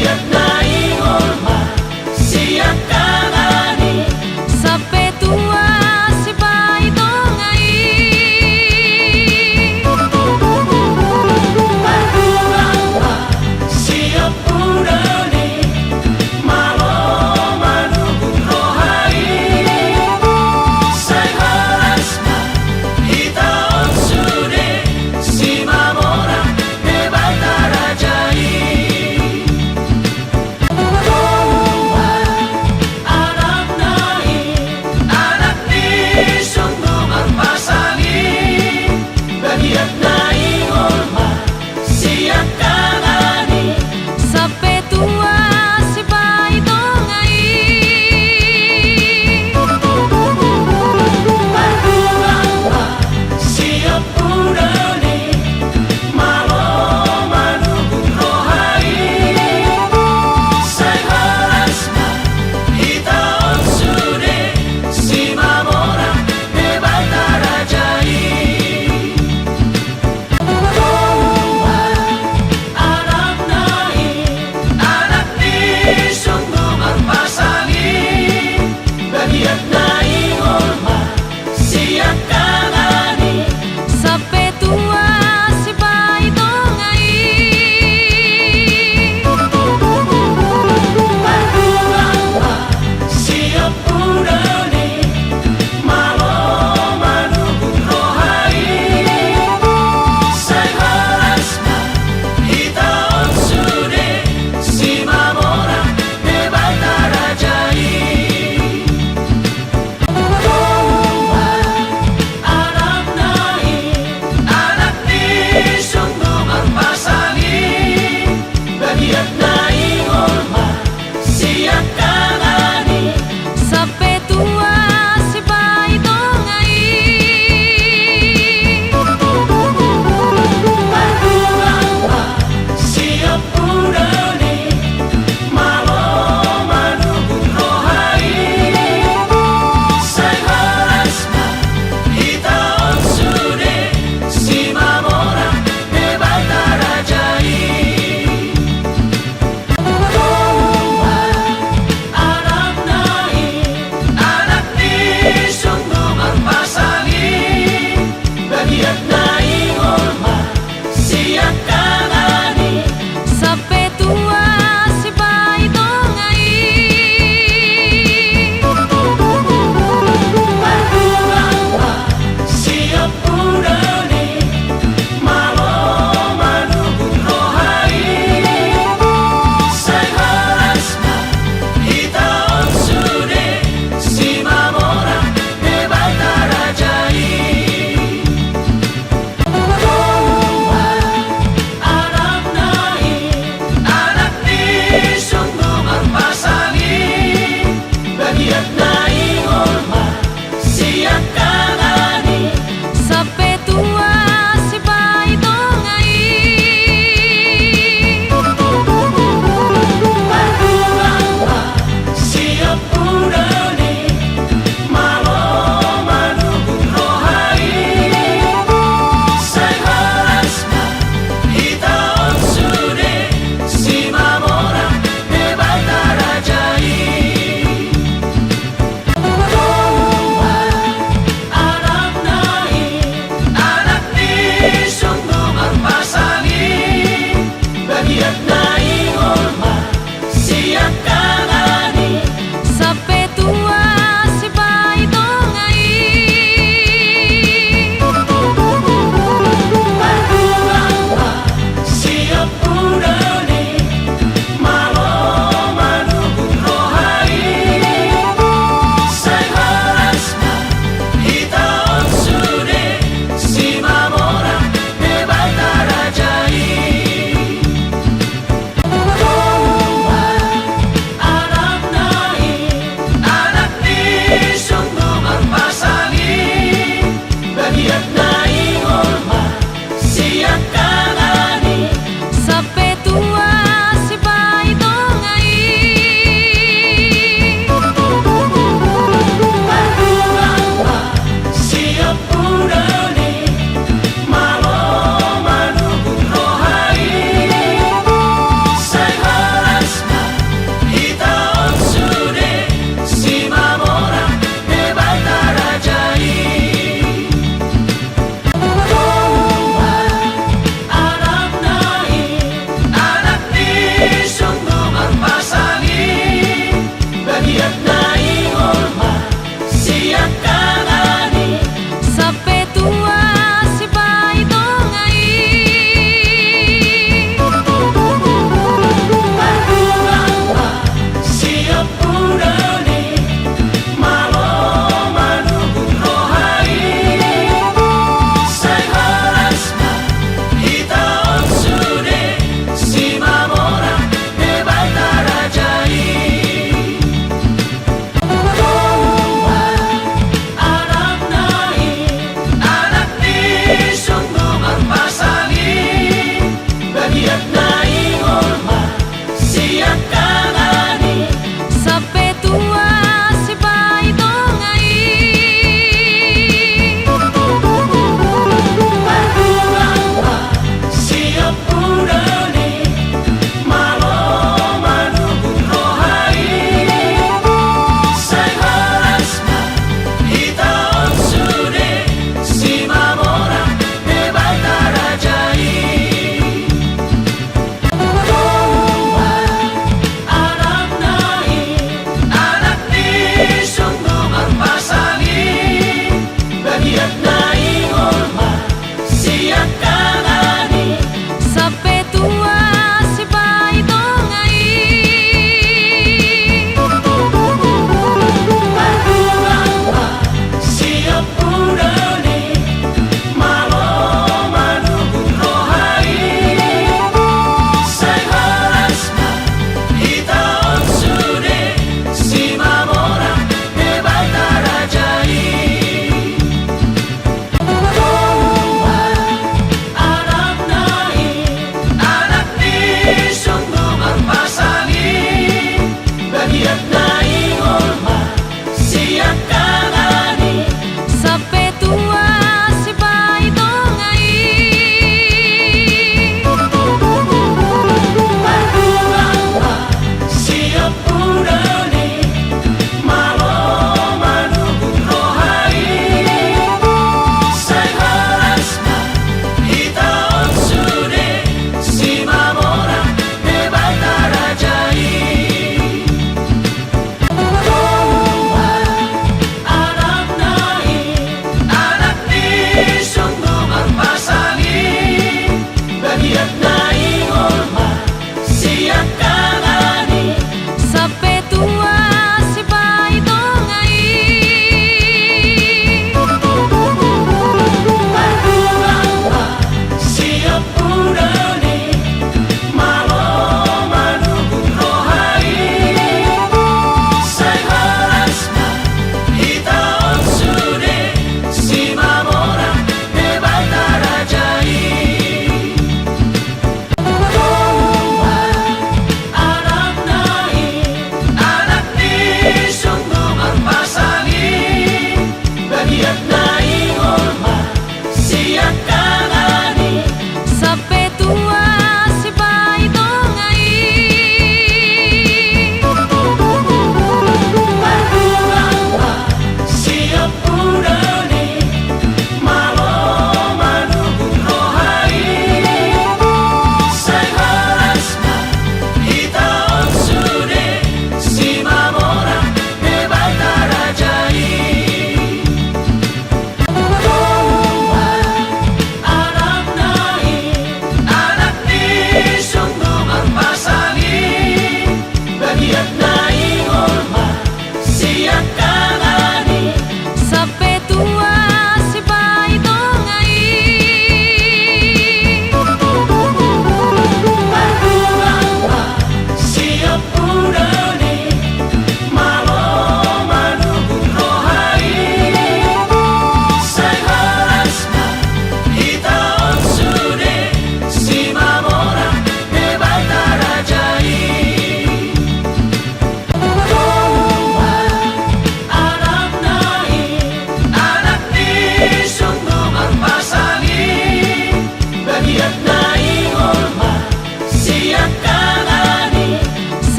siap naik horma, siap kangani sampai tua si pai tongai. Arulamba siap pudani malo manubung rohai. Sai harasma kita sude si mamora de batarajai.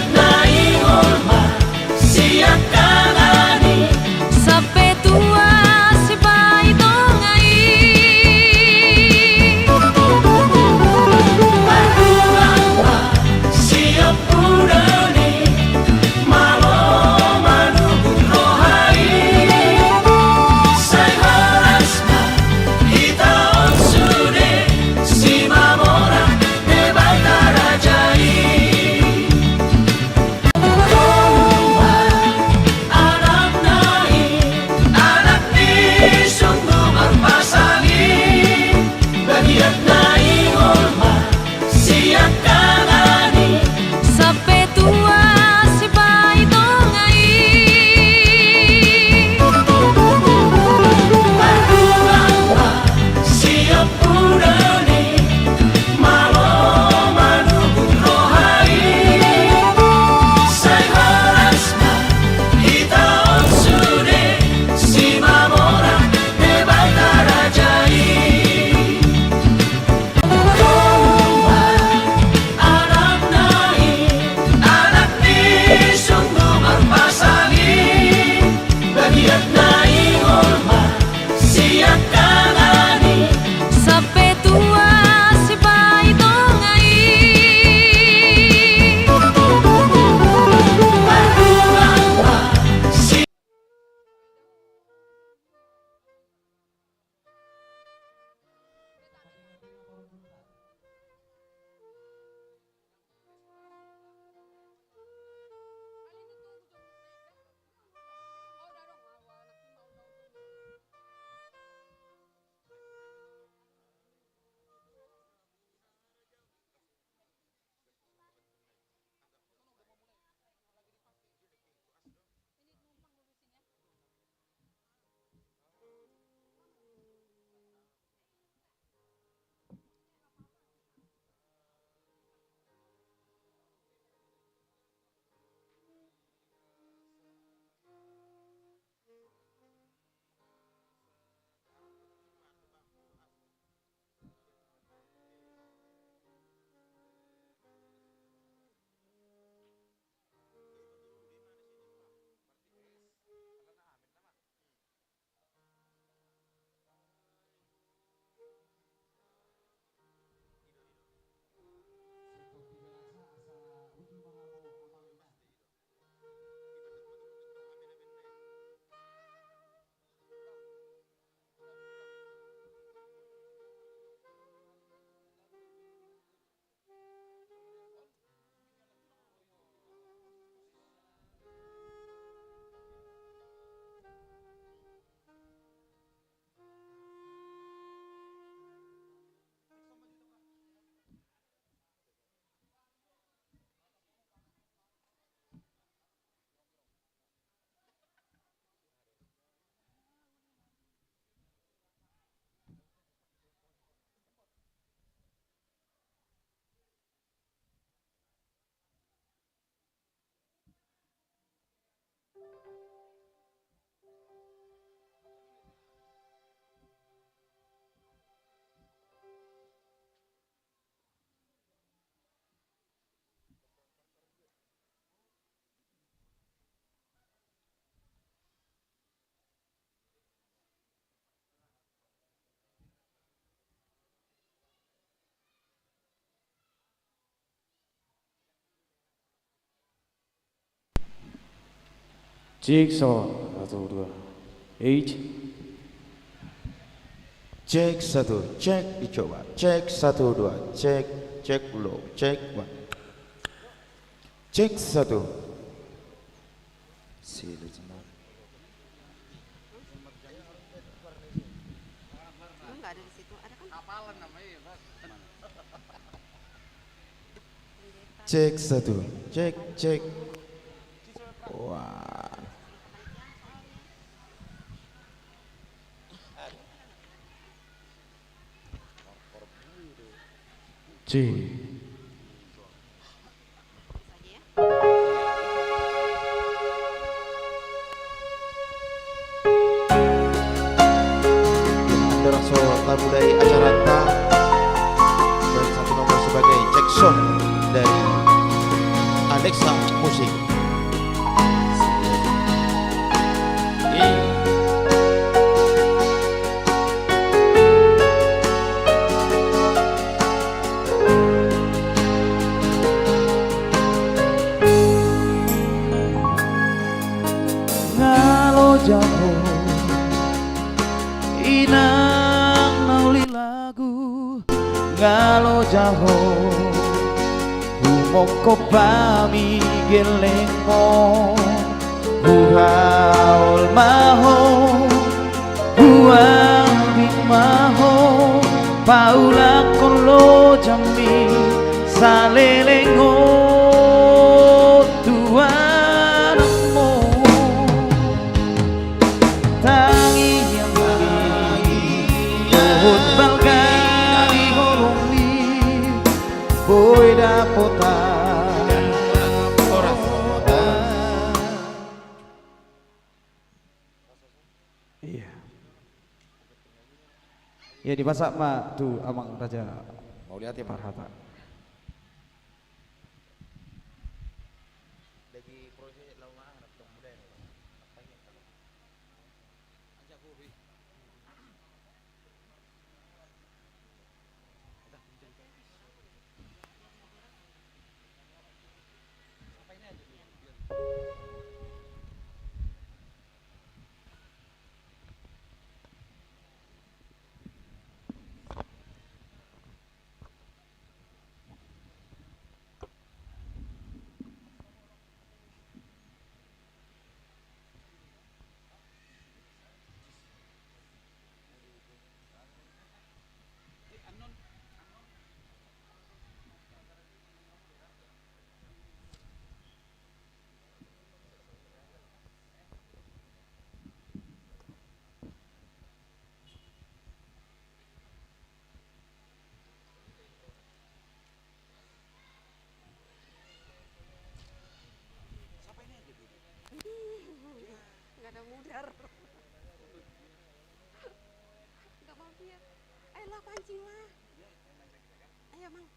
Bagiat na ihormat siap kanani sampai tua si bayi dong ai. Berdua siap purani malo manugun rohai Sai harasma kita onsude si mamora ne baita rajai anak nai anak ni sungguh berpasali bagiat nai hormat siap kanani Sampai tua si bayi dong ai. Berdua siap purani malo manugun rohai Sai harasma kita onsude si mamora ne baita rajai anak nai anak ni sungguh berpasali bagiat nai hormat siap kanani Sampai tua si bayi dong ai. Berdua si Jigsaw 1 2 H Cek 1, cek dicoba. Cek 1 2, cek cek dulu, cek 1. Cek 1. Enggak ada di situ, ada kan? Cek 1, cek cek. Wah. J Anda mulai acara ta dan satu nomor sebagai Jackson dari Alexa. musik. Ngalo jago inang nauli lagu ngalo jago humongko pami gelengmo huhaol maho huambing maho paula kolo jami salelengo tuanmu tangi yang mohon balkani horoni boy dapota iya ya dipasak mak tuh amang raja Mau lihat ya Pak? Parhata. Nggak ada mudar. Nggak mampu ya. Ayolah pancing lah. Ayo Mang.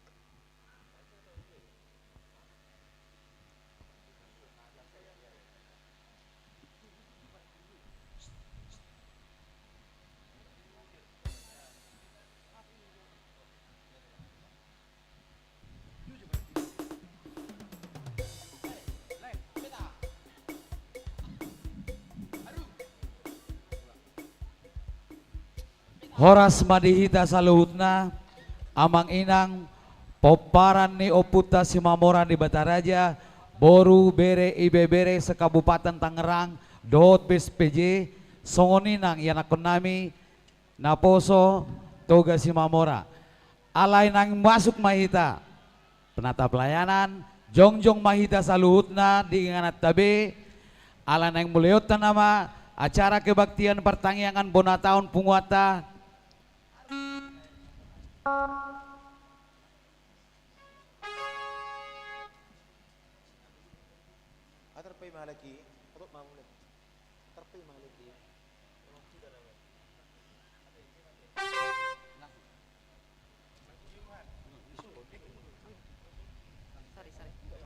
Horas madihita saluhutna amang inang poparan ni oputa simamoran di Bataraja boru bere ibe bere sekabupaten Tangerang dohot bes PJ songoninang yang akun nami naposo toga simamora alai nang masuk mahita penata pelayanan jongjong mahita saluhutna di inganat tabe ala nang muleotan nama acara kebaktian pertangyangan bona tahun punguata Terpay malaki, perut mau lagi. Terpay malaki. Sorry, sorry. Sorry.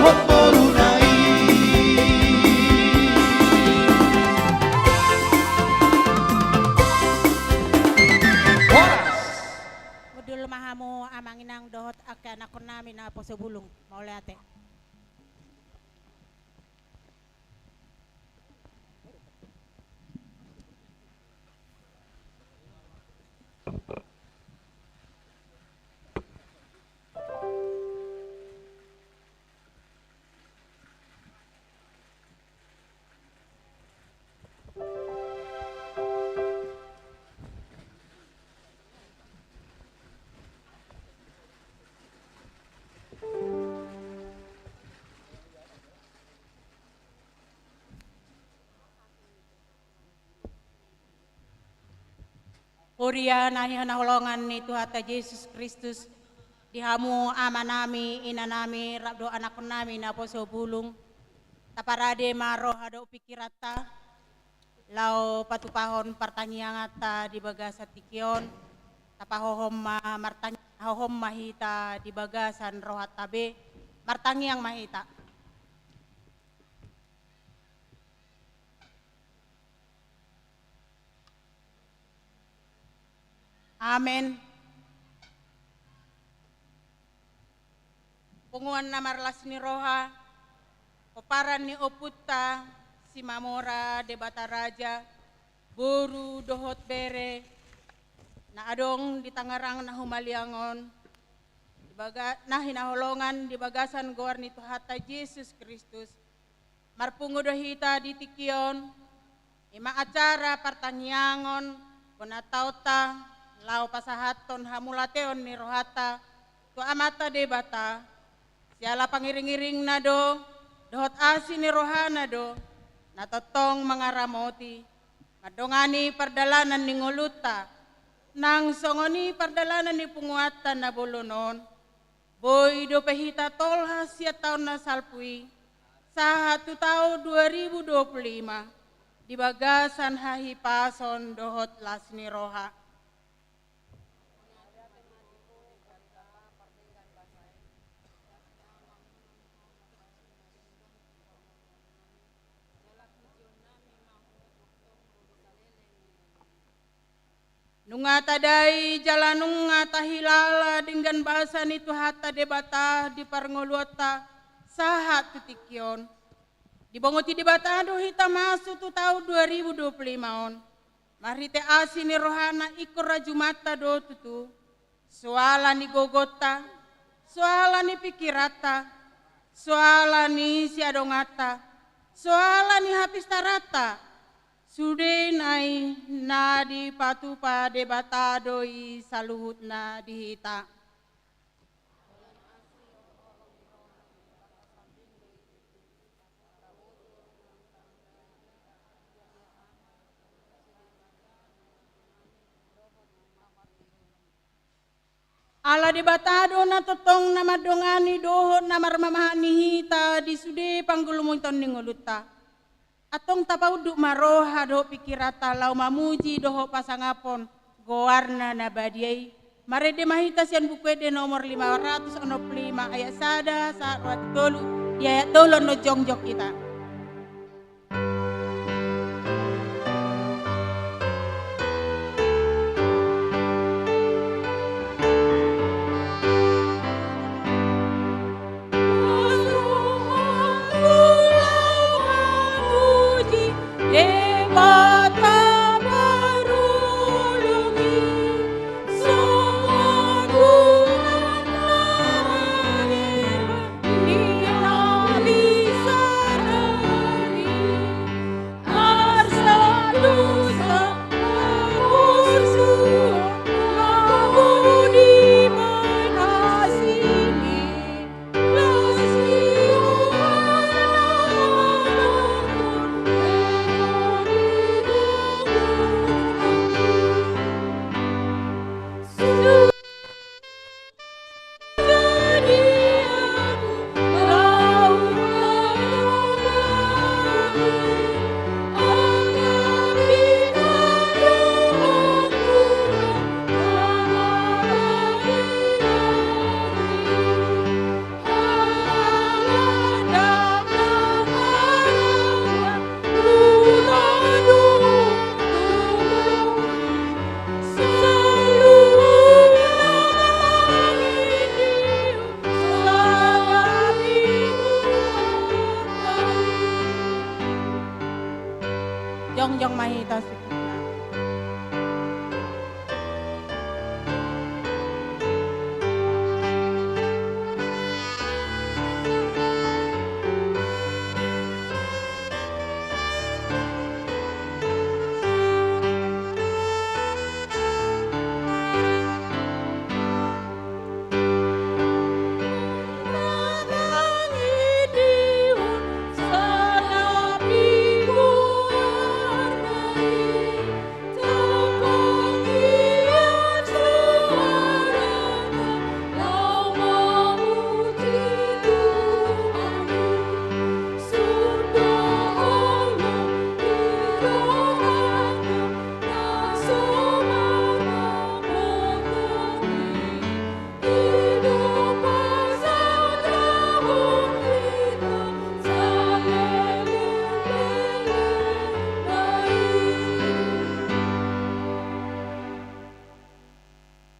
dohot boru naik. Udul mahamu amang inang dohot akan akon namin na po sa bulong. Mauli ate. Puriya nahi hanahulongan ni Tuhan Yesus Kristus dihamu ama nami ina nami rabdo anak nami na po so bulong taparade maro hado pikirata lao patupahon pertanyaan di bagasa tikion tapahohom hohom mahita di bagasan rohat tabe martangiang mahita. Amen. Punguan na marlas ni Roha, paparan ni Oputta, si Mamora de Bataraja, Boru dohot bere, na adong di Tangerang na humaliangon, na hinaholongan di bagasan gawar ni Tuhata Yesus Kristus, marpungo dohita di tikion, ima acara pertanyangon, punatauta, lau pasahaton hamulateon ni rohata tu amata debata siala pangiring-iring na dohot asi ni rohana natotong mangaramoti madongani perdalanan ni nguluta nang songoni perdalanan ni punguatan na bulunon boy do pehita tolha sia taon na salpui saha tu tau 2025 di bagasan hahipason dohot lasni roha. Nunga tadai jalanung ngata hilala dengan bahasa nitu hata debata di parngoluota sahat titikyon. Di bangoti debata do hita masuk tu tahun 2025 on. Marite asini rohana ikor rajumata do tutu. Soala ni gogota, soala ni pikirata, soala ni siadongata, soala ni habis tarata. Sude nai na di patupa debata doi saluhut na dihita. Ala debatado na totong na madongani dohot na marmamahani hita di sude panggulumuiton ninguluta. Atong tapauduk maroha doho pikirata lau mamuji doho pasangapon gowarna na badiai. Marede mahita sian bukwede nomor 565 ayat sada saat tolu di ayat tolon no jongjok kita. Tuhan yang mahita sukuna.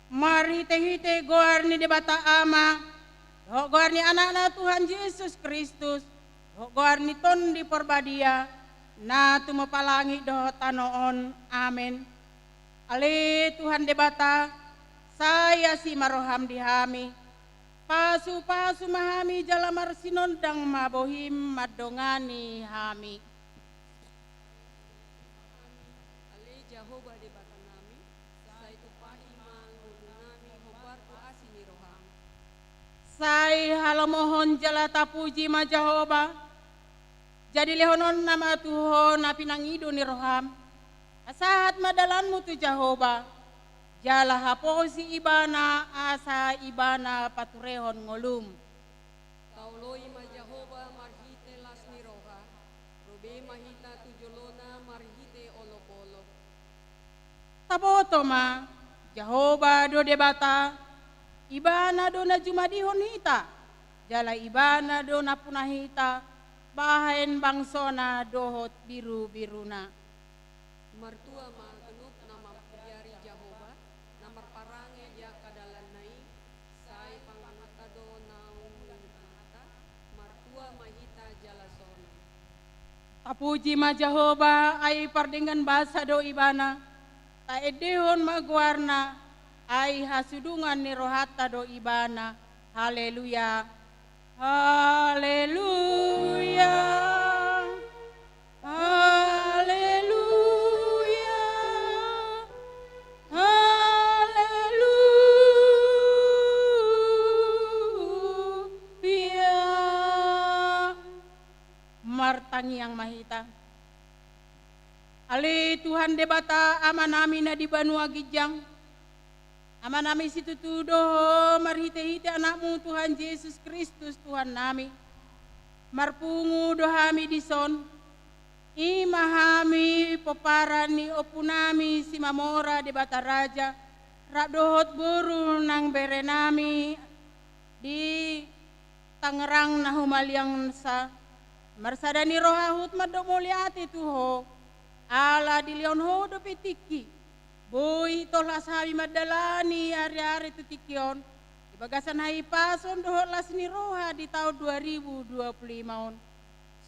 Mari hite goar ni debata ama, goar ni anak-anak Tuhan Yesus Kristus, goar ni ton di porbadia, na tumapalangi doh tanoon, amin. Ali Tuhan debata, saya si maroham dihami, pasu-pasu mahami jalamar sinondang mabohim madongani hami. Ale Jehovah di bata nami, sa ito pa imang nami hobar ko asini roham. Sai halamohon jalata puji ma Jehovah, jadi lehonon nama Tuhan na pinangido ni roham. Asahat madalanmu tu Jehovah, jala haposi ibana asa ibana paturehon ngolum. Tauloy ma Jehovah marhite las ni roha, robe mahita tu jolona marhite olok-olok. Taboto ma, Jehovah do debata, ibana do na jumadihon hita, jala ibana do na punahita, bahain bangsona dohot biru-biruna. Martua ma genut nama pujari Jehovah, namar parange dia kadalan nai, sai pangangatado naung mata, martua mahita jalasona. Tapuji ma Jehovah ay pardingan basa do ibana, taedehon magwarna ay hasudungan ni rohata do ibana. Haleluya. Haleluya. Haleluya. Haleluya. Martangi yang mahita. Ali Tuhan debata amanami na di Banua Gijang. Amanami situtudo marhite-hite anakmu Tuhan Yesus Kristus Tuhan nami. Marpungu dohami dison. Imahami poparani opunami si Mamora debata raja. Radohot buru nang berenami di Tangerang na humaliang sa. Marsadani rohahut madomoliati tuho. Ala di leon ho do pitiki. Boy tolas habi madalani hari-hari tutikion. Ibagasan hai pason dohot las ni roha di tahun 2025 on.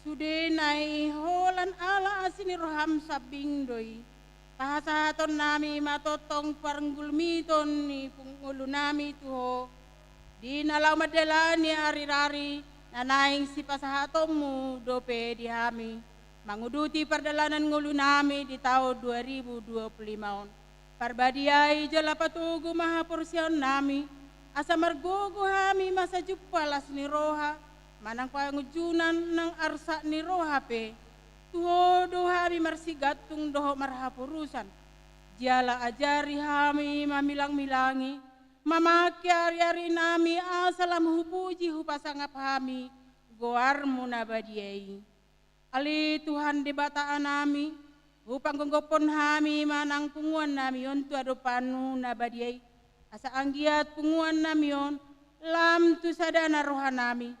Sude nai holan ala asini roham sabing doi. Pahasahaton nami matotong paranggulmiton ni pungulu nami tuho. Di nalaw madalani hari-hari nanaing si pasahatommu dope dihami. Manguduti perdalanan ngulu nami di tahun 2025 on. Parbadiai jala patugu maha porsion nami. Asa margogo hami masa jupalas ni roha. Manang pangujunan ng arsa ni roha pe. Tuho do hami marsigatung doho marhapurusan. Jala ajari hami mamilang-milangi. Mamaki ari-ari nami asalam hupuji hupasangap hami. Goarmu nabadiai. Ali Tuhan debataan nami. Upang gonggopon hami manang punguan nami on tu adopanu nabadiai. Asa anggiat punguan nami on lam tu sadana roha nami.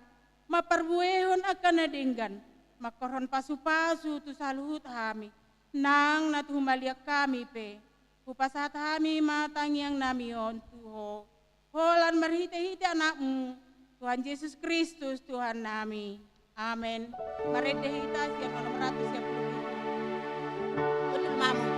Maparbuehon akan nadenggan. Makoron pasu-pasu tu saluhut hami. Nang natuhumaliak kami pe. Upasat hami matang yang nami on tuho. Holan marhite-hite anakmu. Tuhan Yesus Kristus Tuhan nami. Amin. Maredehita siap nomor 100 siap. bersamamu.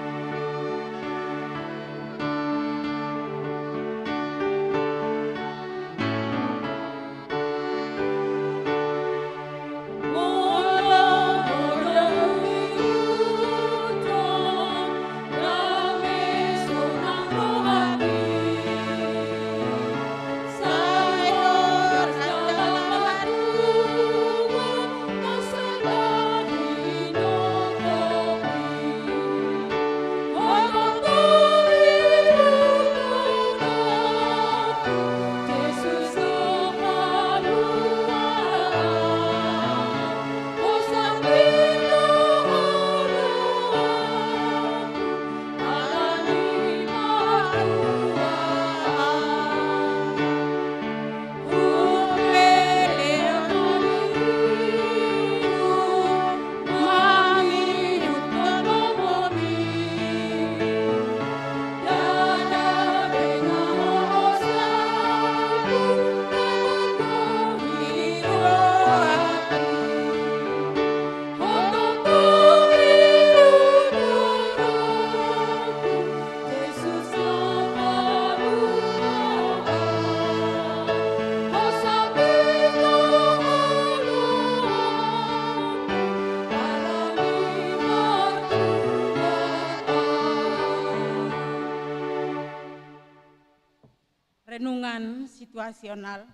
Renungan situasional.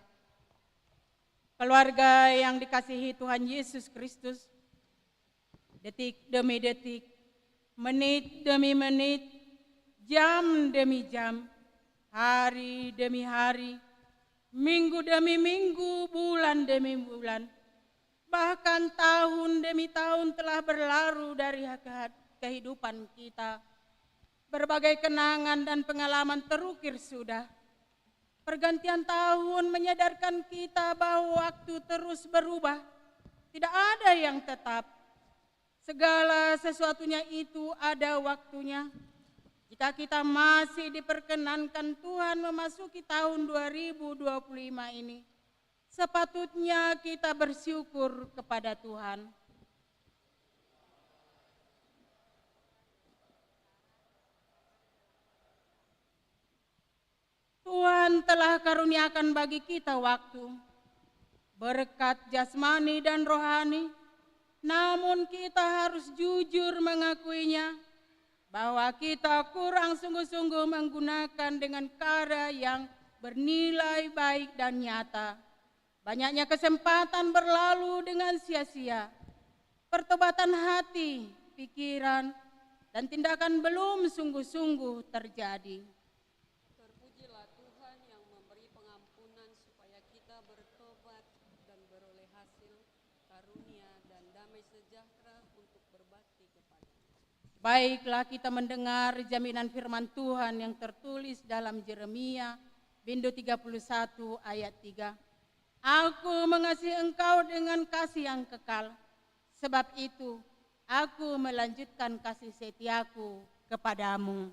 Keluarga yang dikasihi Tuhan Yesus Kristus, detik demi detik, menit demi menit, jam demi jam, hari demi hari, minggu demi minggu, bulan demi bulan, bahkan tahun demi tahun telah berlalu dari kehidupan kita. Berbagai kenangan dan pengalaman terukir sudah. Pergantian tahun menyadarkan kita bahwa waktu terus berubah. Tidak ada yang tetap. Segala sesuatunya itu ada waktunya. Jika kita masih diperkenankan Tuhan memasuki tahun 2025 ini, sepatutnya kita bersyukur kepada Tuhan. Tuhan telah karuniakan bagi kita waktu, berkat jasmani dan rohani, namun kita harus jujur mengakuinya bahwa kita kurang sungguh-sungguh menggunakan dengan cara yang bernilai baik dan nyata. Banyaknya kesempatan berlalu dengan sia-sia. Pertobatan hati, pikiran, dan tindakan belum sungguh-sungguh terjadi. Terpujilah Tuhan yang memberi pengampunan supaya kita bertobat dan beroleh hasil karunia dan damai sejahtera untuk berbakti kepada-Nya. Baiklah kita mendengar jaminan firman Tuhan yang tertulis dalam Yeremia Bindo 31 ayat 3. Aku mengasihi engkau dengan kasih yang kekal, sebab itu aku melanjutkan kasih setiaku kepadamu.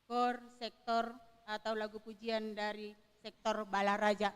Kor sektor atau lagu pujian dari sektor Balaraja.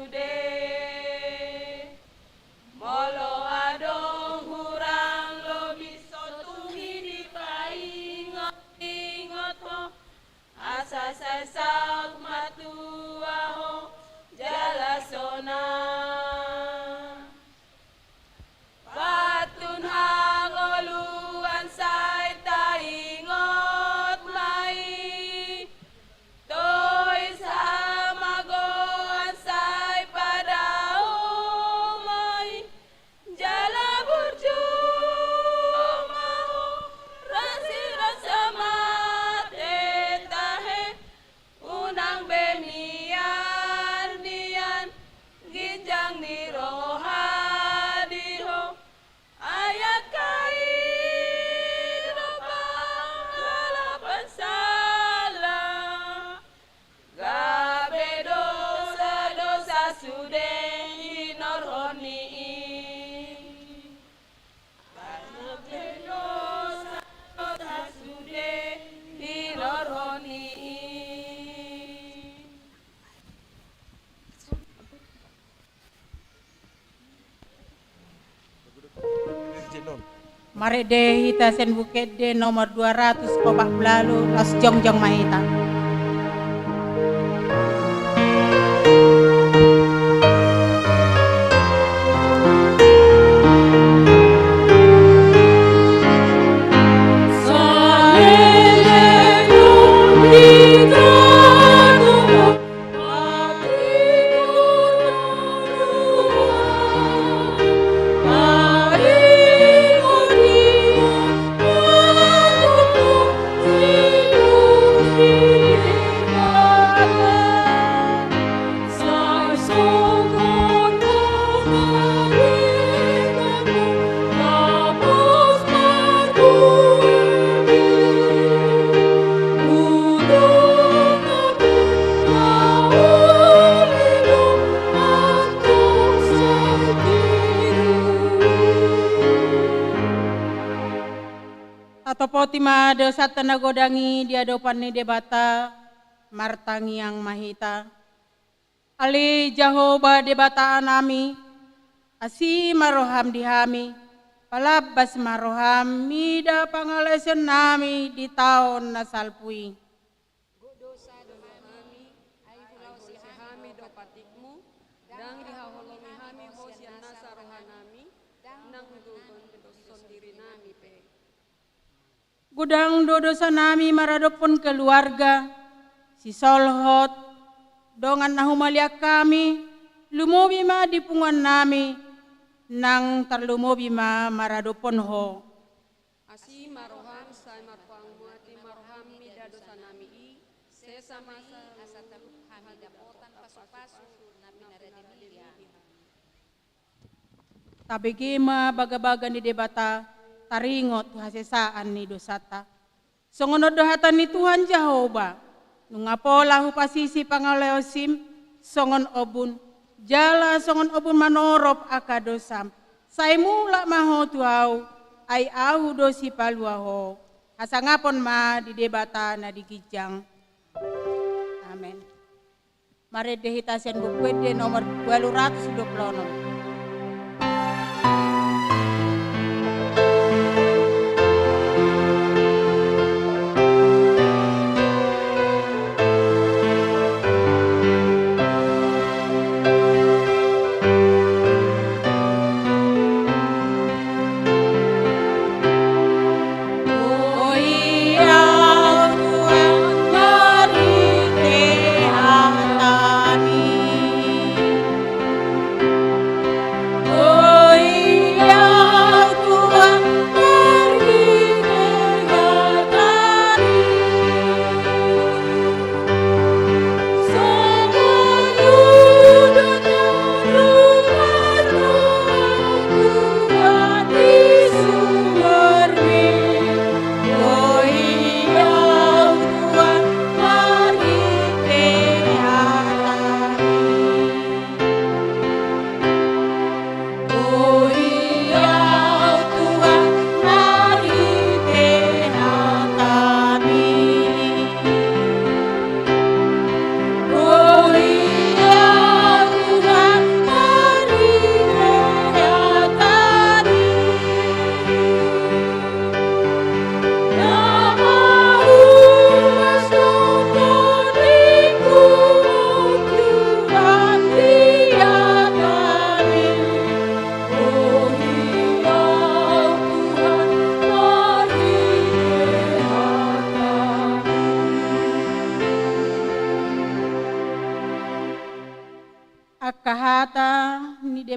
sude molo adong hurang lo biso tungi di paingot ho asa sasak matua ho jalasona patun hangoluan say taingot mai toy samagoan say padahumay jala burjuma rasiran sama tetahe unang bemian dian ginjang ni rohadiho ayat kain lalapan salah gabe dosa sude inorhoni gabe dosa sude inorhoni. Mari deh hita sen bukit de nomor 200 Kobak Belalu Las Jongjong Mahita. Potima dosa tenagodangi dia dopan ni debata martangi yang mahita ali Jahoba debata anami asi maroham dihami palabas maroham mida pangalesen nami di tahun nasalpui Dosa kami ay hulau si hami do patikmu dang dihaholomi hami hosian nasa rohanami nang dugon doson diri nami pe gudang dodosa nami maradopon keluarga si solhot dongan nahumaliak kami lumobi ma di pungan nami nang terlumobi ma maradopon ho asi maroham say marpang muati maroham mida dosa nami i sesama asa talup hami dapotan pasu-pasu napi naredemilia tabegi ma baga-baga ni debata taringot hasesaan ni dosata. Songonod dohatan ni Tuhan Jehovah. Nungapola hupasisi pangaleosim songon obun. Jala songon obun manorop akadosam. Saimula maho tuau ay ahu dosi paluaho. Hasangapon ma di debata na digijang. Amen. Mari dehitasen bukwede nomor 226.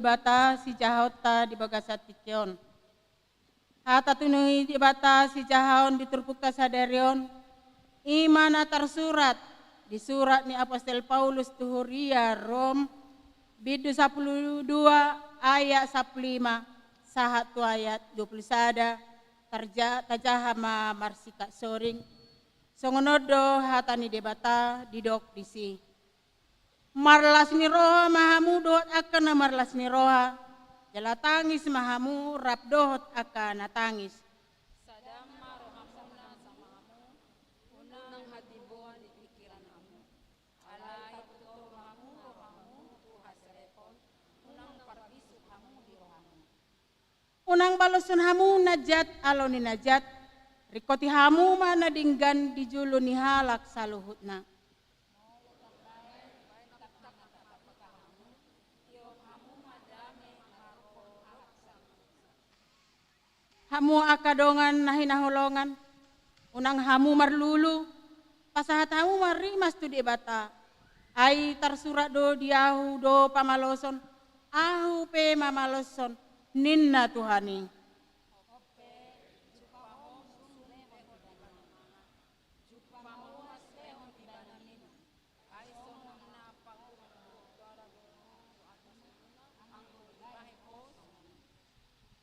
debata si jahota di bagasatikion. Hata tunui debata si jahaon di turpukta sadarion. Imana tersurat di surat ni Apostol Paulus tuhuria Rom bidu 12 ayat 15 sahat tu ayat 21 tajahama marsika soring songonodo hatani debata didok disi marlas ni roha mahamu dohot akan marlas ni roha jala tangis mahamu rap dohot akan natangis Sadama rohamuna samamu, unang hatibuan di pikiran kamu. Alay tutur kamu rohamu tu hasrepon, unang parbisu kamu di rohamu. unang balosun hamu najat alo ni najat rikoti hamu mana dinggan di julu ni halak saluhutna hamu akadongan nahinaholongan unang hamu marlulu pasahat hamu marimas tu debata ai tersurat do diahu do pamaloson ahu pe mamaloson ninna Tuhani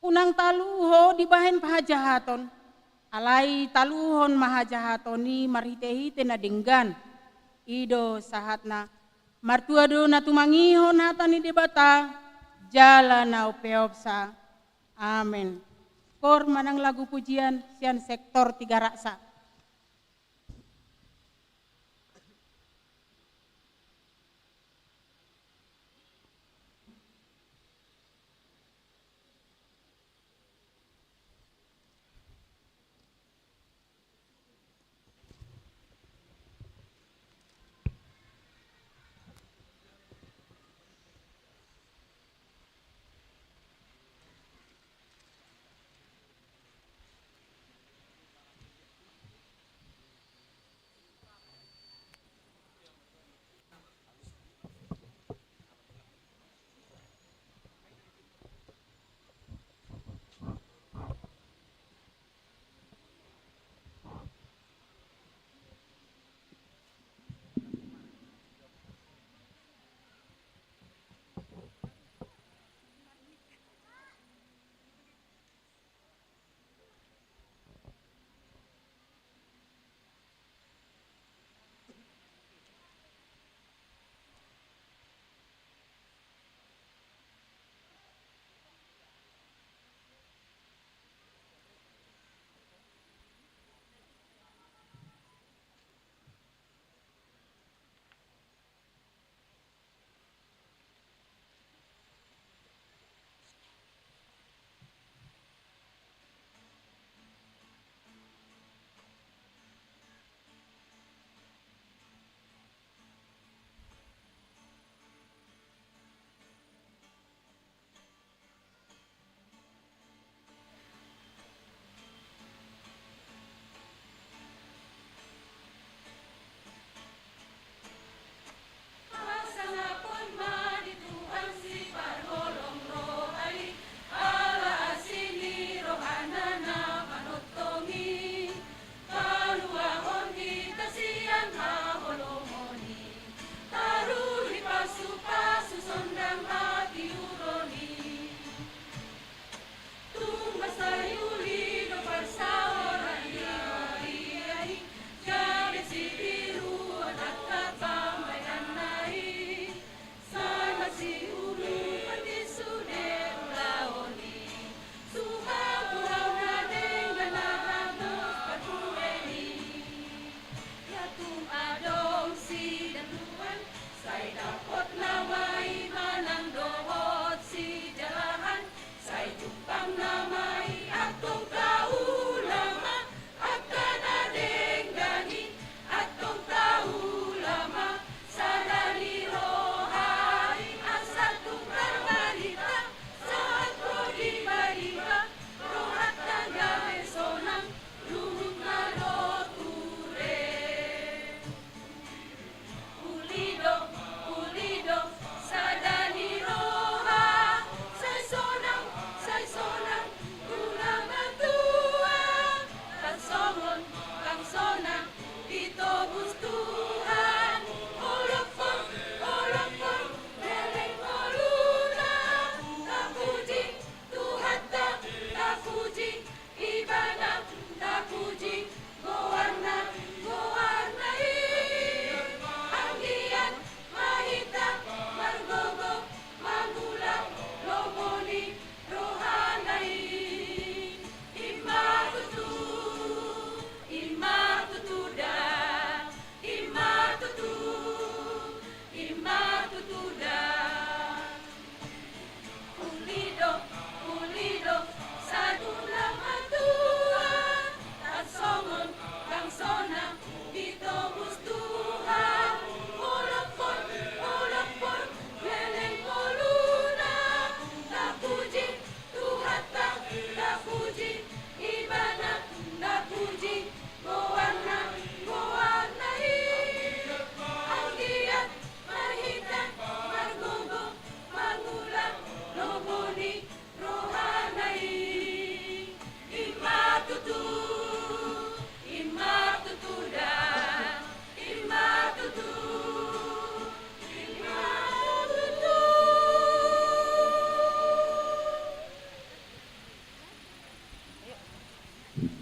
unang taluho dibahen pahajahaton alai taluhon mahajahatoni marhite-hite na dinggan ido sahatna martuado na tumangihon hatani debata jala na upeopsa amin kor manang lagu pujian sian sektor 3 raksa.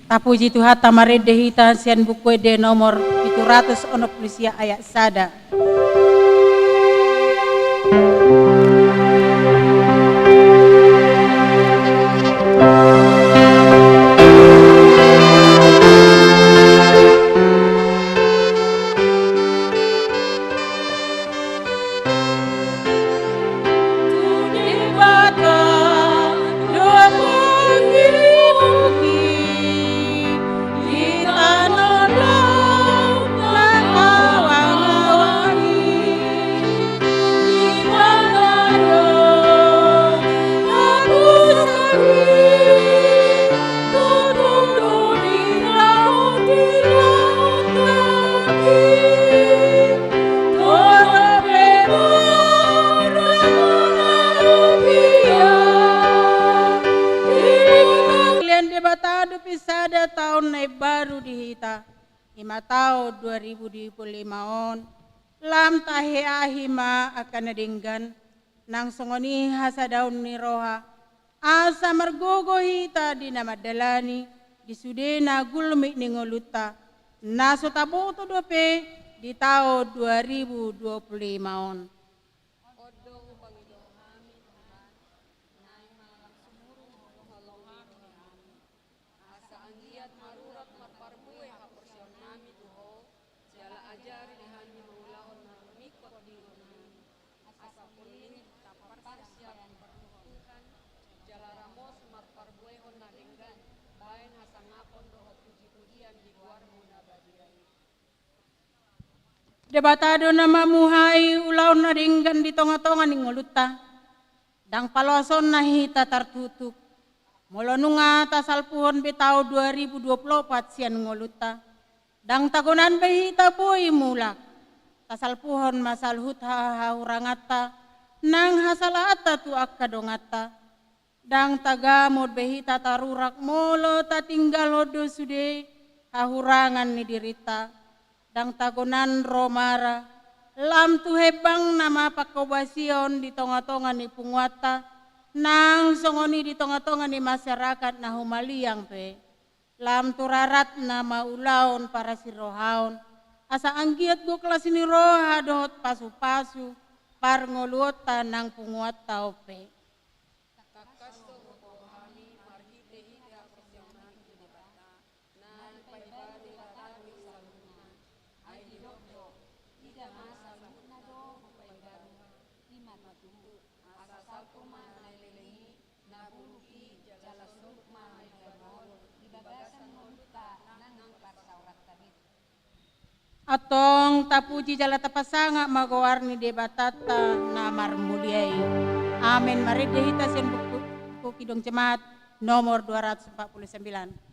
Tapuji Tuhan tamarede hita sian buku de nomor 700 ono polisia ayat sada. Pisada tahun naik baru dihita 5 tahun 2025 on lam tahe ahima akan nadinggan nang songoni hasa daun ni roha asa margogo hita di nama dalani di sudena gulmi ningoluta naso taboto dope di tahun 2025 on. Debatado nama muhai ulau naringgan di tonga-tonga ni ngoluta dang paloson na hita tertutup molonunga tasal puhon betau 2024 sian ngoluta dang tagonan behita pui mulak tasal puhon masal hutha haurangata nang hasalata tu akadongata dang tagamod behita tarurak molo tatinggal hodo sude hahurangan ni dirita dang tagonan romara lam tu hebang nama pakobasion di tonga-tonga ni punguata nang songoni di tonga-tonga ni masyarakat na humaliang pe lam turarat nama ulaon para sirohaon asa anggiat go kelas ni roha dohot pasu-pasu par ngoluota nang punguata ope. Atong tapuji jala tapasanga magawarni debatata na marmuliai. Amin maride hita sen buku kidong jemaat nomor 249.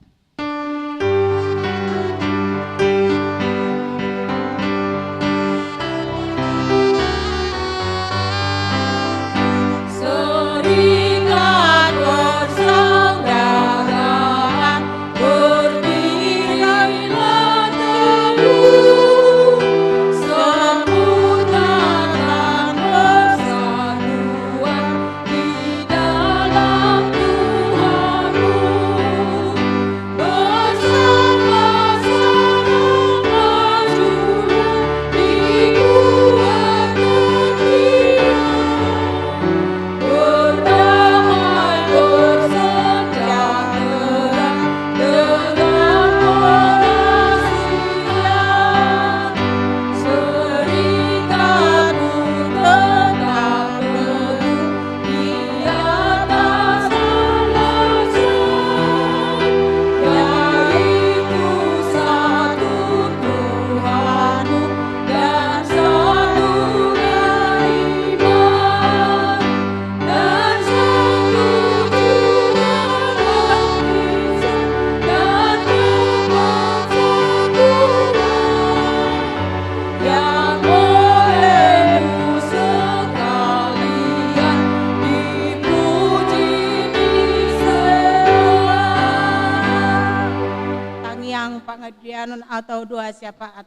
Pangadianon atau doa syafaat.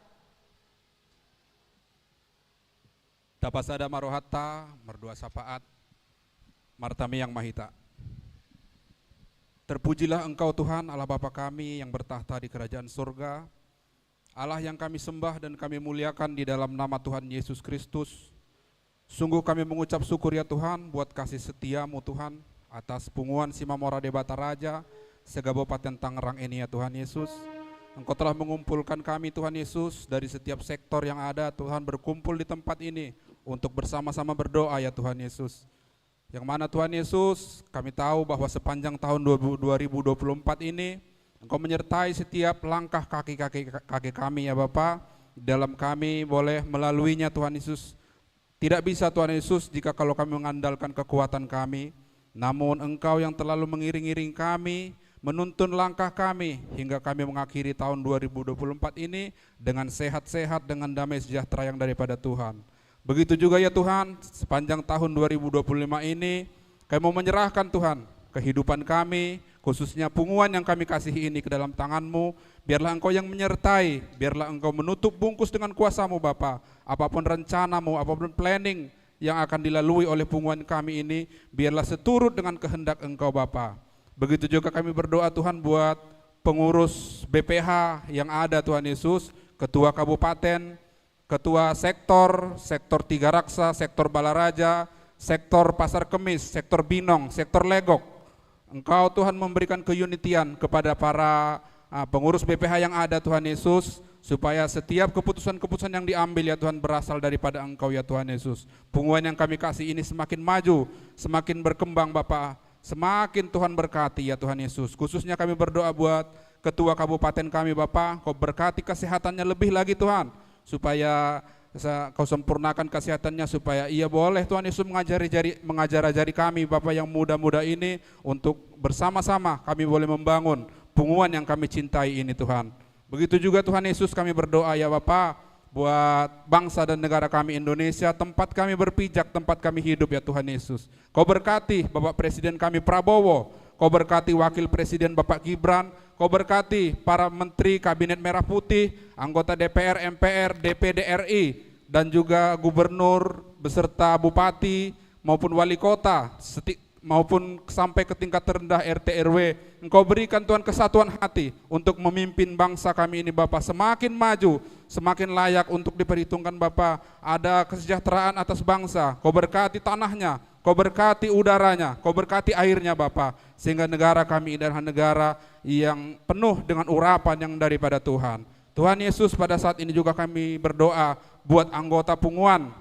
Tapasada marohata, merdua syafaat, martami yang mahita. Terpujilah Engkau Tuhan Allah Bapa kami yang bertahta di kerajaan surga, Allah yang kami sembah dan kami muliakan di dalam nama Tuhan Yesus Kristus. Sungguh kami mengucap syukur ya Tuhan buat kasih setiamu Tuhan atas punguan Simamora de Bataraja, Kabupaten Tangerang ini ya Tuhan Yesus. Engkau telah mengumpulkan kami Tuhan Yesus dari setiap sektor yang ada Tuhan berkumpul di tempat ini untuk bersama-sama berdoa ya Tuhan Yesus. Yang mana Tuhan Yesus kami tahu bahwa sepanjang tahun 2024 ini Engkau menyertai setiap langkah kaki kami ya Bapa. Dalam kami boleh melaluinya Tuhan Yesus. Tidak bisa Tuhan Yesus jika kalau kami mengandalkan kekuatan kami. Namun Engkau yang terlalu mengiring-iring kami, menuntun langkah kami hingga kami mengakhiri tahun 2024 ini dengan sehat-sehat, dengan damai sejahtera yang daripada Tuhan. Begitu juga ya Tuhan, sepanjang tahun 2025 ini kami mau menyerahkan Tuhan kehidupan kami, khususnya punguan yang kami kasihi ini ke dalam tangan-Mu. Biarlah Engkau yang menyertai, biarlah Engkau menutup bungkus dengan kuasa-Mu Bapa. Apapun rencana-Mu, apapun planning yang akan dilalui oleh punguan kami ini, biarlah seturut dengan kehendak Engkau Bapa. Begitu juga kami berdoa Tuhan buat pengurus BPH yang ada Tuhan Yesus, ketua kabupaten, ketua sektor Tiga Raksa, sektor Balaraja, sektor Pasar Kemis, sektor Binong, sektor Legok. Engkau Tuhan memberikan keunitian kepada para pengurus BPH yang ada Tuhan Yesus, supaya setiap keputusan-keputusan yang diambil ya Tuhan berasal daripada Engkau ya Tuhan Yesus. Punguan yang kami kasih ini semakin maju, semakin berkembang Bapa, semakin Tuhan berkati ya Tuhan Yesus. Khususnya kami berdoa buat ketua kabupaten kami Bapa, Kau berkati kesehatannya lebih lagi Tuhan, supaya Kau sempurnakan kesehatannya, supaya ia boleh Tuhan Yesus mengajari kami Bapa yang muda-muda ini untuk bersama-sama kami boleh membangun punguan yang kami cintai ini Tuhan. Begitu juga Tuhan Yesus kami berdoa ya Bapa buat bangsa dan negara kami Indonesia, tempat kami berpijak, tempat kami hidup ya Tuhan Yesus. Kau berkati Bapak Presiden kami Prabowo, Kau berkati Wakil Presiden Bapak Gibran, Kau berkati para Menteri Kabinet Merah Putih, anggota DPR, MPR, DPD RI, dan juga Gubernur beserta Bupati maupun Wali Kota, maupun sampai ke tingkat terendah RT RW. Engkau berikan Tuhan kesatuan hati untuk memimpin bangsa kami ini Bapa semakin maju, semakin layak untuk diperhitungkan Bapa. Ada kesejahteraan atas bangsa, Kau berkati tanahnya, Kau berkati udaranya, Kau berkati airnya Bapa, sehingga negara kami adalah negara yang penuh dengan urapan yang daripada Tuhan. Tuhan Yesus, pada saat ini juga kami berdoa buat anggota punguan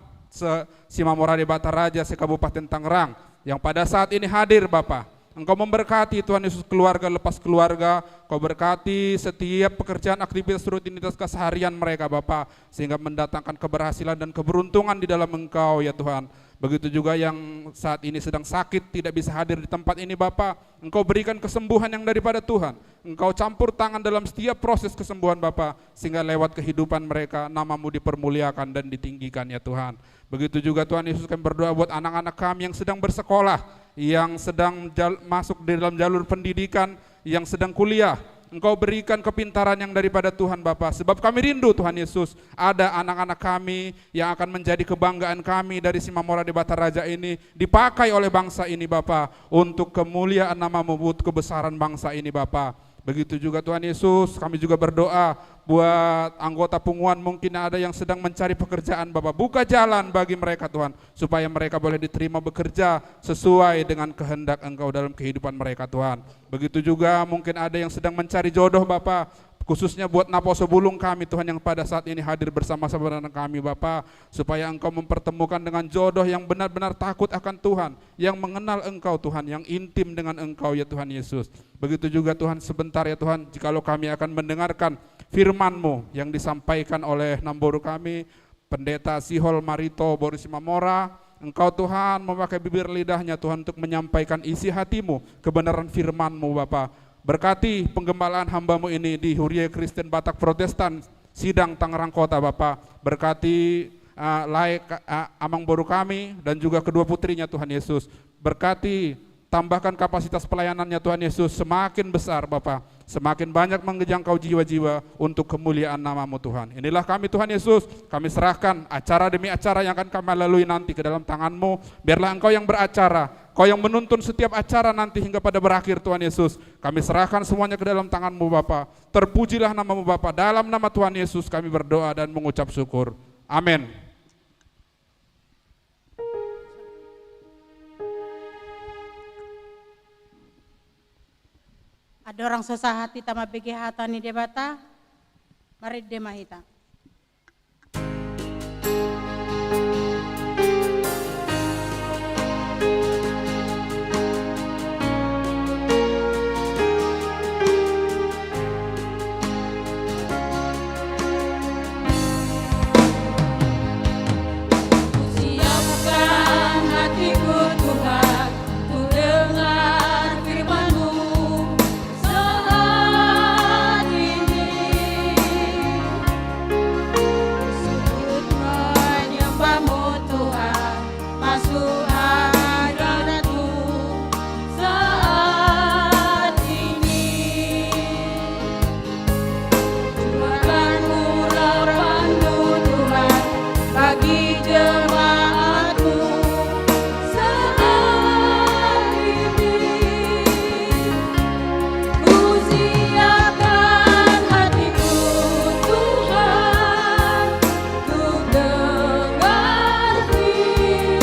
Simamora de Bataraja Kabupaten Tangerang yang pada saat ini hadir Bapa. Engkau memberkati Tuhan Yesus keluarga lepas keluarga, Kau berkati setiap pekerjaan aktivitas rutinitas keseharian mereka Bapa, sehingga mendatangkan keberhasilan dan keberuntungan di dalam Engkau ya Tuhan. Begitu juga yang saat ini sedang sakit tidak bisa hadir di tempat ini Bapa, Engkau berikan kesembuhan yang daripada Tuhan. Engkau campur tangan dalam setiap proses kesembuhan Bapa, sehingga lewat kehidupan mereka nama-Mu dipermuliakan dan ditinggikan ya Tuhan. Begitu juga Tuhan Yesus kami berdoa buat anak-anak kami yang sedang bersekolah, yang sedang masuk di dalam jalur pendidikan, yang sedang kuliah. Engkau berikan kepintaran yang daripada Tuhan Bapa, sebab kami rindu Tuhan Yesus ada anak-anak kami yang akan menjadi kebanggaan kami dari Simamora de Bataraja ini, dipakai oleh bangsa ini Bapa, untuk kemuliaan nama-Mu, untuk kebesaran bangsa ini Bapa. Begitu juga Tuhan Yesus, kami juga berdoa buat anggota punguan, mungkin ada yang sedang mencari pekerjaan Bapa, buka jalan bagi mereka Tuhan, supaya mereka boleh diterima bekerja sesuai dengan kehendak Engkau dalam kehidupan mereka Tuhan. Begitu juga mungkin ada yang sedang mencari jodoh Bapa, khususnya buat Naposo Bulung kami Tuhan yang pada saat ini hadir bersama-sama dengan kami Bapa, supaya Engkau mempertemukan dengan jodoh yang benar-benar takut akan Tuhan, yang mengenal Engkau Tuhan, yang intim dengan Engkau ya Tuhan Yesus. Begitu juga Tuhan sebentar ya Tuhan, jikalau kami akan mendengarkan firman-Mu yang disampaikan oleh Namboru kami, Pendeta Sihol Marito Boris Simamora, Engkau Tuhan memakai bibir lidahnya Tuhan untuk menyampaikan isi hati-Mu, kebenaran firman-Mu Bapa. Berkati penggembalaan hamba-Mu ini di Huria Kristen Batak Protestan Sidang Tangerang Kota Bapa. Berkati Amang Boru kami dan juga kedua putrinya Tuhan Yesus. Berkati, tambahkan kapasitas pelayanannya Tuhan Yesus semakin besar Bapa, semakin banyak menjangkau jiwa-jiwa untuk kemuliaan nama-Mu Tuhan. Inilah kami Tuhan Yesus, kami serahkan acara demi acara yang akan kami lalui nanti ke dalam tangan-Mu. Biarlah Engkau yang beracara, Kau yang menuntun setiap acara nanti hingga pada berakhir Tuhan Yesus. Kami serahkan semuanya ke dalam tangan-Mu Bapa. Terpujilah nama-Mu Bapa. Dalam nama Tuhan Yesus kami berdoa dan mengucap syukur. Amin. Ada orang susah hati tama begi hatani debata, mari demahita. Siapkan hatiku Tuhan, ku dengar firman-Mu saat ini. Sujud menyembah-Mu Tuhan, masuk hadirat-Mu saat ini. Curahkan urapan-Mu Tuhan bagi jemaat-Mu saat ini. Ku siapkan hatiku Tuhan, ku dengar firman-Mu.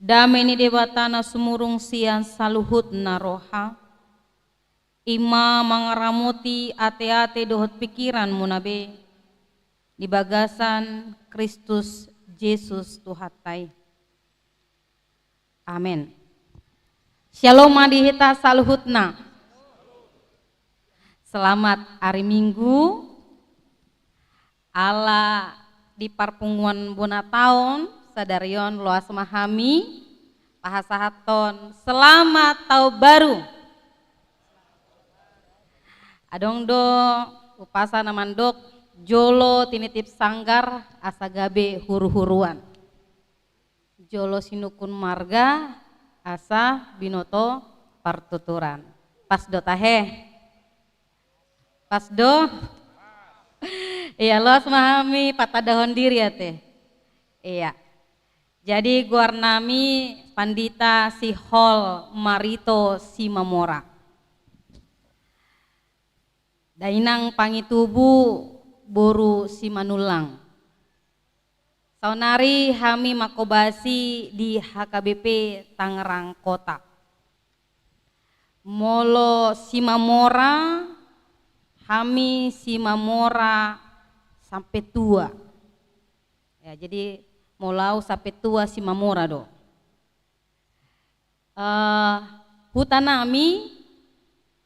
Damai ni debatana sumurung sian saluhut naroha. Ima mangaramuti ate-ate dohot pikiran munabe. Di bagasan Kristus Yesus Tuhatai. Amin. Shalom adihita saluhutna. Selamat hari Minggu. Ala di parpunguan bona tahun sadarion loas memahami pahasahaton selamat tahun baru. Adong do upasa namandok jolo tinitip sanggar asagabe huru-huruan. Jolo sinukun marga asa binoto partuturan. Pas do tahe. Pas do. Iya loas memahami patadahon diri ya teh. Iya. Jadi guarnami Pandita Sihol Marito Simamora. Dainang pangitubu boru Simanulang. Saunari hami makobasi di HKBP Tangerang Kota. Molo Simamora, hami Simamora sampai tua. Ya, jadi molau sampai tua Simamora do. Hutanami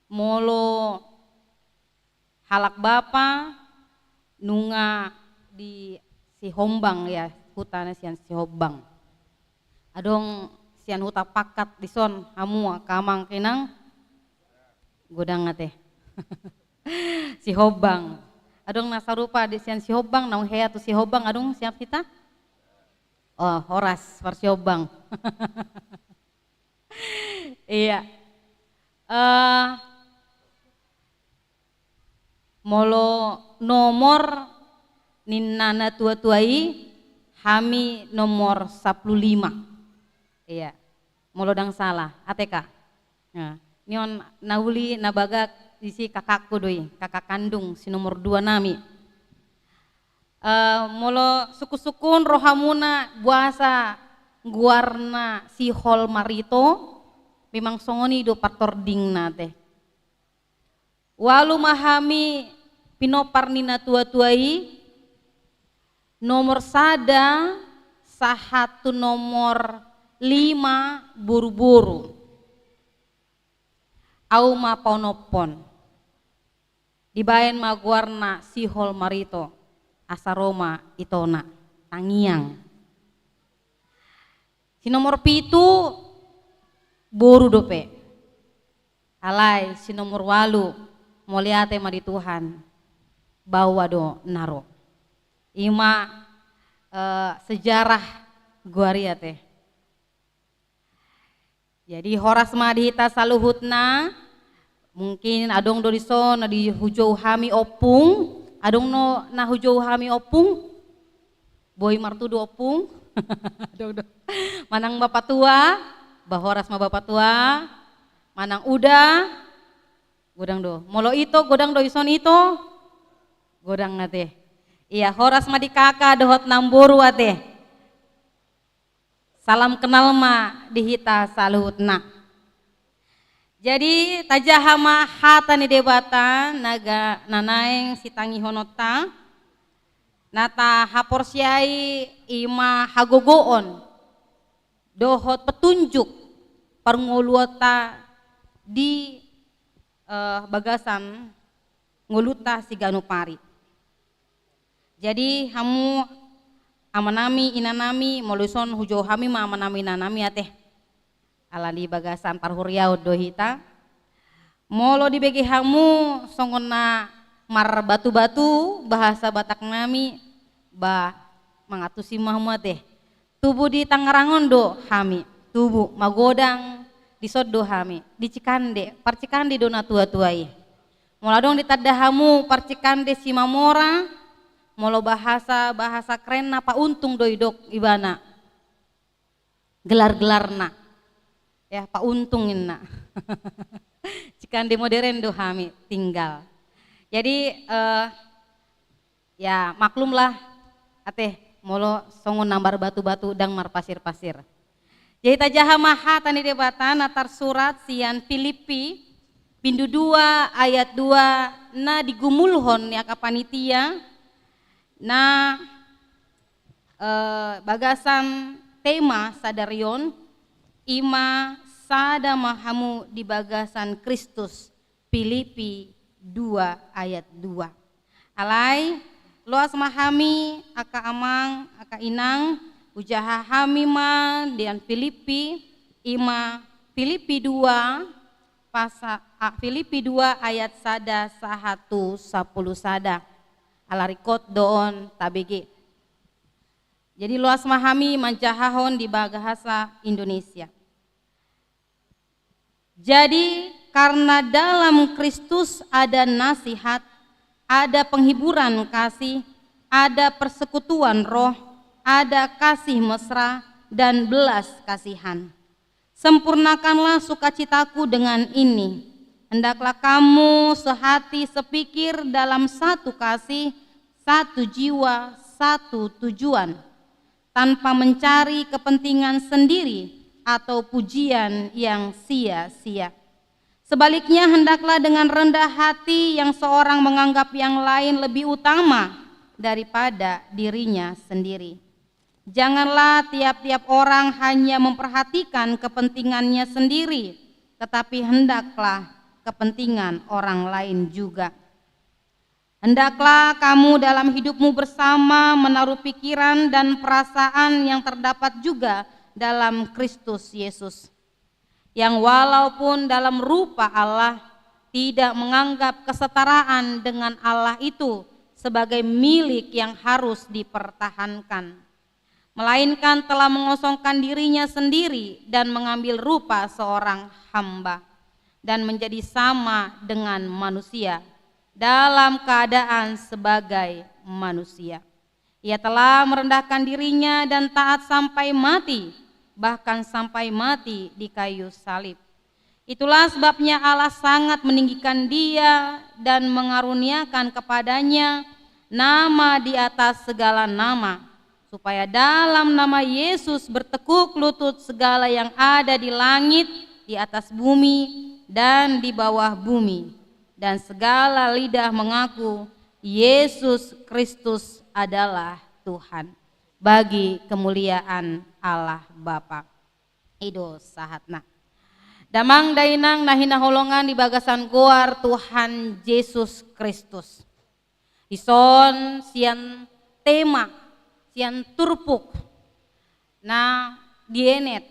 molo halak bapa nunga di Sihombang ya, hutana sian Sihombang. Adong sian huta pakat di son hamua kamang kinang godang teh. Sihombang. Adong nasarupa di sian Sihombang naung hea tu Sihombang adong siap kita? Oh, Horas Warsiobang. Iya. Molo nomor ninana tua-tuai hami nomor 15. Iya. Molo dang salah, ATK. Nah, nion nauli nabaga isi kakakku doi, kakak kandung si nomor 2 nami. Molo suku-sukun rohamuna buasa guarna si hol marito memang songoni do partording nate. Walu mahami pinopar nina tua-tuai nomor sada sahatu nomor 5 buru-buru au ma ponopon dibayan maguarna si hol marito asaroma itona tangiang si nomor 7 boru dope alai si nomor 8 moliate madi Tuhan bawa do naro ima sejarah guaria teh. Jadi horas madita saluhutna mungkin adong do diso na di hujau hami opung adong no na hujau hami opung boy martudu opung manang bapak tua bahoras ma bapak tua manang uda godang do molo ito godang do ison ito godang nate iya horas ma di kakak dohot namboru ate salam kenal ma dihita saluhutna. Jadi tajahama hata ni debata naga nanaeng sitangi honota nata haporsiai ima hagogoon dohot petunjuk perngoluota di bagasan ngoluta si ganupari. Jadi hamu amanami inanami moluson hujo hami ma amanami inanami ateh ala di bagasan parhuriau dohita molo di begi hamu songona mar batu-batu bahasa Batak nami ba mangatusi mahmu ateh tubuh di Tangerangon do hami tubuh magodang di soddo hami di Cikande parcikande do na tua-tuai moladong di tadahamu parcikande si Mamora molo bahasa keren apa untung doidok ibana gelar-gelarna ya pak untungin na Cikande modern do hami tinggal jadi ya maklumlah ateh molo songon nambar batu-batu dang mar pasir-pasir. Jadi tajaha maha tani debatan atar surat sian Filipi pindu 2 ayat 2 na digumulhon ya kapanitia na bagasan tema sadarion ima sada mahamu di bagasan Kristus Filipi 2 ayat 2 alai loas mahami aka amang aka inang ujaha hamima dan Filipi ima Filipi 2 Filipi 2 ayat sada sahatu 10 sada alarikot doon tabigi. Jadi luas mahami manjahahon di bahasa Indonesia. Jadi karena dalam Kristus ada nasihat, ada penghiburan kasih, ada persekutuan roh, ada kasih mesra dan belas kasihan. Sempurnakanlah sukacitaku dengan ini. Hendaklah kamu sehati sepikir dalam satu kasih, satu jiwa, satu tujuan, tanpa mencari kepentingan sendiri atau pujian yang sia-sia. Sebaliknya hendaklah dengan rendah hati yang seorang menganggap yang lain lebih utama daripada dirinya sendiri. Janganlah tiap-tiap orang hanya memperhatikan kepentingannya sendiri, tetapi hendaklah kepentingan orang lain juga. Hendaklah kamu dalam hidupmu bersama menaruh pikiran dan perasaan yang terdapat juga dalam Kristus Yesus, yang walaupun dalam rupa Allah tidak menganggap kesetaraan dengan Allah itu sebagai milik yang harus dipertahankan. melainkan telah mengosongkan dirinya sendiri dan mengambil rupa seorang hamba dan menjadi sama dengan manusia dalam keadaan sebagai manusia. Ia telah merendahkan dirinya dan taat sampai mati, bahkan sampai mati di kayu salib. Itulah sebabnya Allah sangat meninggikan dia dan mengaruniakan kepadanya nama di atas segala nama, supaya dalam nama Yesus bertekuk lutut segala yang ada di langit, di atas bumi, dan di bawah bumi, dan segala lidah mengaku Yesus Kristus adalah Tuhan, bagi kemuliaan Allah Bapa. Ido sahatna. Damang dainang nahina holongan di bagasan goar Tuhan Yesus Kristus. Ison sian tema, sian turpuk, na dienet,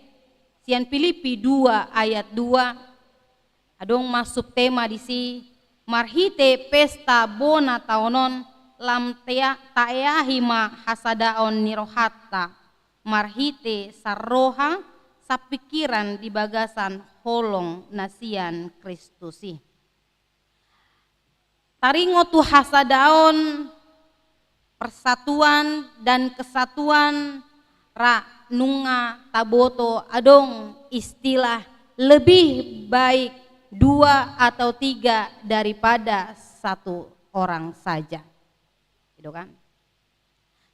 sian Filipi 2 ayat 2, adong masuk tema di si marhite pesta bona taonon lam taeahima hasadaon nirohatta, marhite sarroha sapikiran di bagasan holong nasian Kristusi. Taringo tu hasadaon persatuan dan kesatuan ra nunga taboto adong istilah lebih baik 2 atau 3 daripada 1 orang saja. Gitu kan?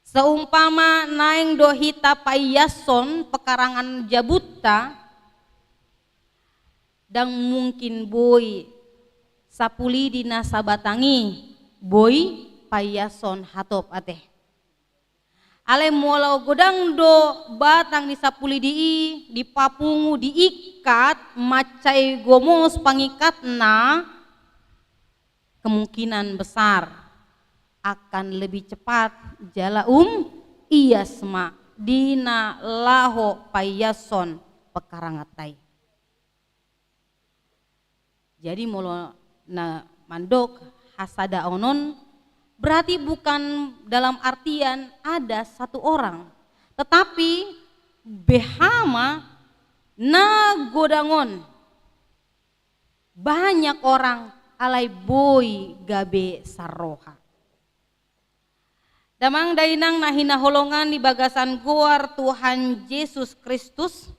Seumpama naeng dohita payason pekarangan jabuta dan mungkin boy sapuli dina sabatangi boy payason hatop ateh. Ale mulau godang do batang di sapuli di papungu diikat macai gomos pangikat na kemungkinan besar akan lebih cepat jala iya sema dina laho payason pekarangatai. Jadi mulau na mandok hasada onon berarti bukan dalam artian ada 1 orang, tetapi behama na godangon banyak orang alai boy gabe sarroha. Damang dainang nahina holongan di bagasan goar Tuhan Yesus Kristus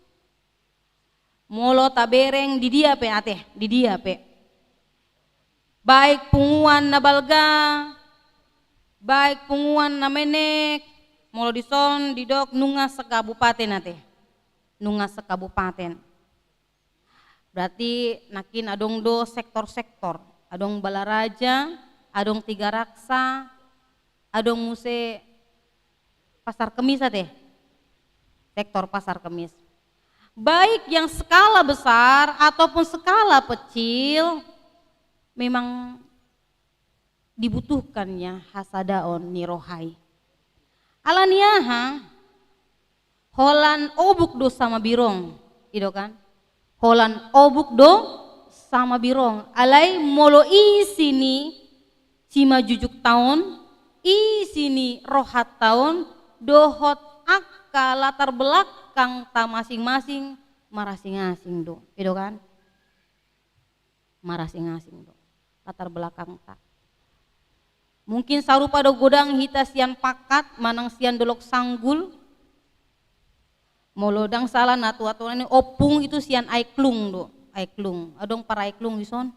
molo tabereng di dia pe ateh, di dia pe. Baik punguan na balga, baik punguan na menek, molo dison didok nunga sekabupaten ateh. Nunga sekabupaten. Berarti nakin adong do sektor-sektor, adong Balaraja, adong Tiga Raksa, adong muse Pasar Kemis ateh. Sektor Pasar Kemis. Baik yang skala besar ataupun skala kecil memang dibutuhkannya hasadaon nirohai. Alaniaha holan obuk do sama birong, itu kan? Holan obuk do sama birong. Alai molo isini cima jujuk tahun, isini rohat tahun, dohot akka latar belakang ta masing-masing marasing-asing do, itu kan? Marasing-asing do, latar belakang ta. Mungkin sarupa do godang hita sian pakat, manang sian dolok sanggul, molodang salah natu-atuan ini opung itu sian aiklung do, aiklung. Adong para aiklung ison,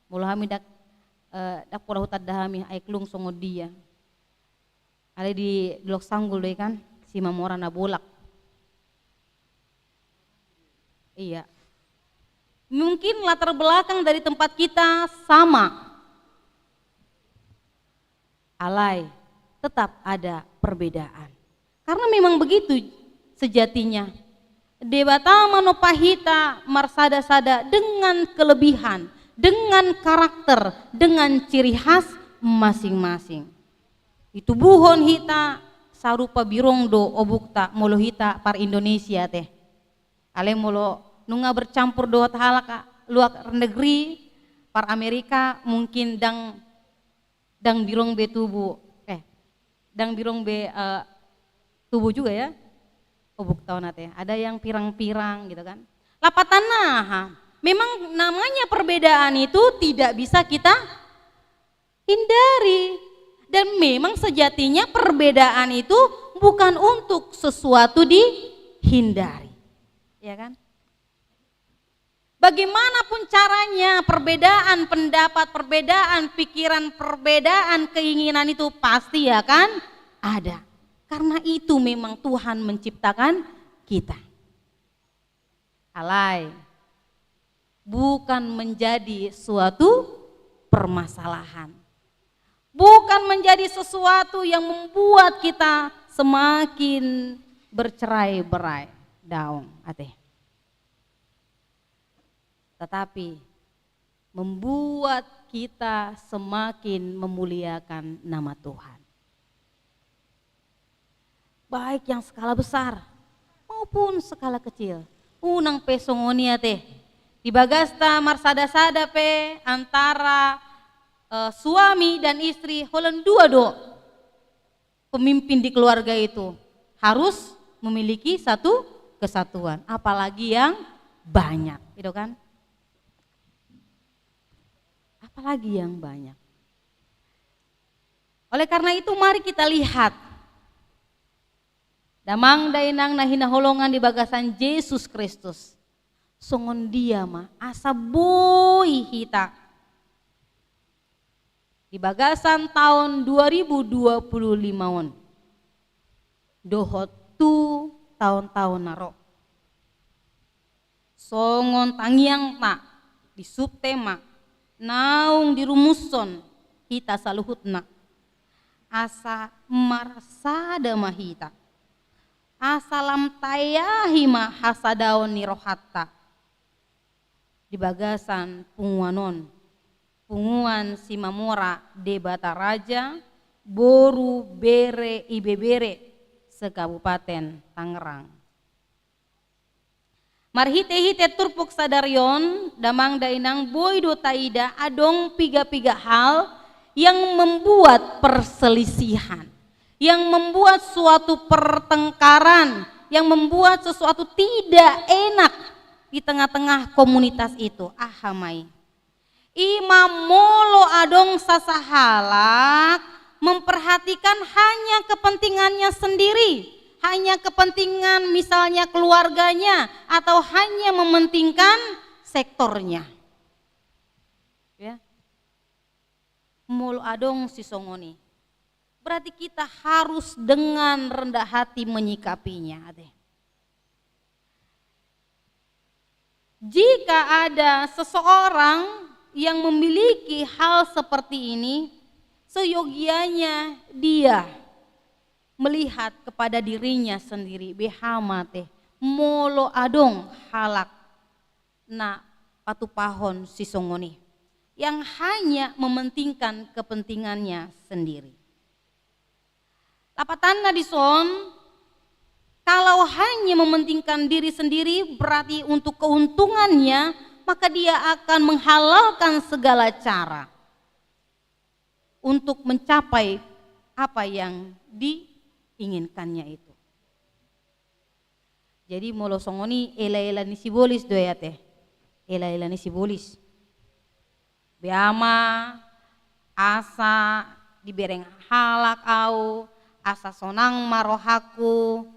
molo hami dak pura hutat dahami aiklung songo dia. Ada di dolok sanggul deh kan, si mamora na bolak. Iya. Mungkin latar belakang dari tempat kita sama. Alai, tetap ada perbedaan. Karena memang begitu sejatinya. Debata manopahita marsada-sada dengan kelebihan, dengan karakter, dengan ciri khas masing-masing. Itu buhon hita sarupa birong do obukta molo hita par Indonesia teh. Ale molo nunga bercampur do halaka luar negeri par Amerika mungkin dang birong be tubuh dang birong be tubuh juga ya, obuk tahu nate, ada yang pirang-pirang gitu kan. Lapatana, memang namanya perbedaan itu tidak bisa kita hindari. Dan memang sejatinya perbedaan itu bukan untuk sesuatu dihindari. Ya kan? Bagaimanapun caranya, perbedaan pendapat, perbedaan pikiran, perbedaan keinginan itu pasti akan ada. Karena itu memang Tuhan menciptakan kita. Alay, bukan menjadi suatu permasalahan. Bukan menjadi sesuatu yang membuat kita semakin bercerai-berai. Daung, ate. Tetapi membuat kita semakin memuliakan nama Tuhan. Baik yang skala besar maupun skala kecil. Unang pesongonia teh. Di bagasta marsada-sada pe antara suami dan istri holen dua do. Pemimpin di keluarga itu harus memiliki satu kesatuan. Apalagi yang banyak, gitu kan? Apalagi yang banyak. Oleh karena itu mari kita lihat. Damang dainang nahina holongan di bagasan Yesus Kristus. Songon dia mah asa boy hita. Di bagasan tahun 2025 on. Dohot tu tahun-tahun naro. Songon tangiang ma di subtema naung dirumuson hita saluhutna. Asa marsada mahita. Asalam tayahi ma hasadaon ni rohatta. Di bagasan punguanon. Punguan Simamora de Bataraja, Boru Bere Ibebere, sekabupaten Tangerang. Marhite-hite turpuk sadarion, damang dainang boydo taida adong piga-piga hal yang membuat perselisihan, yang membuat suatu pertengkaran, yang membuat sesuatu tidak enak di tengah-tengah komunitas itu. Ahamai. Imam molo adong sasahalak memperhatikan hanya kepentingannya sendiri, hanya kepentingan misalnya keluarganya atau hanya mementingkan sektornya. Ya. Molo adong si songoni. Berarti kita harus dengan rendah hati menyikapinya. Jika ada seseorang yang memiliki hal seperti ini, seyogianya dia melihat kepada dirinya sendiri. Behamate molo adong halak na patupahon si songoni yang hanya mementingkan kepentingannya sendiri. Lapatanna dison, kalau hanya mementingkan diri sendiri berarti untuk keuntungannya, maka dia akan menghalalkan segala cara untuk mencapai apa yang diinginkannya itu. Jadi molo songoni ela-ela ni sibolis doya teh. Ela-ela ni sibolis. Beama asa dibereng halak au, asa sonang marohaku,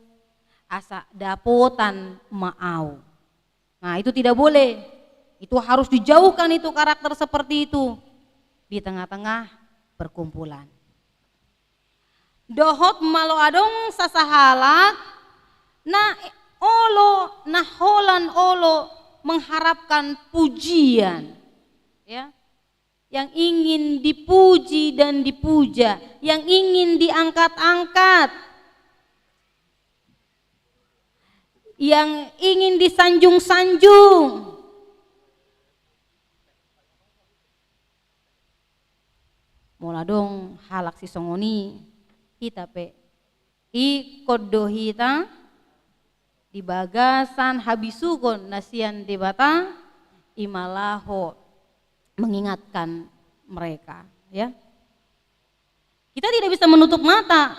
asa dapotan maau. Nah, itu tidak boleh. Itu harus dijauhkan itu karakter seperti itu di tengah-tengah perkumpulan. Dohot malo adong sasahalak na olo na holan olo mengharapkan pujian, ya, yang ingin dipuji dan dipuja, yang ingin diangkat-angkat, yang ingin disanjung-sanjung. Mula dong halak si songoni hita pe i kodo hita di bagasan habisukon nasian debata imalaho mengingatkan mereka, ya. Kita tidak bisa menutup mata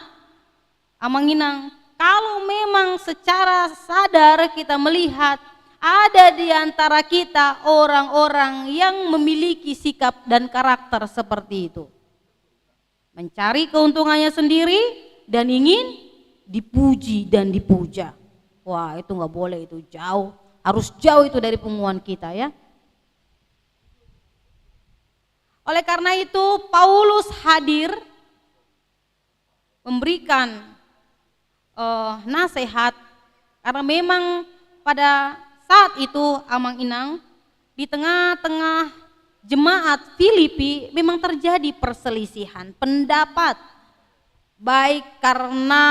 amanginang kalau memang secara sadar kita melihat ada di antara kita orang-orang yang memiliki sikap dan karakter seperti itu. Mencari keuntungannya sendiri dan ingin dipuji dan dipuja. Wah, itu nggak boleh, itu jauh. Harus jauh itu dari pengumuman kita ya. Oleh karena itu Paulus hadir memberikan nasihat karena memang pada saat itu Amang Inang di tengah-tengah jemaat Filipi memang terjadi perselisihan pendapat, baik karena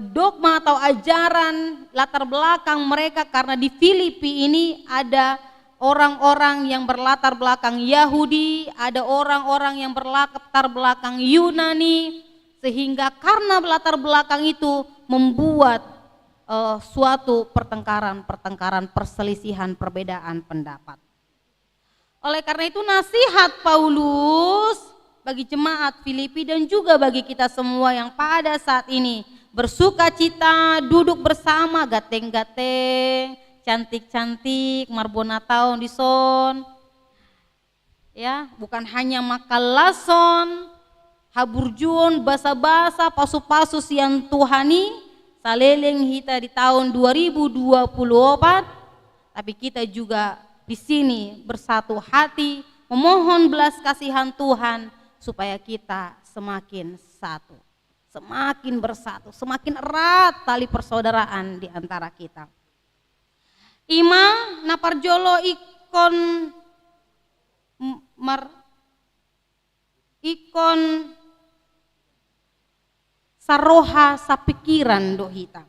dogma atau ajaran latar belakang mereka, karena di Filipi ini ada orang-orang yang berlatar belakang Yahudi, ada orang-orang yang berlatar belakang Yunani, sehingga karena latar belakang itu membuat suatu pertengkaran, perselisihan, perbedaan pendapat. Oleh karena itu nasihat Paulus bagi jemaat Filipi dan juga bagi kita semua yang pada saat ini bersukacita duduk bersama, gateng-gateng, cantik-cantik, marbona tahun di son. Ya, bukan hanya makalason, haburjun, basa-basa, pasu-pasu sian Tuhani, saleleng kita di tahun 2024, tapi kita juga di sini bersatu hati memohon belas kasihan Tuhan supaya kita semakin satu, semakin bersatu, semakin erat tali persaudaraan di antara kita. Ima naparjolo ikon saroha sapikiran dohita.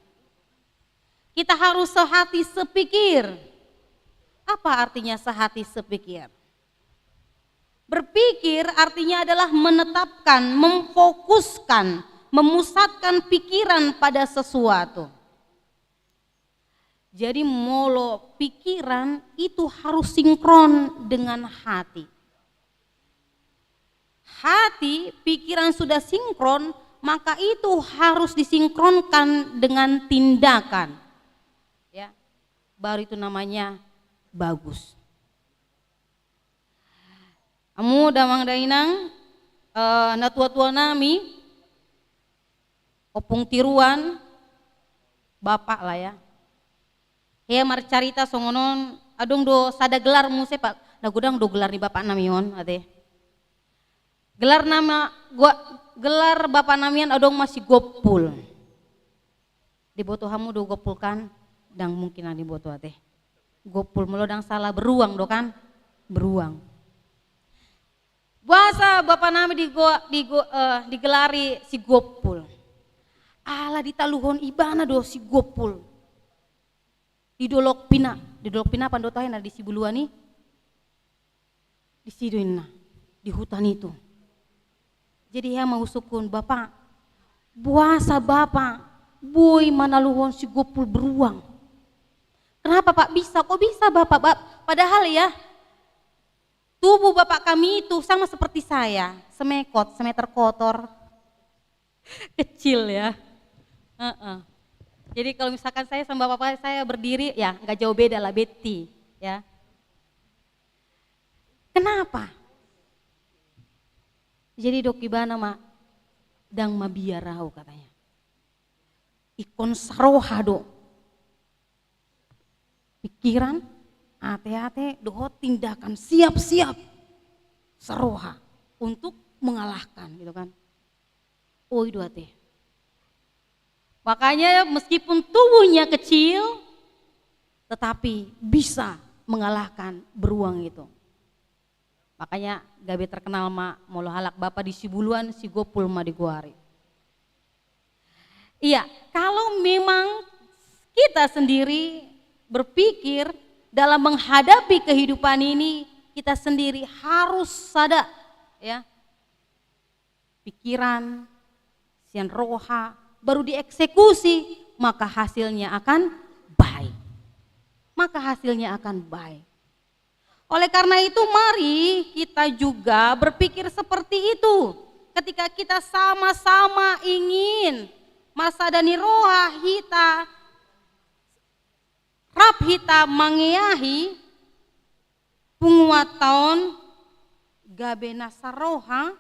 Kita harus sehati sepikir. Apa artinya sehati sepikir? Berpikir artinya adalah menetapkan, memfokuskan, memusatkan pikiran pada sesuatu. Jadi molo pikiran itu harus sinkron dengan hati. Hati, pikiran sudah sinkron, maka itu harus disinkronkan dengan tindakan. Ya, baru itu namanya bagus. Amu damang dainang na tua-tua nami opung tiruan bapak lah ya. Ya marcarita songonon adong do sada gelar muse pak nagudang do gelar di bapak namion ade. Gelar nama gua gelar bapak namian adong masih gopul. Di boto hamu do gopul kan dang mungkin di boto ate. Gopul melodang salah beruang do kan? Beruang. Bahasa bapak nami digelari si gopul. Ala ditaluhon ibana do si gopul. Di dolok pina pandotahin di Sibuluan nih. Di siduin di hutan itu. Jadi ya mau sukun bapak, buasa bapak, boy manaluhon si gopul beruang. Kenapa pak bisa? Kok bisa bapak? Padahal ya tubuh bapak kami itu sama seperti saya, semeter kotor, kecil ya. Jadi kalau misalkan saya sama bapak saya berdiri ya nggak jauh beda lah Betty ya. Kenapa? Jadi dok ibana mak dang mabiarau katanya. Ikon saroha do. Pikiran, ate-ate doh tindakan siap-siap saroha untuk mengalahkan gitu kan. Oh itu ate. Makanya meskipun tubuhnya kecil tetapi bisa mengalahkan beruang itu. Makanya gabe terkenal ma molo halak bapak di Sibuluan si gopul ma di Guari. Iya, kalau memang kita sendiri berpikir dalam menghadapi kehidupan ini kita sendiri harus sadar ya. Pikiran, sian roha baru dieksekusi maka hasilnya akan baik. Maka hasilnya akan baik. Oleh karena itu mari kita juga berpikir seperti itu. Ketika kita sama-sama ingin Masadani roha hita rap hita mangeahi penguatan gabe nasaroha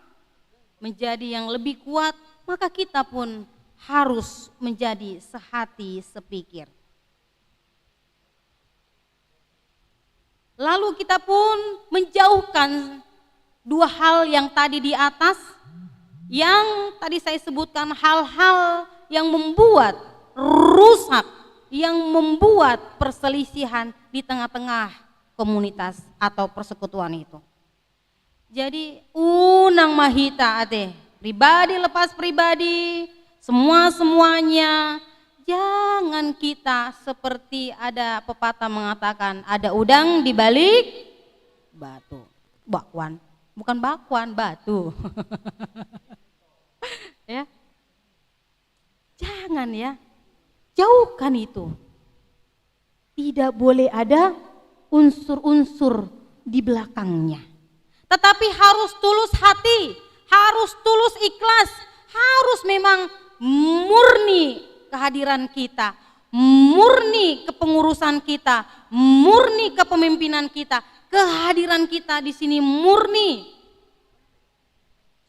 menjadi yang lebih kuat, maka kita pun harus menjadi sehati sepikir. Lalu kita pun menjauhkan dua hal yang tadi di atas, yang tadi saya sebutkan, hal-hal yang membuat rusak, yang membuat perselisihan di tengah-tengah komunitas atau persekutuan itu. Jadi unang mahita ate, pribadi lepas pribadi, semuanya, jangan kita seperti ada pepatah mengatakan, ada udang di balik batu. Bakwan, bukan bakwan, batu. Ya. Jangan ya, jauhkan itu. Tidak boleh ada unsur-unsur di belakangnya. Tetapi harus tulus hati, harus tulus ikhlas, harus memang murni kehadiran kita, murni kepengurusan kita, murni kepemimpinan kita, kehadiran kita di sini murni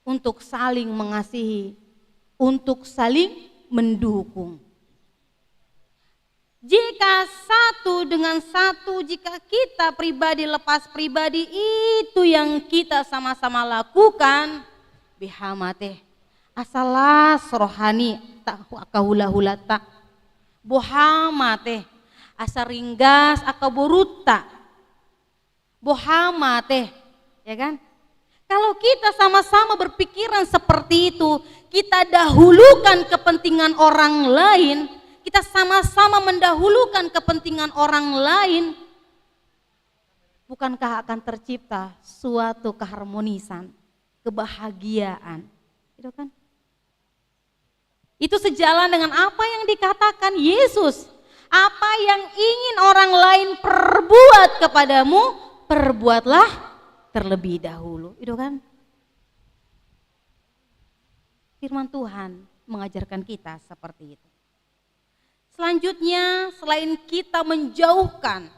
untuk saling mengasihi, untuk saling mendukung. Jika satu dengan satu, jika kita pribadi lepas pribadi, itu yang kita sama-sama lakukan, bihamate asalas rohani tak akahula-hula tak bohamate asaringgas akaboruta bohamate, ya kan? Kalau kita sama-sama berpikiran seperti itu, kita dahulukan kepentingan orang lain, kita sama-sama mendahulukan kepentingan orang lain, bukankah akan tercipta suatu keharmonisan, kebahagiaan, gitu kan? Itu sejalan dengan apa yang dikatakan Yesus. Apa yang ingin orang lain perbuat kepadamu, perbuatlah terlebih dahulu, itu kan? Firman Tuhan mengajarkan kita seperti itu. Selanjutnya, selain kita menjauhkan,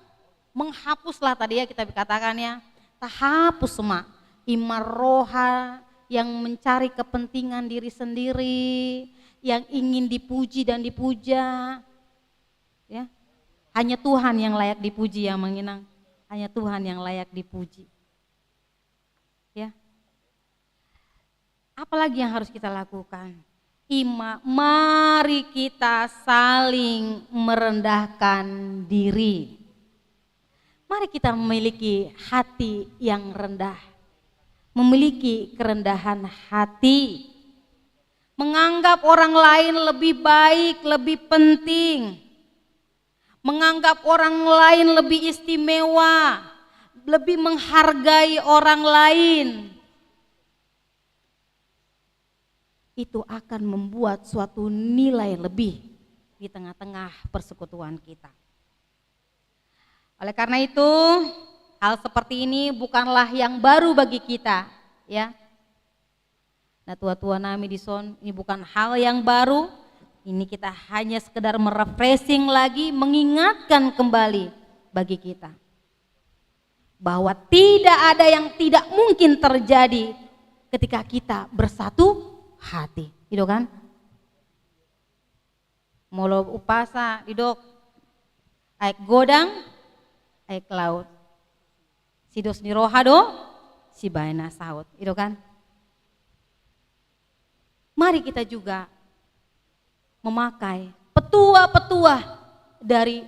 menghapuslah tadi ya kita katakan ya, tahapus semua imar roha yang mencari kepentingan diri sendiri, yang ingin dipuji dan dipuja, ya. Hanya Tuhan yang layak dipuji ya menginang, hanya Tuhan yang layak dipuji. Ya. Apalagi yang harus kita lakukan? Mari kita saling merendahkan diri. Mari kita memiliki hati yang rendah, memiliki kerendahan hati, menganggap orang lain lebih baik, lebih penting, menganggap orang lain lebih istimewa, lebih menghargai orang lain. Itu akan membuat suatu nilai lebih di tengah-tengah persekutuan kita. Oleh karena itu, hal seperti ini bukanlah yang baru bagi kita, ya. Nah, tua-tua nami di son, ini bukan hal yang baru. Ini kita hanya sekedar merefreshing lagi, mengingatkan kembali bagi kita bahwa tidak ada yang tidak mungkin terjadi ketika kita bersatu hati, gitu kan? Molo upasa didok aik godang aik laut sidos ni rohado si baina saut, gitu kan? Mari kita juga memakai petua-petua dari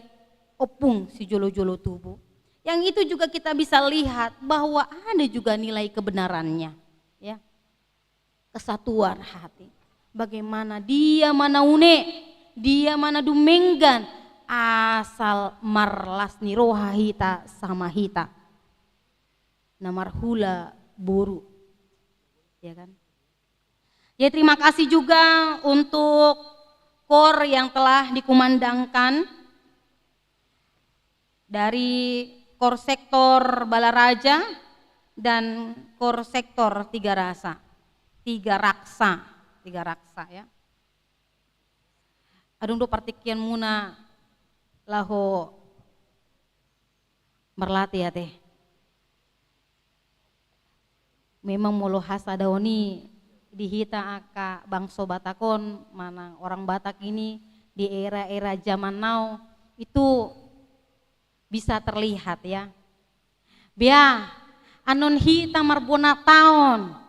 opung si jolo-jolo tubuh. Yang itu juga kita bisa lihat bahwa ada juga nilai kebenarannya, ya. Kesatuan hati. Bagaimana dia mana une, dia mana dumenggan, asal marlasni roha hita sama hita. Namar hula boru. Ya kan? Ya, terima kasih juga untuk kor yang telah dikumandangkan dari kor sektor Balaraja dan kor sektor Tiga Raksa ya. adong do partikian muna laho merlatih ya teh. Memang molo hasadaoni dihita aka bangso Batakon, mana orang Batak ini di era-era zaman now itu bisa terlihat ya. Bia anon hita marbona taon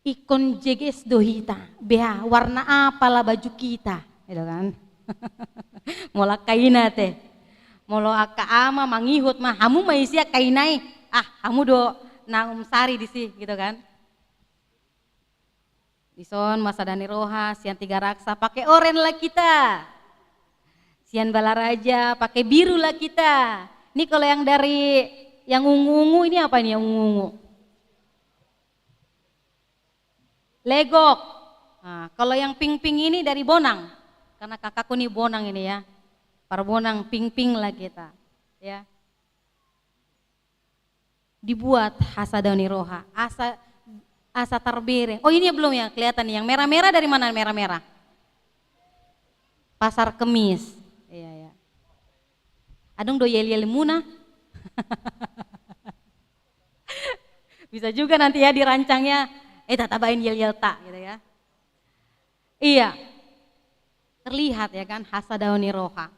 ikon jeges do hita, bia warna apa lah baju kita, gitu kan? Mola kaina teh, molo aka ama mangihut mah, hamu maisia kainai, hamu do naum sari di si, gitu kan? Dison masa Dani Roha, sian tiga raksa pakai oren lah kita, sian Balaraja pakai biru lah kita. Ini kalau yang dari yang ungu-ungu ini apa ini yang ungu-ungu? Legok. Nah, kalau yang pink-pink ini dari Bonang, karena kakakku nih Bonang ini ya, Parbonang pink-pink lah kita, ya. Dibuat hasadauni roha, asa terbere. Oh ini belum ya kelihatan yang merah-merah dari mana merah-merah? Pasar Kemis. Iya ya. Adong do yel-yel muna. Bisa juga nanti ya dirancangnya. Tatabain yel-yel tak gitu ya. Iya. Terlihat ya kan hasadauni roha.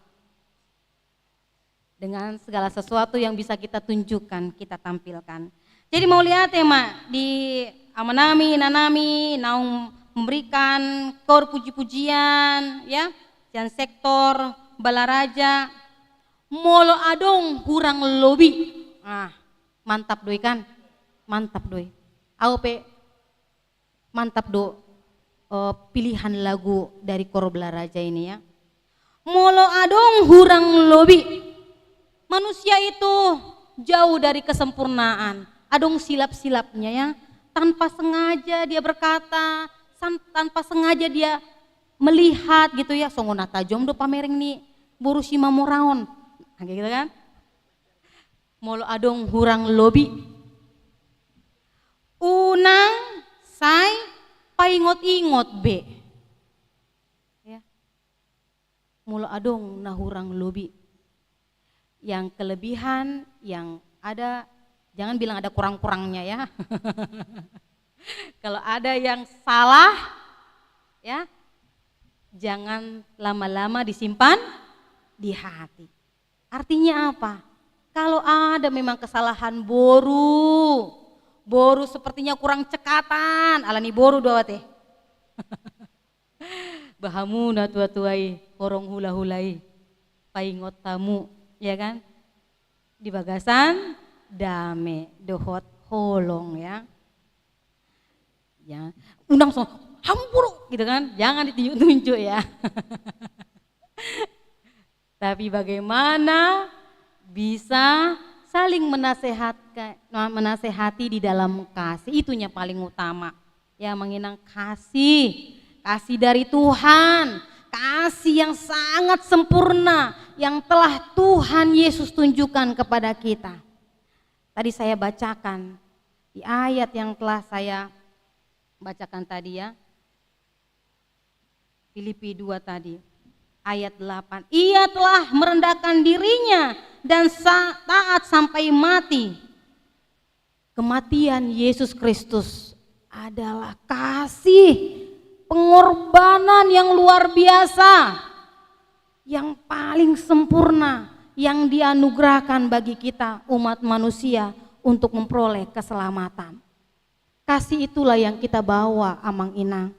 Dengan segala sesuatu yang bisa kita tunjukkan, kita tampilkan. Jadi mau lihat ya Mak, di amanami, nanami, naung memberikan kor puji-pujian ya. Dan sektor Balaraja, molo adong kurang lobi. Mantap doi kan? Mantap doi. Aupe mantap do pilihan lagu dari Kor Balaraja ini ya. Molo adong hurang lobi. Manusia itu jauh dari kesempurnaan. Adong silap-silapnya ya. Tanpa sengaja dia berkata, tanpa sengaja dia melihat gitu ya. Songona tajom do pamereng nih buru si mamoraon. Kayak gitu kan. Molo adong hurang lobi. Unang say paingot-ingot be. Ya. Mula adong nahurang lobi. Yang kelebihan yang ada, jangan bilang ada kurang-kurangnya ya. Kalau ada yang salah ya, jangan lama-lama disimpan di hati. Artinya apa? Kalau ada memang kesalahan boru sepertinya kurang cekatan, alani boru doa teh. Bahamuna tua-tuai, horong hula-hulai, paingot tamu, ya kan? Di bagasan, dame, dohot, holong ya. Ya, undang so, hampuru, gitu kan? Jangan ditunjuk-tunjuk ya. Tapi bagaimana bisa saling menasehati di dalam kasih, itunya paling utama. Ya, mengenang kasih dari Tuhan, kasih yang sangat sempurna yang telah Tuhan Yesus tunjukkan kepada kita. Tadi saya bacakan di ayat yang telah saya bacakan tadi ya, Filipi 2 tadi, ayat 8. Ia telah merendahkan dirinya dan taat sampai mati. Kematian Yesus Kristus adalah kasih, pengorbanan yang luar biasa, yang paling sempurna, yang dianugerahkan bagi kita umat manusia untuk memperoleh keselamatan. Kasih itulah yang kita bawa Amang Inang.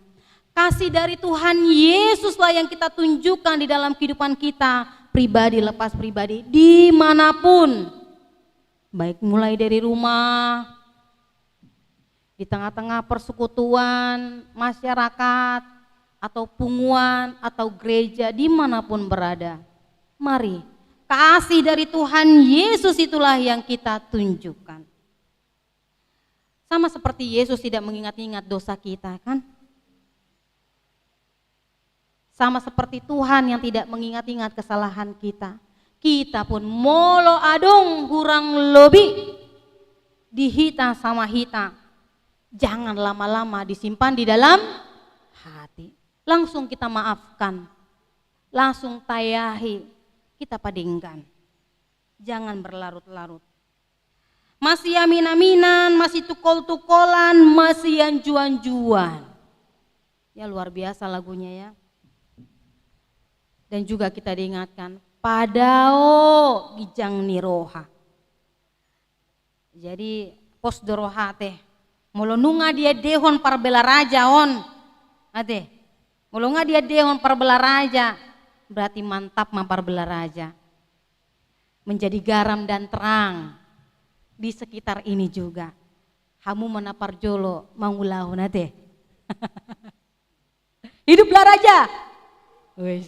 Kasih dari Tuhan Yesuslah yang kita tunjukkan di dalam kehidupan kita, pribadi lepas pribadi, dimanapun. Baik mulai dari rumah, di tengah-tengah persekutuan, masyarakat, atau punguan, atau gereja, dimanapun berada. Mari, kasih dari Tuhan Yesus itulah yang kita tunjukkan. Sama seperti Yesus tidak mengingat-ingat dosa kita kan? Sama seperti Tuhan yang tidak mengingat-ingat kesalahan kita. Kita pun molo adong hurang lobi dihita sama hita. Jangan lama-lama disimpan di dalam hati. Langsung kita maafkan. langsung tayahi, kita padingkan. Jangan berlarut-larut. Masih amin-aminan, masih tukol-tukolan, masih anjuan-juan. Ya luar biasa lagunya ya. Dan juga kita diingatkan, padao gijang niroha. Jadi pos doroha teh, mulununga dia dehon parbela raja on. Ate, mulunga dia dehon parbela raja, berarti mantap mamparbela raja. Menjadi garam dan terang di sekitar ini juga. Hamu menapar jolo mangulahu nate. Hiduplah raja. Wis.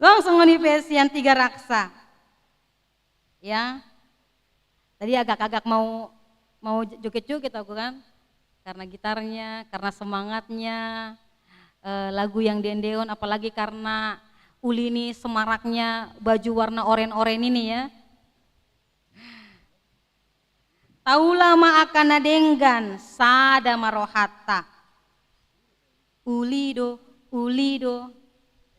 Langsung Unipesian 3 raksa. Ya. Tadi agak-agak mau joget-joget aku kan. Karena gitarnya, karena semangatnya, lagu yang dendeon, apalagi karena Uli ini semaraknya baju warna oren-oren ini ya. Taulama akan nadenggan sada marohata. Ulido,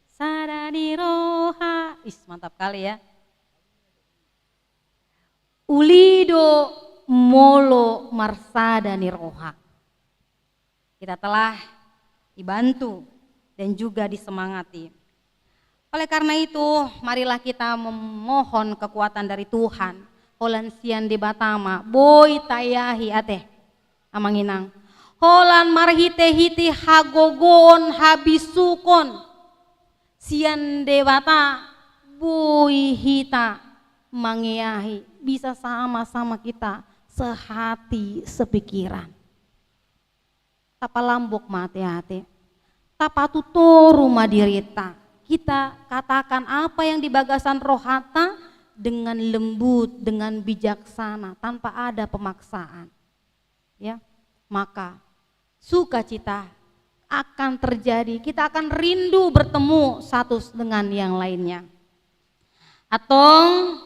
sada diroha. Mantap kali ya. Ulido molo marsada niroha. Kita telah dibantu dan juga disemangati. Oleh karena itu, marilah kita memohon kekuatan dari Tuhan. Holan sian di Batama, boy tayahi ateh, amanginang. Holan marhite hiti hagogon habisukon, sian debata, boy hita mangiahi. Bisa sama-sama kita sehati sepikiran. Tapa lambok mati hati, tapa tutoru madirita. Kita katakan apa yang di bagasan rohata dengan lembut, dengan bijaksana, tanpa ada pemaksaan. Ya, maka sukacita akan terjadi. Kita akan rindu bertemu satu dengan yang lainnya. Atong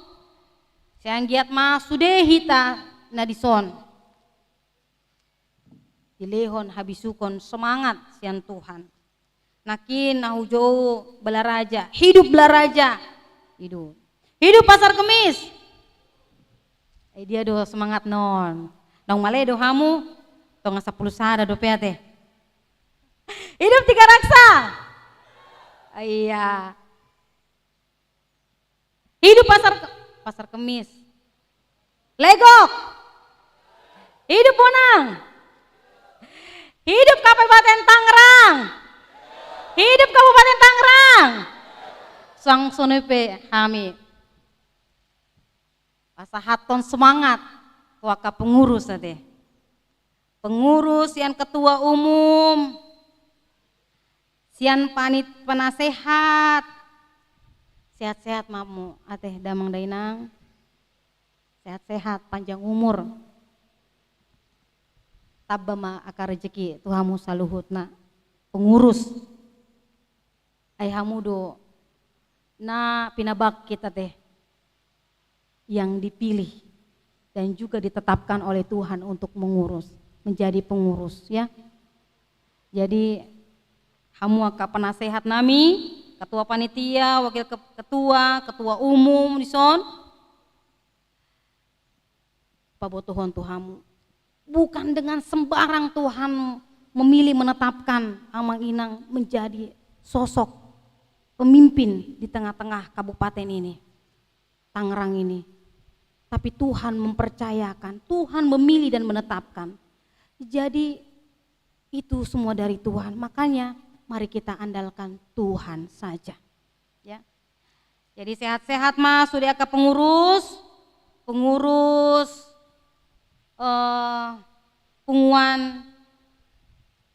siang giat ma sudehita nadison. Dilehon habisukon semangat sian Tuhan. Nakin nahujo belaraja, hidup belaraja, hidup. Hidup pasar kemis. Dia do semangat non. Dong male do hamu, tong 10 sada do teh. Hidup 3 raksa. Iya. Hidup pasar kemis. Legok. Hidup Bonang. Hidup Kabupaten Tangerang. Hidup Kabupaten Tangerang. Sang sonepe hami. Pasahaton semangat waka pengurus tadi. Pengurus yang ketua umum, sian penasehat, sehat-sehat mamu, ateh damang dainang, sehat-sehat panjang umur. Tabama akar rezeki Tuhamu saluhutna pengurus. Ayhamu do na pinabak kita teh yang dipilih dan juga ditetapkan oleh Tuhan untuk mengurus, menjadi pengurus ya. Jadi hamu aka penasehat nami, ketua panitia, wakil ketua umum dison. Pabotohon Tuhamu. Bukan dengan sembarang Tuhan memilih menetapkan Amang Inang menjadi sosok pemimpin di tengah-tengah kabupaten ini, Tangerang ini. Tapi Tuhan mempercayakan, Tuhan memilih dan menetapkan. Jadi itu semua dari Tuhan. Makanya mari kita andalkan Tuhan saja. Ya. Jadi sehat-sehat Mas, sudah ke pengurus Punguan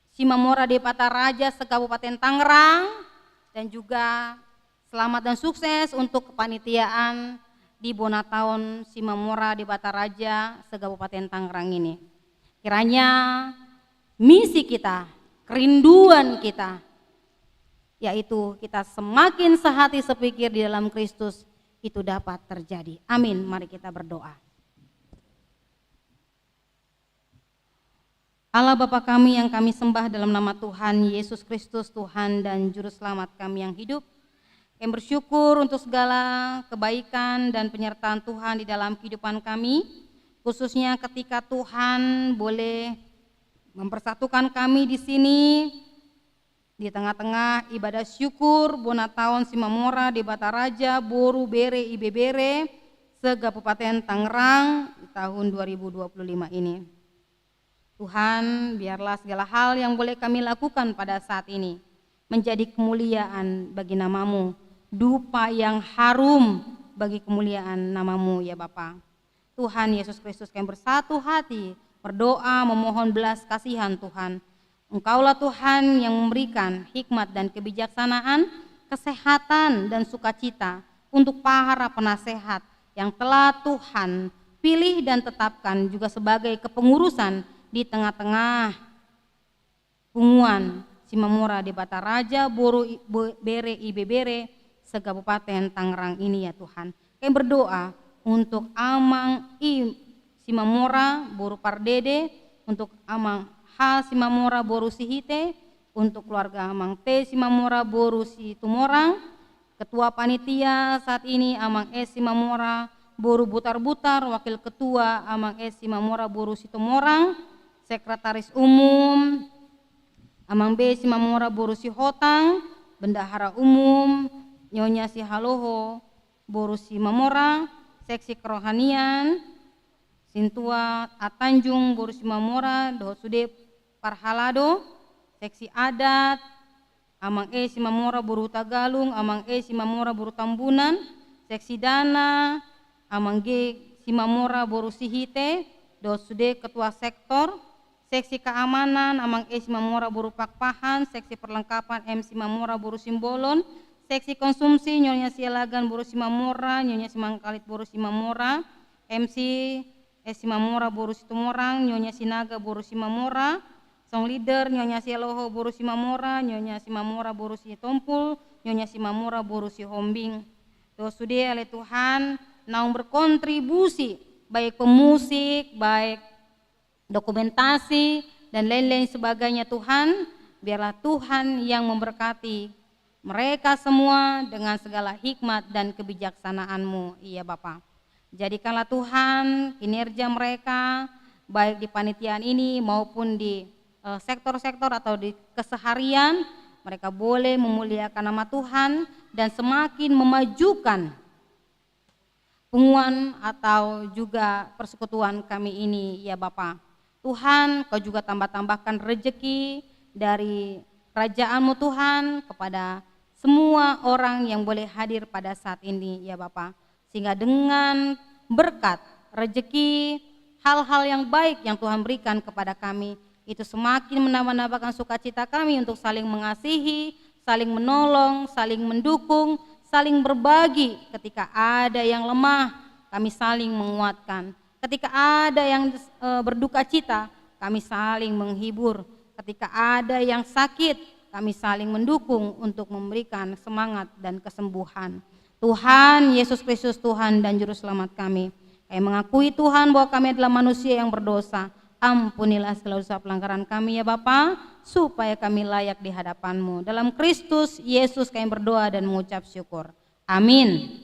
Simamora Depata Raja se-Kabupaten Tangerang, dan juga selamat dan sukses untuk kepanitiaan di Bonataon Simamora Depata Raja se-Kabupaten Tangerang ini. Kiranya misi kita, kerinduan kita, yaitu kita semakin sehati sepikir di dalam Kristus, itu dapat terjadi. Amin. Mari kita berdoa. Allah Bapa kami yang kami sembah dalam nama Tuhan Yesus Kristus, Tuhan dan Juru Selamat kami yang hidup. Kami bersyukur untuk segala kebaikan dan penyertaan Tuhan di dalam kehidupan kami, khususnya ketika Tuhan boleh mempersatukan kami di sini di tengah-tengah ibadah syukur Bonataon Simamora di Bataraja, Boru Bere Ibebere, se-Kabupaten Tangerang di tahun 2025 ini. Tuhan, biarlah segala hal yang boleh kami lakukan pada saat ini menjadi kemuliaan bagi nama-Mu, dupa yang harum bagi kemuliaan nama-Mu ya Bapa. Tuhan Yesus Kristus, kami bersatu hati berdoa memohon belas kasihan Tuhan. Engkaulah Tuhan yang memberikan hikmat dan kebijaksanaan, kesehatan dan sukacita untuk para penasehat yang telah Tuhan pilih dan tetapkan juga sebagai kepengurusan di tengah-tengah Punguan Simamora di Bataraja, Boru Bere Ibebere, se-Kabupaten Tangerang ini ya Tuhan. Kami berdoa untuk Amang I Simamora Boru Pardede, untuk Amang H Simamora Boru Sihite, untuk keluarga Amang T Simamora Boru Situmorang, Ketua Panitia saat ini Amang S Simamora Boru Butar-Butar, Wakil Ketua Amang S Simamora Boru Situmorang, Sekretaris Umum Amang B Simamora Boru Sihotang, Bendahara Umum Nyonya Sihaloho Boru Simamora, Seksi Kerohanian Sintua Atanjung Boru Simamora, Dohosude Parhalado, Seksi Adat Amang E Simamora Boru Tagalung, Amang E Simamora Boru Tambunan, Seksi Dana Amang G Simamora Boru Sihite, Dohosude Ketua Sektor, Seksi Keamanan Amang E Simamora Boru Pakpahan, Seksi Perlengkapan M Simamora Boru Simbolon, Seksi Konsumsi Nyonya Sialagan Boru Simamora, Nyonya Simangkalit Boru Simamora, MC S Simamora Boru Situmorang, Nyonya Sinaga Boru Simamora, Song Leader Nyonya Sialoho Boru Simamora, Nyonya Simamora Boru Situmpul, Nyonya Simamora Boru Sihombing. Dosude oleh Tuhan naung berkontribusi baik pemusik, baik dokumentasi dan lain-lain sebagainya Tuhan, biarlah Tuhan yang memberkati mereka semua dengan segala hikmat dan kebijaksanaan-Mu iya Bapa. Jadikanlah Tuhan kinerja mereka baik di panitiaan ini maupun di sektor-sektor atau di keseharian, mereka boleh memuliakan nama Tuhan dan semakin memajukan Punguan atau juga persekutuan kami ini ya Bapa. Tuhan, Kau juga tambah-tambahkan rejeki dari kerajaan-Mu Tuhan kepada semua orang yang boleh hadir pada saat ini ya Bapa. Sehingga dengan berkat, rejeki, hal-hal yang baik yang Tuhan berikan kepada kami, itu semakin menambah-nambahkan sukacita kami untuk saling mengasihi, saling menolong, saling mendukung, saling berbagi. Ketika ada yang lemah, kami saling menguatkan. Ketika ada yang berduka cita, kami saling menghibur. Ketika ada yang sakit, kami saling mendukung untuk memberikan semangat dan kesembuhan. Tuhan Yesus Kristus, Tuhan dan Juru Selamat kami. Kami mengakui Tuhan bahwa kami adalah manusia yang berdosa. Ampunilah segala dosa pelanggaran kami ya Bapa, supaya kami layak di hadapan-Mu. Dalam Kristus Yesus kami berdoa dan mengucap syukur. Amin.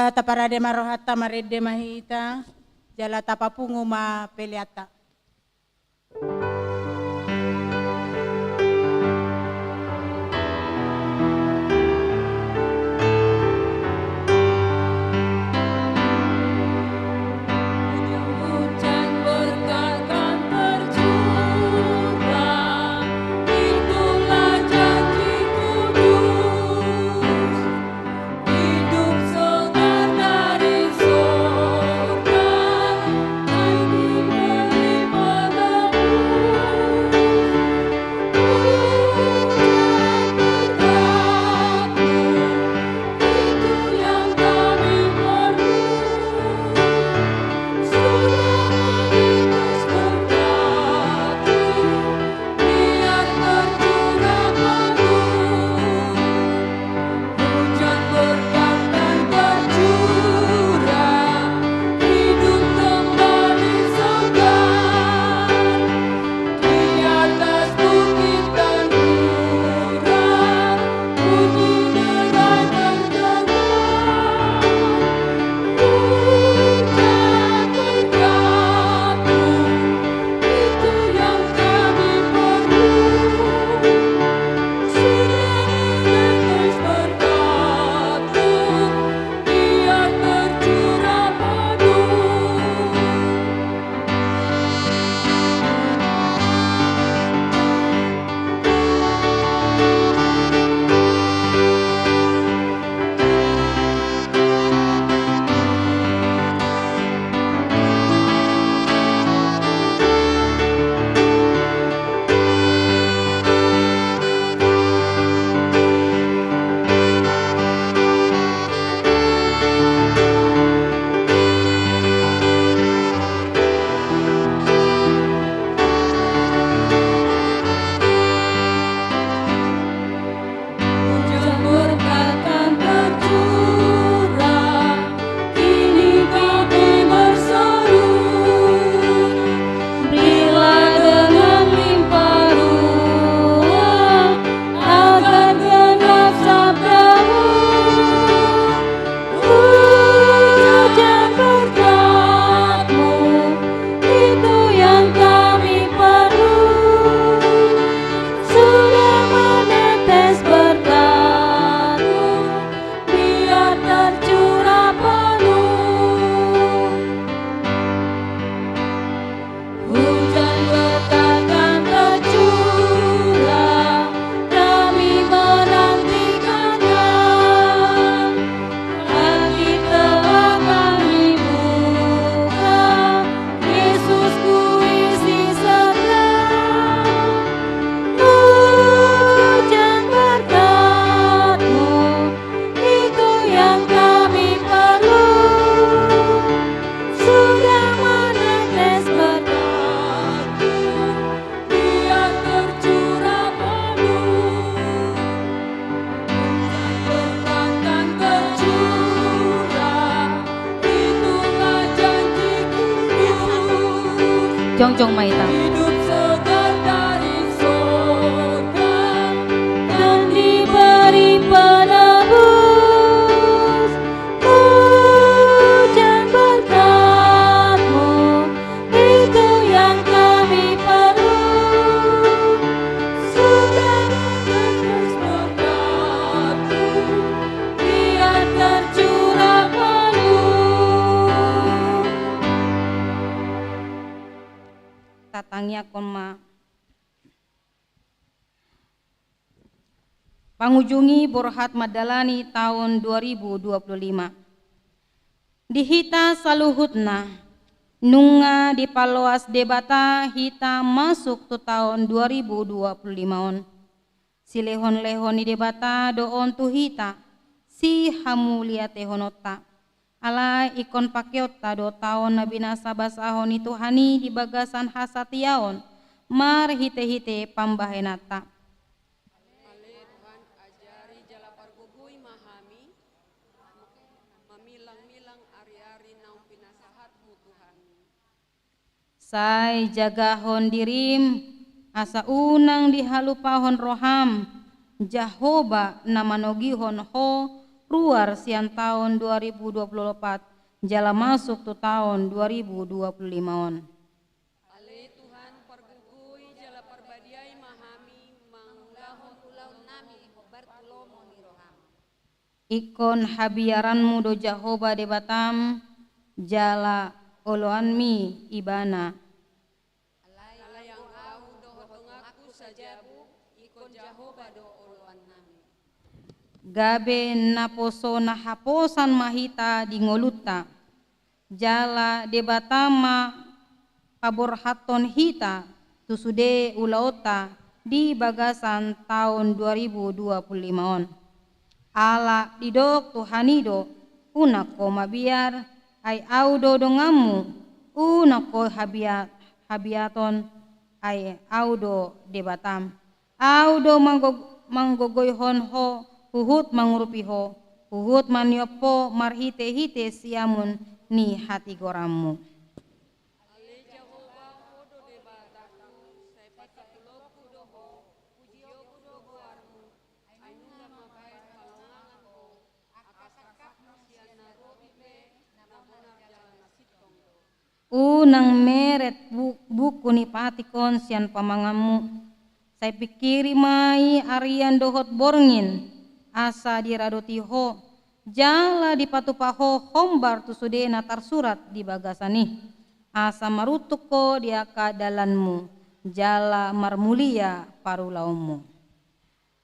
Taparade marohata marede mahita, jala tapapungu ma peliata. Hujan berkat kan tercurah, itulah janji kudus. Hidup segar dari surga Jong-jong maita. Hidup segar dari surga dan diberi penebus. Hujan berkat-Mu, itu yang kami perlu. Sudah terus berkat-Mu, biar tercurah penuh. Tatangnya koma Pangujungi Borhat Madalani tahun 2025. Dihita saluhutna nunga di paloas debata hita masuk tu tahun 2025 silehon-lehon di debata doon tu hita si hamulia tehonota ala ikon pakeota do tahun nabinasa basahon itu hani di bagasan hasatiaon mar hite-hite pambahenata. Ale Tuhan ajari jala pargugui mahami, mamilang-milang ari-ari naung pinasahat-Mu Tuhan. Sai jagahon dirim asa unang dihalupahon roham Jahoba namanogihon ho ruar sian tahun 2024 jala masuk tu tahun 2025 Ale Tuhan pargugui jala parbadiai mahami manggahon ulau nami bertulomo ni roham. ikon habiaranmu do Jahoba de Batam jala oloanmi ibana Ala yang au dohotong aku sajabu ikon Jahoba do oloan nami. gabe naposo nahaposan mahita di ngoluta jala de Batama paborhaton hita tusude ulaota di bagasan tahun 2025 ala didok tuhanido unako mabiar ay audo dongamu unako habiaton ay audo de Batam audo manggogoyhon ho huhut mangurupiho huhut maniopo marhite-hite siamun ni hati goramu. Ale Jahoba hodo de bataku sai patatuloku doho pujioku do guarmu ainunga mabae palongangan ho akasakakmu sian narobibe nabonar jalan nasitong do. Unang meret buku ni patikon sian pamangamu saya pikiri mai arian dohot borngin asa diradoti ho jala dipatupaho hombar tusude natar surat di bagasani asa marutuk ko dia kadalanmu jala marmulia parulaumu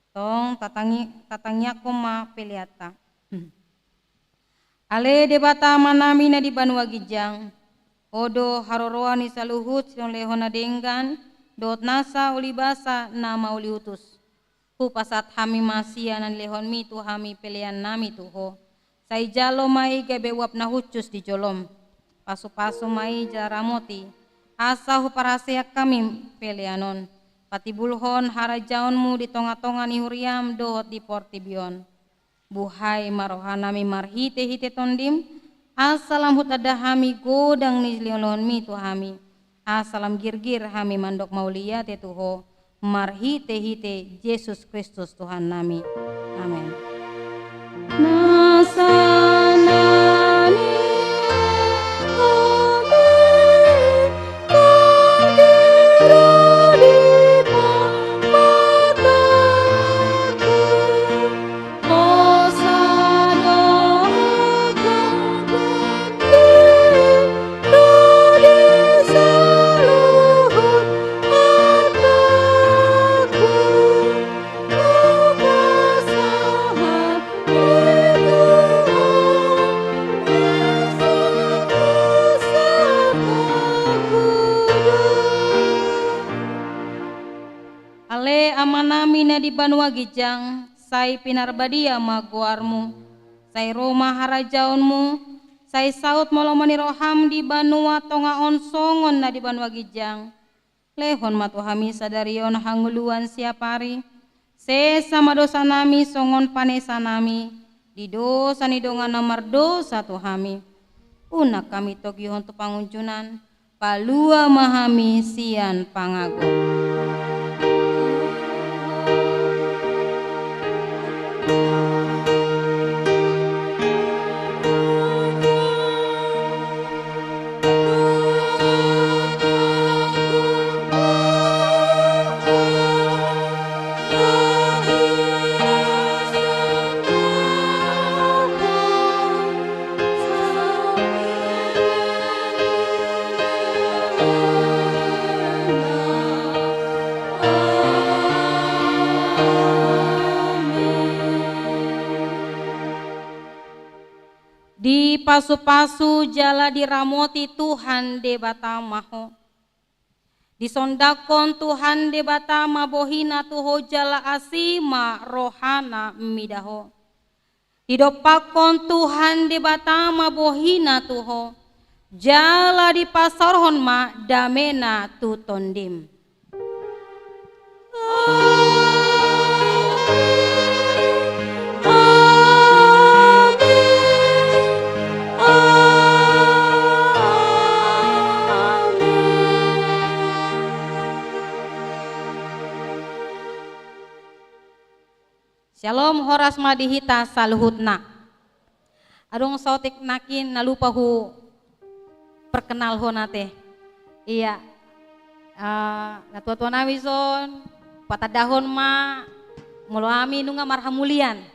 tong tatangnya koma peliata ale debata manami na di Banua Gijang odo haroroani saluhut sinon lehona denggan dot nasa ulibasa nama uliutus hu pasat hami masia nan lehon mi tu hami pelian nami tu ho sai jalo mai gabe wap na hucus di jolom pasu-pasu mai jaramoti asa hu parasea kami pelianon patibulhon harajaonmu di tonga-tonga ni huriam dohot di portibion buhai marohanami marhite-hite tondim asalam hutada hami godang ni lehon mi tu hami asalam girgir hami mandok maulia te tuho marhite-hite Yesus Kristus Tuhan nami. Amin. Nasanani amin kandiro di mataku osadoakan diro di saluhut hartaku upasahan Ale amanami na di Banua Gijang, say pinarbadia maguarmu, say Roma harajaonmu, say saut molomani roham di Banua tongaon songon na di Banua Gijang. Lehon matuhami sadarion hanguluan siapari, sesama dosa nami songon panesa nami, di dosa ni dongan nomor dosa tuhami. Una kami togihon tu pangunjunan, palua mahami sian pangago. Di pasu-pasu jala diramoti Tuhan de batamaho. Disondakon Tuhan de batama bohina tuho jala asima rohana midaho. Didopakon Tuhan de batama bohina tuho. Jala di pasarhon ma damena tutondim. Shalom horas madihita saluhutna. Adong sotik nakin nalupa hu perkenal honate. Iya. Natua-tua nawison patadahon ma mulo ami nunga marhamulian.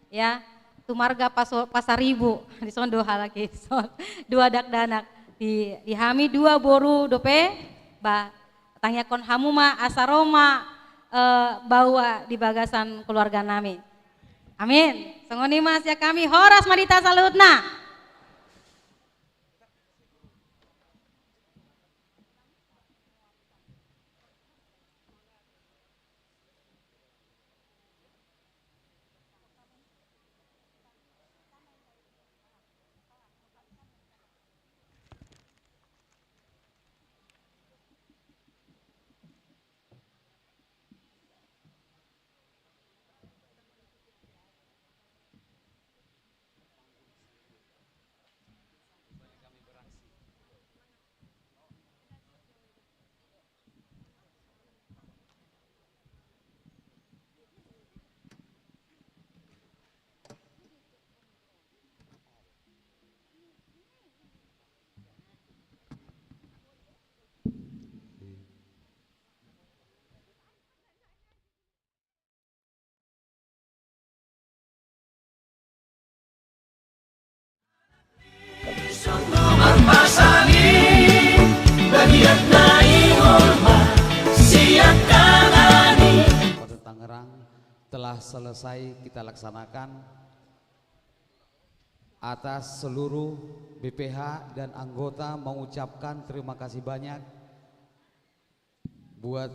Ya, tu marga pasaribu di son dua halaki son dua dakdanak di hami dua boru dope ba tangyakon hamu ma asaroma bawa di bagasan keluarga nami. Amin. Songoni mas ya kami horas madita salutna. Sungguh berpasangi bagian naik hormat siap kanani. Kota Tangerang telah selesai kita laksanakan atas seluruh BPH dan anggota mengucapkan terima kasih banyak buat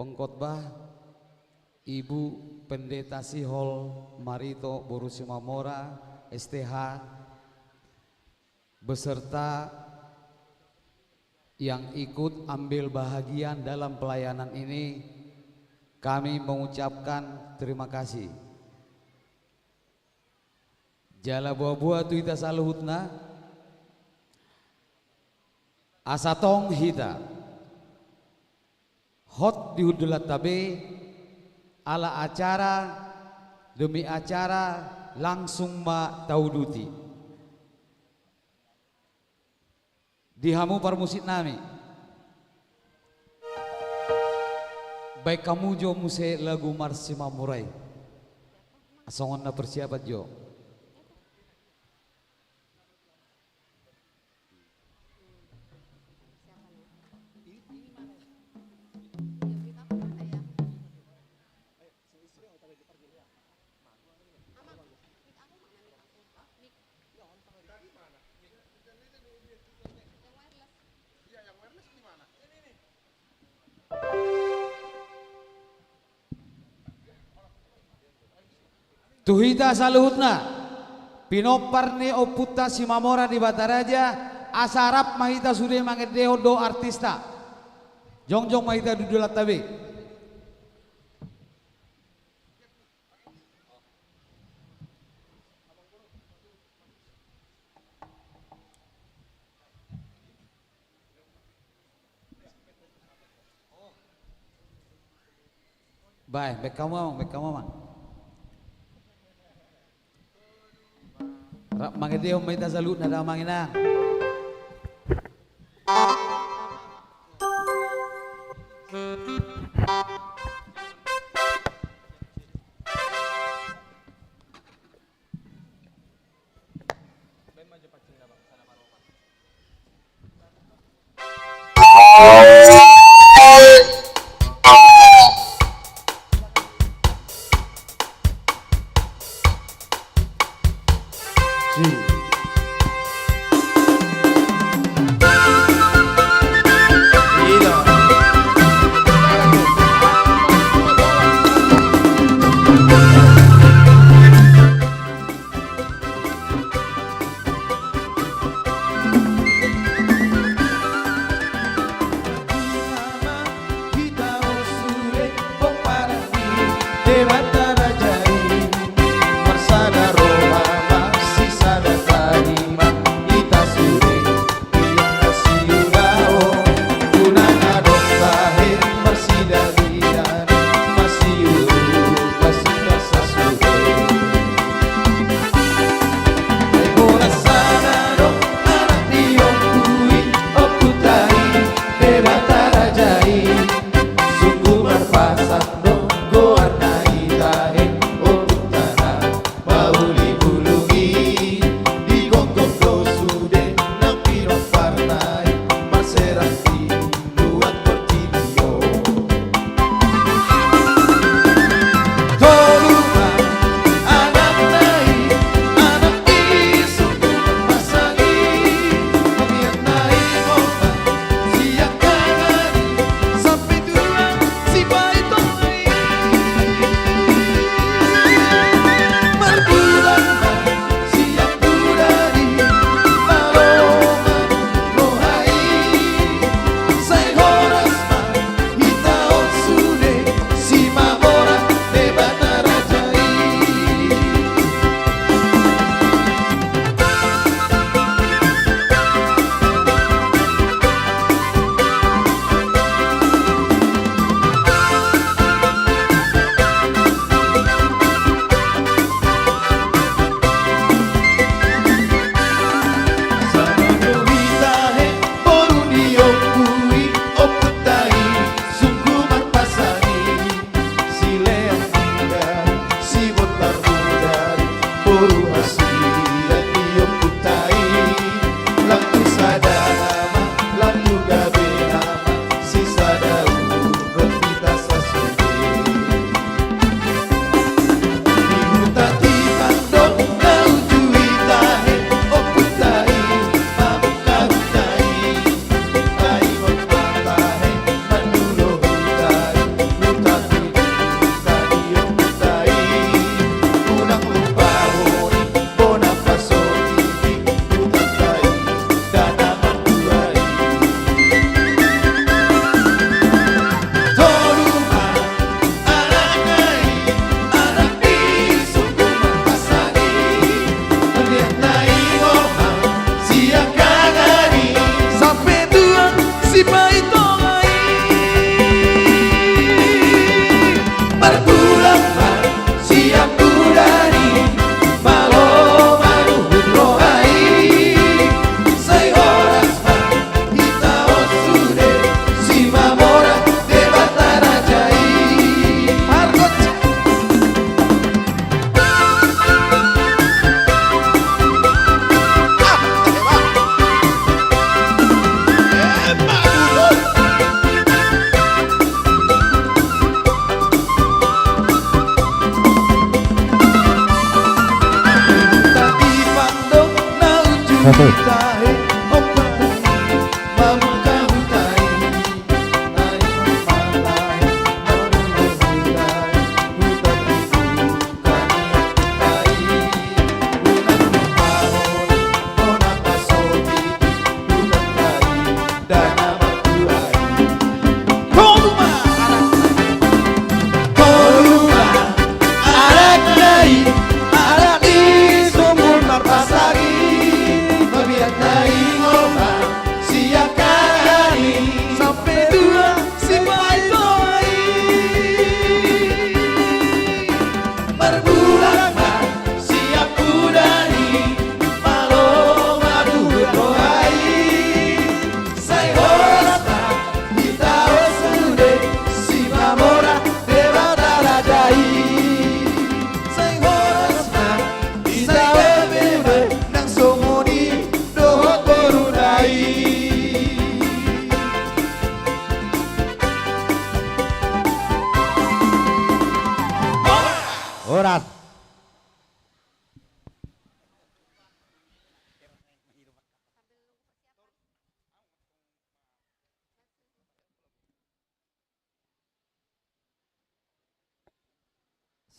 pengkhotbah Ibu Pendeta Sihol Marito Borusimamora STH beserta yang ikut ambil bahagian dalam pelayanan ini. Kami mengucapkan terima kasih. Jala buah-buah tuita saluhutna asatong hita hot dihudulat tabe ala acara demi acara langsung ma tauduti dihamu parmusit nami baik kamu jo muse lagu Marsima Murai asongon na persiapan jo. Tuhita saluhutna pinopar ni oputa Simamora di Bataraja asarap mahita sudah mangedeo do artista jongjong mahita dudulat tabe Baik, baik kamu mang. Mang dia minta salut nada mang inang.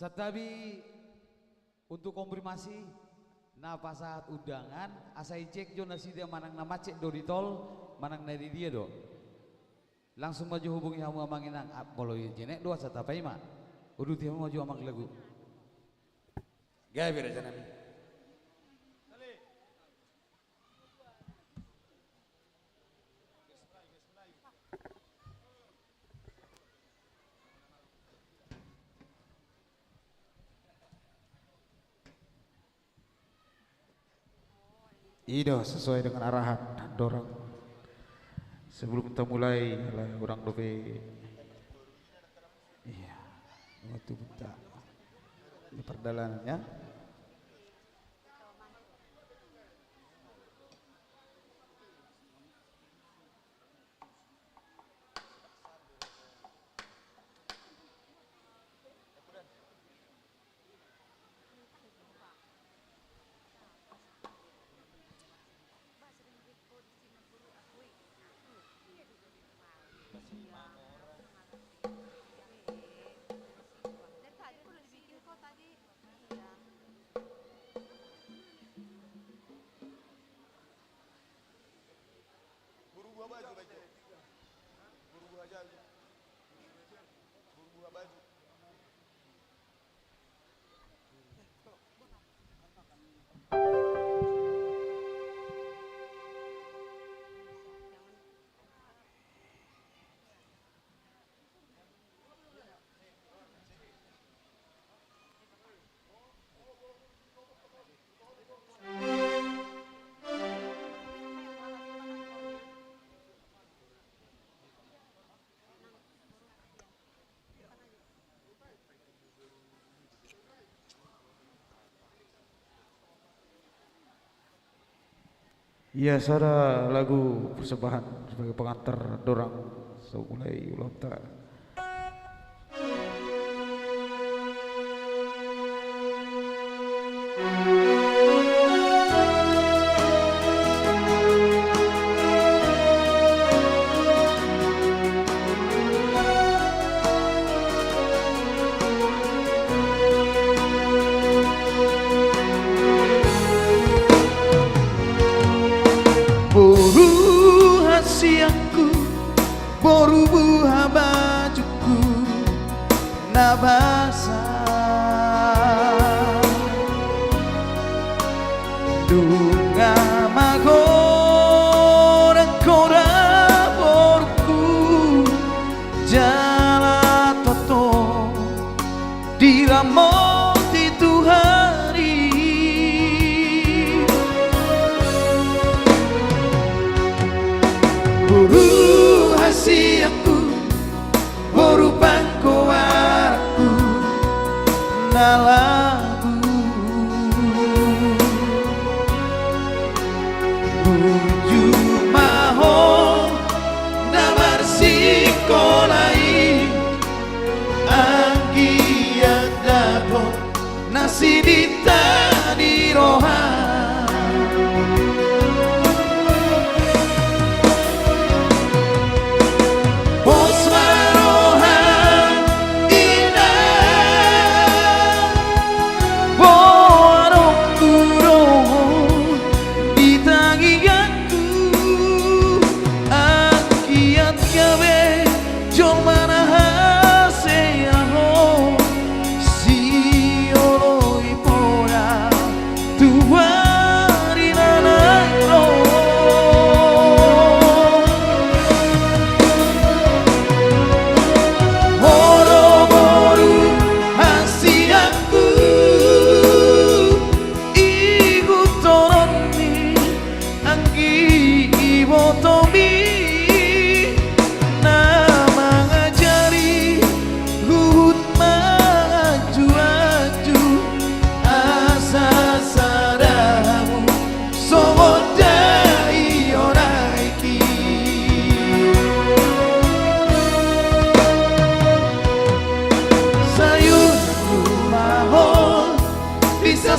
Setabi untuk konfirmasi, nah pas saat undangan, asai cek jo nasi dia manang nama cek do di tol, manang dari dia do. Langsung maju hubungi kamu amang inang, kalau jenek dua setapai mah, udah dia maju amang lagu. Gaya beda jangan. Ido sesuai dengan arahan dorong. Sebelum kita mulai orang dope. Iya, waktu kita di perjalanan ya. Dari tadi aku udah dibikin kok tadi. Iya. Buru buah baju. Buru buah aja. Buru buah baju. Iya, saudara lagu persembahan sebagai pengantar dorang mulai ulang tahun. Boru hasiaku, boru buah bajuku, nabasa dunga magora kora boruku jala toto diramoti Tuhari. Boru hasiaku, boru pangkoarku, nalagu buju maho namar sikolai anggiat dapot nasi ditani rohan.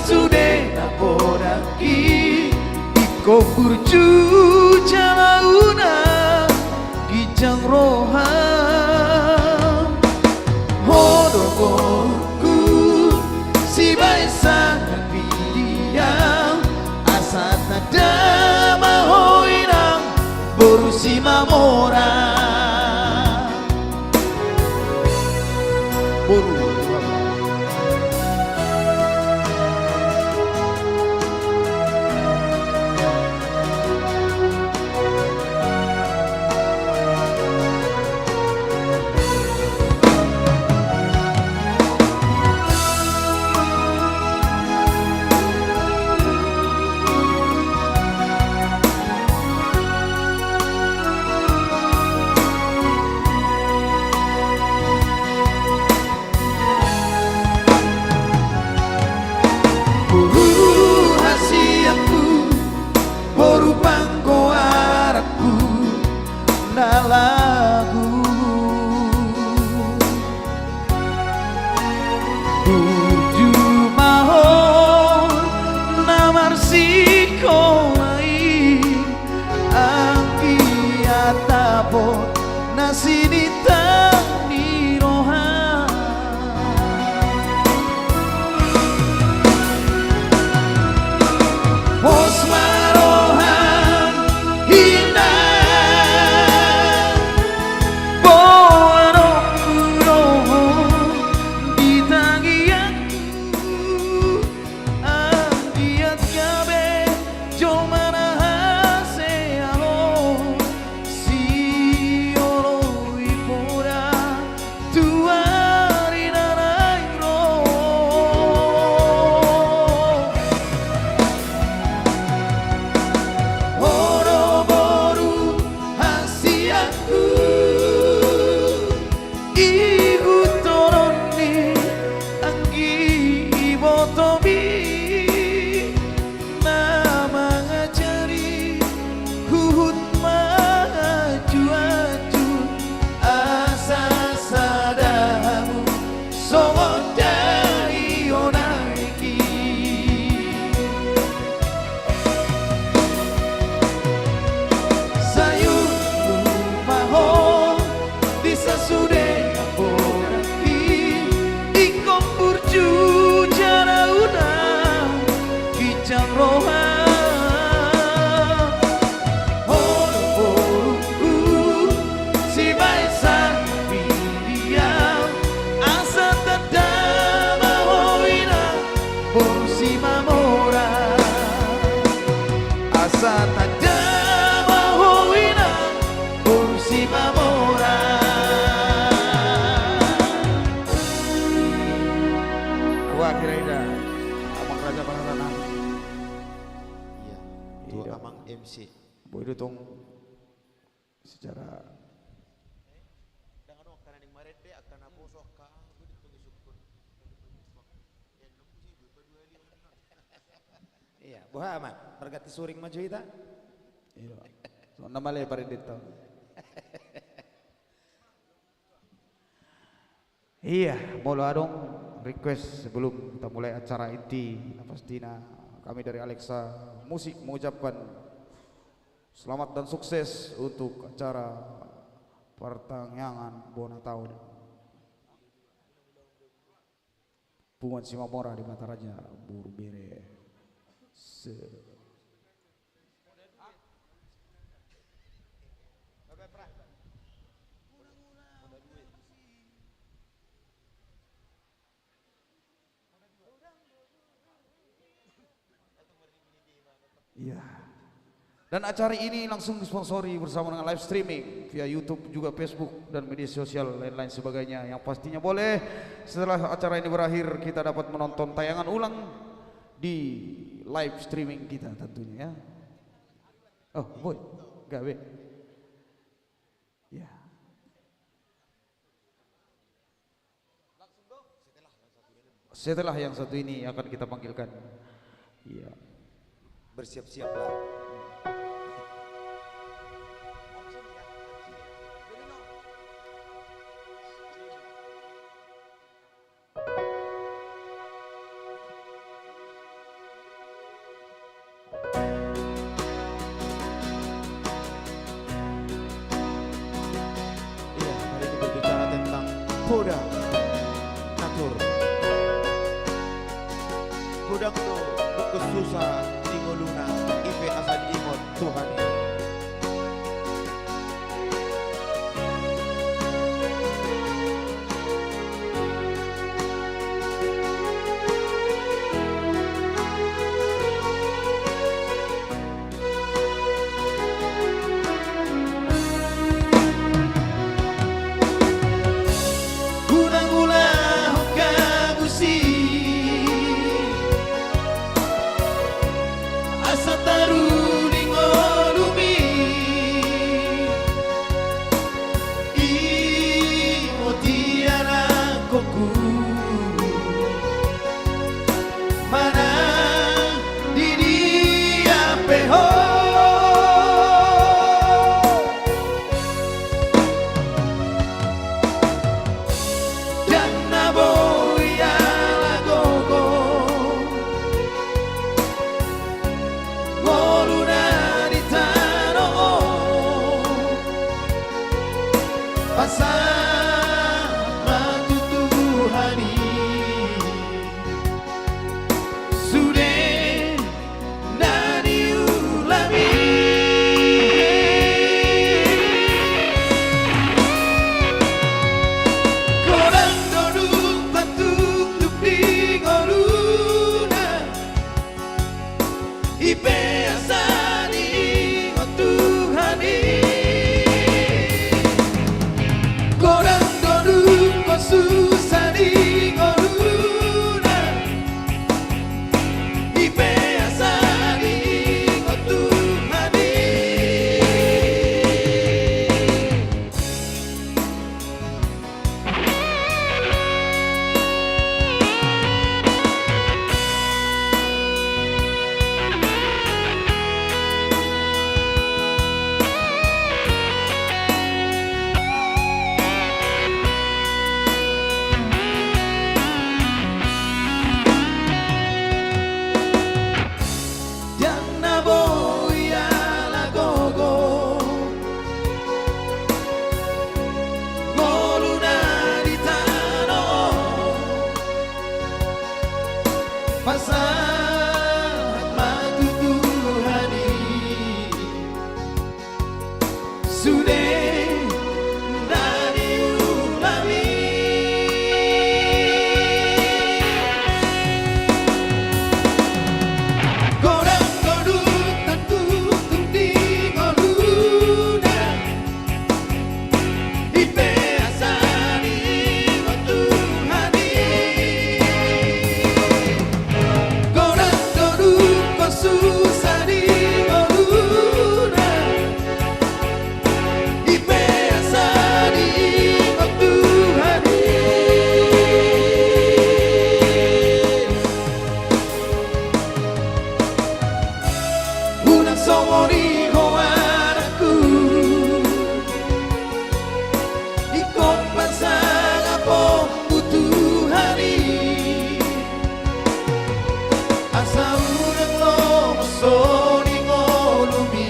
Sudah napodaki iko burju jalauna gijang roham hodogoku MC. Boleh dong secara iya, buah amat. Bergati suring maju kita. iya. So nama le pare dito. Iya, mau adong request sebelum kita mulai acara inti. Pastinya kami dari Alexa Musik mengucapkan selamat dan sukses untuk acara pertengahan Bona tahun Pungan Simamora di Bataraja Buru Bere. Iya. Dan acara ini langsung disponsori bersama dengan live streaming via YouTube, juga Facebook dan media sosial lain-lain sebagainya. Yang pastinya boleh setelah acara ini berakhir kita dapat menonton tayangan ulang di live streaming kita tentunya ya. Oh boy, gawe. Ya. Setelah yang satu ini akan kita panggilkan. Iya. Bersiap-siaplah. Iya, hari ini berbicara tentang kuda natur. Kudang do buku susah luna ife asal imot Tuhan. moriho anakku ikut pasang apa butuhani asa urang lo masoni ngolumi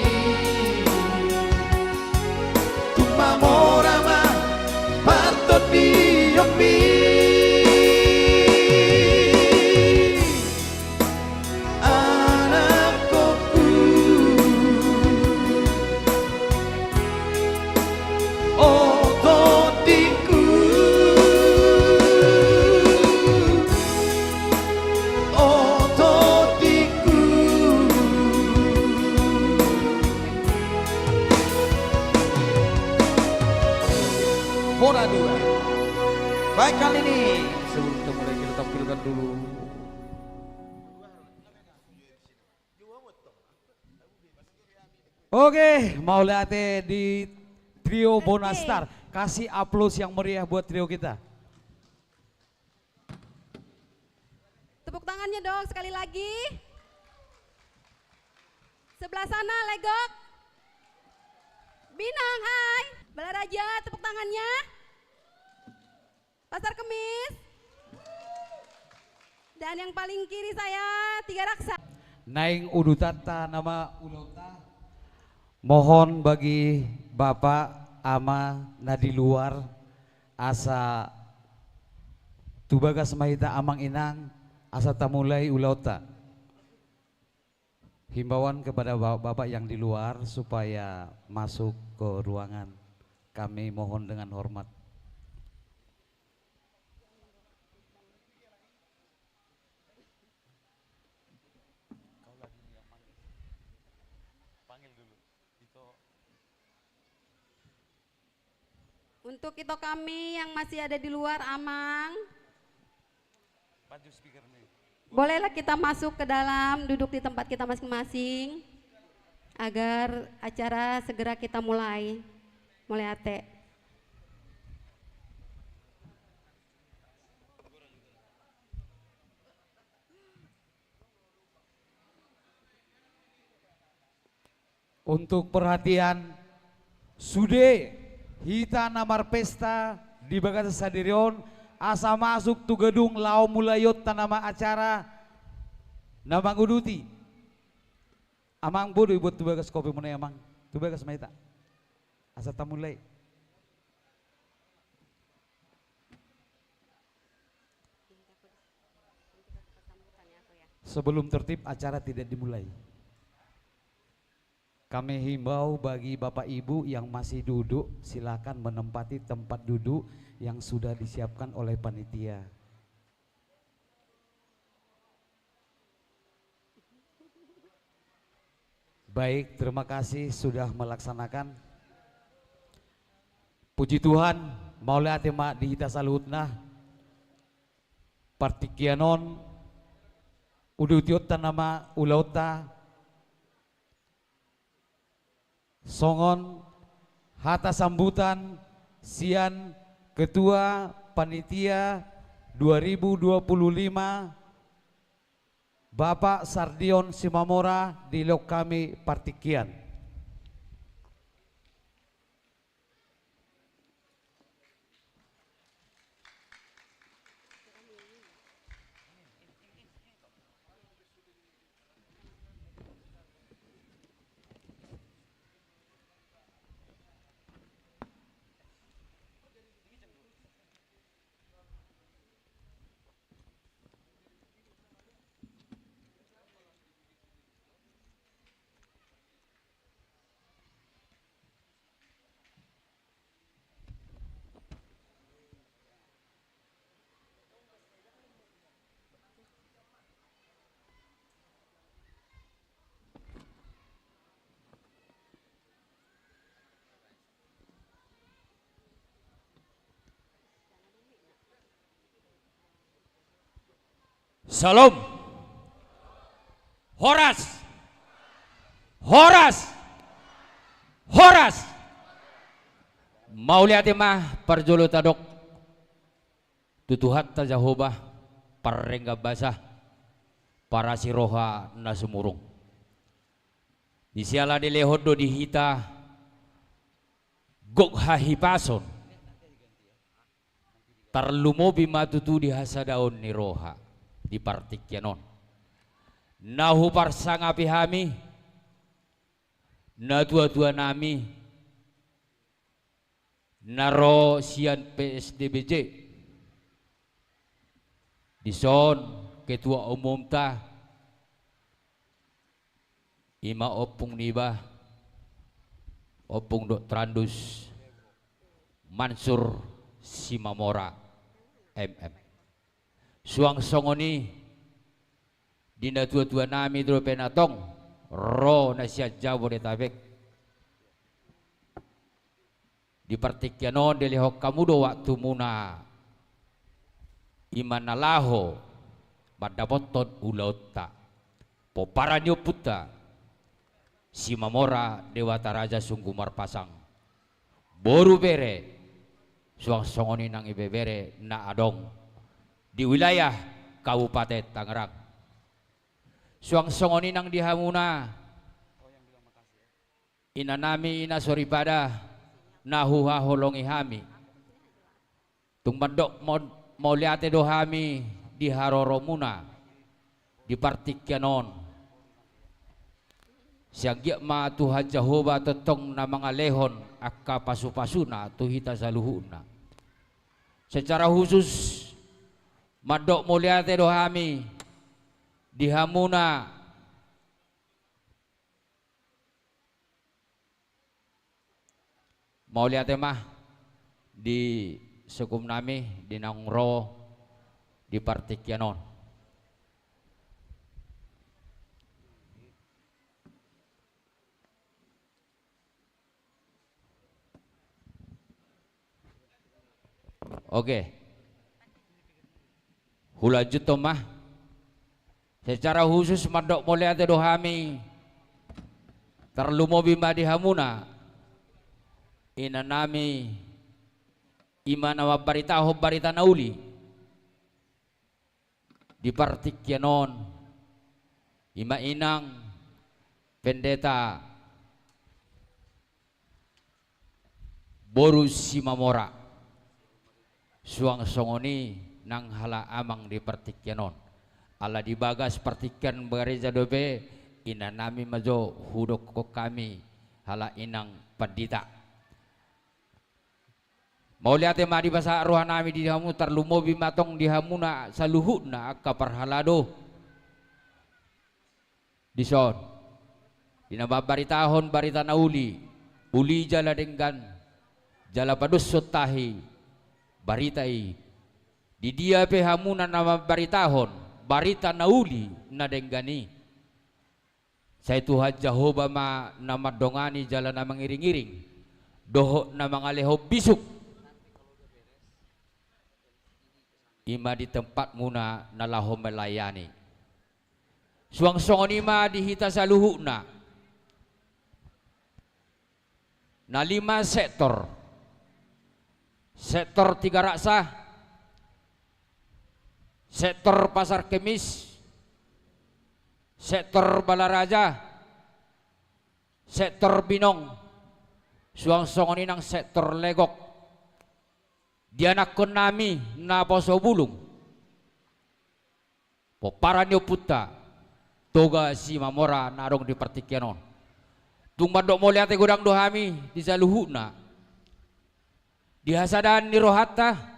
tumamora mah patut diyomi Bora dua. Baik, kali ini sebelum kita mulai kita tampilkan dulu. Oke, mau lihat di trio Bonastar. Kasih aplaus yang meriah buat trio kita. Tepuk tangannya dong sekali lagi. Sebelah sana Legok. Binang, hai. Balaraja, tepuk tangannya. Pasar Kemis. Dan yang paling kiri saya Tiga Raksa. Naing Udutata nama Ulota. Mohon bagi Bapak Ama nadi luar asa tubagas mahita amang inang asa tamulai Ulota. Himbauan kepada bapak-bapak yang di luar supaya masuk ke ruangan. Kami mohon dengan hormat. Untuk itu kami yang masih ada di luar Amang, bolehlah kita masuk ke dalam, duduk di tempat kita masing-masing agar acara segera kita mulai ate. Untuk perhatian Sude Hita namar pesta di Bagasa Sadirion asa masuk tu gedung lau mulayot tanama acara namang uduti amang bodoh buat tu Bagas kopi mana amang tu Bagas maita asa tamulai sebelum tertib acara tidak dimulai. Kami himbau bagi Bapak Ibu yang masih duduk, silakan menempati tempat duduk yang sudah disiapkan oleh panitia. Baik, terima kasih sudah melaksanakan. Puji Tuhan, maulai atema di hita salutna, partikianon, udutiot tanama ulauta, songon hata sambutan sian Ketua Panitia 2025 Bapak Sardion Simamora di lok kami partikian. Salam. Horas. Horas. Horas. Mau lihat mah perjulu tadok. Tutuhat tajahobah parengga basah para siroha nasumurung. Di siala de lehodo di hita gok hahipason tarlumobi matutu di hasadaon ni roha di partikyanon nahu parsangapi hami na tua-tua nami naro sian PSDBJ dison ketua umum ta ima opung niba opung Dok Trandus Mansur Simamora MM suang songoni dina tua-tua nami dro penatong ro nasia Jabodetabek di partikyanon delihok kamudo waktu muna imanalaho madapoton ulauta poparanyo puta Simamora Dewata Raja sungguh marpasang boru bere suang songoni nang ibebere na adong di wilayah Kabupaten Tangerang suang songoni nang dihamuna inanami ina soribada nahuha holongi hami tung mandok mau liate dohami di haroromuna di partikyanon siang ma Tuhan Jehovah tetong na mga lehon akka pasu-pasuna tuhita sa luhuna. Secara khusus madok muliate dohami dihamuna mau liate mah di sukum nami di nangro di partikyanon. Oke, hulanjut mah secara khusus madok mulia dohami terlumobi madi hamuna inanami imana barita barita nauli di partikyanon ima inang pendeta Boru Simamora suang songoni nang hala amang di partikyanon ala di bagas partikyan gereja dobe ina nami majo hudok ko kami hala inang pandita mau lihat ma di basa roha nami di hamu terlumo bimatong di hamuna saluhuna akka parhalado dison dina babaritahon barita nauli uli jala denggan jala padus sotahi baritai di dia pe hamuna nama baritahon barita nauli na denggani saya Tuhan Jehovah ma nama dongani jalan nama ngiring-ngiring doho nama ngaleho bisuk ima di tempat muna nalaho melayani suang songon ima dihita saluhuna na 5 sektor 3 raksa sektor Pasar Kemis sektor Balaraja sektor Binong suang songoni nang sektor Legok dianak nami na poso bulung poparanyo puta toga Simamora narong di partikyanon tung mandok mo liate gudang dohami di saluhuna di hasadan ni rohatta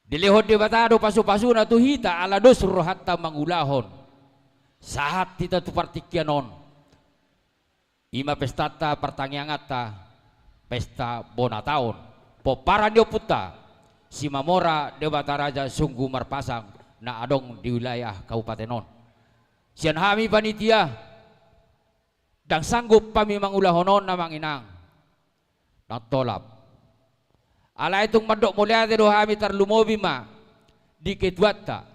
dilehod di batado pasu-pasu na tuhita ala dos rohatta mangulahon saat kita tu partikyanon ima pestata pertangiangata pesta bonataon poparanyo puta Simamora Dewata Raja sungguh marpasang na adong di wilayah Kabupatenon sian hami panitia dan sanggup kami mangulahonon na manginang nang tolap ala itong mandok mulia do hami terlumobi ma di ketuata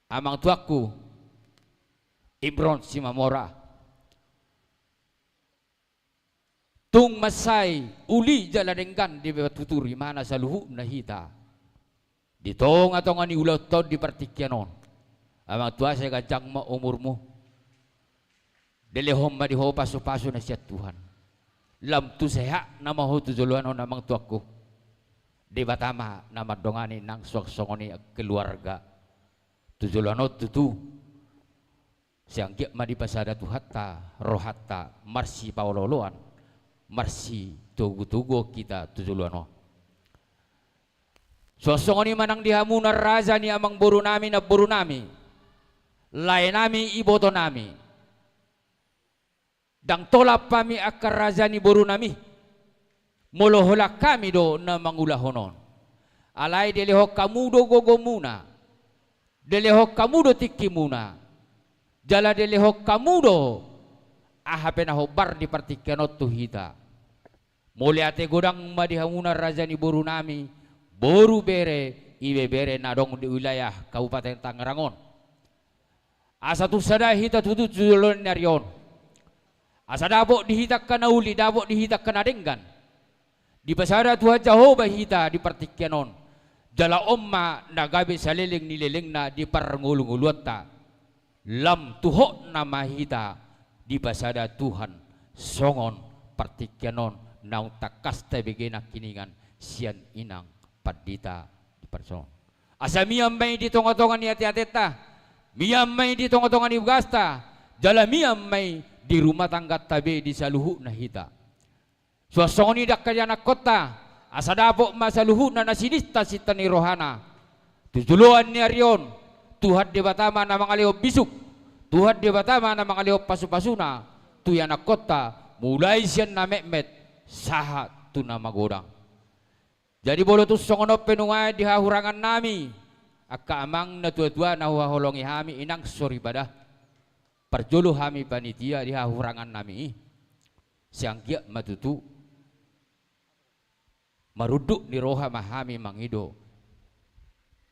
amang tuaku Imron Simamora tung masai uli jaladenggan di batuturi mana saluhu nahita ditong atong ani ulau tahun di partikyanon amang tua saya gajang ma umurmu Delehom madiho pasu-pasu na siya Tuhan. Lam tu seha nama ho tujuluan ho namang tuakku. Di batama nama dongani nang suak-songoni keluarga. Tujuluan ho tutu. Siang kia madi pasada tuhatta rohatta marsi pauloloan. Marsi tugu-tugu kita tujuluan ho. Suak-songoni manang dihamu na raja ni amang boru nami na boru nami. Lain nami iboto nami. Dang tolap kami akar raja ni boru nami. Moloholak kami do na mangulahonon. Alay delehok kamu do gogo muna. Delehok kamu do tiki muna. Jala delehok kamu do. Ahapen ahobar di partikanot tuhita. Muliate godang madihamuna raja ni boru nami. Boru bere ibe bere nadong di wilayah Kabupaten Tangerangon. Asa tu sada hita tutut julon narion. Asa dabok dihitak kana uli, dabok dihitak kana denggan. Di pasara Tuhan Jehovah hita di partikianon. Jala omma nagabi saliling nililing na di parngulung-uluat ta. Lam tuhok nama hita di pasara Tuhan. Songon partikianon naung takas ta begena kiningan sian inang padita di person. Asa miyam may di tongotongan ni ati-atit ta. Miyam may di tongotongan ni ugasta. Jala miyam may di rumah tangga tabe di saluhu na hita. Suasoni dak kaya anak kota, asa dapok masaluhu na nasinista si tani rohana. Tujuluan ni Arion, Tuhan di batama na mga liop bisuk, Tuhan di batama na mga liop pasu-pasuna, tu anak kota, mulai siyan na mekmet, saha tu na magodang. Jadi bolo tu songono penungay di hahurangan nami, akka amang na tua-tua na huaholongi hami inang soribadah. Perjulu kami panitia di hahurangan nami siang kia matutu maruduk ni roha mahami mangido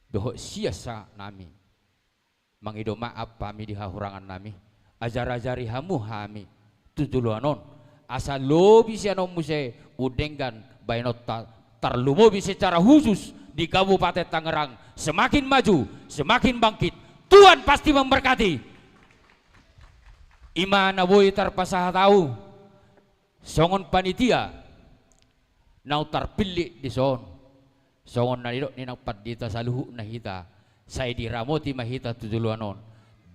doho siasa nami mangido maaf kami di hahurangan nami ajar-ajari hamu kami tujuluanon asa lobi sianom muse udenggan bainota terlumobi secara khusus di Kabupaten Tangerang semakin maju semakin bangkit Tuhan pasti memberkati. Ima na boy tarpasah tahu songon panitia nau tarpili di son songon na nidok ninang padita saluhu na hita say di ramoti mahita tujuluanon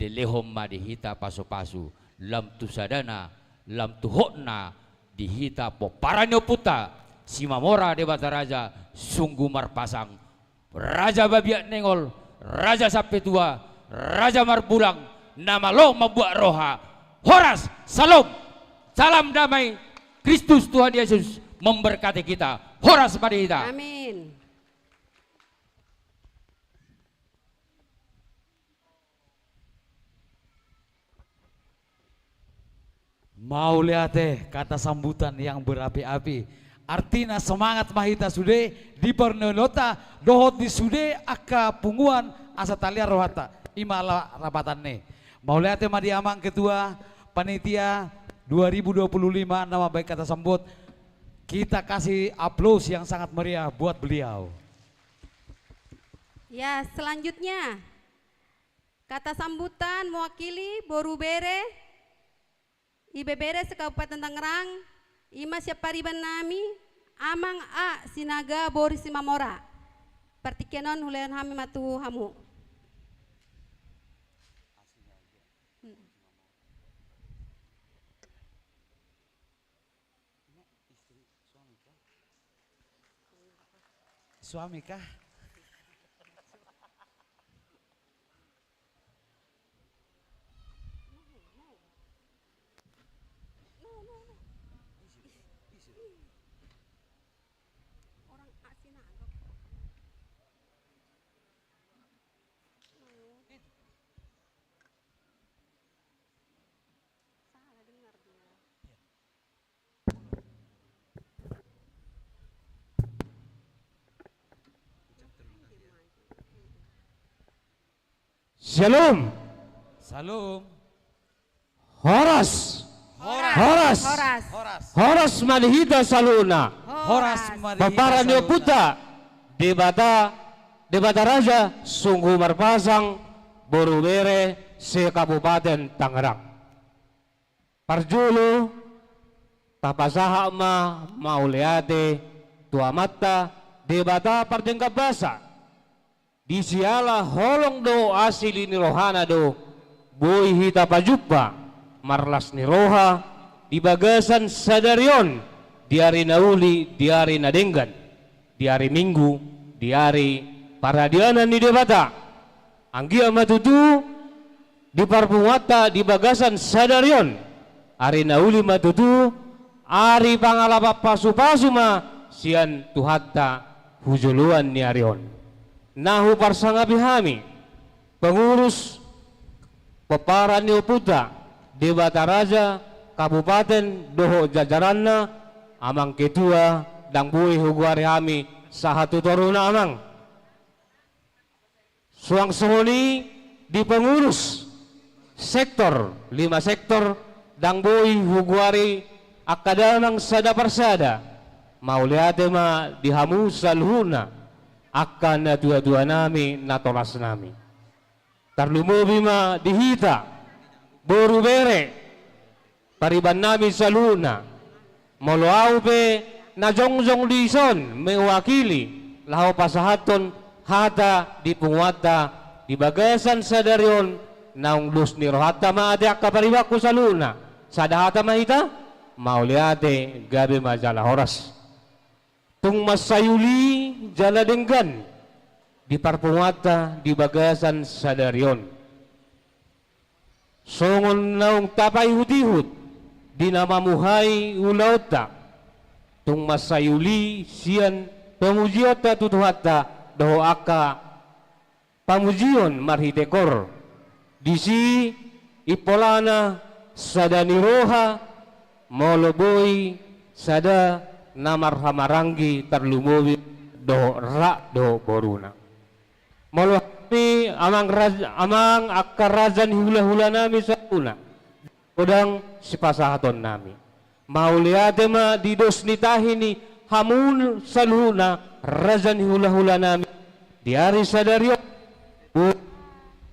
delehom ma dihita pasu-pasu lam tusadana lam tuhokna dihita poparanyo puta si Mamora de Bataraja sungguh marpasang Raja Babiak Nengol Raja Sapetua Raja Marbulang nama lo mabuak roha Horas, salam, salam damai, Kristus Tuhan Yesus memberkati kita. Horas pada kita. Amin. Mau lihat kata sambutan yang berapi-api. Artinya semangat mahita sude di pernelota dohot di sude aka punguan asa talia rohata imala rapatan nih. Mau lihat madi amang ketua panitia 2025 nama baik kata sambut. Kita kasih aplaus yang sangat meriah buat beliau. Ya, selanjutnya kata sambutan mewakili Boru Bere Ibebere se-Kabupaten Tangerang Ima Syapariban nami Amang A Sinaga Boris Simamora Partikenon hulean hami matu hamu. Suami kah? Shalom. Salam. Horas. Horas. Horas malihita saluna. Horas madihita Paparanyo saluna. puta. Debata Raja sungguh marpasang Boru Bere se Kabupaten Tangerang. parjulo tapasaha ma mauleate tuamata debata parjengka basa disiala holong do asili ni rohana do boy hita pajupa marlas ni roha di bagasan sadarion di hari nauli di hari nadenggan di hari minggu di hari paradianan ni debata anggia matutu di parpungata di bagasan sadarion hari nauli matutu ari pangalapa pasu-pasu ma sian tuhatta hujuluan ni arion nahu parsangapi hami pengurus peparan ni Oputa Debata Raja Kabupaten Doho jajaranna amang ketua dang bui huguari hami sahatu toruna amang suang sehoni di pengurus sektor 5 sektor dang bui huguari akadamang sada persada mauliate ma dihamu salhuna akan na dua-dua nami natolas nami tarlumubi ma dihita boru bere pariban nami saluna moloau pe na jongjong lison mewakili lahu pasahaton hata di punguata di bagasan sadarion naung lus ni rohata ma ade akaparibaku saluna sadahata mahita mauliate gabe majalah horas tung masayuli jala denggan di parpungata di bagasan sadarion songon naung tapay hutihut di nama muhay ulauta tung masayuli sian pemujiota tutuhata doho aka pamujion marhitekor disi ipolana sadani roha moloboy sada namar hamarangi terlumuwi do rak do boruna molohi amang akar razan hula-hula nami sauna udang sipasahaton nami mauliate ma didos nitahini hamun saluna razan hula-hula nami diari sadario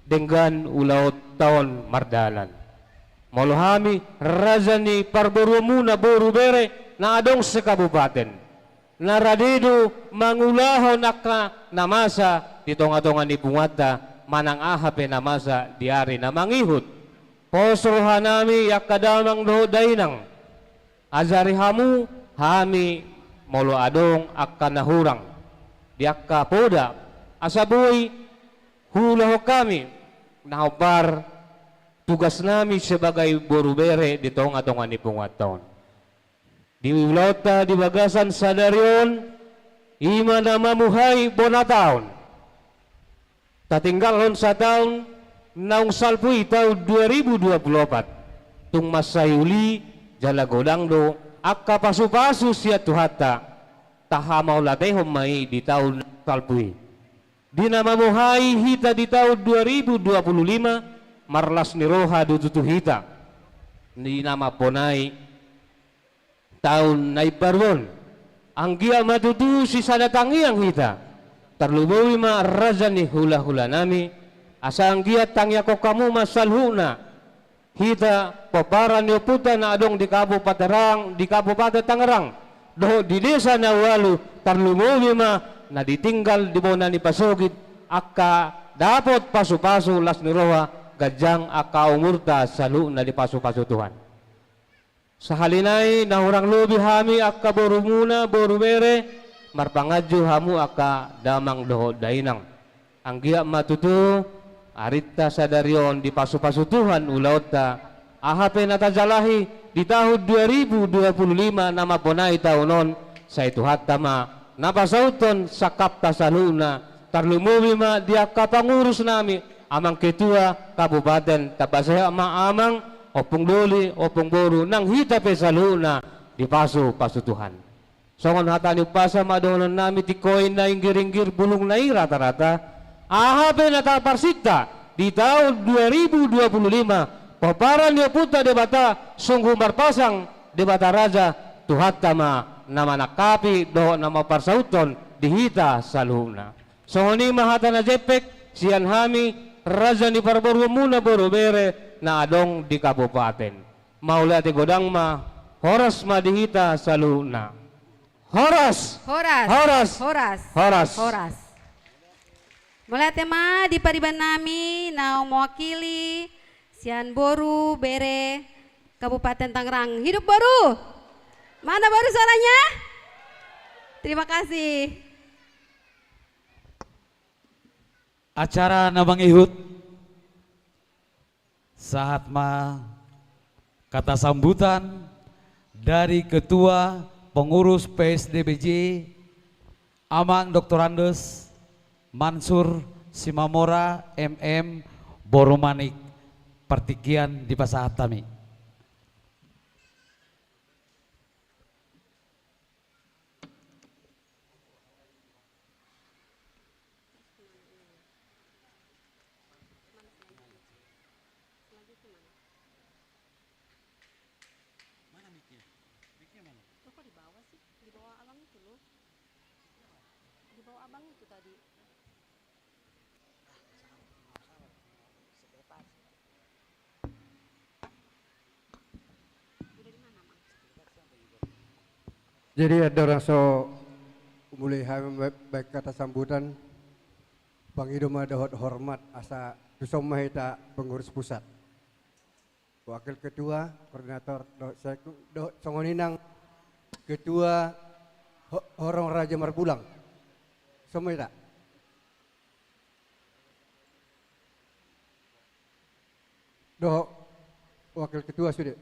dengan ulaut tahun mardalan molohami razani parborumuna boru bere na adong sa kabupaten na radido mangulahon akna namasa ditong-atongan ni bungata manang ahape namasa diari na mangihut posroha nami yakadamang do dainang azari hamu hami molo adong akka nahurang diakka poda asaboy hulaho kami nahopar tugas nami sebagai borubere di tong-atongan ni pungaton di wilota di bagasan sadarion ima nama muhay bonataon tatinggalon sa taon naung salpui tahun 2024 tung masayuli jalagodangdo akka pasu-pasu siya tuhata tahamau latehom mai di tahun salpui di nama muhay hita di tahun 2025 marlas ni roha dututu hita ni nama ponai tahun naiparbon anggia matutu si sadatangiang hita terlubawi ma razani hula-hula nami asa anggia tangya ko kamu masalhuna hita peparan ni Oputa na adong di Kabupaten Tangerang do di desa Nawalu terlubawi ma na ditinggal di bona ni pasogit akka dapat pasu-pasu las ni roha gajang aka umurta salu na di pasu-pasu Tuhan sahalinay na hurang lubi hami aka boru muna boru bere marpangadyo hamu aka damang doho dainang anggia matutu arita sadarion di pasu-pasu Tuhan ulauta ahape natajalahi di tahun 2025 nama ponay taonon sa ituhatta ma napasauton sa kapta saluna tarlumubi ma di aka pangurus nami amang ketua kabupaten tapasaya amang opong doli opong boru nang hita pesaluna di pasu Tuhan songon hatani pasa madonon nami tikoy na inggir-inggir bulong na rata-rata ahape na taparsita di tahun 2025 paparan ni Oputa debata sungguh marpasang debata raja tuhatta ma nama nakapi do nama parsauton dihita saluna songon mahata na jepek sian hami raja ni parboru muna boru bere na adong di kabupaten maula te godang ma horas madihita saluna. Horas. Horas. Horas. Horas. Horas. Horas. Mulai tema di pariban nami na mewakili Sian Boru Bere Kabupaten Tangerang. Hidup Boru. Mana Boru suaranya? Terima kasih. Acara nabang ihut saat ma kata sambutan dari Ketua Pengurus PSDBJ Amang Dr. Andes Mansur Simamora MM Boromanik Partikian di Pasahat Tami. Jadi ada rasa mulai baik kata sambutan Pangidoma dahot hormat asa dusoma hita pengurus pusat. Wakil ketua, koordinator, songoninang ketua Horong Raja Marbulang. Semua hita. Doh wakil ketua sudah.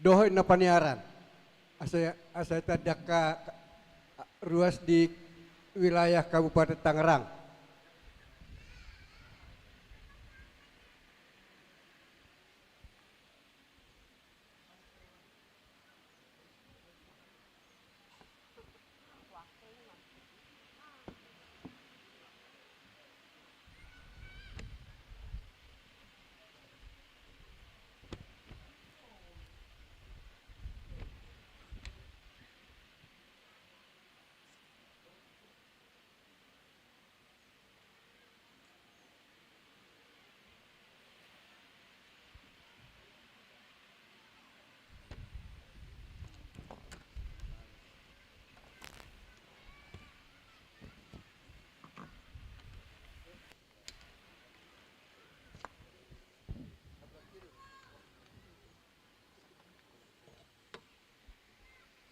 Dohoi na paniaran. Asa tadak ka ruas di wilayah Kabupaten Tangerang.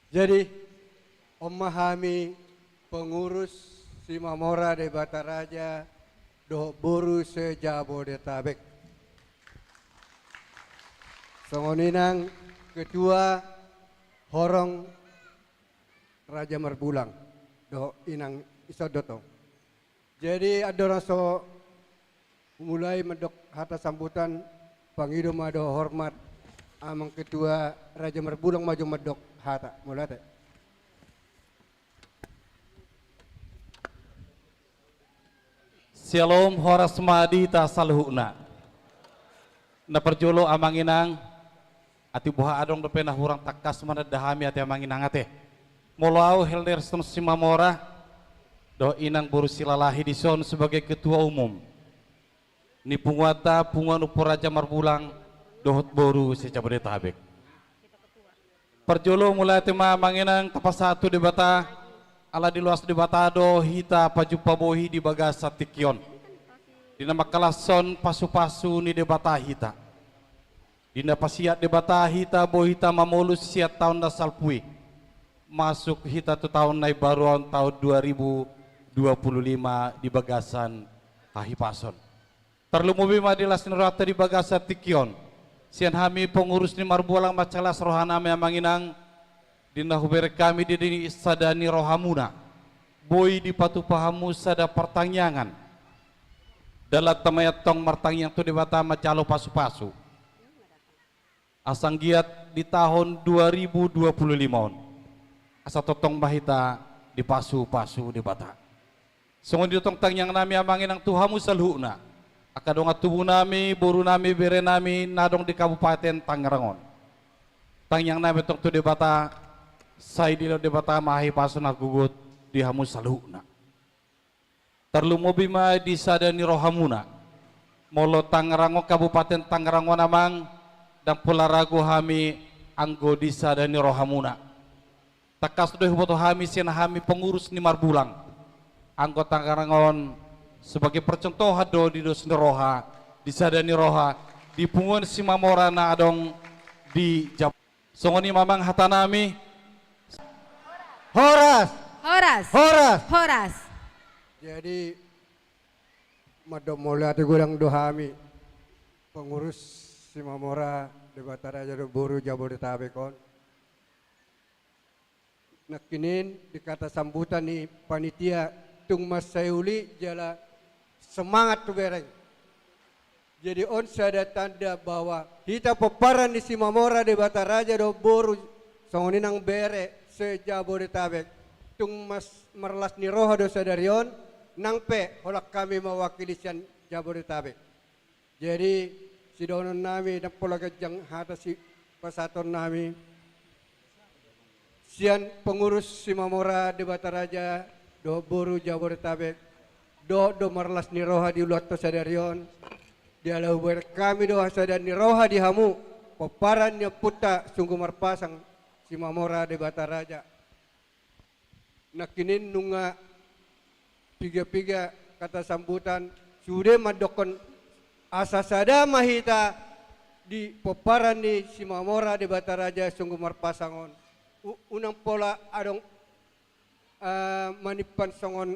Jadi memahami pengurus Simamora de Bataraja doh boru sejabodetabek. Songoninang ketua Horong Raja Marbulang doh inang isodotong. Jadi ada rasa mulai mendok hata sambutan Pangidoma doh hormat amang ketua Raja Marbulang maju medok hata mulai teh. Shalom horas madita salhuna. Na perjolo amanginang ati buha adong depena hurang takas mana dahami ati amanginang ate. Molau Helderson Simamora do inang boru silalahi dison sebagai ketua umum. Ni punguata punguan upur Raja Marbulang dohot boru sejabodetabek. Perjolo mulai tema manginang tapas satu di bata ala di luas di batado hita pajupa bohi di bagasa tikion. Di nama kalason pasu-pasu ni di bata hita. Di nama pasiat di bata hita bohita mamolus siat tahun dasal pui. Masuk hita tu tahun nai baruan tahun 2025 di bagasan tahipason. Terlumubi madilas nerata di bagasa tikion. Sian hami pengurus ni Marbulang macalas rohana me amanginang dina hubere kami di dini sadani rohamuna boy di patu pahamu sada pertangyangan dalat tamayat tong martangyang tu di bata macalo pasu-pasu asang giat di tahun 2025 asa totong bahita di pasu-pasu di bata songon di tong tangyang nami amanginang tuhamu salhuna akadong atubu nami, boru nami, bere nami, nadong di Kabupaten Tangerang. Tangyang nami tok tu di bata Sai di debata mahi pasuna gugut di hamu saluna. Terlumo bima di sadani rohamuna. Molo Tangerang Kabupaten Tangerang namang dan Pularago hami anggo di sadani rohamuna. Takas doh boto hami sian hami pengurus ni Marbulang. Anggo Tangerangon sebagai percontohan do di dos roha di sadani roha di pungun si Mamorana adong di Jab. Songoni mamang hatanami Horas. Horas. Horas. Horas. Jadi madomolya ti gudang dohami pengurus si Mamora di Bataraja do Boru Jabodetabek kon. Nakinin dikata sambutan ni panitia tung Mas Sayuli jala semangat tu bereng. Jadi on ada tanda bahwa kita peparan di si Mamora di Bataraja do Boru songoninang bere se Jabodetabek tung Mas merlas ni roha do sadarion nang pe holak kami mewakili sian Jabodetabek. Jadi si donon nami dan pola kejang hata si pasaton nami sian pengurus si Mamora di Bataraja do Boru Jabodetabek do marlas ni roha di luat sadarion dia lau kami do sadar ni roha di hamu peparan nya puta sungguh marpasang si Mamora di Bataraja. Nakinin nunga piga-piga kata sambutan sudah madokon asa sada mahita di peparan di si Mamora di Bataraja sungguh marpasangon unang pola adong manipan songon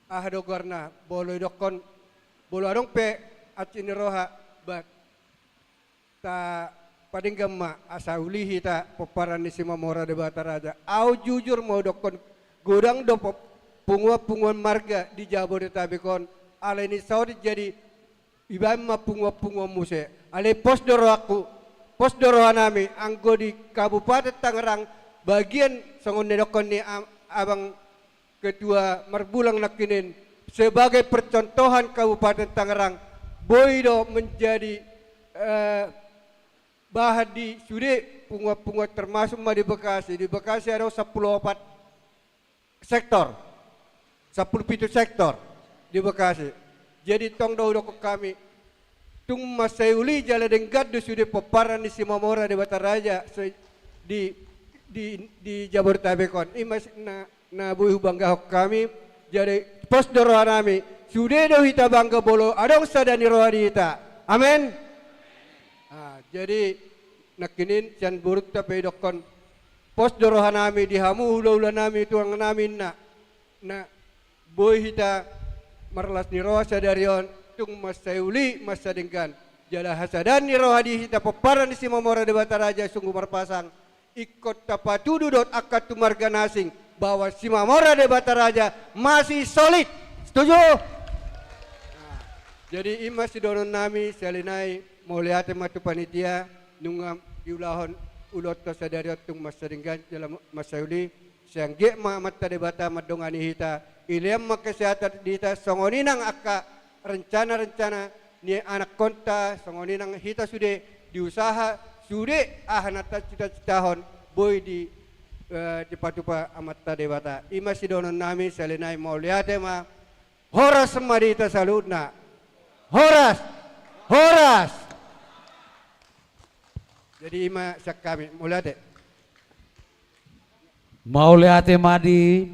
ahdogarna bolo dokon bolo adong pe acini roha bat ta padinggamma asa ulihi ta peparan di si Mamora di Bataraja au jujur mau dokon godang do punguan marga di Jabodetabek kon ale ni saudi jadi ibamma punguan muse ale pos doro nami anggo di Kabupaten Tangerang bagian songon nedokon ni abang ketua Marbulang nakinin sebagai percontohan Kabupaten Tangerang boido menjadi bahan di sude punguan termasuk di Bekasi ada 14 sektor 10 sektor di Bekasi. Jadi tong do ke kami tung Mas Sayuli jala denggat do sudah peparan di si Mamora di Bataraja di Jabodetabek kon. Imas na buih bangga kami jadi pos doro nami sudah do hita bangga bolo adong sadani rohani hita. Amin. Jadi nakinin can buruk tapi dokon pos doro nami di hamu hula nami tuang nami na boy hita marlas ni roha sadarion tung Mas Sayuli Mas sadengkan jala hasadan ni roha di hita peparan di si Mamora di Bataraja sungguh marpasang ikut tapatudu dot akad tumarga nasing bahwa si Mamora di Bataraja masih solid. Setuju? Jadi imas si donon nami salinai mau lihat matu panitia nungam diulahon ulot sadarion tung Mas sadengkan jala Mas Sayuli siang ge mata debata madongani hita iliam kesehatan hita songoninang akka rencana ni anak konta songoninang hita sudah diusaha sudah nata cita-citahon boy di patupa amata debata ima sidonon nami salinai mau lihat ma horas semadita saludna horas jadi ima sak kami mau lihat Mau lihat madi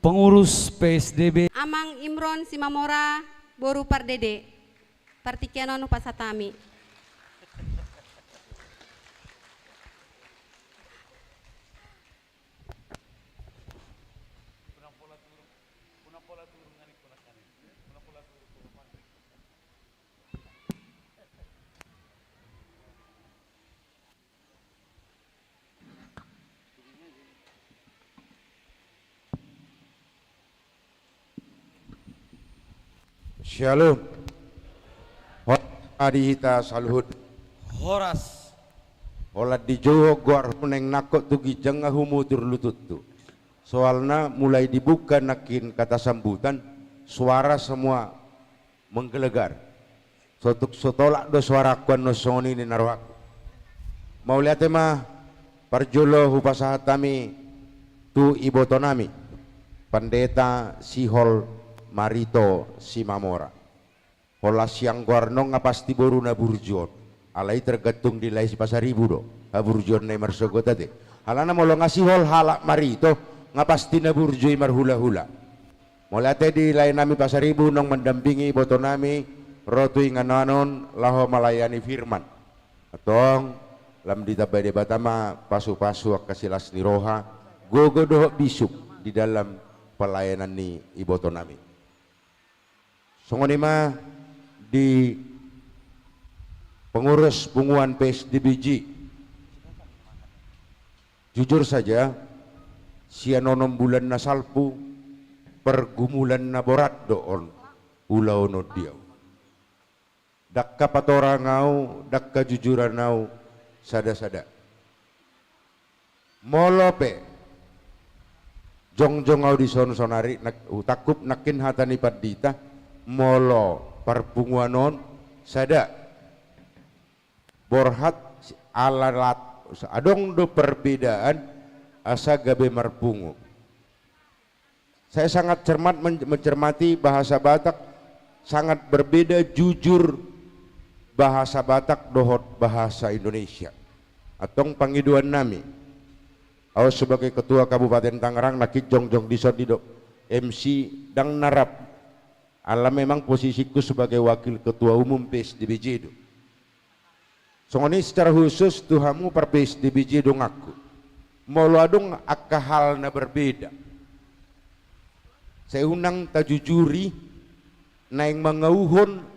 pengurus PSDB Amang Imron si Mamora Boru Pardede Partikianon Pasatami. Shalom. Adi hita saluhut. Horas. Olah di Jawa gua meneng nakot tu gijang humu lutut tu. Soalnya mulai dibuka nakin kata sambutan suara semua menggelegar. Sotolak do suara kuan no soni ni naruak. Mau lihat mah parjolo hupasahatami tu ibotonami pendeta Sihol Marito Simamora hola siang guarno ngapasti boru na burjon alai tergantung di lai si pasaribu do burjon na marsogo tadi halana molo ngasih hol halak Marito ngapasti na burjoi marhula-hula mulai di lai nami pasaribu nong mendampingi ibotonami rotui ngananon laho melayani firman atong lam ditabay de batama pasu-pasu akasilas ni roha gogo doh bisuk di dalam pelayanan ni ibotonami songonima di pengurus punguan PSDBJ jujur saja sianonom bulan na salpu pergumulan na borat doon ulau no diaw dakka patora ngau dakka jujuran ngau sada-sada molope jong-jong ngau di son-sonari takup nakin hatani padita molo parpunguanon sada borhat alalat adong do perbedaan asa gabe marpungu saya sangat cermat mencermati bahasa Batak sangat berbeda jujur bahasa Batak dohot bahasa Indonesia atong pangiduan nami awas sebagai ketua Kabupaten Tangerang nakit jong-jong disodido MC dang narap ala memang posisiku sebagai wakil ketua umum PSDBJ itu songoni secara khusus tuhamu per PSDBJ dong aku molo adong akka hal na berbeda saya undang tajujuri naing mangauhon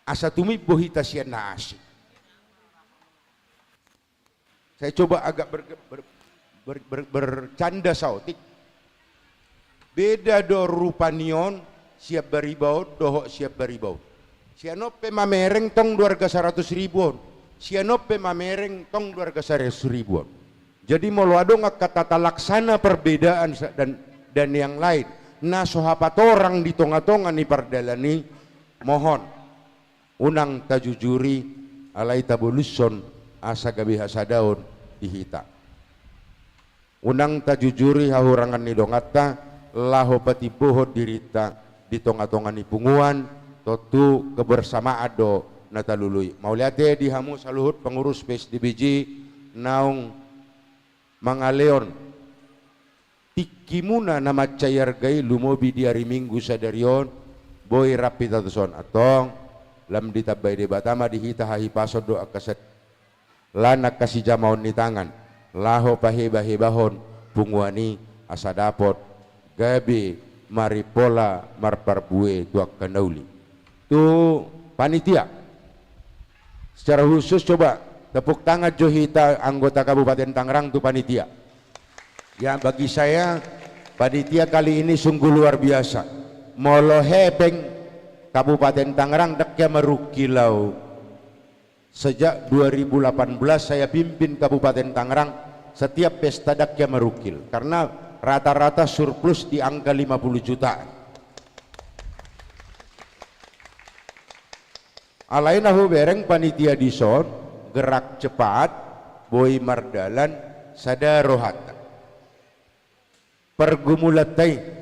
asa tumi bohita siya na asik. Saya coba agak bercanda sautik. Beda do rupanion siap beribau, doho siap beribau. Siya nope mamereng tong 200.000. Siya nope mamereng tong 200.000. Jadi moloado ngakata laksana perbedaan dan yang lain. Nah sohapat orang di tonga-tonga ni pardalani mohon unang tajujuri alai tabuluson asa gabi hasadaon dihita unang tajujuri hahurangan ni dongata laho pati bohot dirita di tonga-tonga ni punguan totu kebersamaan do natalului mauliate di hamu saluhut pengurus PSDBJ naung mangaleon tikimuna nama cayargai lumobi di hari Minggu sadarion boy rapi tatuson atong lam ditabay di batama dihita hahi pasod do akaset lanak kasih jamaon ni tangan laho pahibahibahon punguani asa dapot gabi maripola marparbue tuak kanauli tu panitia secara khusus coba tepuk tangan johita anggota Kabupaten Tangerang tu panitia ya bagi saya panitia kali ini sungguh luar biasa molo hebeng Kabupaten Tangerang dakya merukilau sejak 2018 saya pimpin Kabupaten Tangerang setiap pesta dakya merukil karena rata-rata surplus di angka 50 jutaan alainahu bereng panitia dison gerak cepat boy mardalan sadarohat pergumulatai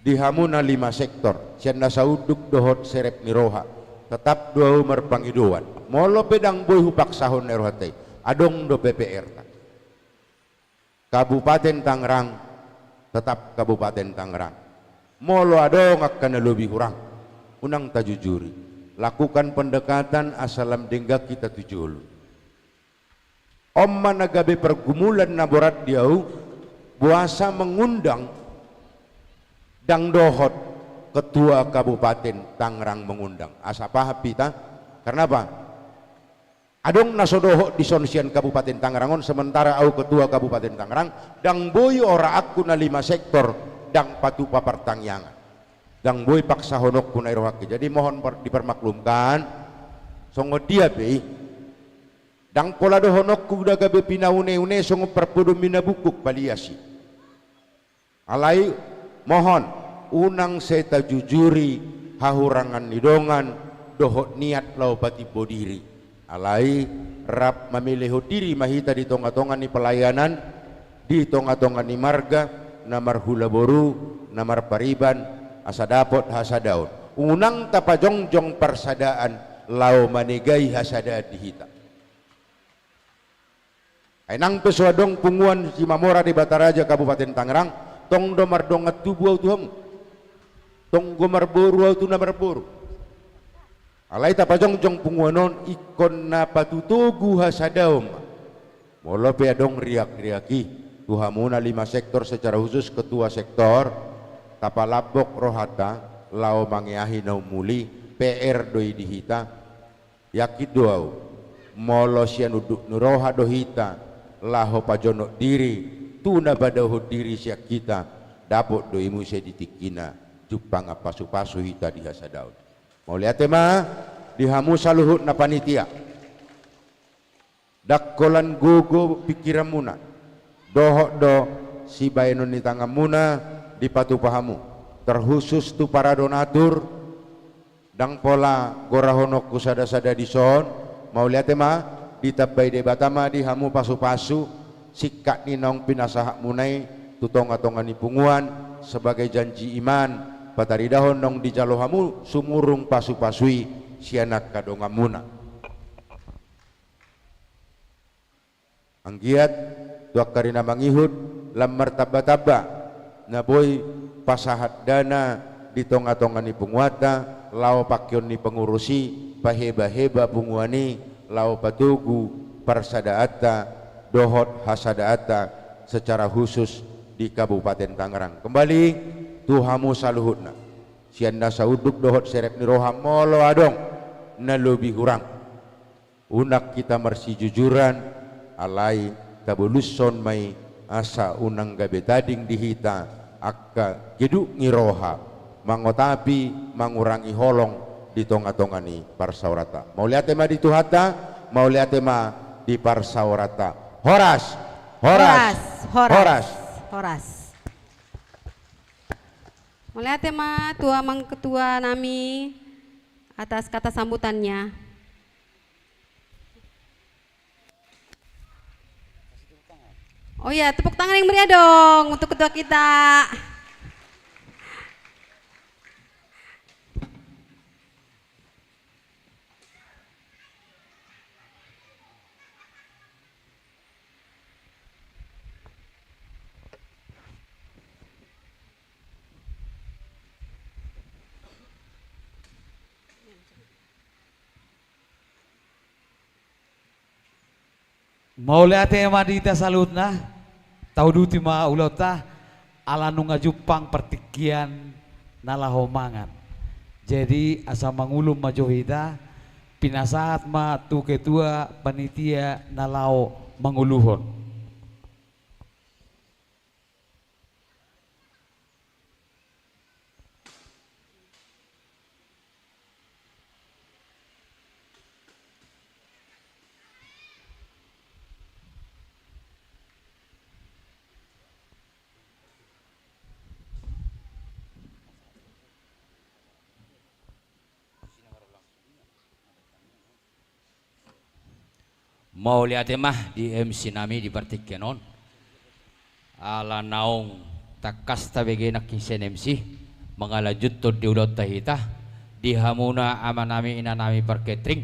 dihamuna 5 sektor sianda sauduk dohot serep niroha tetap dua merpangiduan molo pedang boy hupak sahon nerohatai adong do PPR Kabupaten Tangerang tetap Kabupaten Tangerang molo adong akan lebih kurang unang tajujuri lakukan pendekatan asalam dengga kita tujul omma nagabe pergumulan naborat diau buasa mengundang dang dohot ketua Kabupaten Tangerang mengundang asa pahapita karena apa adong nasodoho di sonsian Kabupaten Tangerangon sementara au ketua Kabupaten Tangerang dang boy ora aku na 5 sektor dang patu papar tangyangan dang boy paksa honok kunai rohaki jadi mohon dipermaklumkan songo dia be dang pola do honok kuda gabe pinaune-une songo perpudu mina bukuk baliasi alai mohon unang seta jujuri hahurangan nidongan dohot niat lau pati bodiri alai rap memilih diri mahita di tonga-tonga ni pelayanan, di tonga-tonga ni marga, namar hula boru, namar pariban, asa dapot hasadaun. Unang tapajongjong persadaan lau manigai hasada dihita. Ainang pesuadong punguan si Mamora di Bataraja Kabupaten Tangerang, tong domar dongat tubuh au tuhamu, tong gomar boru au tu namar boru. Alai tapajongjong punguanon ikon na patutugu hasadaum. Molo pe adong riak-riaki tuhamuna 5 sektor secara khusus ketua sektor tapalabok rohata lao mangiahi naumuli PR doi dihita yakit doau molo sian uduk nuroha dohita laho pajono diri tuna badaho diri siak kita dapot doi musia ditikina jupang pasu-pasu hita dihasa daun mau lihat ma dihamu saluhut na panitia dakkolan gogo pikiran muna dohok do si bayenon ni tangan muna di patu pahamu terkhusus tu para donatur dang pola gorahonok kusada-sada di son mau lihat ma ditabai debatama di hamu pasu-pasu sikak ninong pinasahak munai tutonga-tonga ni punguan sebagai janji iman pataridahon nong di jalo hamu sumurung pasu-pasui sianak kadonga muna anggiat tuak karina mangihud lamar taba-taba naboy pasahat dana di tonga-tonga ni penguata lau pakyon ni pengurusi paheba-heba punguani lau patugu persadaata dohot hasadaata secara khusus di Kabupaten Tangerang. Kembali tuhamu saluhutna sianda sauduk dohot serep ni roha molo adong na lebih kurang unak kita marsi jujuran alai tabuluson mai asa unang gabe tading dihita akka geduk ngiroha mangotapi mangurangi holong di tonga-tonga ni parsaurata mau lihat tema di tuhata mau lihat tema di parsaurata horas horas horas Horas. Mau lihat tema tua mang ketua nami atas kata sambutannya. Oh ya, tepuk tangan yang meriah dong untuk ketua kita. Mau lihat tema di salutna tahu duti ma ulota ala nunga jupang pertikian nalahomangan jadi asa mangulum majohida pinasahat ma tu ketua panitia nalao manguluhon mau lihat mah di MC nami di Partikenon ala naong takas tabege nakisen MC mengalajut to di ulot tahita di hamuna ama nami ina nami parketring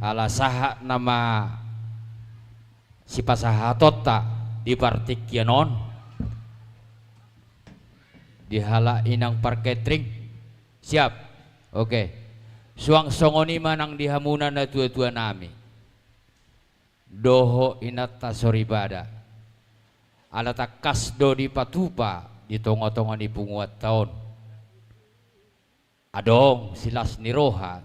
ala saha nama si pasahatota di Partikenon di hala inang parketring siap oke suang songoni manang di hamuna na tua-tua nami doho inata soribada ala takas do di patupa di tonga-tonga ni punguat tahun adong silas ni roha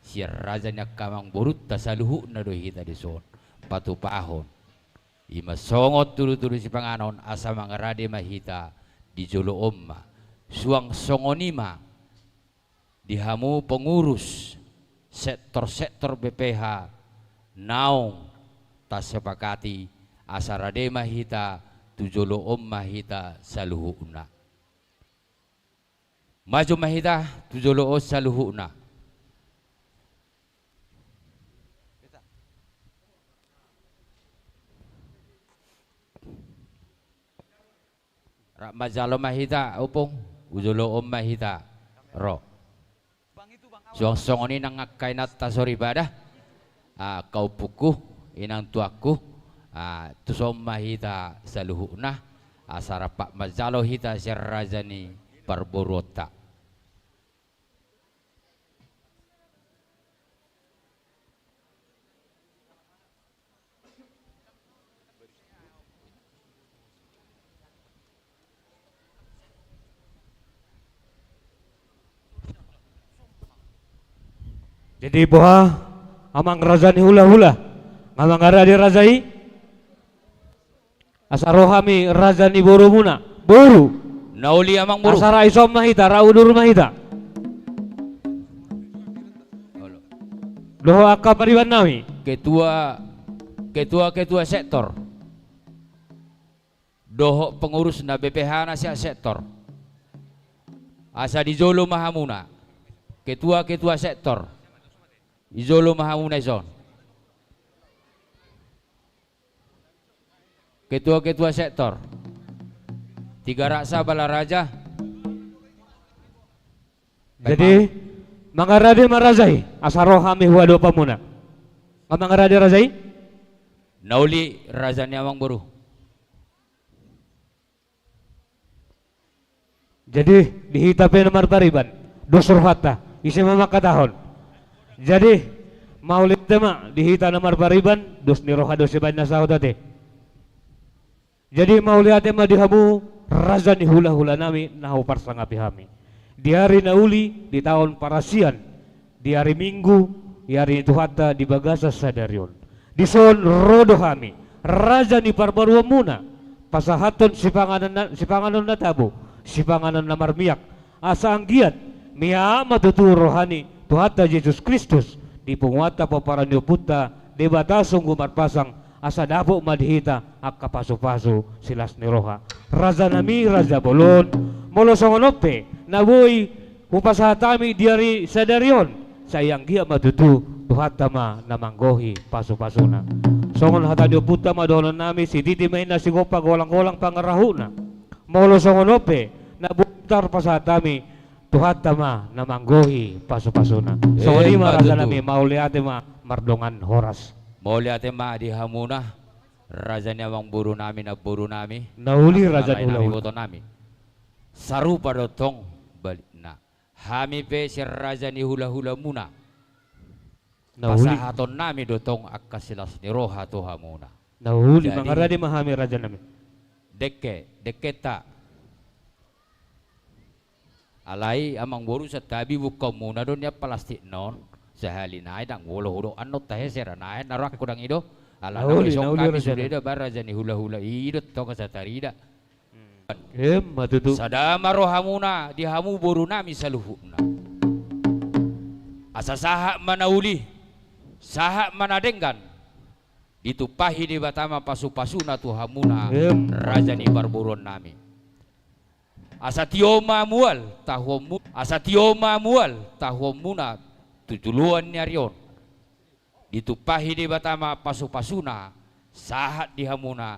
si rajanya kamang burut tasaluhu na do hita di son patupa ahon ima songot tulu-tulu si panganon asa mangarade mahita di jolo omma suang songonima dihamu pengurus sektor-sektor BPH naung tas sepakati asarade mahita tujolo om mahita saluhuna maju mahita tujolo o saluhuna Majalo mahita upong ujulo om mahita ro. Song ini nang kainat tasori badah. Kau puku inang tuaku tusom mahita saluhuna asarapak majalo hita sirrajani parborota. Jadi boha amang razani hula-hula ngamang aradi razai asarohami razani boru muna boru nauli amang boru asara isom mahita raudur mahita doho akka pariban nami ketua sektor doho pengurus na BPH na siya sektor asa di Jolo Mahamuna ketua sektor Izolo Mahamuna ison ketua sektor tiga raksa balaraja. Jadi mangarade marazai asarohami huado pamuna mangarade razai nauli razani amang boru. Jadi dihitape nomor pariban dosur hatta isi mamakatahon. Jadi maulid tema dihita nomor pariban dos niroha dos sebanyak saudate. Jadi maulid tema dihamu razani hula-hula nami nahu parsangapi hami. Di hari nauli di tahun parasian di hari Minggu di hari itu hatta di bagasa sadarion. Di son rodo hami razani parbarua muna pasahaton sipanganon na tabu sipanganon na marmiak asa anggiat miha matutu rohani Tuhata Yesus Kristus di penguata paparanyo puta debata sungguh marpasang asa dapok madhita akka pasu-pasu silas ni roha raza nami raza bolon molo songonope naboy upasahatami diari sadarion sayang gia matutu tuhata ma namanggohi pasu-pasuna songon hatanyo puta madonon nami si titi may na sigopa golang-golang pangarahuna molo songonope nabutar pasahatami Tuhata ma namanggohi pasu-pasuna. So ini marasa nami mauliate ma mardongan horas. Mauliate ma di hamuna razani amang buru nami na buru nami. Nauli razani boto nami. Saru padotong balik na. Hami pe si razani hula-hula muna. Pasahaton nami dotong akasilas ni roha to hamuna. Nauli mangaradi mahami razani nami. Deketa alai amang boru setabi buka muna don ya plastik non sehali naik dang wolo huro anot tahe seranai narak kudang ido ala nauli sok kami sudah ada barazani hula-hula idot to kasatarida matutu sadama rohamuna dihamu boru nami saluhuna asa sahak manauli sahak manadenggan ditupahi di batama pasu-pasuna tuhamuna rajani barburon nami asatioma mual tahomuna tujuluan nyarion ditupahi di batama pasu-pasuna sahat dihamuna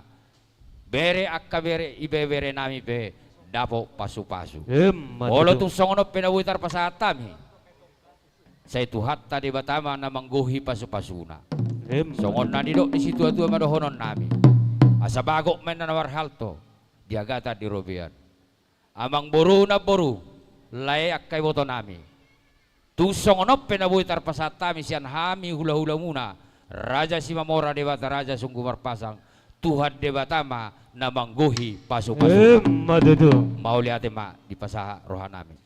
bere akka bere ibe bere nami be dapo pasu-pasu olo tu songono penawitar pasatami saya tuhat tadi batama na mangguhi pasu-pasuna songon na didok di situ atu madohonon nami asa bagok men na warhalto diagata di robian amang boru na boru layak kay boto nami tusong onop penabuitar pasatami sian hami hula-hula muna raja Simamora debata raja sungguh marpasang Tuhan debatama na mangguhi pasu-pasu mau lihat ma di pasaha rohanami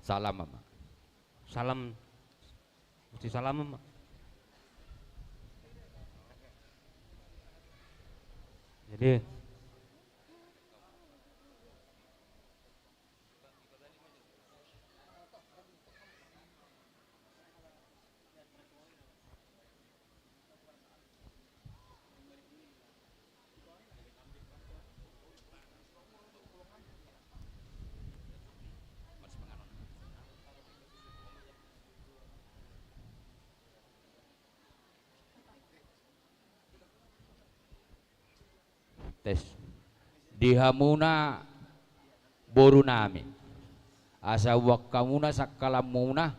salam mesti salam jadi tes dihamuna boru nami asa buak kamuna sakalamuna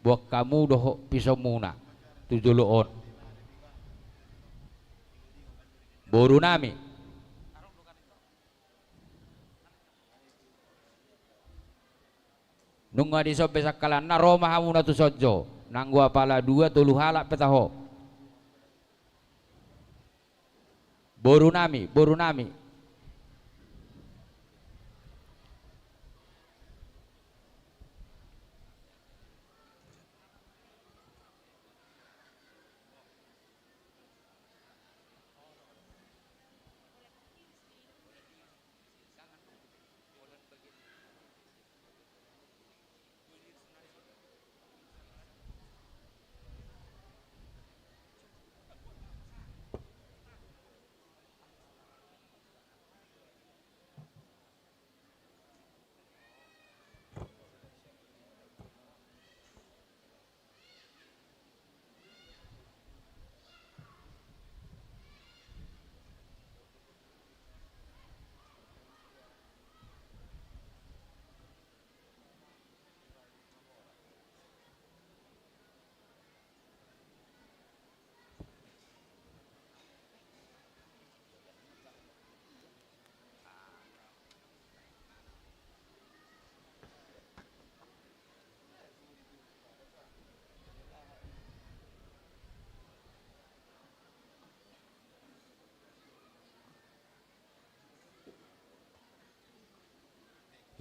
buak kamu doh pisomuna tujuluon boru nami nunga di sobe sakalan na Roma hamuna tu sojo nangwa pala dua tulu halak petaho boru nami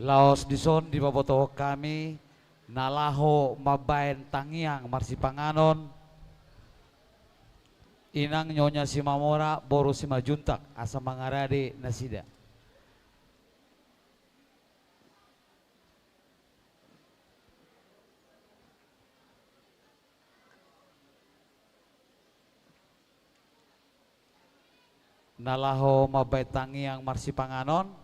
Laos dison di baboto kami nalaho mabaen tangiang marsipanganon inang nyonya si Mamora boru si Majuntak asa mangarade nasida nalaho mabaen tangiang marsipanganon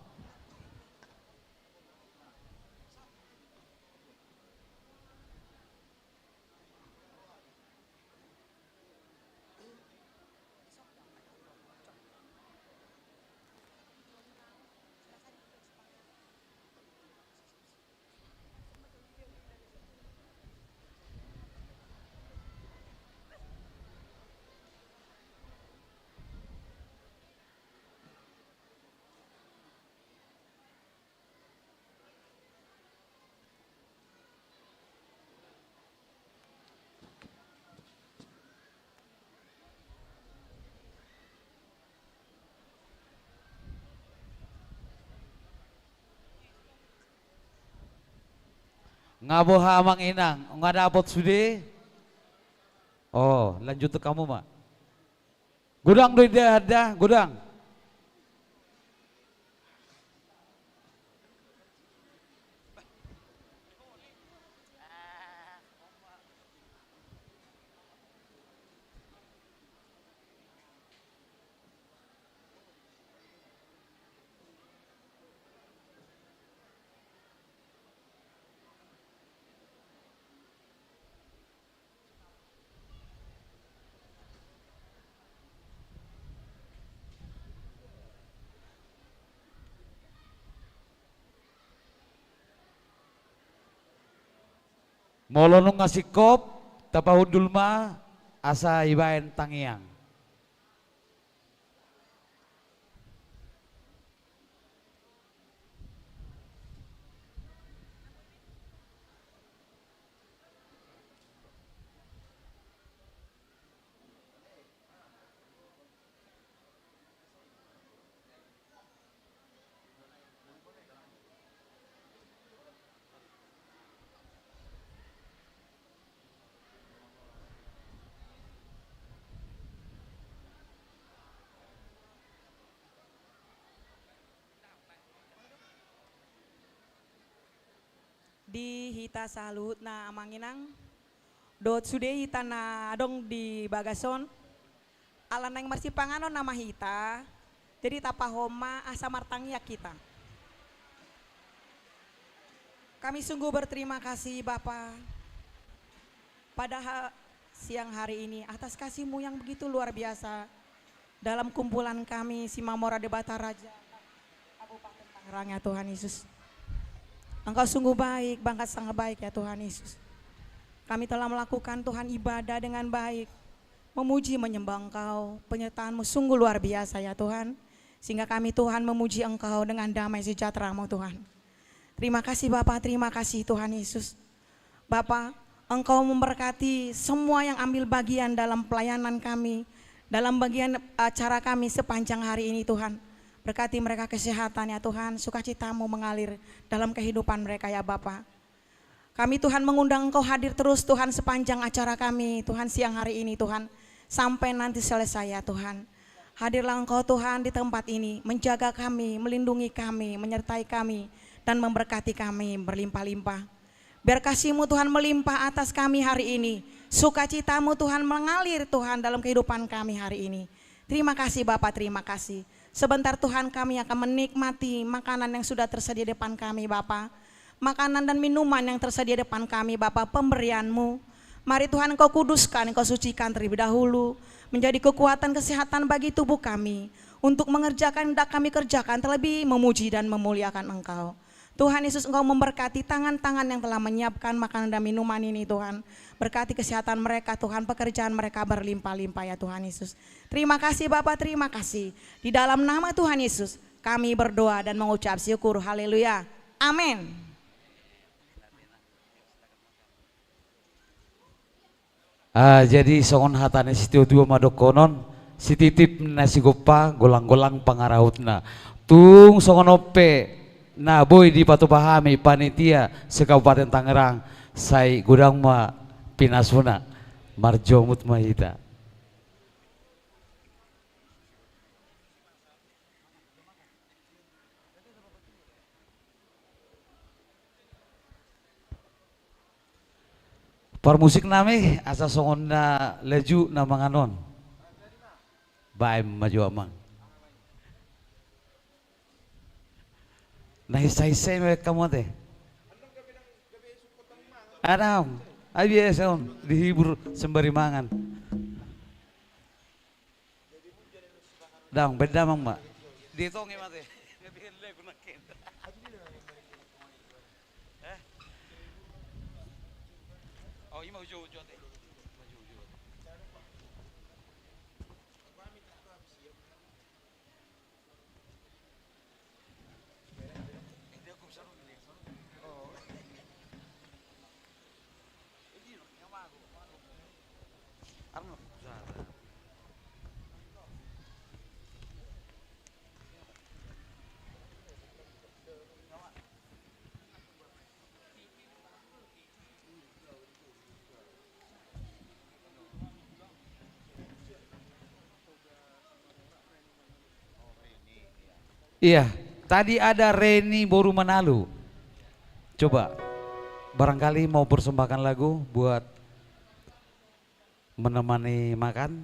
ngaboha amang inang nggak dapot sudah oh lanjut ke kamu mak gudang doi ada gudang molo nung ngasih kop tapahundul ma asa ibaen tangiang di hita salut na amanginang dot sude hita na dong di bagason ala nang marsipanganon nama hita jadi tapahoma asa martangya kita kami sungguh berterima kasih Bapa pada siang hari ini atas kasih-Mu yang begitu luar biasa dalam kumpulan kami si Mamora de Bataraja Kabupaten Tangerang ya Tuhan Yesus. Engkau sungguh baik, Bangka sangat baik ya Tuhan Yesus. Kami telah melakukan Tuhan ibadah dengan baik, memuji menyembah Engkau, penyertaan-Mu sungguh luar biasa ya Tuhan. Sehingga kami Tuhan memuji Engkau dengan damai sejahtera-Mu Tuhan. Terima kasih Bapak, terima kasih Tuhan Yesus. Bapak, Engkau memberkati semua yang ambil bagian dalam pelayanan kami, dalam bagian acara kami sepanjang hari ini Tuhan. Berkati mereka kesehatan ya Tuhan, sukacita-Mu mengalir dalam kehidupan mereka ya Bapak. Kami Tuhan mengundang Engkau hadir terus Tuhan sepanjang acara kami Tuhan siang hari ini Tuhan. Sampai nanti selesai ya Tuhan. Hadirlah Engkau Tuhan di tempat ini, menjaga kami, melindungi kami, menyertai kami, dan memberkati kami berlimpah-limpah. Biar kasih-Mu Tuhan melimpah atas kami hari ini. Sukacita-Mu Tuhan mengalir Tuhan dalam kehidupan kami hari ini. Terima kasih Bapak, terima kasih. Sebentar Tuhan kami akan menikmati makanan yang sudah tersedia di depan kami Bapak. Makanan dan minuman yang tersedia di depan kami Bapak, pemberian-Mu. Mari Tuhan Engkau kuduskan, Engkau sucikan terlebih dahulu. Menjadi kekuatan kesehatan bagi tubuh kami. Untuk mengerjakan hendak kami kerjakan, terlebih memuji dan memuliakan Engkau. Tuhan Yesus Engkau memberkati tangan-tangan yang telah menyiapkan makanan dan minuman ini Tuhan. Berkati kesehatan mereka Tuhan, pekerjaan mereka berlimpah-limpah ya Tuhan Yesus. Terima kasih Bapak, terima kasih. Di dalam nama Tuhan Yesus kami berdoa dan mengucap syukur, haleluya, amin. Jadi songon hatane sitio dua madokonon si titip nasi gopa golang-golang pangarahutna tung songon ope na boy di patu pahami panitia sekabupaten Tangerang sai gudang ma pinasuna marjomut mahita. Musik nami asa songon na leju na manganon. Bae maju amang. Nah hisai-hisai me kamu teh. Adam, abi eson dihibur sembari mangan. Dang beda mang mak. Dihitung ya mate. Oh, ima ujo teh. Iya, tadi ada Reni Boru Manalu. Coba, barangkali mau persembahkan lagu buat menemani makan.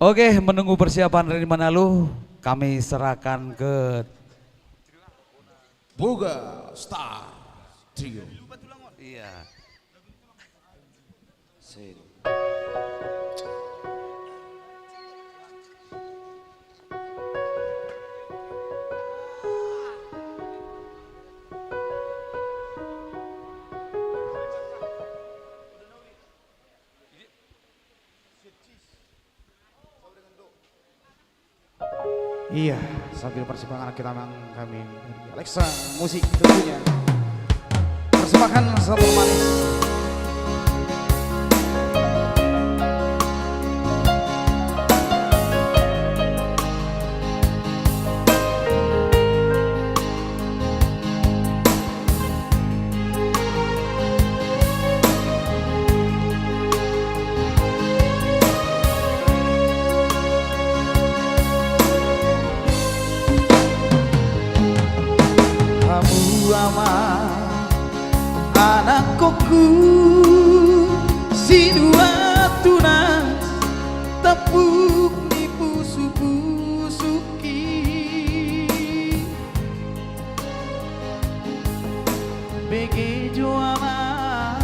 Oke, menunggu persiapan Reni Manalu, kami serahkan ke Boga Star Trio. Iya. Iya, sambil persembahan kita kami Alexa musik tentunya persembahkan satu manis. Anak koku si dua tunas tepuk ni pusu-pusuki bege juama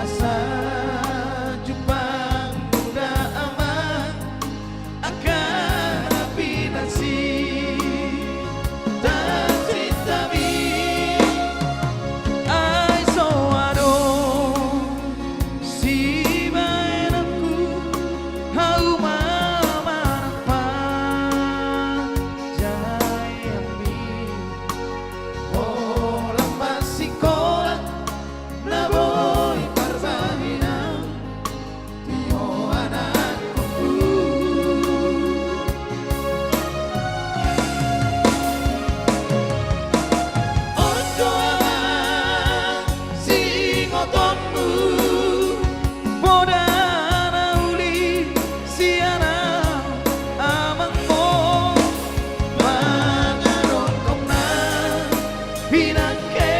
asa jumpa muda aman akan api nasi dan cintami ai soado si bainaku hau mama nampa jayami ola masih kola na boy parbahinang tio anakku ojo aman singotonmu bodana uli siana amangmo mangaron komna pinake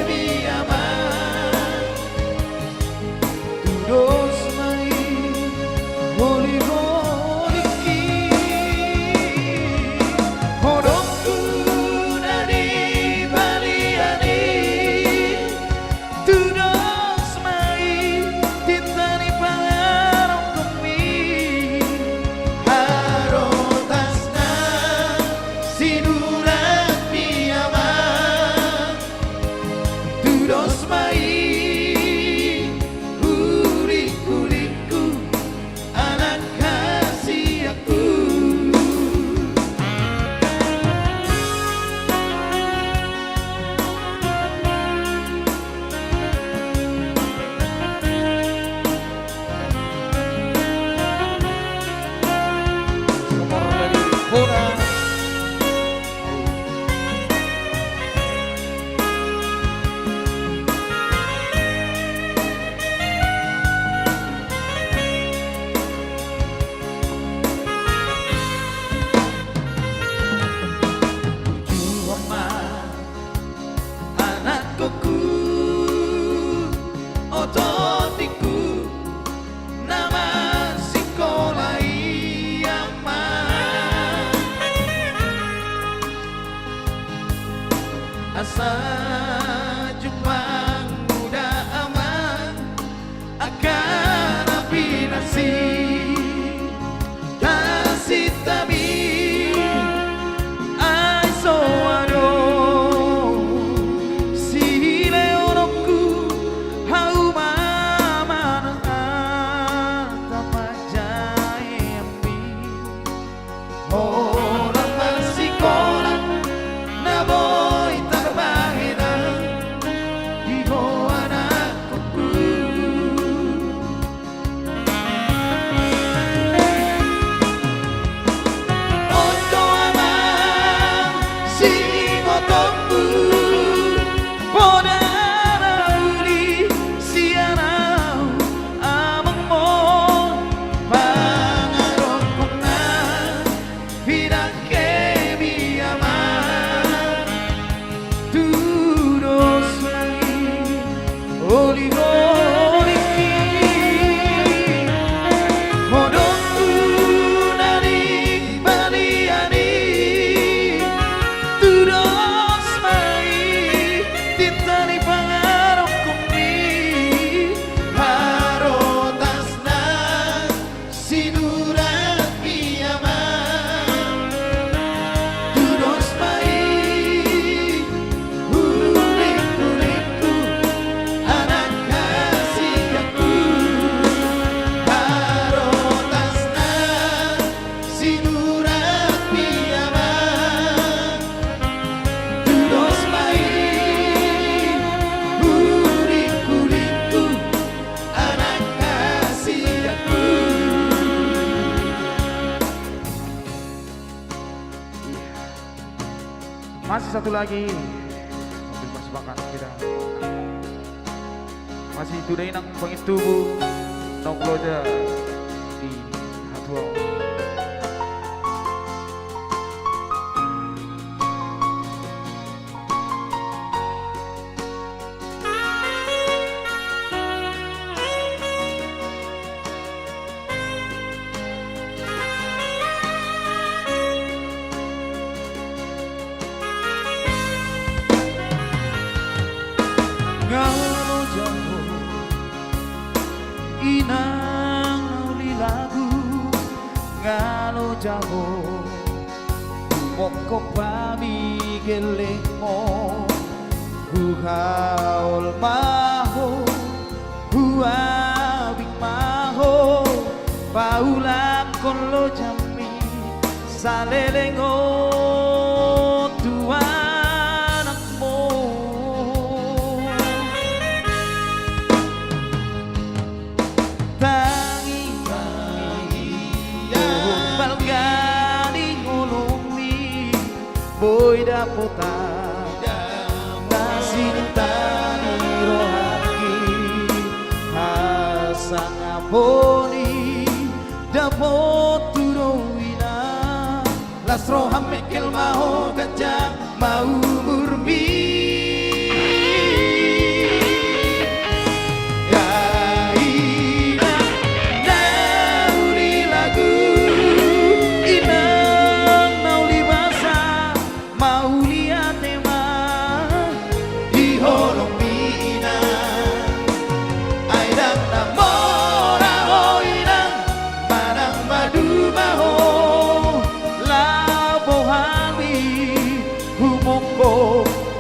biaman tudos mai holi holiki hodongku dari baliani tudos mai titani pangarong kami harotasna sinurat piaman tudos mai kuliku anak kasih aku Nomor dari Bora. Juhama anak koku ototiku nama sekolah aman asa jumpa muda aman akan api nasi kasih tabi ai soado si leonoku hau mama tapajayami orang masih kola na boy tarbahinang iho anakku ojo aman singotonmu bodana uli sianau amangmo pangaron kongna pinake biaman tudos lagi oli holiki hodongku dari baliani tudos mai titani pangarong kumi harotasna sinurat piaman tudos mai kuliku anak kasih aku harotasna sinurat piaman tudos mai kuliku anak kasih aku. Masih satu lagi mobil persembahan kita. Masih today nang pangitubo nang kloja di Hatuaw. Ngalo jauh inang nauli lagu ngalo jamo moko pamigilling mo guhaol maho guawing maho paulang kon lo jami salelengo tuanak mo tangi balgani ulumi boy dapota nasintani rohaki hasang aponi dapot turoina las roham mekel maho gajah mau murmi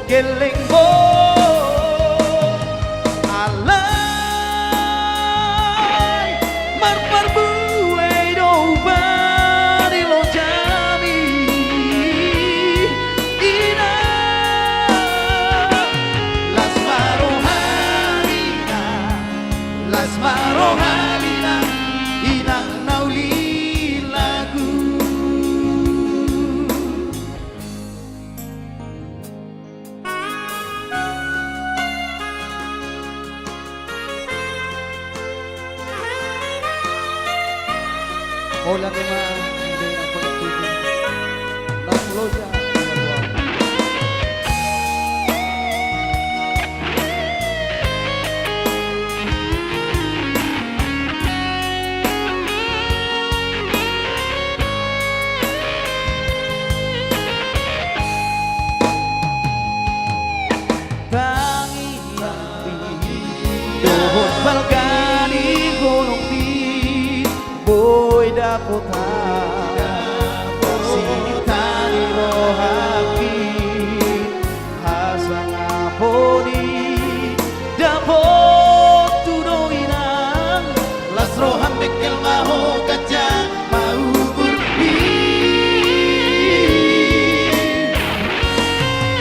Geling bo alay mar buwe do bari lo jami ina las marohamina inang nauli lagu. Hola tema hindi ng pagtutulong ng Loja tangi dohon balgani gunung boy dapota sintani rohaki hasang aponi dapot tudoinang las roham mekel maho gajah mau burbi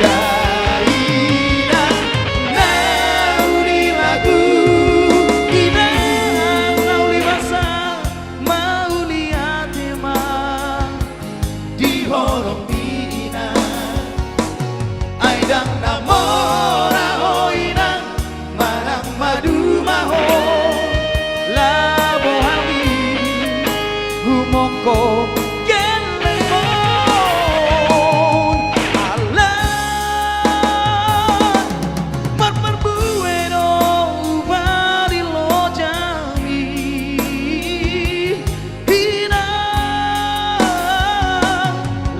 dainang nauri lagu inang nauli masa aidang namora hoinang marang madu maho labo hami humoko gelemon alan mar bueno bari lo jami hina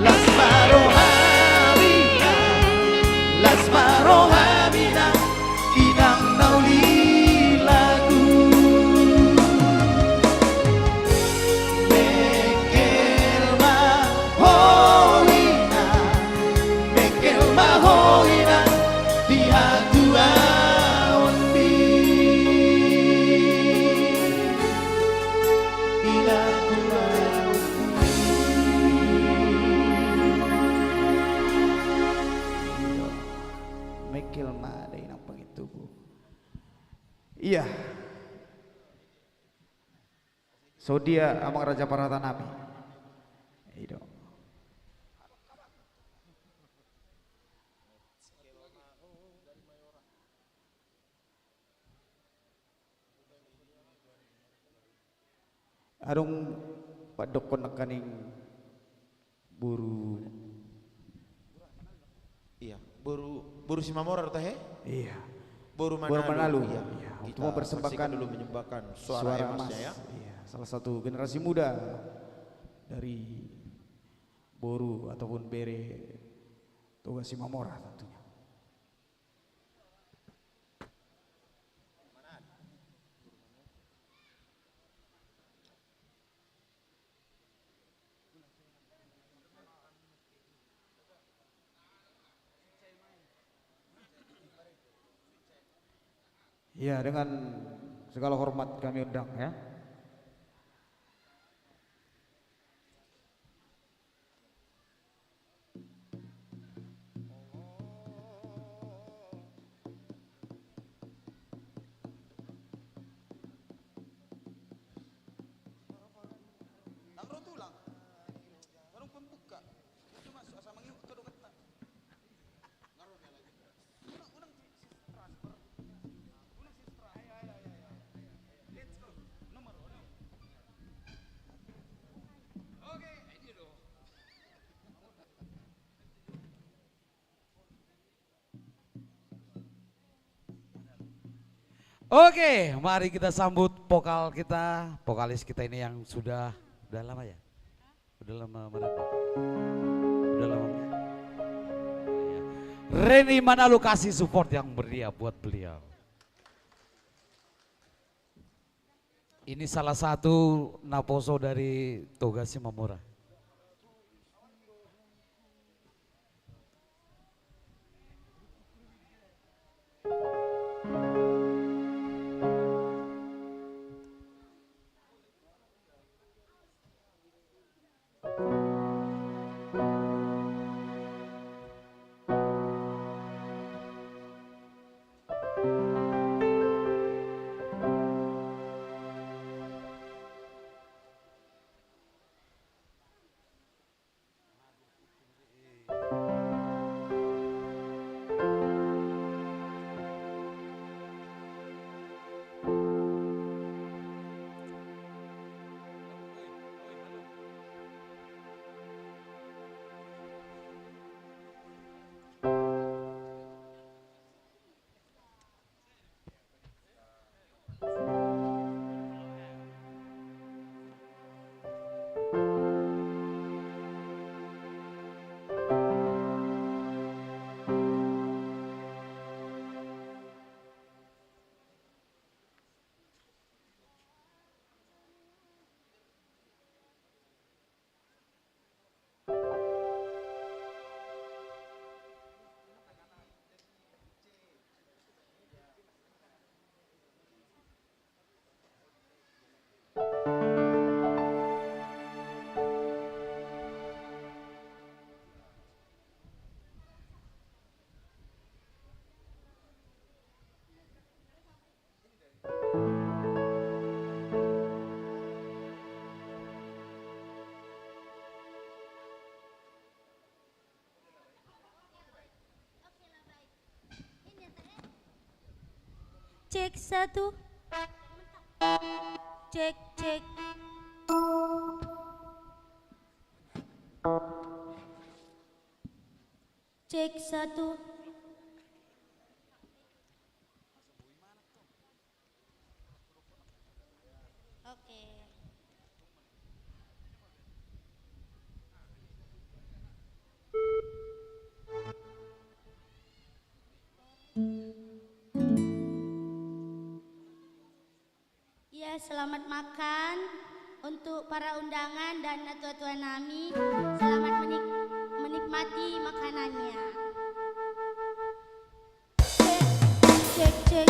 las marohamina las marohamina inang nauli lagu mekel mahoina di hatuaon bi inang kuaon Mekil ma day ng pangitubo. Iya. So dia amang raja parata nami. Itu. Adong padokon kaning buru. Iya, buru Simamora teh? Iya. Buru Manalu. Iya. Kita mau persembahkan dulu menyembahkan suara emasnya ya. Iya, salah satu generasi muda dari Boru ataupun Bere Toga Simamora tentunya. Ya, dengan segala hormat kami undang ya. Oke, mari kita sambut vokalis kita ini yang sudah lama ya? Udah lama mereka. Udah lama. Ya. Reni Manalu kasih support yang meriah buat beliau. Ini salah satu naposo dari Toga Simamora. Cek satu, cek cek. Cek satu. Oke. Ya, selamat makan untuk para undangan dan tua-tua nami. Selamat menikmati makanannya. Cek, cek, cek.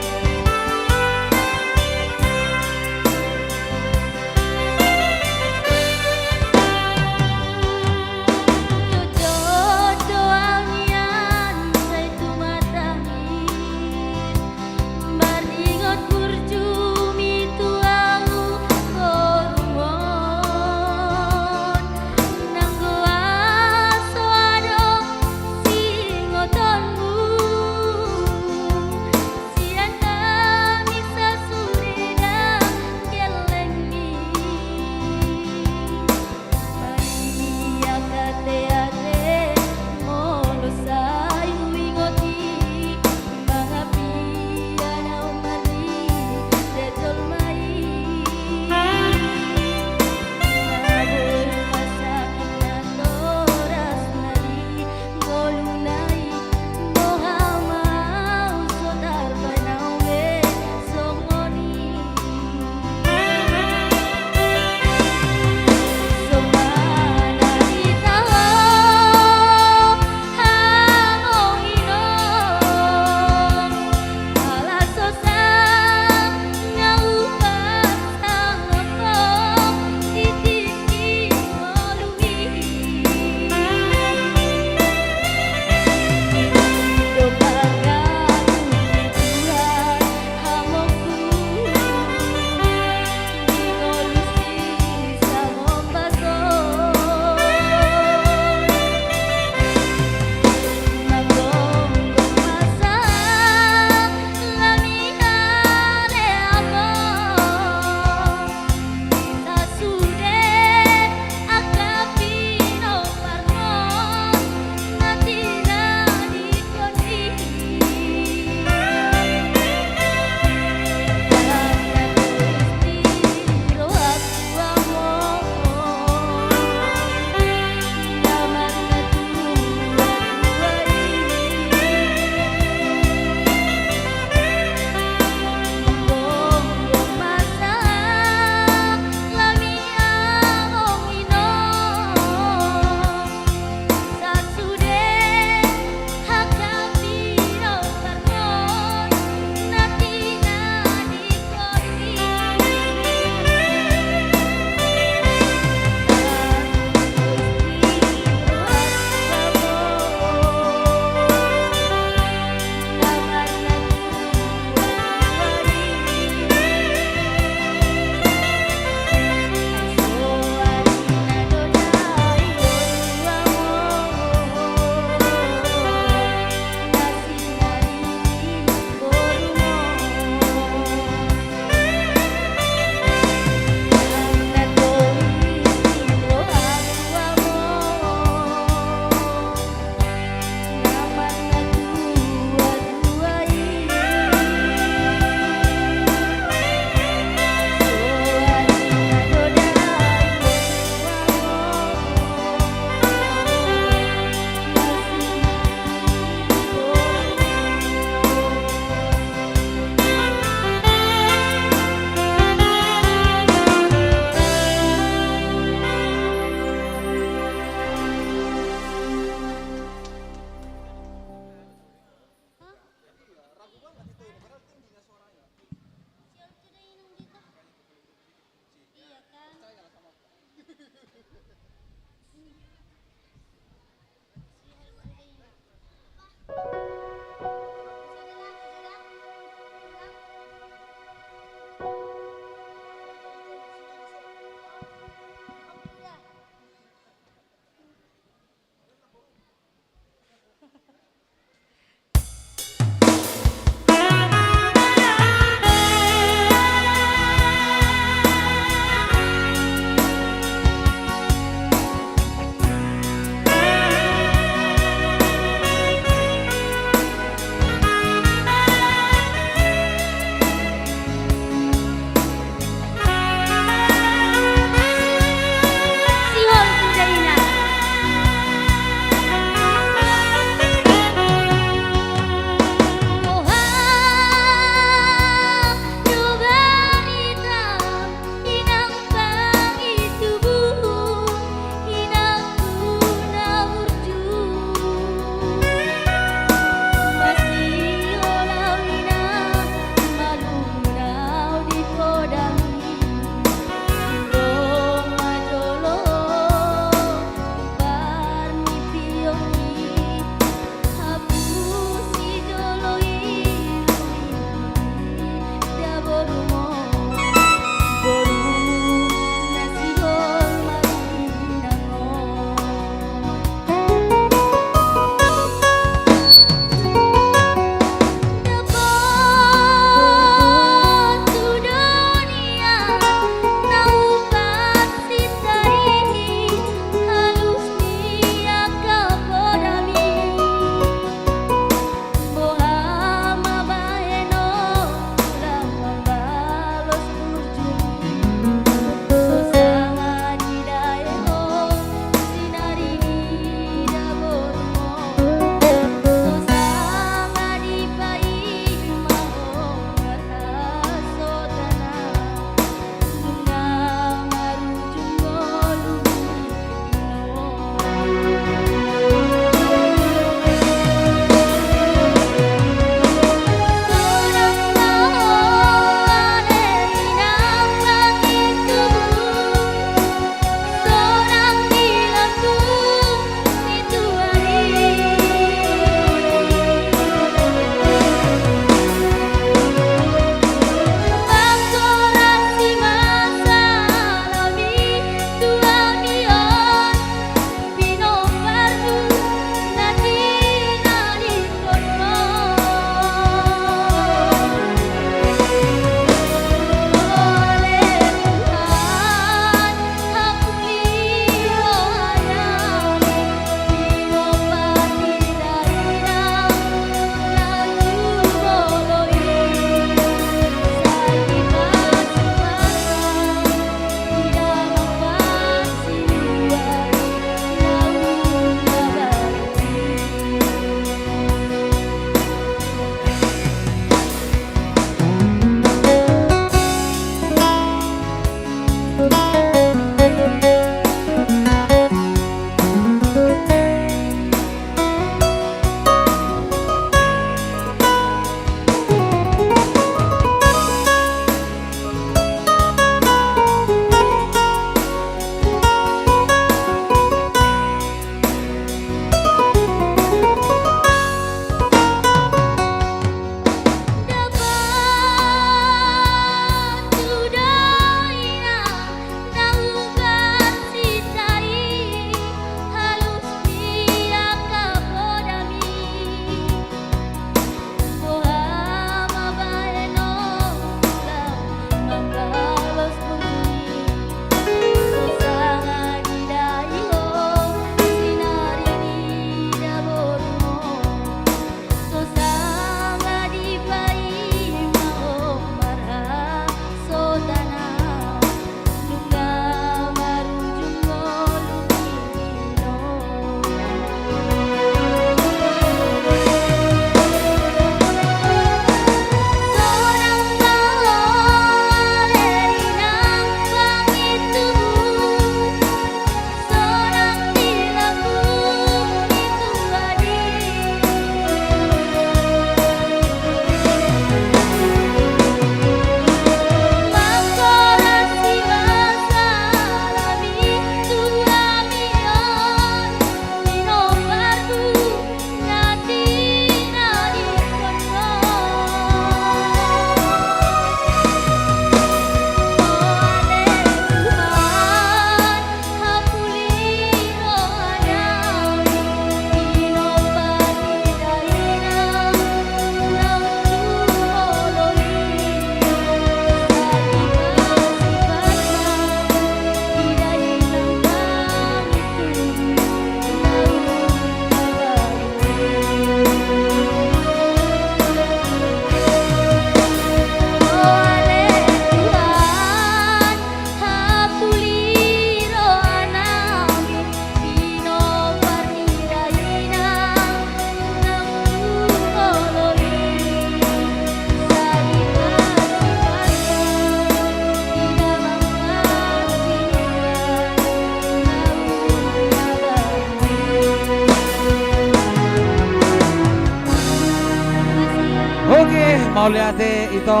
Mau lihat itu.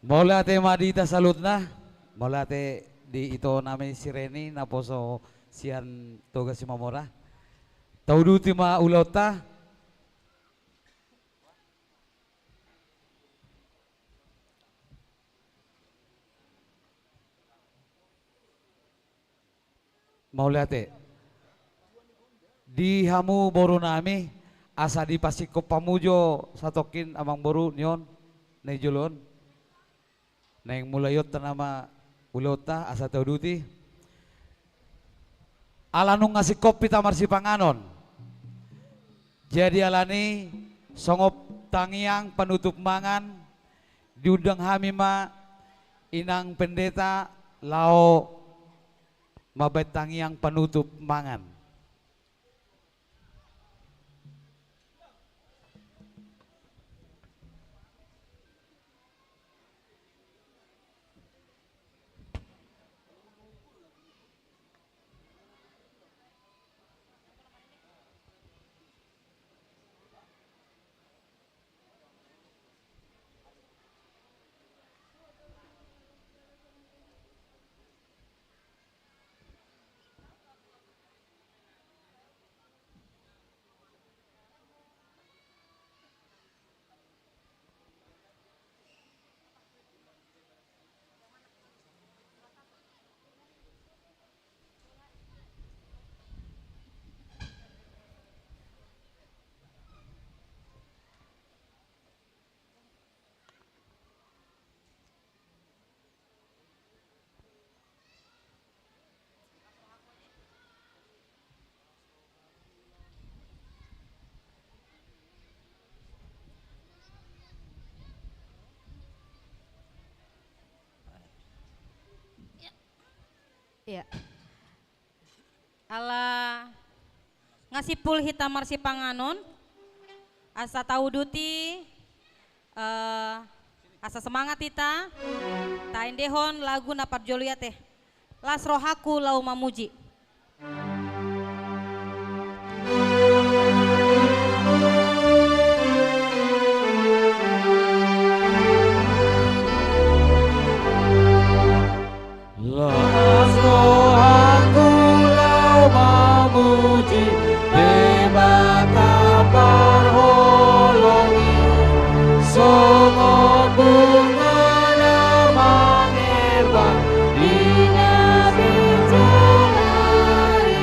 Mau lihat madita salutna. Mau lihat di itu namanya sireni naposo sian toga si Mamora. Tauduti ma ulota. Mau lihat di hamu boru nami asa di pasiko pamujo satokin amang boru nyon nejulon neng mulayot tanama ulota asa tauduti alanung ngasih kopi tamar si panganon jadi alani songop tangiang penutup mangan diundang hamima inang pendeta lao mabait tangiang penutup mangan. Ya. Ala ngasih pul hitam marsi panganon asa tahu duti asa semangat kita tain dehon lagu napat jolia teh las rohaku lau mamuji. Las rohaku lau mamuji debata parholongi songo bunga namang erbang dina bicolari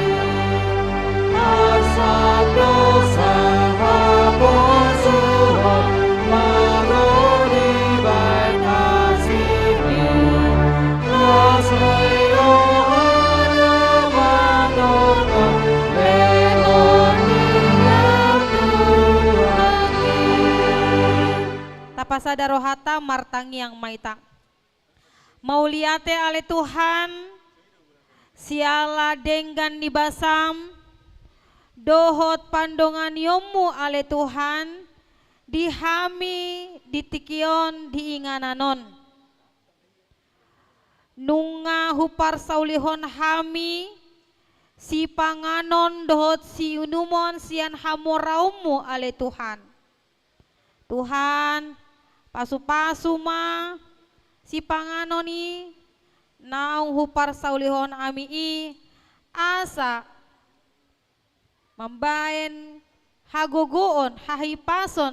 asap dosa hapon suhon magoni baik nasibni las Tapasada rohata martangi yang maitang. Mau liate ale Tuhan, siala denggan di basam, dohot pandongan yomu ale Tuhan, dihami, ditikion, diingananon. Nunga hupar saulihon hami, si panganon dohot si unumon sian hamoraumu ale Tuhan. Tuhan, pasu-pasu ma si panganoni naung hupar saulihon ami asa membaen hagogoon hahipason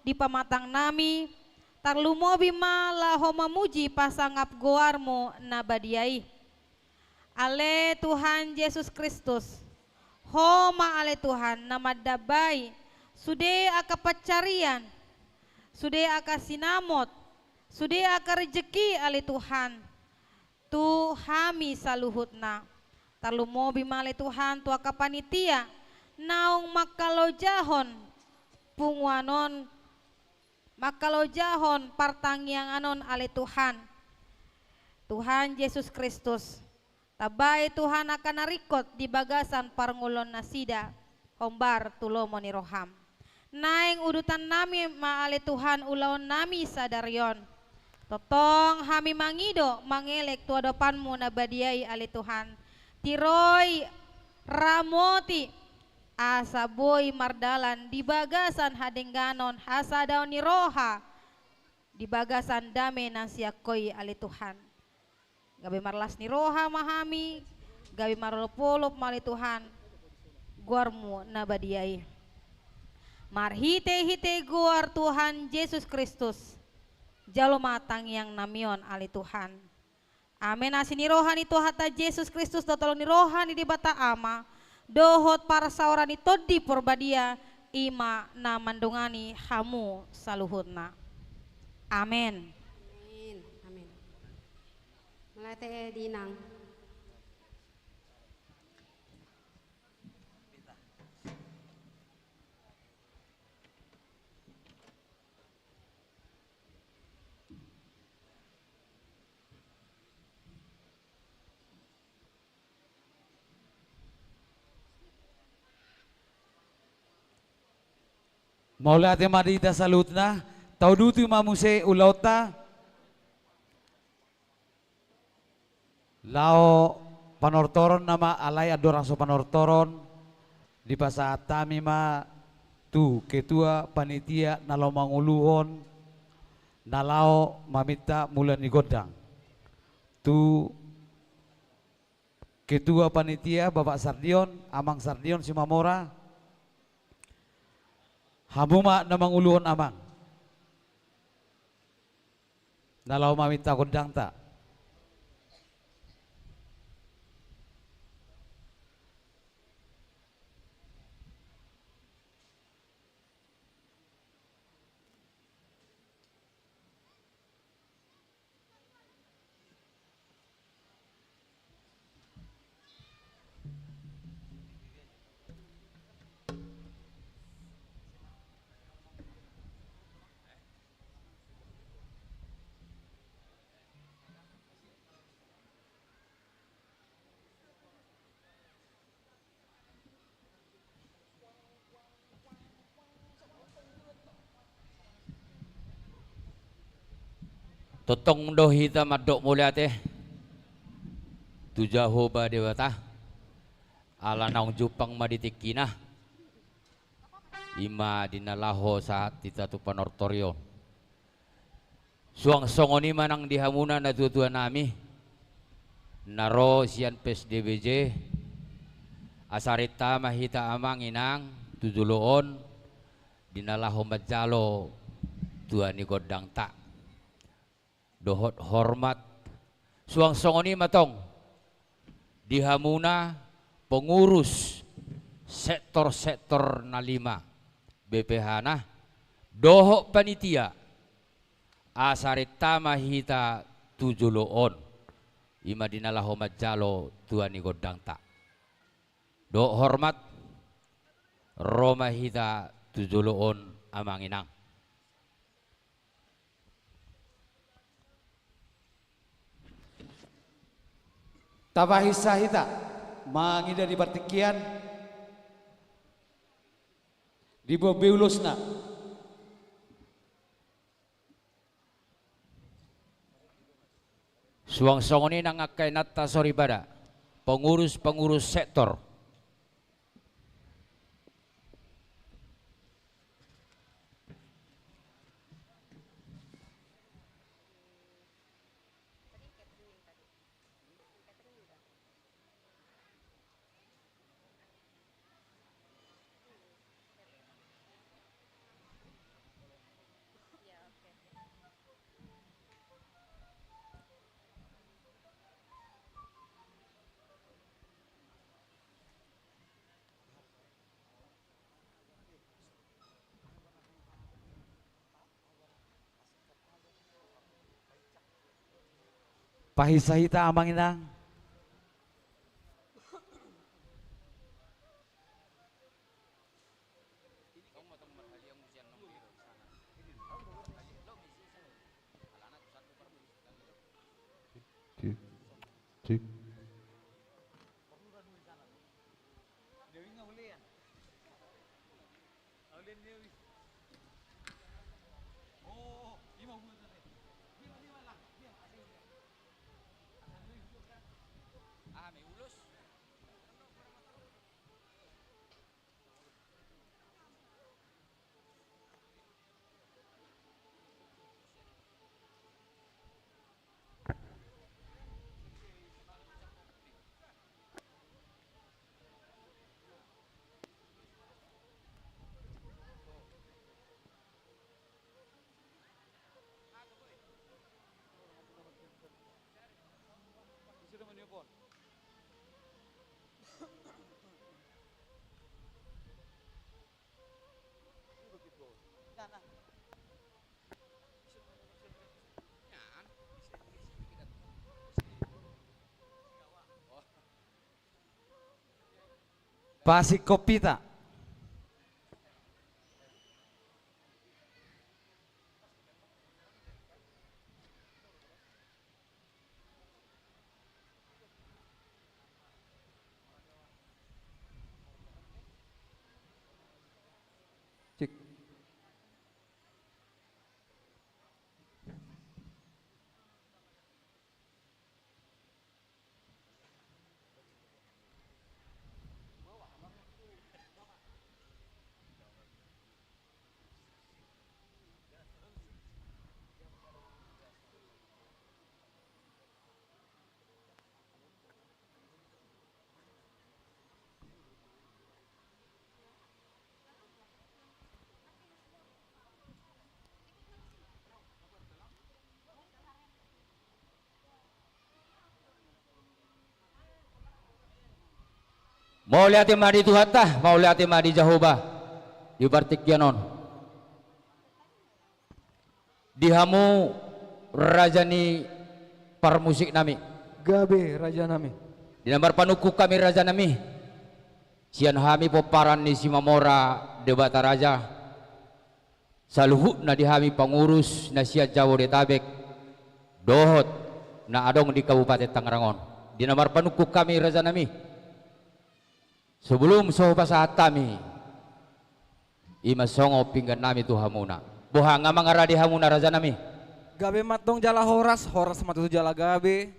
di pamatang nami tarlumo bima laho mamuji pasangap goarmo nabadiai ale Tuhan Yesus Kristus homa ale Tuhan nama dabai sude aka pacarian sude aka sinamot, sude aka rejeki ali Tuhan. Tu hami saluhutna. Tarlumo bimale Tuhan tu aka panitia. Naung makalojahon pungwanon makalojahon partangiang anon ali Tuhan. Tuhan Yesus Kristus. Tabai Tuhan akan narikot di bagasan parngulon nasida. Hombar tulomo ni roham. Naing udutan nami maale Tuhan ulaon nami sadarion. Totong hami mangido mangelek tua depanmu nabadiai ale Tuhan. Tiroi ramoti asa boy mardalan di bagasan hadengganon hasadaw ni roha di bagasan dame nasiakoy ali Tuhan. Gabi marlas ni roha mahami, gabi marolopolop mali Tuhan, guarmu nabadiai. Marhite-hite guar Tuhan Yesus Kristus, jalo matang yang namion ali Tuhan. Amin asini rohani Tuhan Yesus Kristus dotolong ni rohani di bata ama, dohot para saurani todi porbadia ima na mandungani hamu saluhutna. Amin. Amin. Amin. Mulai teh dinang. Maula te madita salutna, tau dutu mamuse ulauta, lao panortoron nama alai adorang so panortoron, di pasatami ma tu ketua panitia nalo manguluhon, nalao mamita mulan ni godang. Tu ketua panitia Bapak Sardion, Amang Sardion Simamora, hamuma namang uluhon amang. Nalau mamita kodang ta. Totong dohita madok mulia teh tujahoba dewata ala naung jupang maditikina ima dinalaho saat tita tu panortorio suang songoni manang dihamuna na tutuan nami naro sian PSDBJ asarita mahita amang inang tujuloon dinalaho majalo tuani godang tak dohot hormat suang songoni matong dihamuna pengurus sektor-sektor na 5 BPH nah dohot panitia asarita mahita tujuloon ima dinalaho majalo tuani godang tak dohot hormat romahita tujuloon amang inang. Tabahisahita mangida di partikian di bobeulusna suang songoni nang akai natta soribada pengurus sektor pahisahita amang inang. Cik. Pasik Kopita. Mau lihat madi Tuhan tah, mau lihat madi Jehovah di Bartikyanon. Dihamu rajani parmusik nami. Gabe raja nami. Di nambar panuku kami raja nami. Sian hami poparan ni Simamora debata raja. Saluhut na dihami pengurus na sia Jabodetabek. Dohot na adong di Kabupaten Tangerang. Di nambar panuku kami raja nami. Sebelum sohba saat kami ima songo pinggan nami tu hamuna boha nga mangaradi hamuna raja nami Gabe matong jala horas matu jala gabe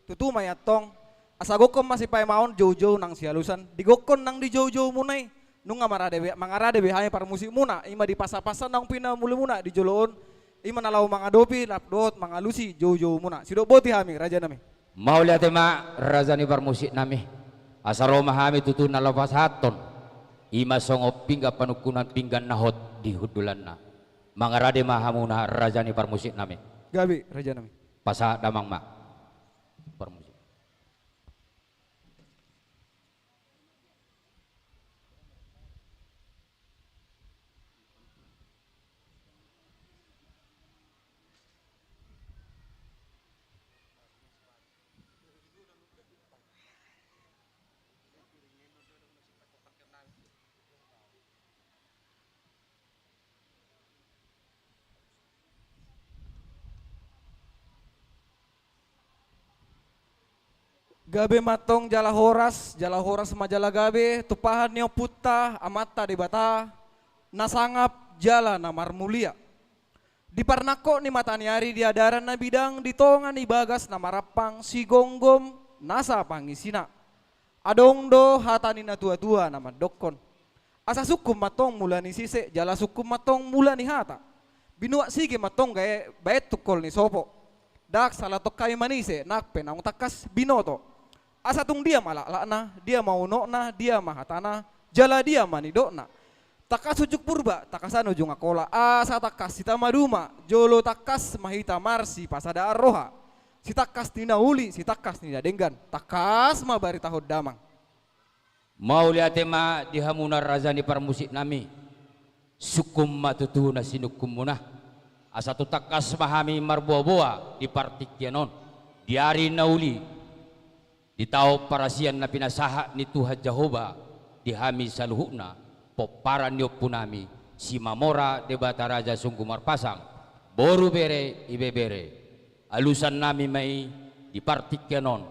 tutu mayatong asa gokom masih pay maon jauh-jauh nang sialusan digokon nang di jauh-jauh munay nung mangarade be hanya par musik muna ima di pasa-pasa nang pina mulu muna di joloon ima nalaw mga dopi lapdot mga lusi jauh-jauh muna sido boti hami raja nami mau lihat ma raja ni par musik nami asa Roma hami tutu na lapas haton ima songo pingga panukunan pinggan nahot di hudulan na mangarade mahamuna raja ni parmusik nami Gabi raja nami pasa damang ma parmusik Gabe matong jala horas majala gabe tupahan nyo puta amata di bata nasangap jala namar mulia di parnako ni mataniari di adaran na bidang di tongan ni bagas namarapang si gonggom nasa pangisina adong do hatani na tua-tua nama dokon asa sukum matong mula ni sise jala sukum matong mula ni hata binua sige matong gaya bayet tukol ni sopo dak salatok kay manise nak penang takas binoto asa tung dia malak na, dia mau na, dia mahatana, jala dia manido na. Takas ujuk purba, takasan ujung akola, asa takas sita maduma, jolo takas mahita marsi pasada arroha. Si takas nina uli, si takas nina denggan, takas ma bari tahod damang. mau lihat ma dihamuna raja ni parmusik nami sukum matutu na sinukum muna asa tu takas mahami marboa-boa di Partikyanon diari nauli di tao parasian na pinasaha ni Tuhan Jehovah di hami saluhuna poparan niyo punami si Mamora debata raja sungguh marpasang boru bere ibe bere alusan nami mai di Partikyanon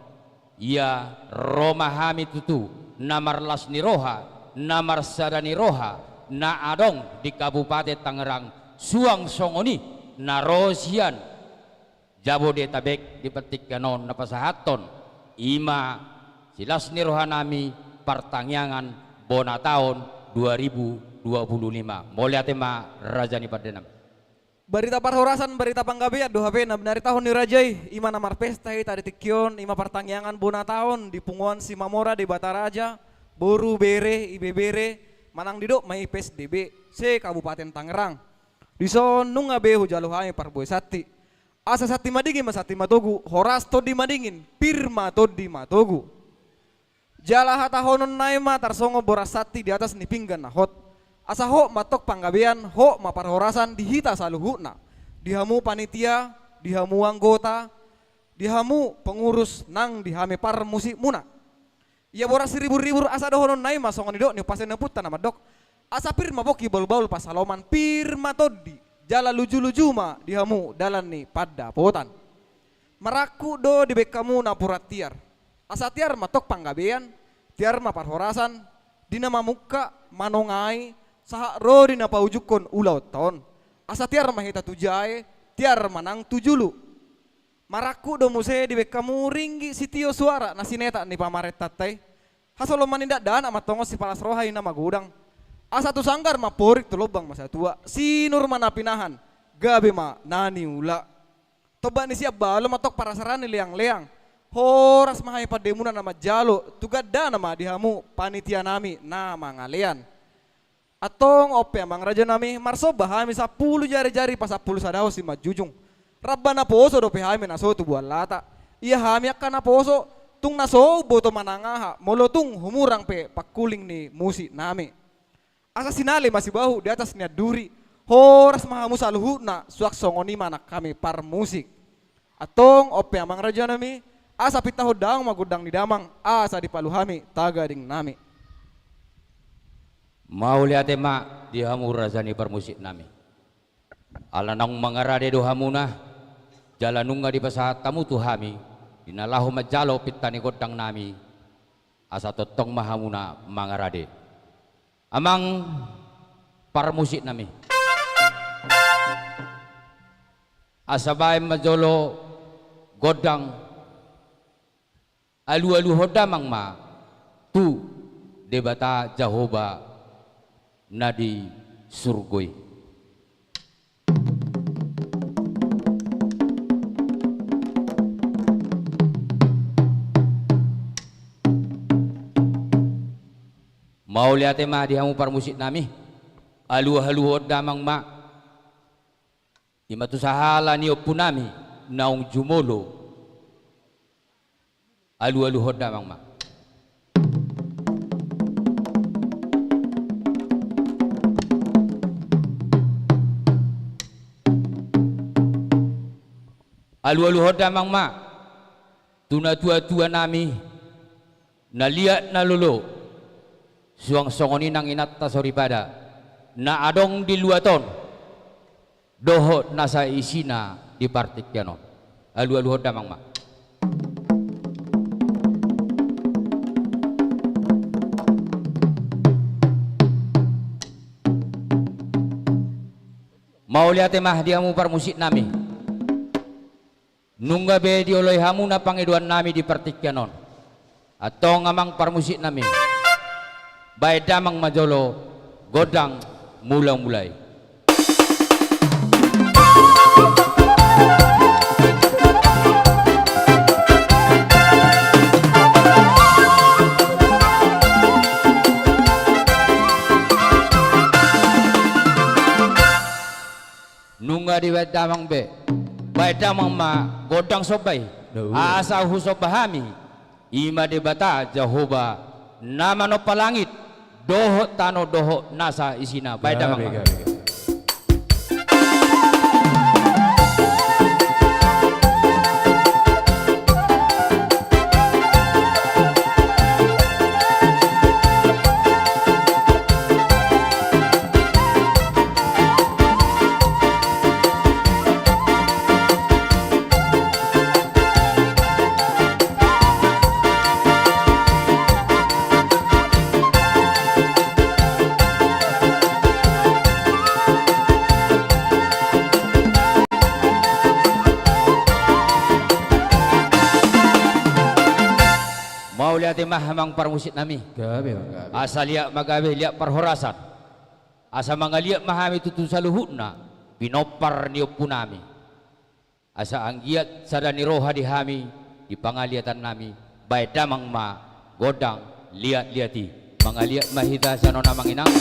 ia Roma hami tutu namar las ni roha namar sada ni roha na adong di Kabupaten Tangerang suang songoni na rosian Jabodetabek di Partikyanon na pasahaton ima silas ni rohanami pertangyangan bona tahun 2025 mau lihat ma raja ni pardenam Barita parhorasan barita panggabe ado HP na benari tahun ni rajai ima namar pesta tadi tikyon ima pertangyangan bona tahun di punguan si Mamora di Bataraja boru bere ibe bere manang didok mai PSDB se Kabupaten Tangerang di son nung abe hujaluhai parboy sati asa sati madingin masati matogu, horas to di madingin, pirma to di matogu. Jala hata honon naima tarsongo borasati di atas ni pinggan na hot. Asa ho matok panggabean, ho maparhorasan dihita saluhuna. Dihamu panitia, dihamu anggota, dihamu pengurus nang dihame par musik muna. Ia boras ribu-ribu asa dohonon naima songo ni dok ni pasen putan nama dok. Asa pirma boki bol-bol pasaloman pirma todi. Jala luju-luju ma dihamu dalan ni pada potan. Meraku do di bekamu na purat tiar. Asa tiar matok panggabean, tiar ma parhorasan, dinama muka manongai, sahak ro dina paujukon ulau ton. Asa tiar mahita tujae, tiar manang tujulu. Maraku do muse di bekamu ringgi sitio suara nasineta ni pamaret tatai. Hasolo manindak dan amat tongos si palas rohai nama gudang. Asa tu sanggar ma porik tu lobang masa tua. Sinur mana pinahan, gabe ma nani ula. Toba ni siap balo matok para sarani leang-leang. Horas mahai pademuna nama jalo, tugada nama dihamu panitia nami nama ngalian. Atong ope amang raja nami marso bahami 10 jari-jari pas 10 sadao si majujung. Rabbana poso do pehami naso tu buat lata. Ia hami akan poso tung naso boto manangaha molotung humurang pe pakuling ni musik nami. Asa sinale masih bahu di atas niat duri. Horas mahamu saluhuna suak songoni mana kami par musik. Atong ope amang raja nami asa pita hodang magudang di damang asa di paluhami tagading nami. Mau lihat emak dihamu razani permusik nami. Alanang mangarade dohamuna jalanunga di pasahat tamu tuhami dinalahu majalo pitani godang nami asa totong mahamuna mangarade. Amang permusik nami. Asa bae majolo godang alu-alu hodamang ma tu debata Jahoba nadi surgoi. Mau lihat ma dihamu permusik nami alu-alu hodamang ma imatu sahala ni opunami naung jumolo alu-alu hodamang ma. Alu-alu hodamang ma tuna tua-tua nami naliat na lolo suang songoni nang inat tasoribada na adong di luaton doho nasa isina di partikyanon alu-alu hodamang ma. Mau lihat mah diamu permusik nami nungga be dioloi hamu na pangiduan nami di partikyanon atau ngamang permusik nami bae damang majolo godang mulai-mulai. Nungga di bae damang be bae damang ma godang sobai asa husobahami ima debata Jahoba nama no palangit doho tano doho nasa isina bae damang ma. Mah hamang permusik nami asa liak magabe liak perhorasan asa mangaliak mahami tutu saluhutna pinopar niopunami asa anggiat sadani roha dihami di pangaliatan nami bae damang ma godang liat-liati mangaliak mahita sanona manginang.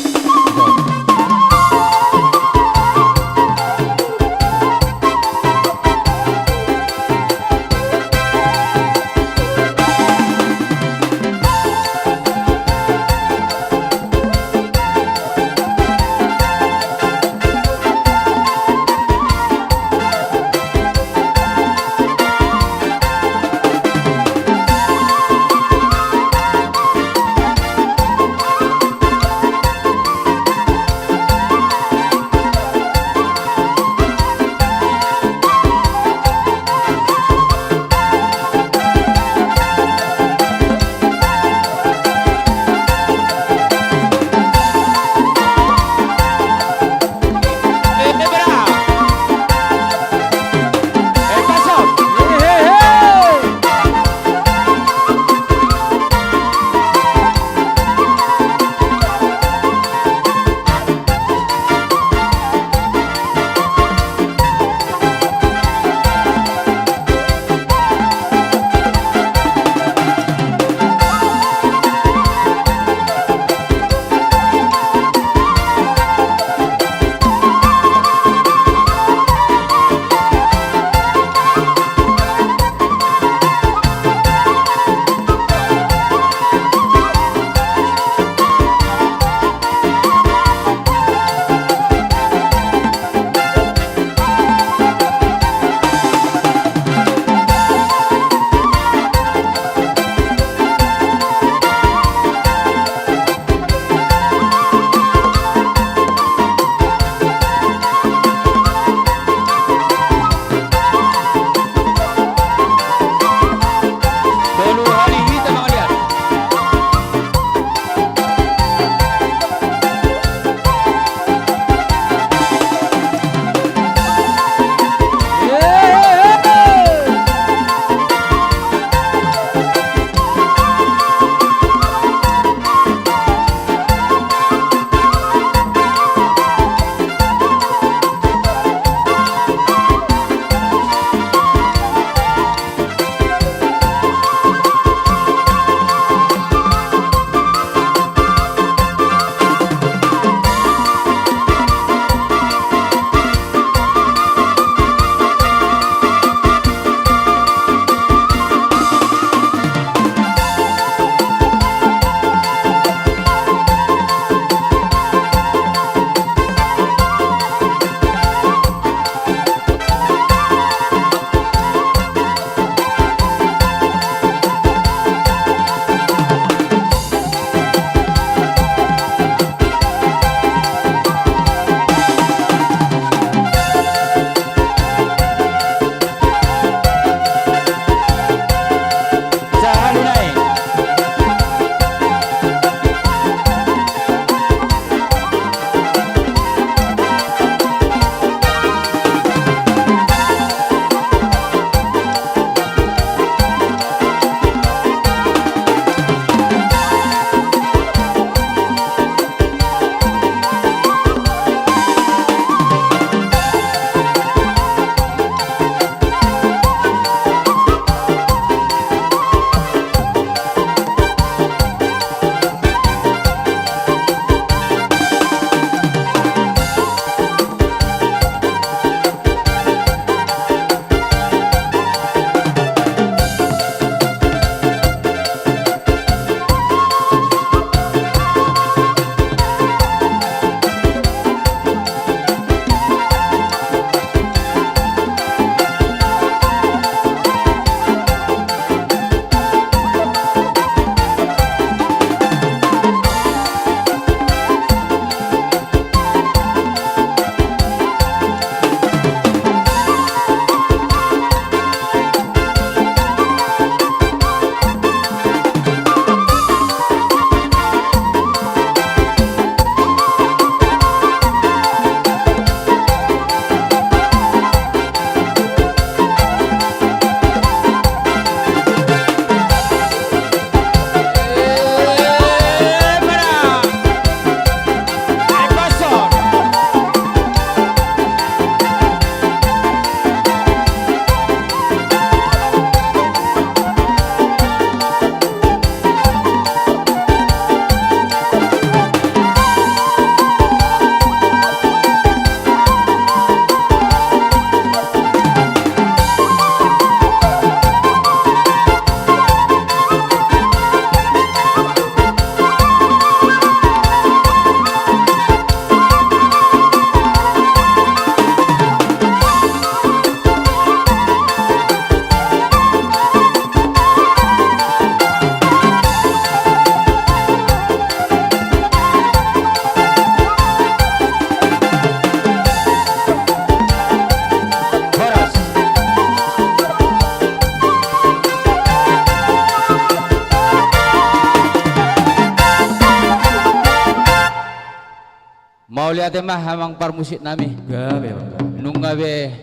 mau lihat mah hamang parmusit nami gabe nungga be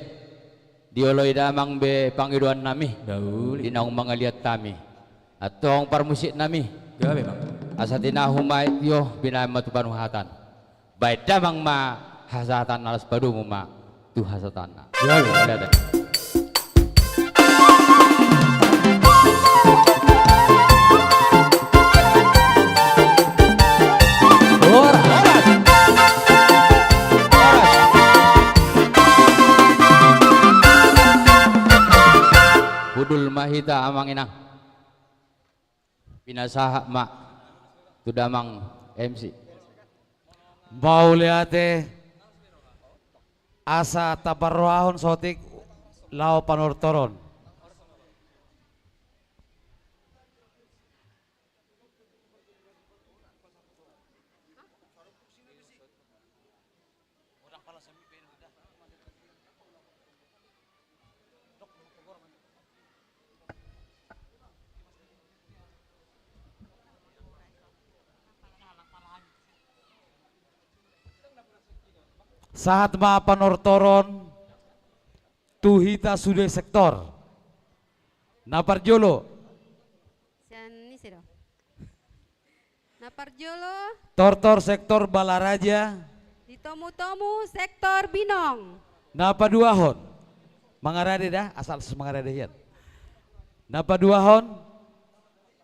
dioloi damang be pangiduan nami dinaung mangaliat tami atong parmusit nami gabe asa tinahumai yo binama tu panuhatan baik damang ma hasatan alas padumu ma tu hasatan gabe lihat Budul mahita amang inang pinasaha mak tudamang MC mau liate asa tabarroahon sotik lao panortoron saat ma panortoron tuhita sudah sektor naparjolo Naparjolo tortor sektor Balaraja ditomu-tomu sektor Binong napaduahon mangarade dah asal semangarade hiat napaduahon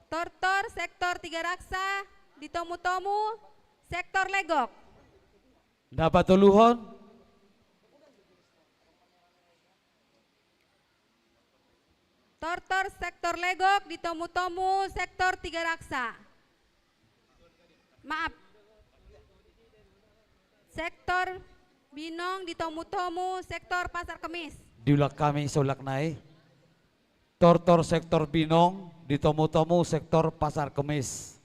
tortor sektor Tiga Raksa ditomu-tomu sektor Legok napatuluhon tortor sektor Legok ditomu-tomu sektor Tiga Raksa maaf sektor Binong ditomu-tomu sektor Pasar Kemis diulak kami solak naik tortor sektor Binong ditomu-tomu sektor Pasar Kemis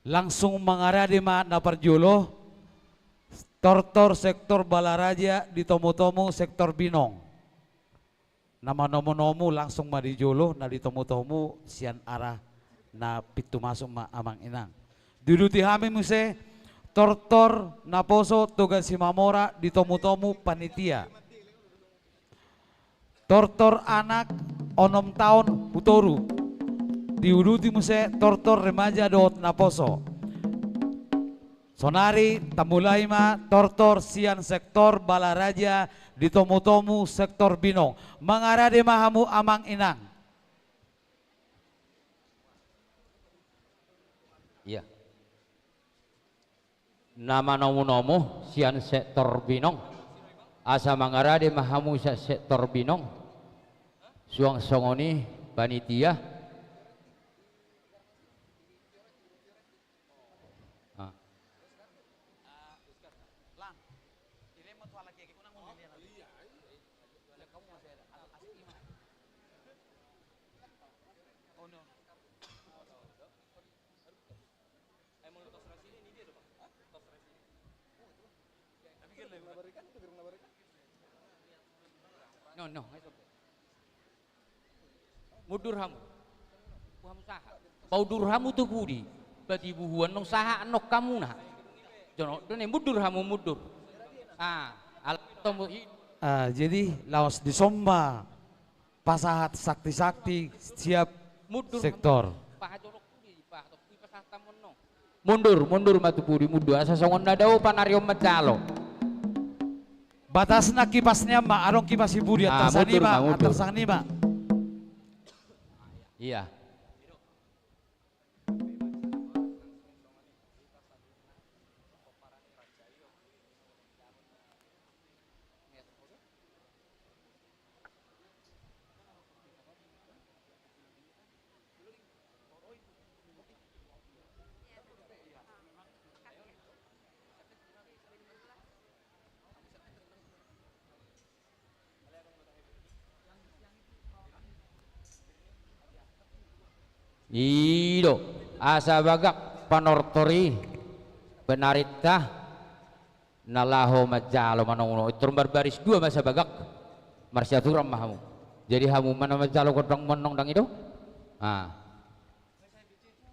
langsung mengarah di naparjolo tortor sektor Balaraja ditomu-tomu sektor Binong nama nomu-nomu langsung madijolo na ditomu-tomu sian arah na pitu masuk ma amang inang duduti hami muse tortor naposo tugas Simamora ditomu-tomu panitia tortor anak onom tahun putoru diuduti muse tortor remaja dot naposo sonari tambulai ma tortor sian sektor Balaraja ditomu-tomu sektor Binong mengarah di mahamu amang inang iya nama nomu-nomu sian sektor Binong asa mengarah di mahamu sektor Binong suang songoni panitia no mudurhamu buhamu saha paudurhamu tu budi bati buhuan nong saha anok kamu nah jono done mudurhamu mudur jadi laos disomba pasahat sakti-sakti siap mudur sektor mundur matu budi mundur asa songon nadao panariom macalo batasna kipasnya ma arong kipas ibu di atas sanima atas sanima iya Ido asa bagak panortori benarita nalaho majalo manongono itu berbaris dua masa bagak marsiaturam mahamu jadi hamu mana majalo kodang monong dang itu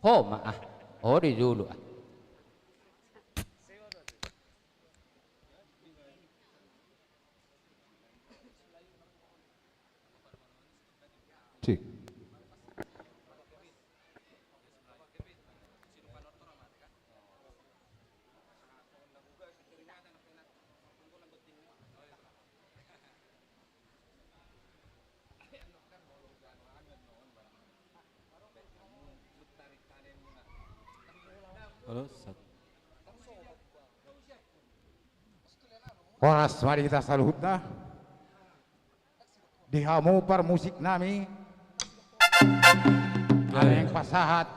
ho maah oh di dulu Horas mari kita saluhutna dihamu par musik nami yang pasahat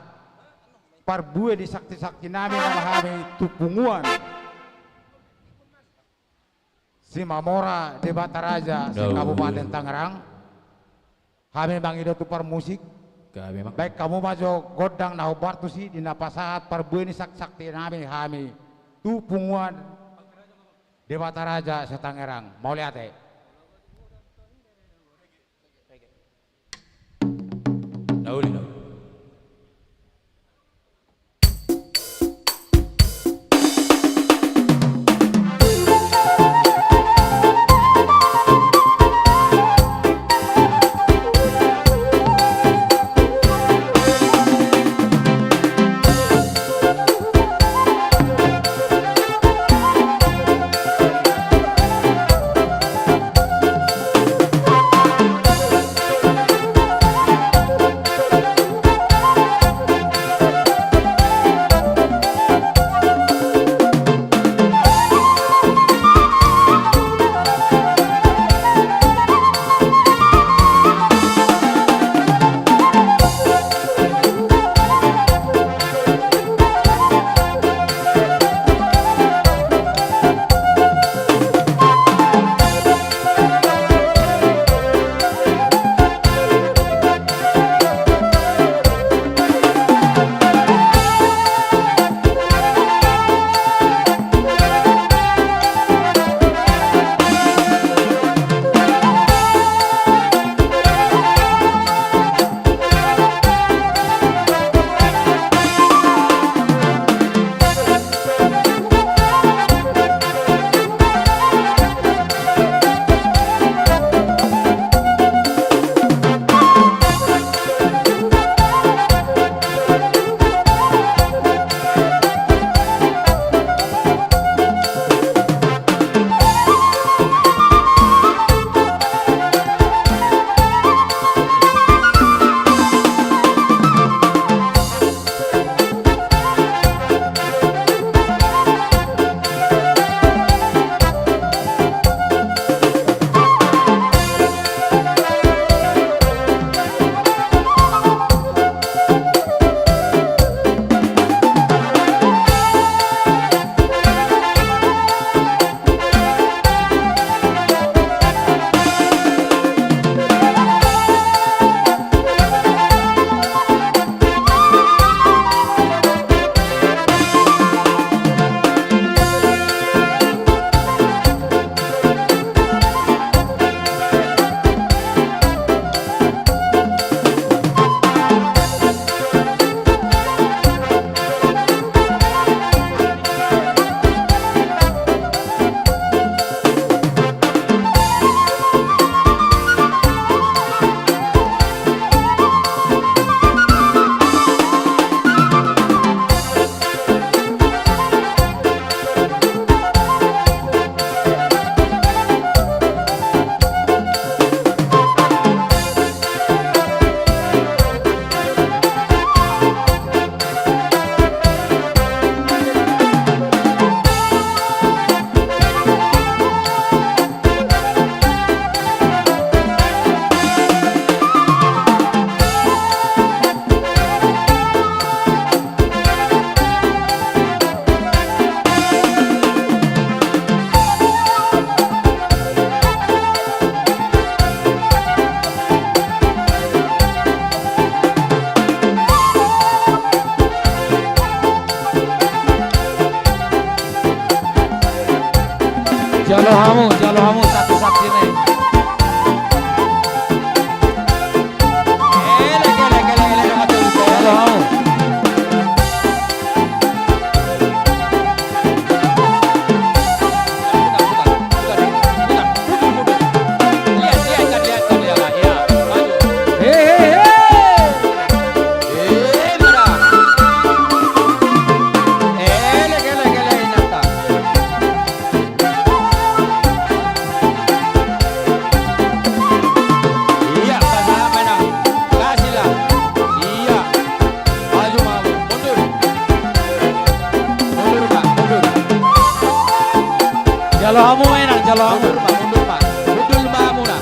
par bue di sakti-sakti nami nalahami tupunguan si Mamora de Bataraja si Kabupaten Tangerang kami bangido tu par musik baik kamu maju godang nahu bartu si di napasahat par bue di sakti-sakti nami kami tupunguan Dewata Raja Setangerang, mau lihat ya? Dauli. Jalo hamu sakti-sakti nih. Jalo hamu. hamu enak, jalo hamu. Mundur Pak. Mundur Pak Amuna.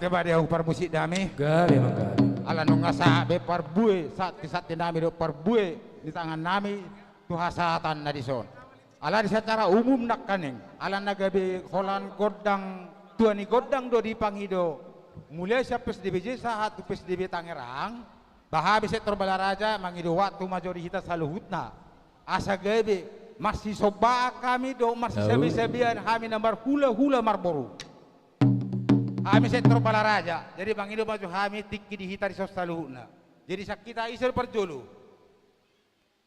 Coba dia upar musik dami. Gabi memang gabi. Ala nung ngasa be parbue saat kisat nami do parbue di tangan nami tuhasatan na dison. Ala di secara umum nak kaning. Ala nagabe kolan godang tuani godang do di pangido. Mulai sa PSDB saat tu PSDB Tangerang. Bahabi sektor Balaraja mangido waktu majori hita saluhutna. Asa gabe masih soba kami do masih sabi-sabian kami nambar hula-hula Marlboro. Kami sektor Balaraja, jadi Bang Ido maju kami tiki di hita di sostaluhuna. Jadi sakita isir perjolo.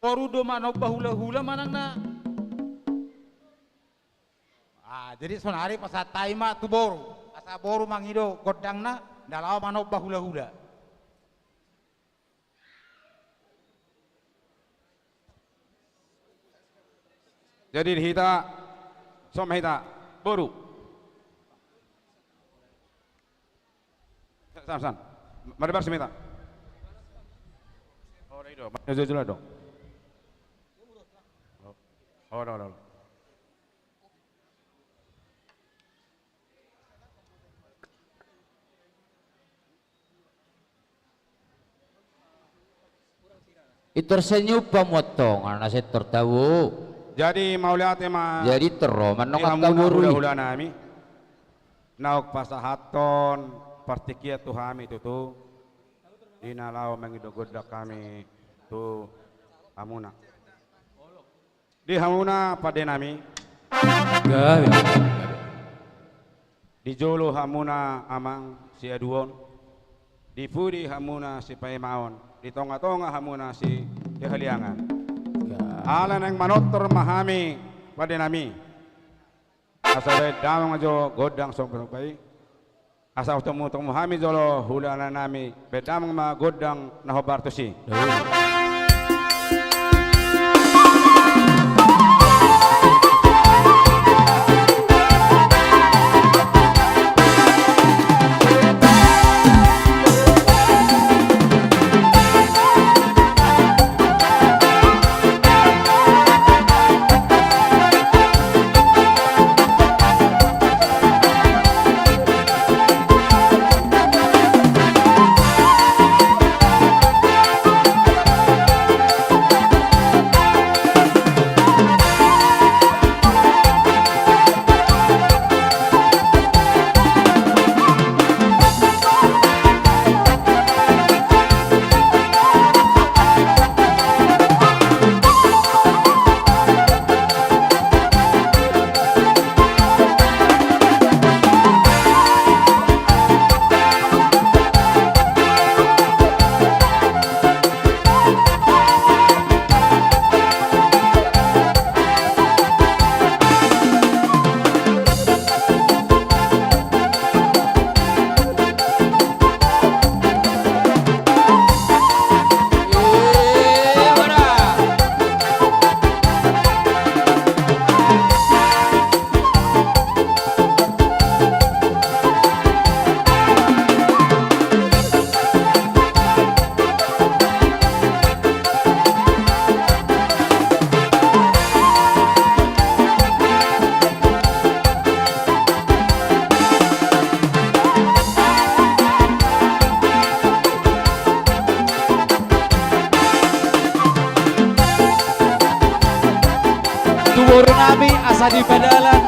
Toru do manau bahula-hula manang na. Jadi sonari pas taima tu boru. Asa boru Bang Ido godang na, dalau manau bahula-hula. Jadi di hita, som hita, boru. San, mari bar semita. Oh, itu, mari jelas dong. Oh, no. Itu tersenyum pemotong, anak saya tertahu. Jadi mau lihat emang. Jadi teroman nong kaburu. Hula nami. Nauk pasahaton. Partikia tu kami tu di nalau mengidogodak kami tu Hamuna di Hamuna pada nami di Jolo Hamuna amang si Aduon di Pudi Hamuna si Paimaon di Tonga-Tonga Hamuna si Dehaliangan alan yang manotor mahami pada nami asal damang ajo godang sompai asa utemu hami jolo hulana nami bedamang magodang nahobartusi. boru nami asa di padalan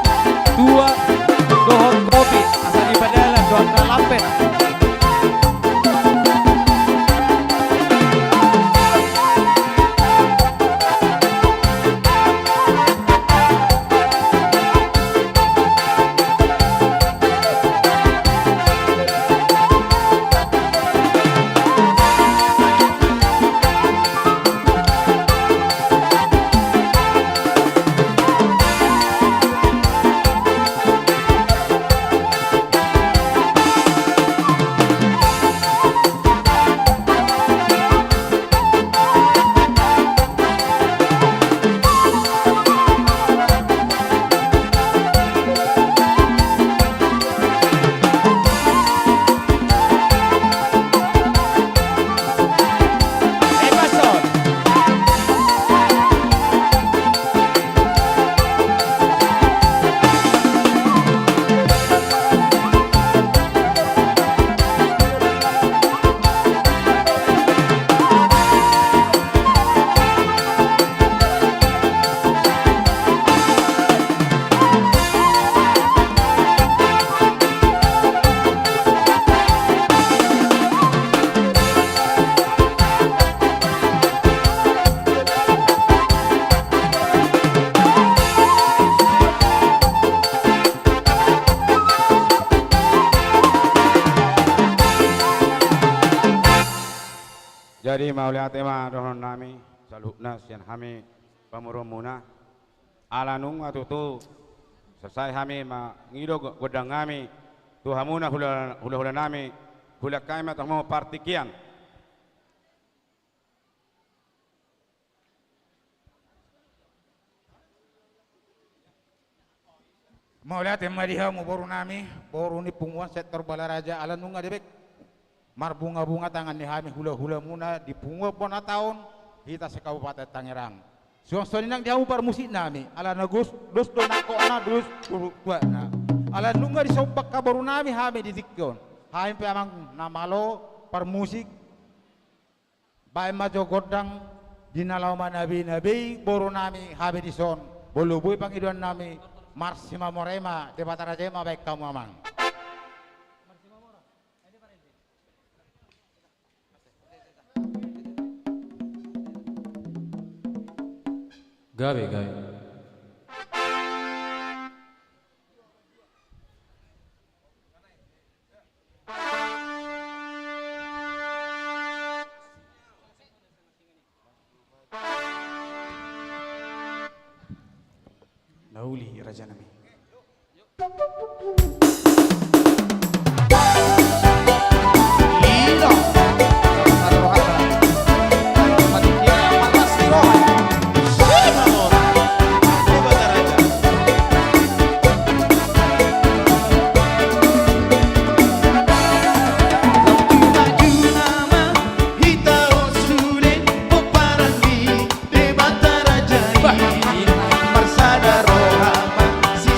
dua dohon kopi asa di padalan dohon kalampet. Jadi maulia tema dohon nami salukna sian hami pamurumuna alanung atutu selesai hami ma ngido godang kami tuhamuna hula nami hula kami atau partikian. Maulia tema diha mu boru nami boru ni punguan sektor Balaraja alanung adebek mar bunga-bunga tangan ni hami hula-hula muna di pungo pona tahun kita sa Kabupaten Tangerang. Suang-suang nang dihamu par musik nami ala nagus dus do nako na dus kuwa na ala nunga di sopak ka baru nami hami di dikyon hami pe amang namalo par musik bay majo godang dinalaw nabi baru nami hami di son boluboy pangiduan nami Marsima Morema de Batarajema baik kamu amang. Gawe. Nauli Raja Nami. Marsada rohama si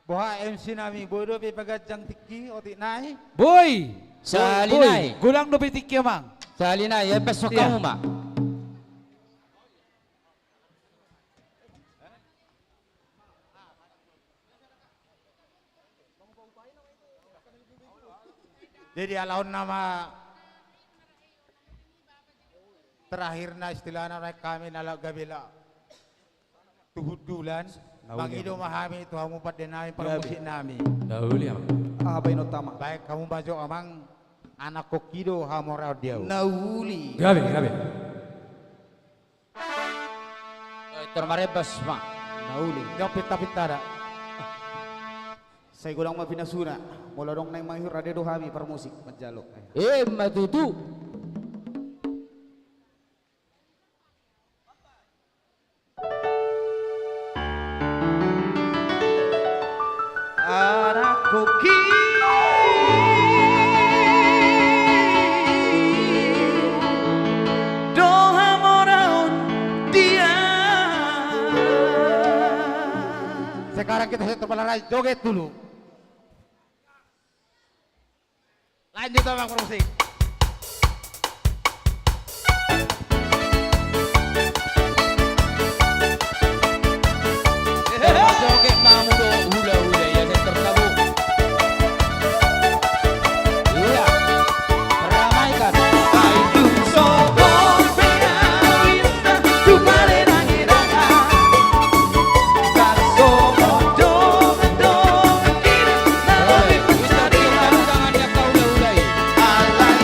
Boha MC nami bodo pi pagajang tiki otik nai. Boy. Salinay. Gulang do pitik ya mang. Salinay, ya besok Iya. kamu mak. Jadi alaun nama terakhir na istilahnya naik kami nalak gabila tuhudulan mangido mahami itu hamu pada nami permusik nami. Dahulu ya. Apa yang utama? Baik kamu bajo amang anak kokido hamora dia. Nauli. Gabe. Termarebas mak. Nauli. Yang pita-pita dah. Saya gulang mapinasuna, mula dong nang mahir rade dohami per musik menjaluk. Matutu. Anak koki doha moraun dia. Sekarang kita satu pelarai joget dulu. Lanjut abang musik. Joget mamudo hula-hula ya center tabu. Iya. Ramaikan. Itu sobor berawita tu malena ngiraka. Tak sobor dong kira. Jangan dia kau hula-hulai. Alai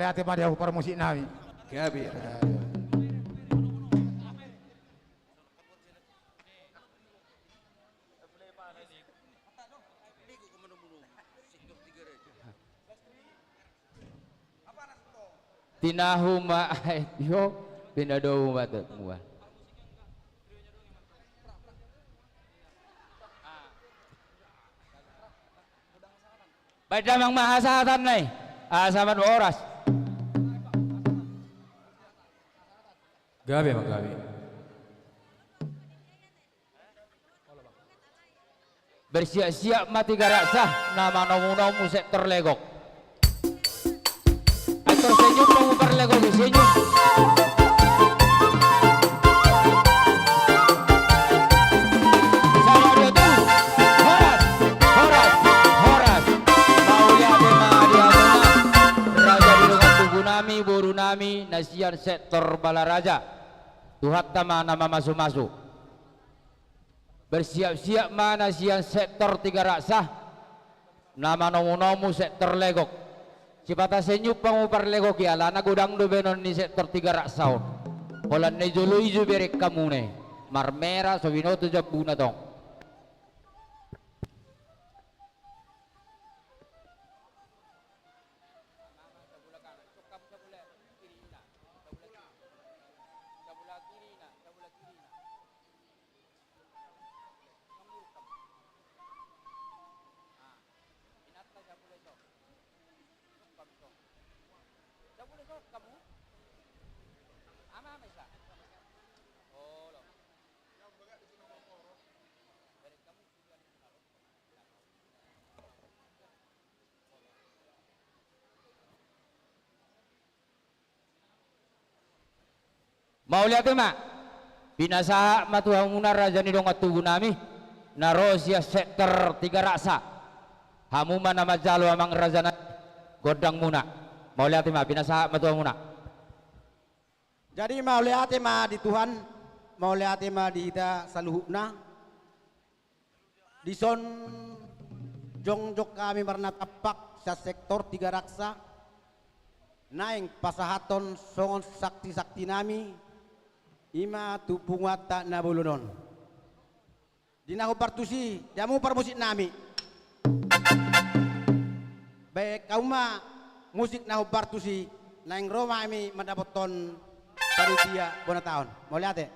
hati mah dia permusik nami. Gabi. Tinahuma yo pinado mata semua. Baik damang mahasatan nih, asaman oras. Gabi Bang Gabi. Bersiap-siap mati garaksa nama nomu-nomu sektor legok. Aktor senyum nomu perlegok senyum. Boru nami nasian sektor Balaraja Tuhan tama nama masuk-masuk bersiap-siap mana nasian sektor Tiga Raksa nama nomu-nomu sektor Legok cipata senyup pangupar Legok ya lana gudang do benon ni sektor Tiga Raksa holan ne jolo ijo berek kamune marmera sobinoto jabuna tong. Mau lihat mak binasaha matuha muna raja ni dong atugu nami narosia sektor Tiga Raksa hamu mana majalo amang raja na godang muna mau lihat mak binasaha matuha muna. Jadi mau lihat mah di Tuhan, mau lihat mah di kita saluhna di son jongjok kami pernah tapak sa sektor Tiga Raksa naing pasahaton songon sakti-sakti nami ima tupungwata na bulunon dinaho partusi jamu permusik nami baik kauma musik naho partusi naing Roma ami mendapaton panitia bona tahun mau lihat ya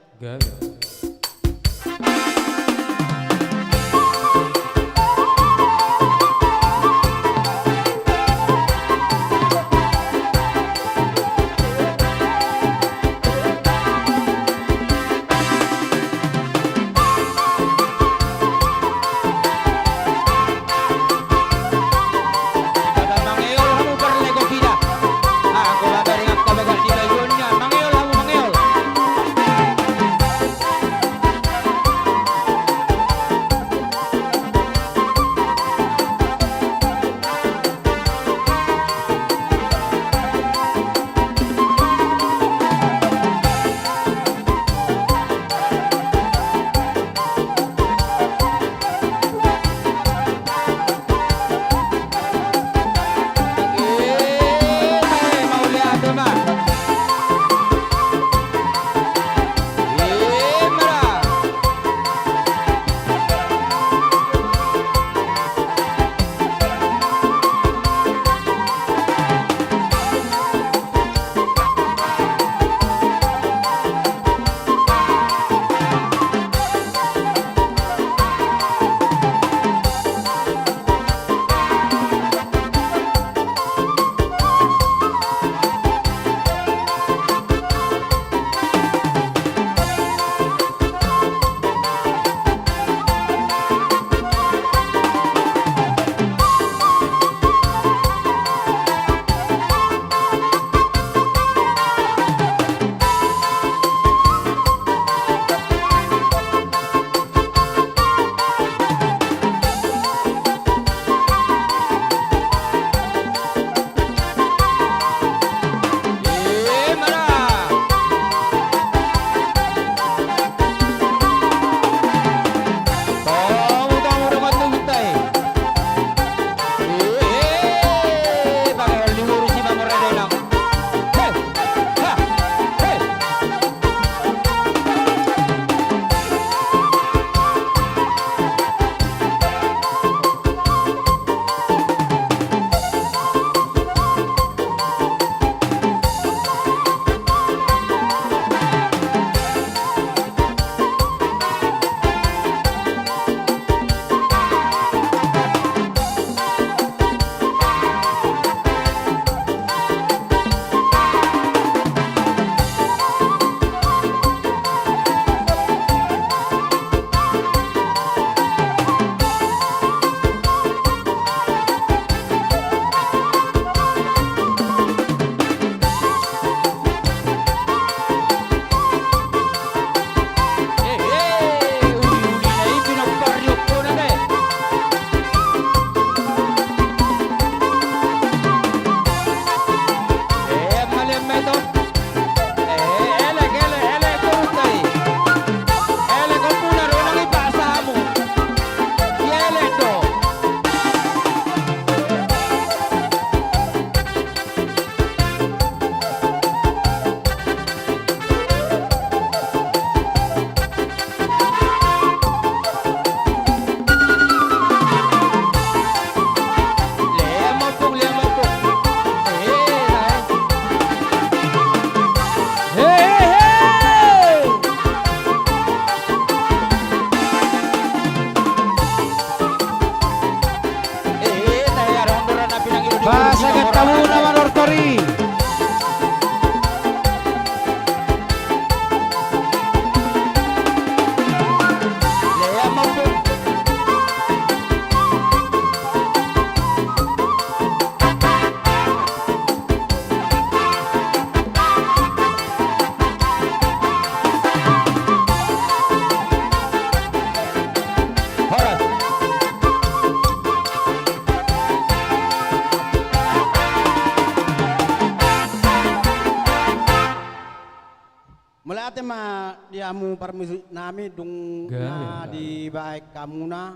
amu permisi nami dung na di baik kamuna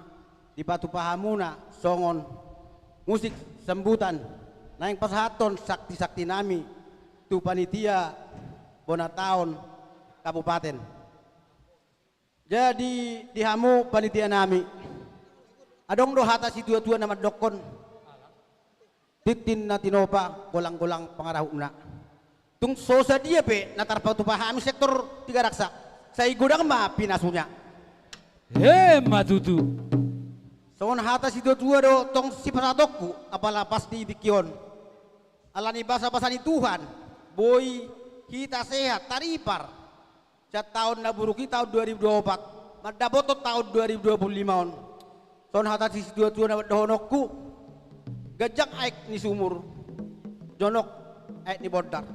di batu pahamuna songon musik sambutan naing pasahaton sakti-sakti nami tu panitia bona tahun kabupaten. Jadi di hamu panitia nami adong do hata si tua-tua nama dokon titin na tinopa golang-golang pangarahuna tung sosa dia pe natar patu pahami sektor 3 raksa saya gudang ma pinasunya matutu songon hata si tua-tua do tong si pasadokku apala pasti dikion alani basa-basa ni Tuhan boy kita sehat taripar cat tahun naburuki tahun 2024 madaboto tahun 2025 on son hata si tua-tua na dohonokku gajak aik ni sumur jonok aik ni bodar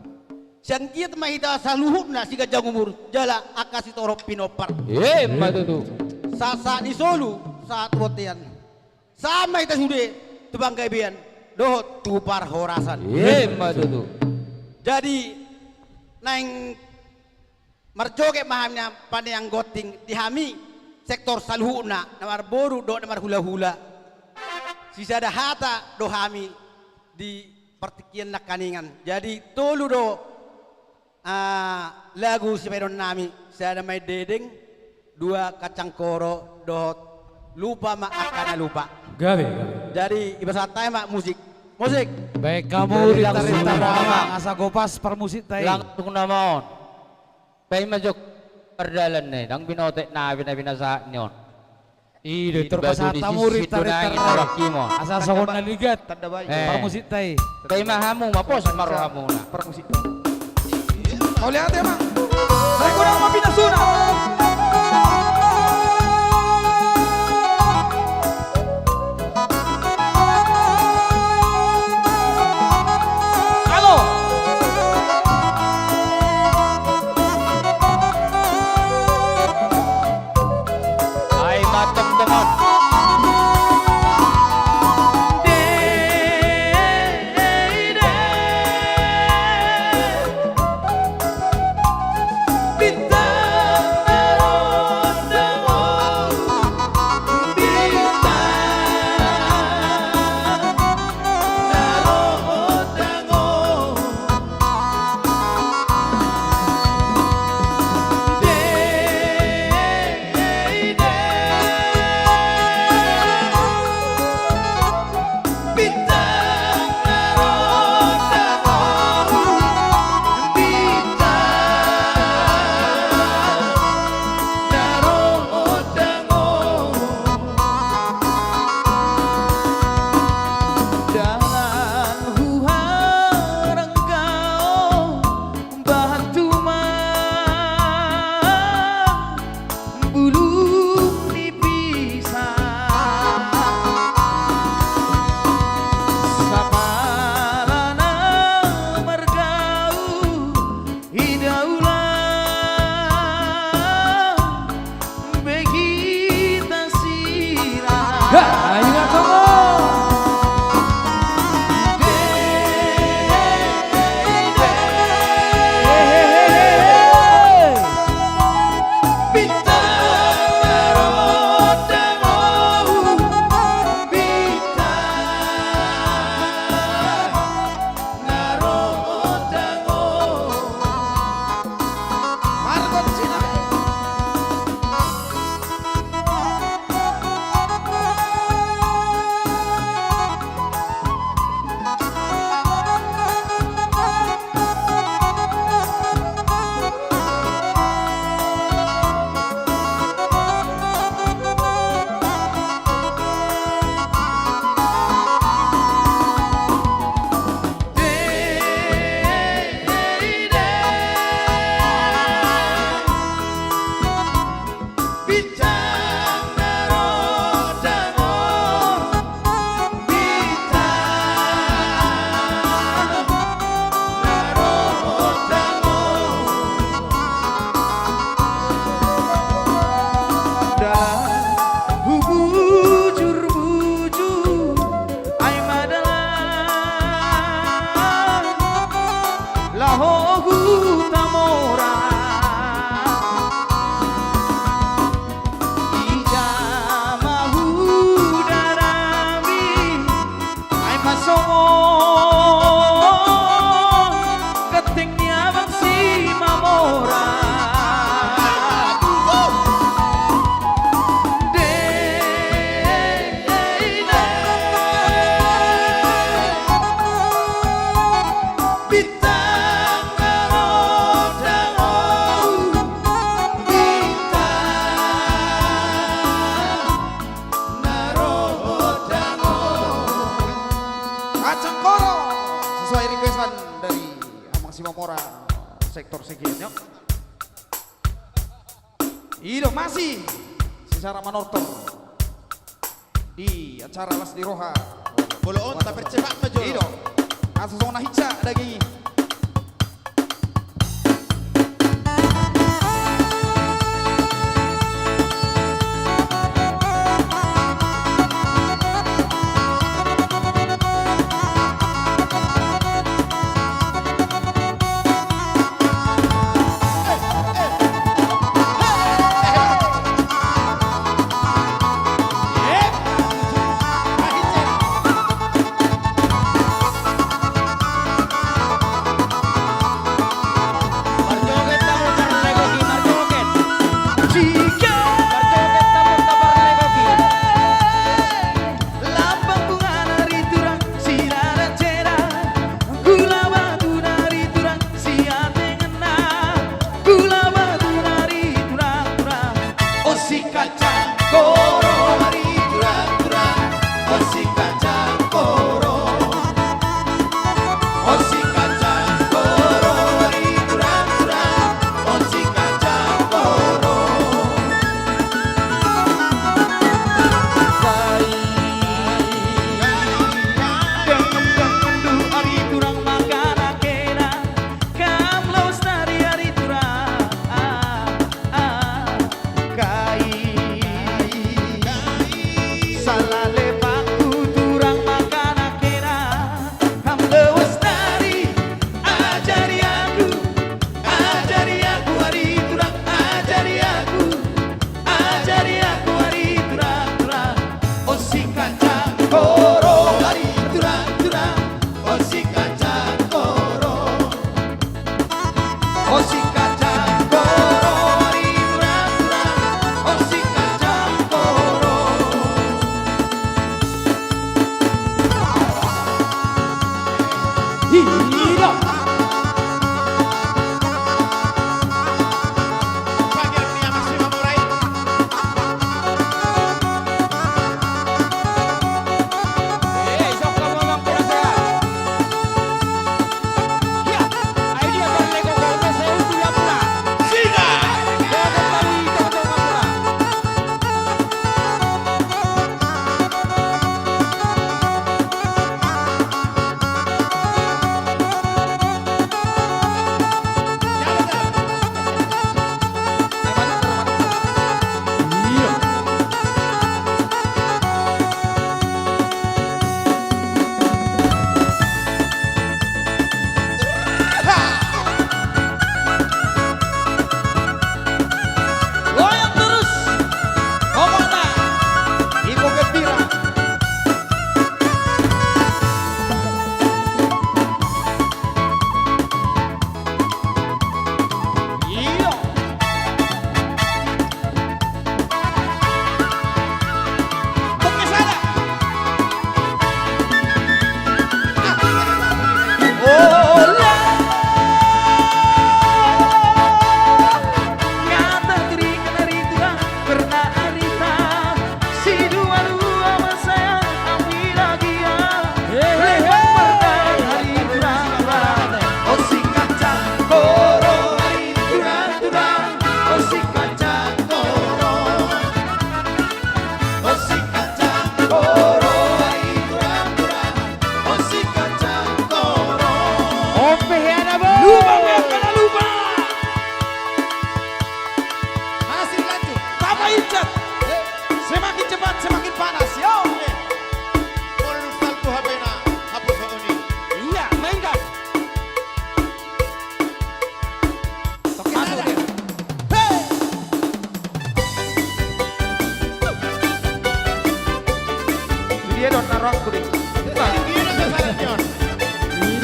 siang kiat mahita saluhuk na si gajang umur jala akasi torop pinopar matutu sasa ni solu saat rotian sama ita sude tebang kaibian dohot tupar horasan matutu jadi naing marjoge mahamnya pada yang goting dihami sektor saluhuna namar boru do namar hula-hula sisa ada hata do hami di pertikian nakaningan jadi tolu do lagu si pedon nami saya ada mai dedeng 2 kacang koro do lupa mak akan lupa gawe jadi ibarat mak musik baik kamu ditar-tar ama asa gopas permusik tai langsung namon pay majok perdalan nih dang binotek na binasa nyon ide terpasata murid tar-tar asa sahon na ligat permusik tai pay mahamu mapos marohamu na permusik Mau lihat ya, Mak? Saya kurang mau pindah sunat. halo ay matem temon Bintang Hidup masih secara manortor di acara Las di Roha. Boloon tak percepat maju. Hidup. Kasus zona hijau lagi.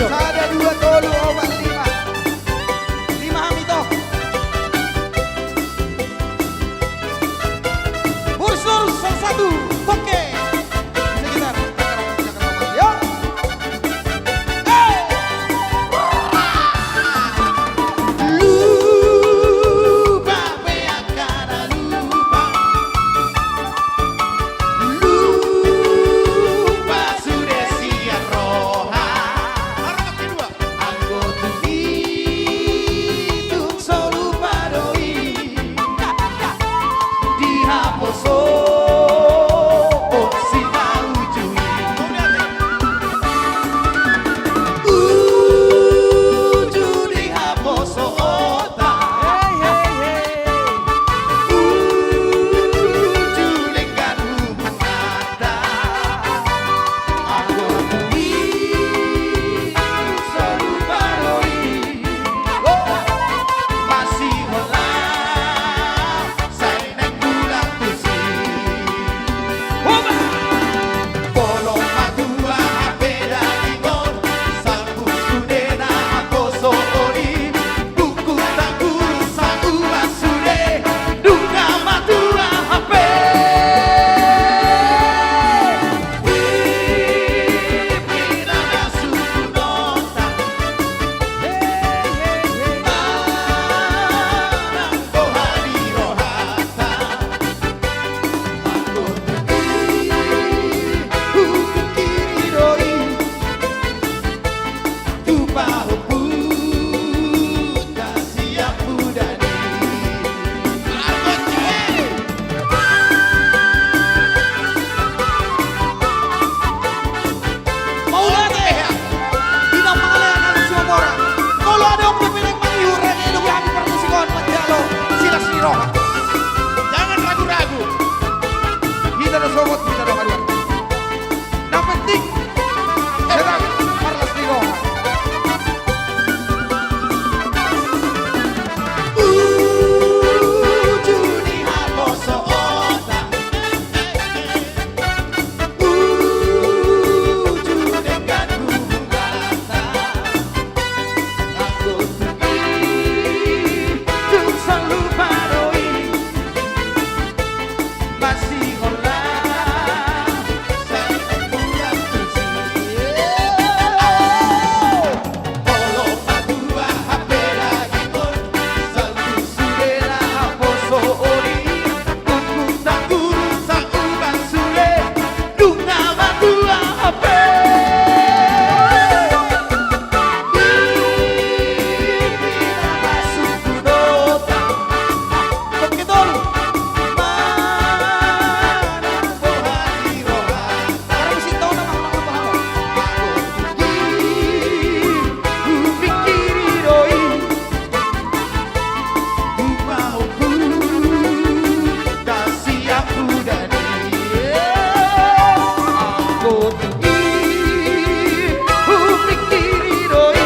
Ada 2 tolu obat 5 hamito. Lurus satu, oke. Sekitar. Yuk. Lupa peakara lupa. Lupa ni Roha. Jangan ragu-ragu. Kita ada sobat, kita ada karuan. Yang penting sedang marlas ni Roha. Juni haposo ota. Judekan hubungata. Aku tung selalu paroi. Masih holang. Saya pulang Polo padua HP lagi pun. Selalu sudela haposo ori. Kuku tak guru tak ubah sule. Dunga madua HP. Ipina masuk kudota. Oke tol. Mana bohani roha. Para mesti tahu nama orang Upikiri doi. Mauku kasih aku dari aku upikiri doi.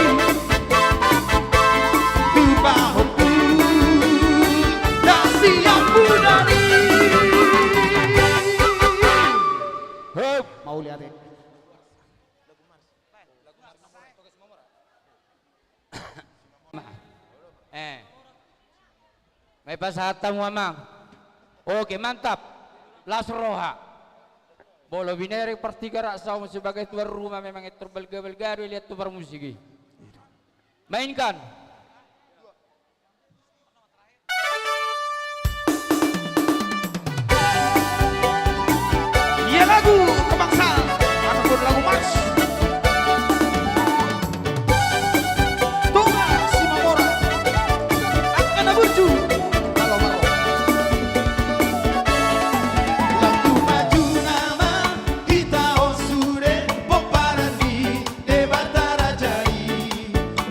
Mauku kasih aku dari. Mau lihat ya. May pasahatan mo amang. Oke, mantap. Las Roha. Bolo bineri partigara sa mo sebagai tuan rumah memang itu belga-belgado lihat tu musik. Mainkan. Iya lagu kebangsaan ataupun lagu mars. Tonga si Mamora akan burju. Halo halo. Lagu maju nama kita osure poparani debata rajai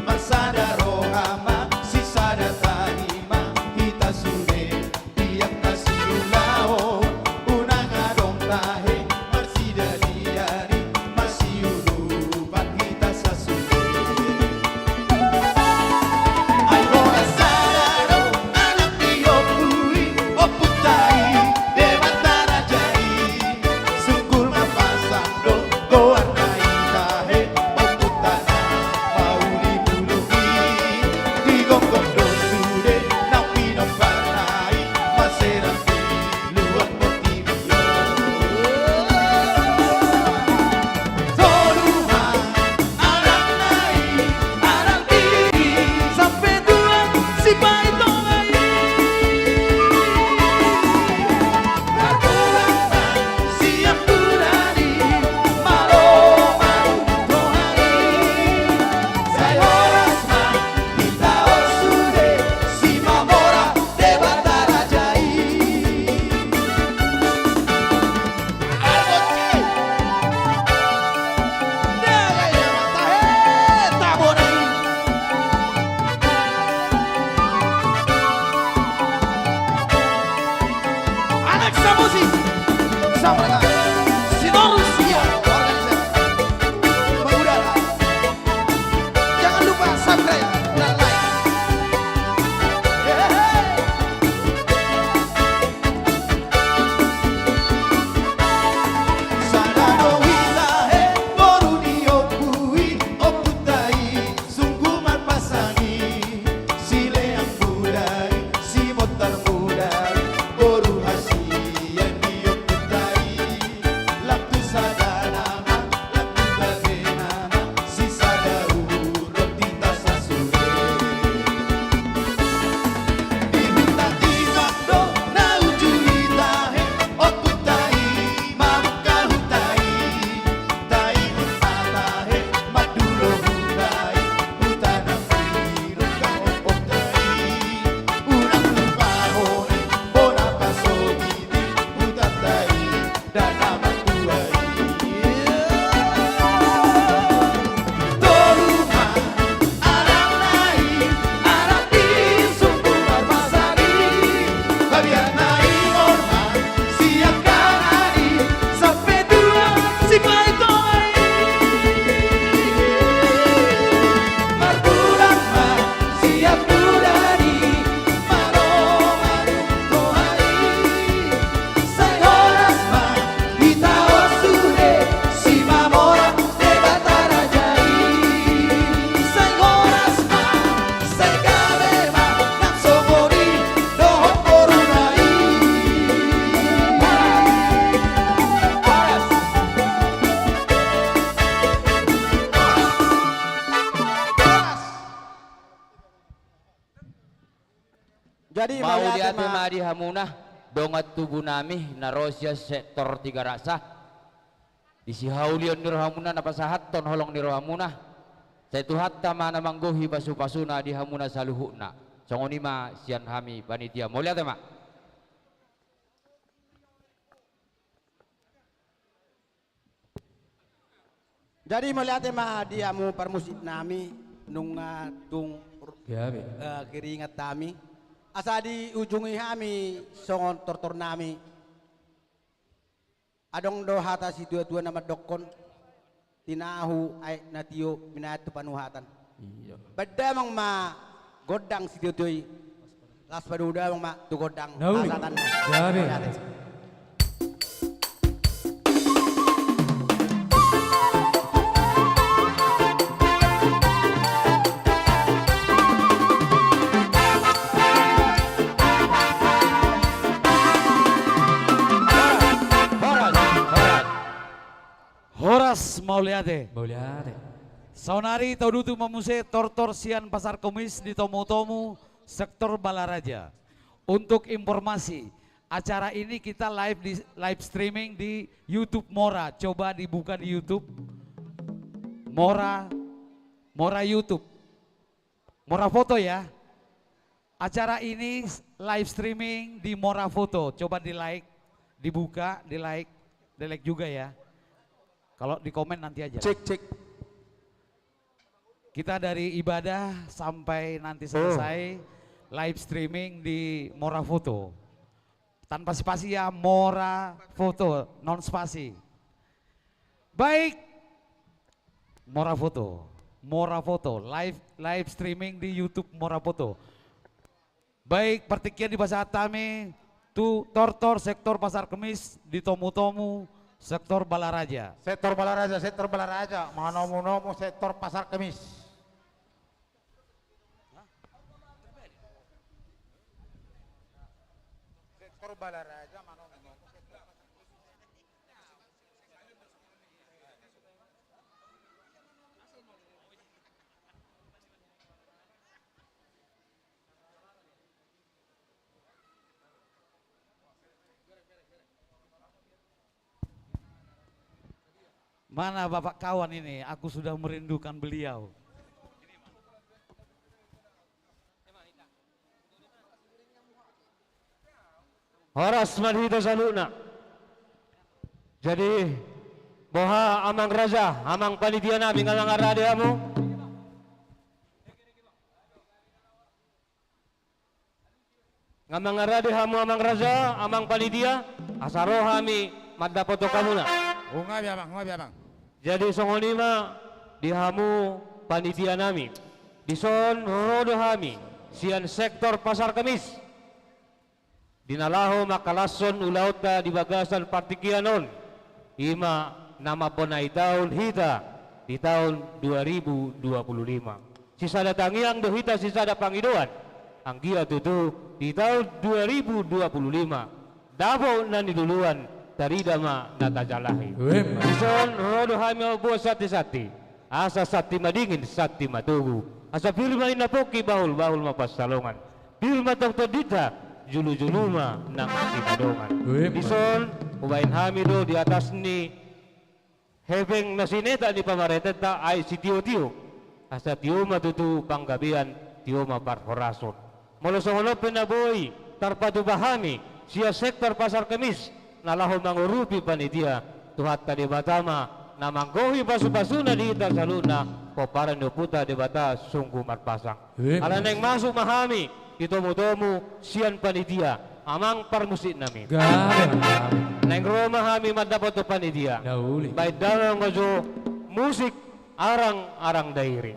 masada rohama sisada tanima kita sure tiap kasih ulao unang adong tahe marsida diari masih urupan kita sasure agora sararo anak diopui oputai debata rajai sungkul mapasang do goarnai tahe oputana mauli buluhi digonggong do sude napi no parnai maserampi luar motivio Toluma anak nai anak diri sampai tua si baitongai siap kurani malo malu tohai saya rasma kita osude si Mamora debata rajai Anak Samusi sama mereka Sinorus ya organisasi mengudara. Jangan lupa subscribe dan like. Sadano hitahe boru diopui oputai sungguh marpasangi sile yang budai si motar mudai boru hasian dioputai laptu ate madi hamuna dongat tubuh nami narosya sektor 3 rasa di si haulion niro hamuna napasahat ton holong niro hamuna saya hatta mana manggohi pasu-pasuna di hamuna saluhuna songoni ma sian hami panitia mau lihat mak jadi melihat ma dia mu permusik nami nunga tung keringat kami asa di ujungi kami songon tortor nami adong do hata si tua nama dokon tinahu ay natio minatu panuhatan beda mang ma godang si tua las paduda mang ma tu godang asatan Horas Mauliade. Saunari taudutu mamuse tortor sian pasar kemis di Tomu-Tomu sektor Balaraja. Untuk informasi acara ini kita live streaming di YouTube Mora. Coba dibuka di YouTube Mora YouTube. Mora Foto ya. Acara ini live streaming di Mora Foto. Coba di like, dibuka, di like juga ya. Kalau di komen nanti aja. Cek. Kita dari ibadah sampai nanti selesai live streaming di Mora Foto. Tanpa spasi ya, Mora Foto, non spasi. Baik. Mora Foto, live streaming di YouTube Mora Foto. Baik, pertikian di bahasa Atame, tu tortor sektor pasar kemis di Tomu-Tomu. Sektor Balaraja. Sektor Balaraja, manomu-nomu sektor pasar kemis. Sektor Balaraja, manomu-nomu sektor pasar kemis. Mana Bapak kawan ini? Aku sudah merindukan beliau. Horas madhita saluna. Jadi boha amang raja, amang panitia nabi ngalang arade amu. Ngamang arade hamu amang raja, amang panitia, asaro hami madda poto kamuna. Ngabi abang. Jadi songonima dihamu panitia nami. Dison rodo hami sian sektor pasar kemis. Dinalaho makalason ulauta di bagasan partikianon. Ima nama ponai tahun hita di tahun 2025. Sisada tangiang dohita sisada pangidoan. Anggia tutu di tahun 2025. Dabo nani duluan taridama natajalahi. Ison rodo hami obo sati-sati. Asa sati madingin sati matugu. Asa firma inapoki bahul mapasalongan. Firma tokto-dita julu-juluma nang kinadongan. Ison ubain hami do di atas ni hebeng nasineta di pamareta ay si tio-tio. Asa tio matutu panggabian tio maparhorason. Molosongono penaboy tarpadu bahami siya sektor pasar kemis. Nalahol mangurupi panitia tuhat tadi batama namanggohi pasu-pasuna di ita saluna poparan puta di bata sungguh marpasang ala neng masuk mahami di Tomu-Tomu sian panitia amang parmusik nami neng Roma hami madapat panitia baik dalam ngajo musik arang-arang dairi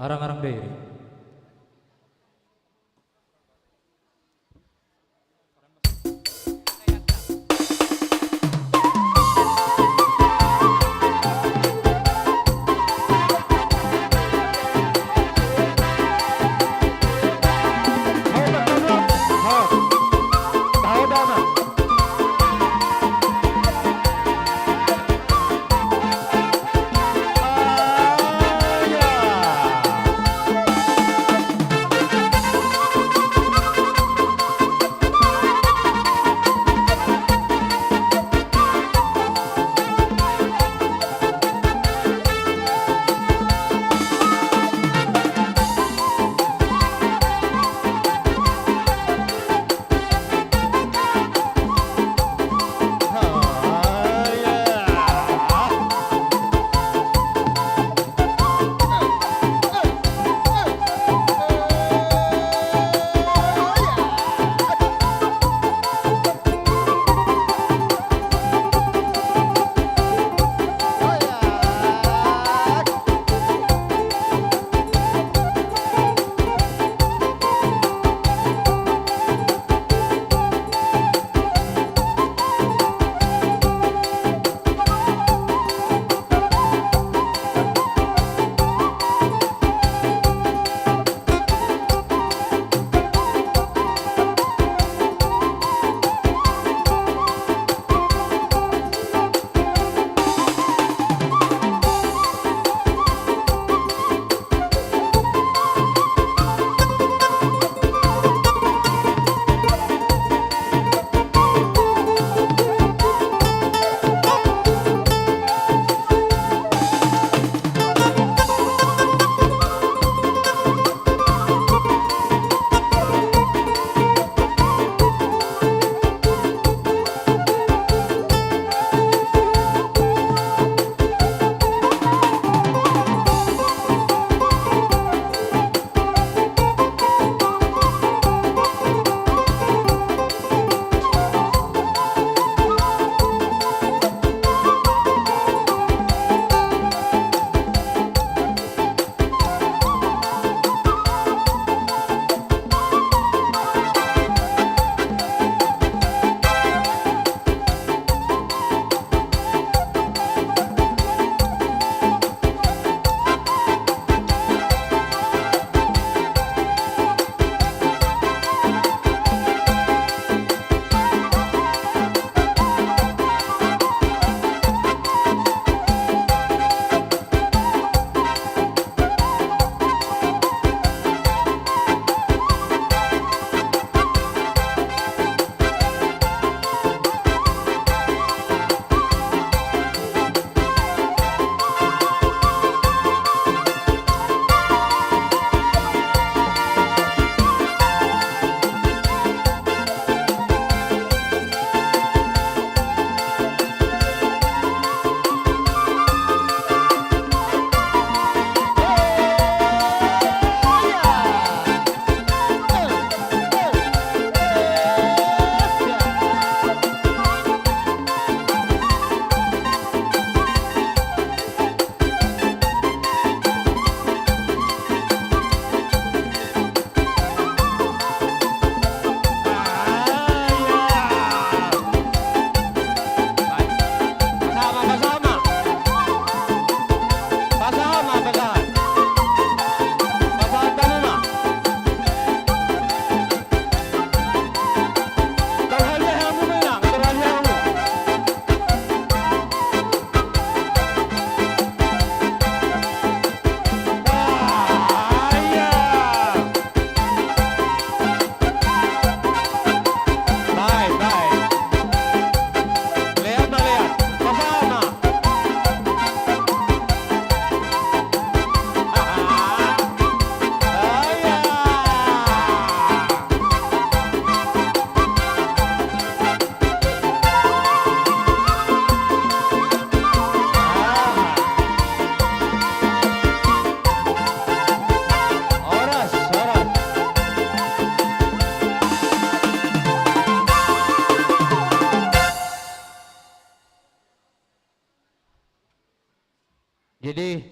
Jadi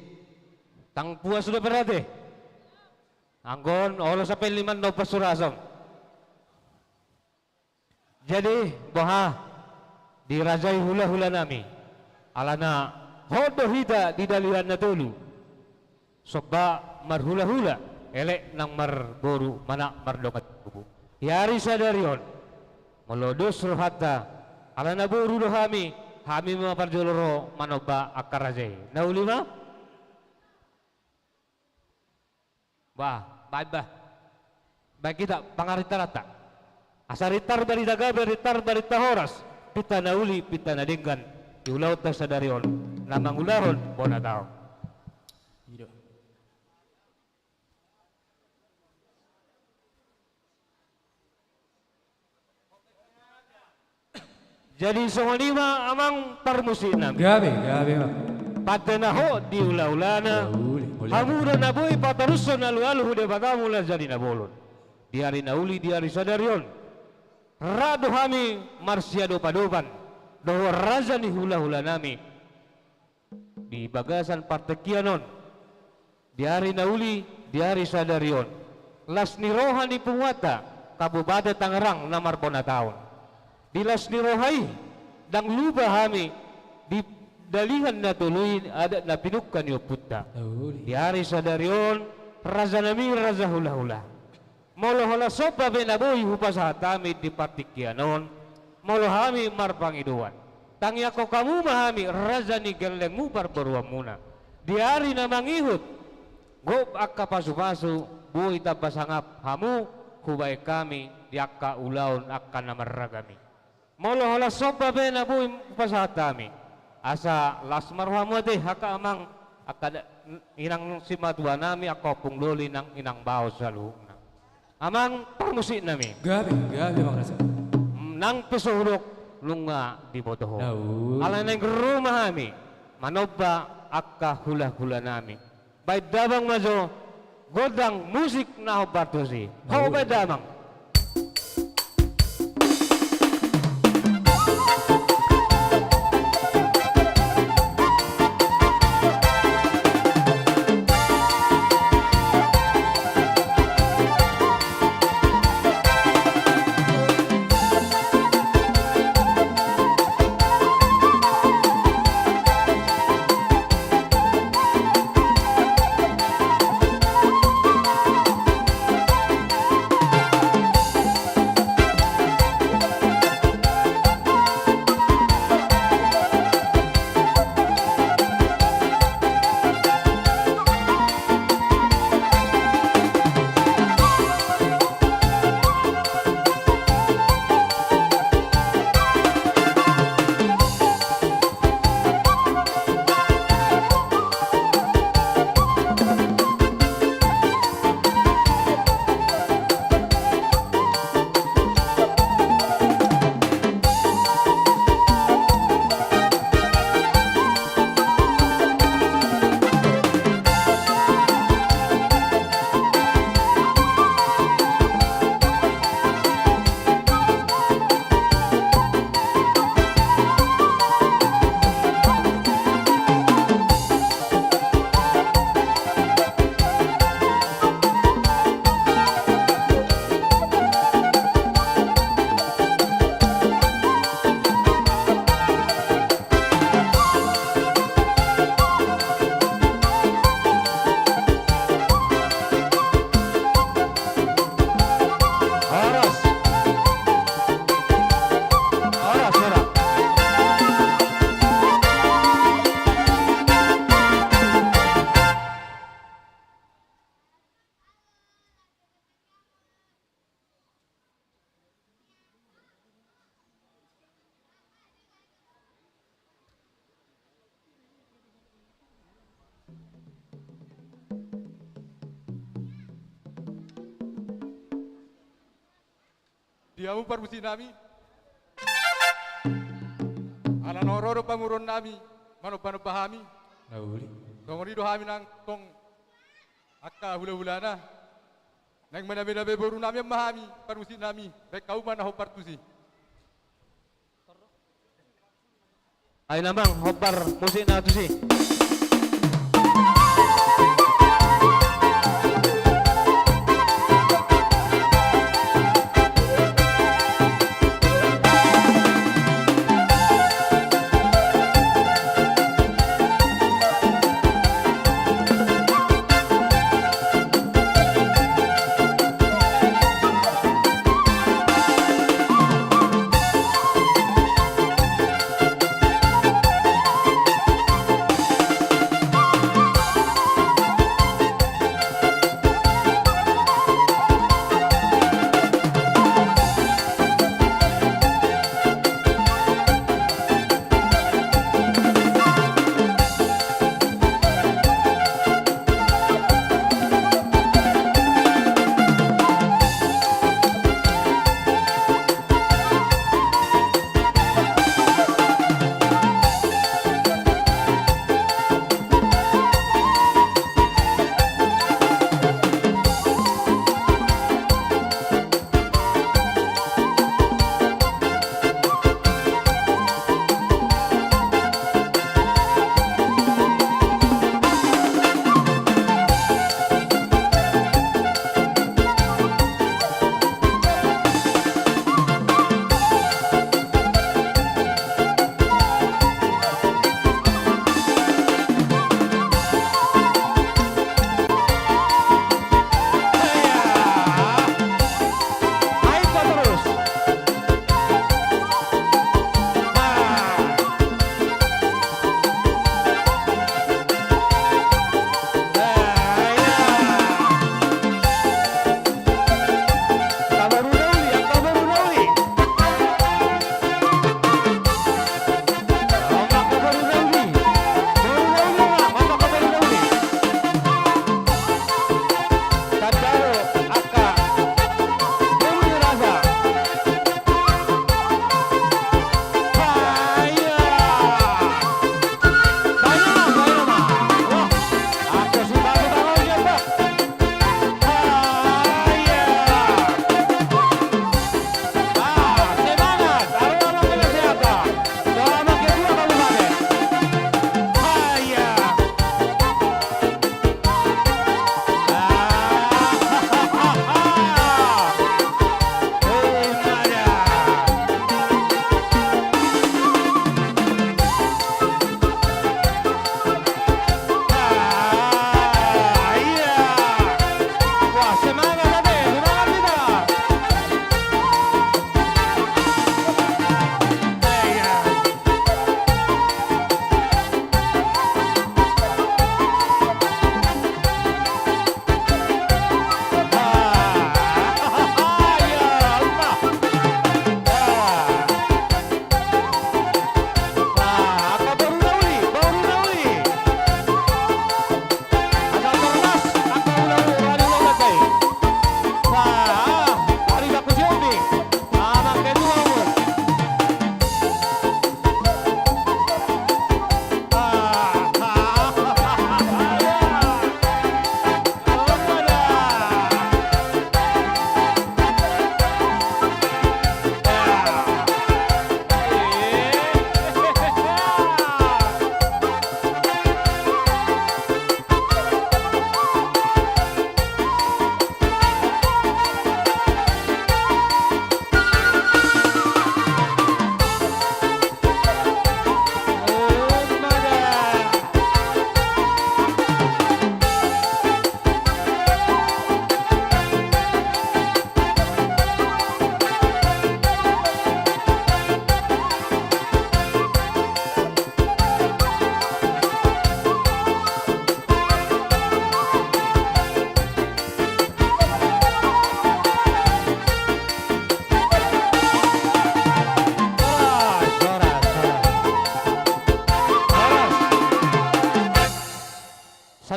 tang puas sudah berarti. Anggon Allah sampai 5 no pasurasam. Jadi boha dirajai hula-hula nami. Alana hodoh hita di dalihan na tulu. Soba marhula-hula elek nang marboru mana mardongat kubu. Yari sadarion melodos rohata alana boru dohami hami maparjoloro manoba akar rajai. Nauli ma? Baik kita pangarita rata. Asaritar barita gabe, ritar barita horas. Pita nauli, pita nadinggan. Diulau ta sadarion. Namang ulahon, bona tao. Jadi songonima amang parmusinam. Gabe ma. Patenaho di ula-ulana. Hamura naboy pataruson alu-alu hude batamula jadi nabolon. Di hari nauli di hari sadarion. Rado hami marsiado padoban. Doho raja ni hula-hula nami. Di bagasan partekianon. Di hari nauli di hari sadarion. Las ni rohani penguata Kabupaten Tangerang namar pona tahun. Di las ni rohai dang luba hami di dalihan na tuluin ada na pinukkan yo putta. Di hari sadarion raja nami raja hula-hula. Molo hola sopa benaboy hupas hatami di partikianon. Molo hami marpangiduan. Tangi ako kamu mahami raja ni geleng mubar beruam muna. Di hari na mangihut gop akka pasu-pasu buhi tapasangap hamu hubay kami di akka ulaun akka namaragami. Molo hola sopa benaboy hupas hatami. Asa lasmar hamade haka amang akada inang simadua nami ako pungloli nang inang baos sa luhuna. Amang pamusi nami. Gabi makrasa. Nang pesuhurok lunga di botoho. Ala nang rumah kami manoba akka hula-hula nami. Baik dabang majo godang musik na hobartosi. Ho baik damang. Diamu parmusi nami. Ala nororo pamuron nami. Mano pahami. Nauli. Tongori do hami nang tong akka hula-hulana. Nang manabe-nabe boru nami mahami parmusi nami. Baik kau mana ho partusi. Ay namang hopar musik na to si.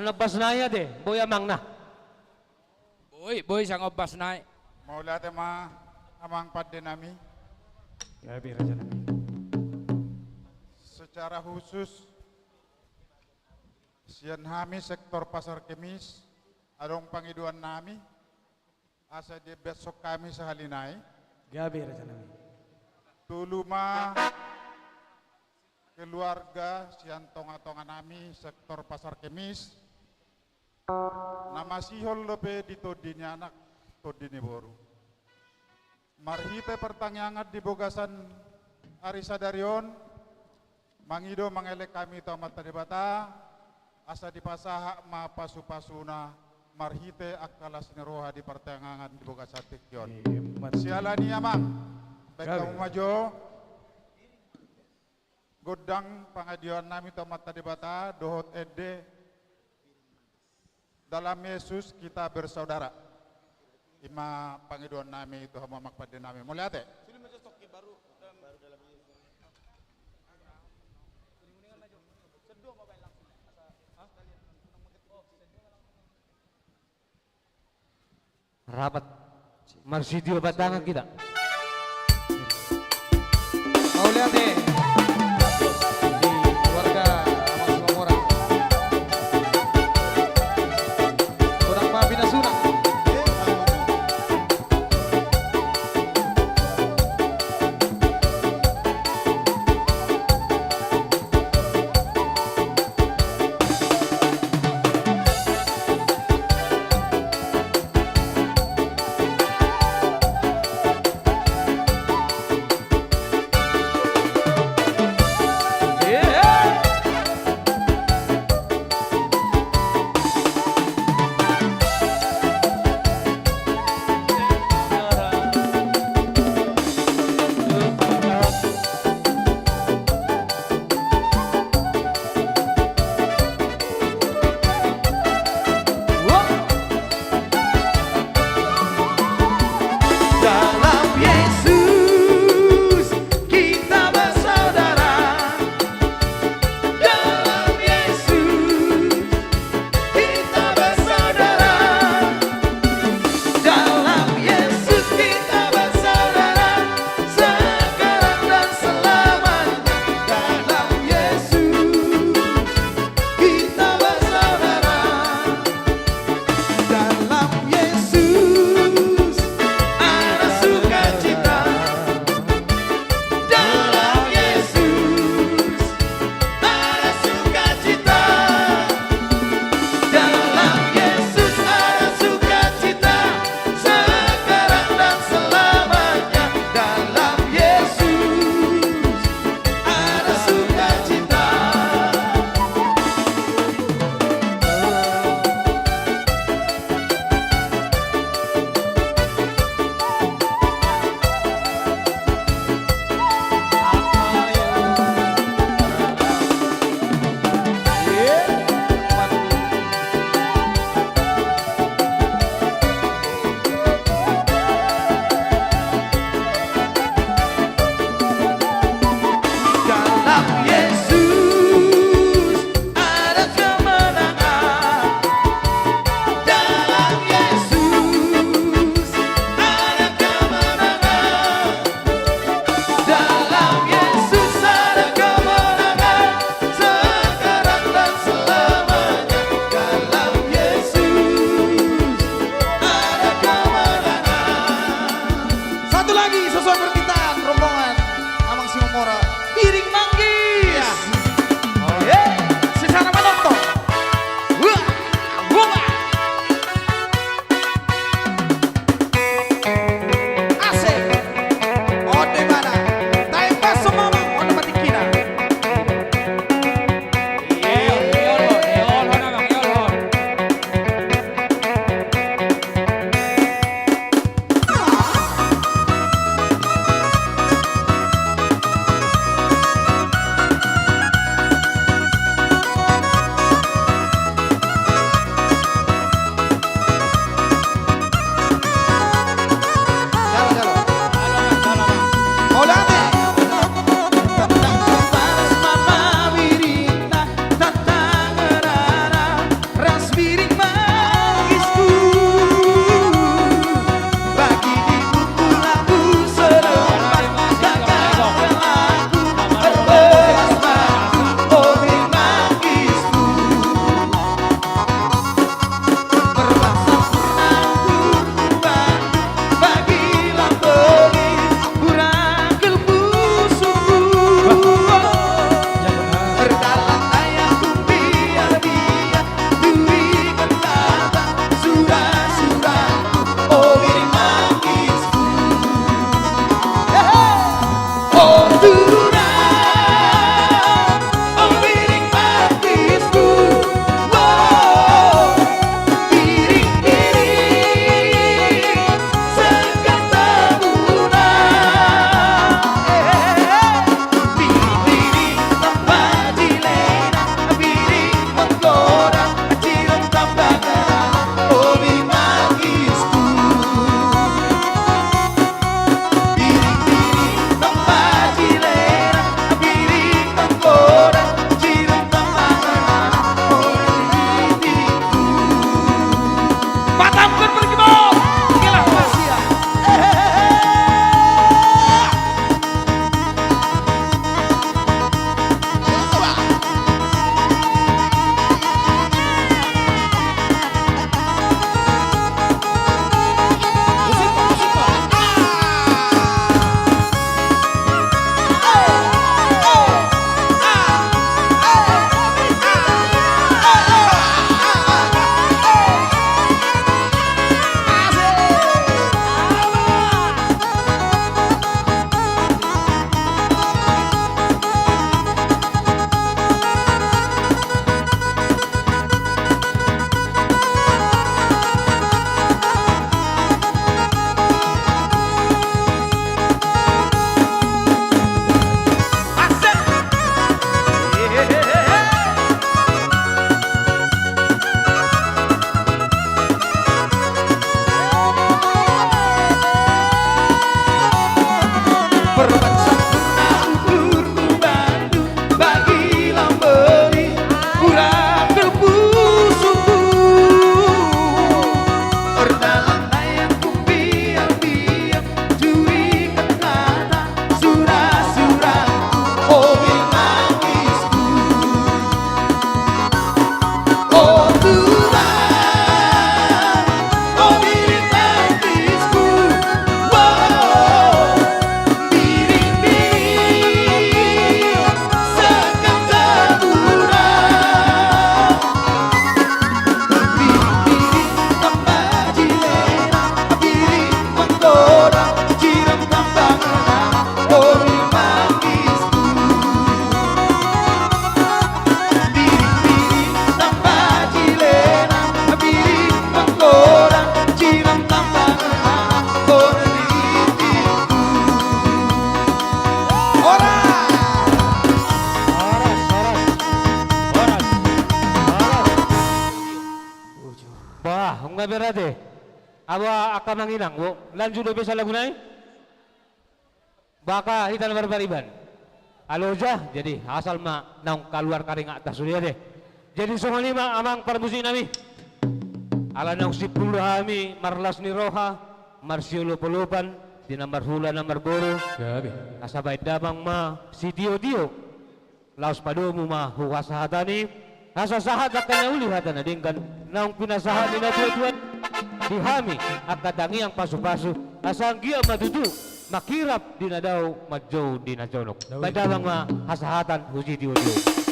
nabas na ya deh, boy amang na. Boy sang obas naik. Mau lihat emang amang pada nami. Ya biar aja nami. Secara khusus sian kami sektor pasar kemis adong pangiduan nami asa di besok kami sehalinai. Ya biar aja nami. Tuluma keluarga sian tonga-tonga nami sektor pasar kemis nama sihol lebih ditodinya anak todini boru marhite pertanyangan di bogasan Arisa Darion mangido mangelek kami tomat tadibata asa dipasaha ma pasu-pasuna marhite akalas neroha di pertanyangan di bogasan Tikyon sialani amang baik kamu maju godang pengadilan nami tomat tadibata dohot ede dalam Yesus kita bersaudara ima pengadilan nami itu hama makpade nami mau lihat ya Rapat marsidio batangan kita. Mau lihat deh di keluarga Amang Simamora. Kurang maafin asuna. berate. Awa akan manginang, wo. Lanjut dobe sa lagunay. Baka hitan barbariban. Aloja, jadi asal ma naung keluar karing atas sudah deh. Jadi semua lima amang permusi nami. Ala naung sipuluh kami marlas ni roha, marsiolo polupan, di nomor hula nomor boro. Gabi. Kasabay damang ma si dio-dio. Laos padomu ma huwasahatani. Nasasahat akan nauli hatan adingkan naung pinasahat ni natuan di hami akadangi ang pasu-pasu asang gia matutu makirap dinadaw madjo dinajonok. Badamang ma hasahatan huji dio-dio.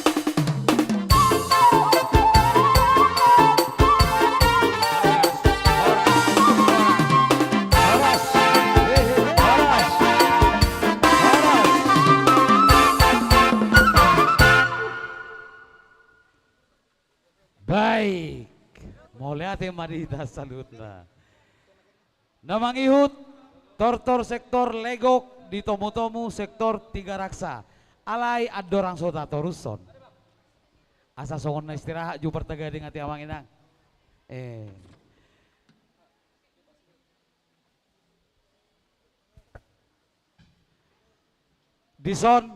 Baik, mau lihat Madita salutna. Namang ihut, tortor sektor legok di tomu-tomu sektor tiga raksa. Alai adorang sota toruson. Asa songon na istirahat ju pertega dengan tiamang inang. Dison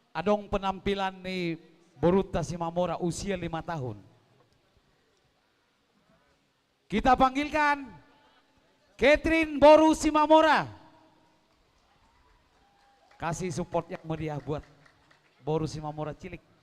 adong penampilan ni Boruta Simamora usia 5 tahun. Kita panggilkan Catherine Boru Simamora. Kasih support yang meriah buat Boru Simamora cilik.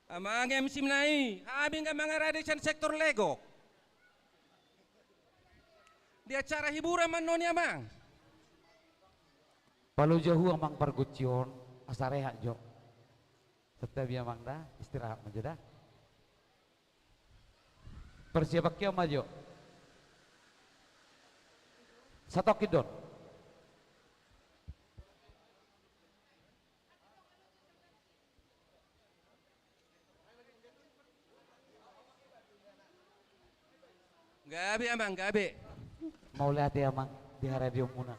Amang MC Menai, abing ka mga radisan sektor Lego. Di acara hiburan man noni amang. Palu jauh amang pergucion, asareha jo. Setiap amang dah istirahat aja dah. Persiapak kia maju. Satok kidon. Gabi amang, gabi. Mau lihat ya amang di radio muna.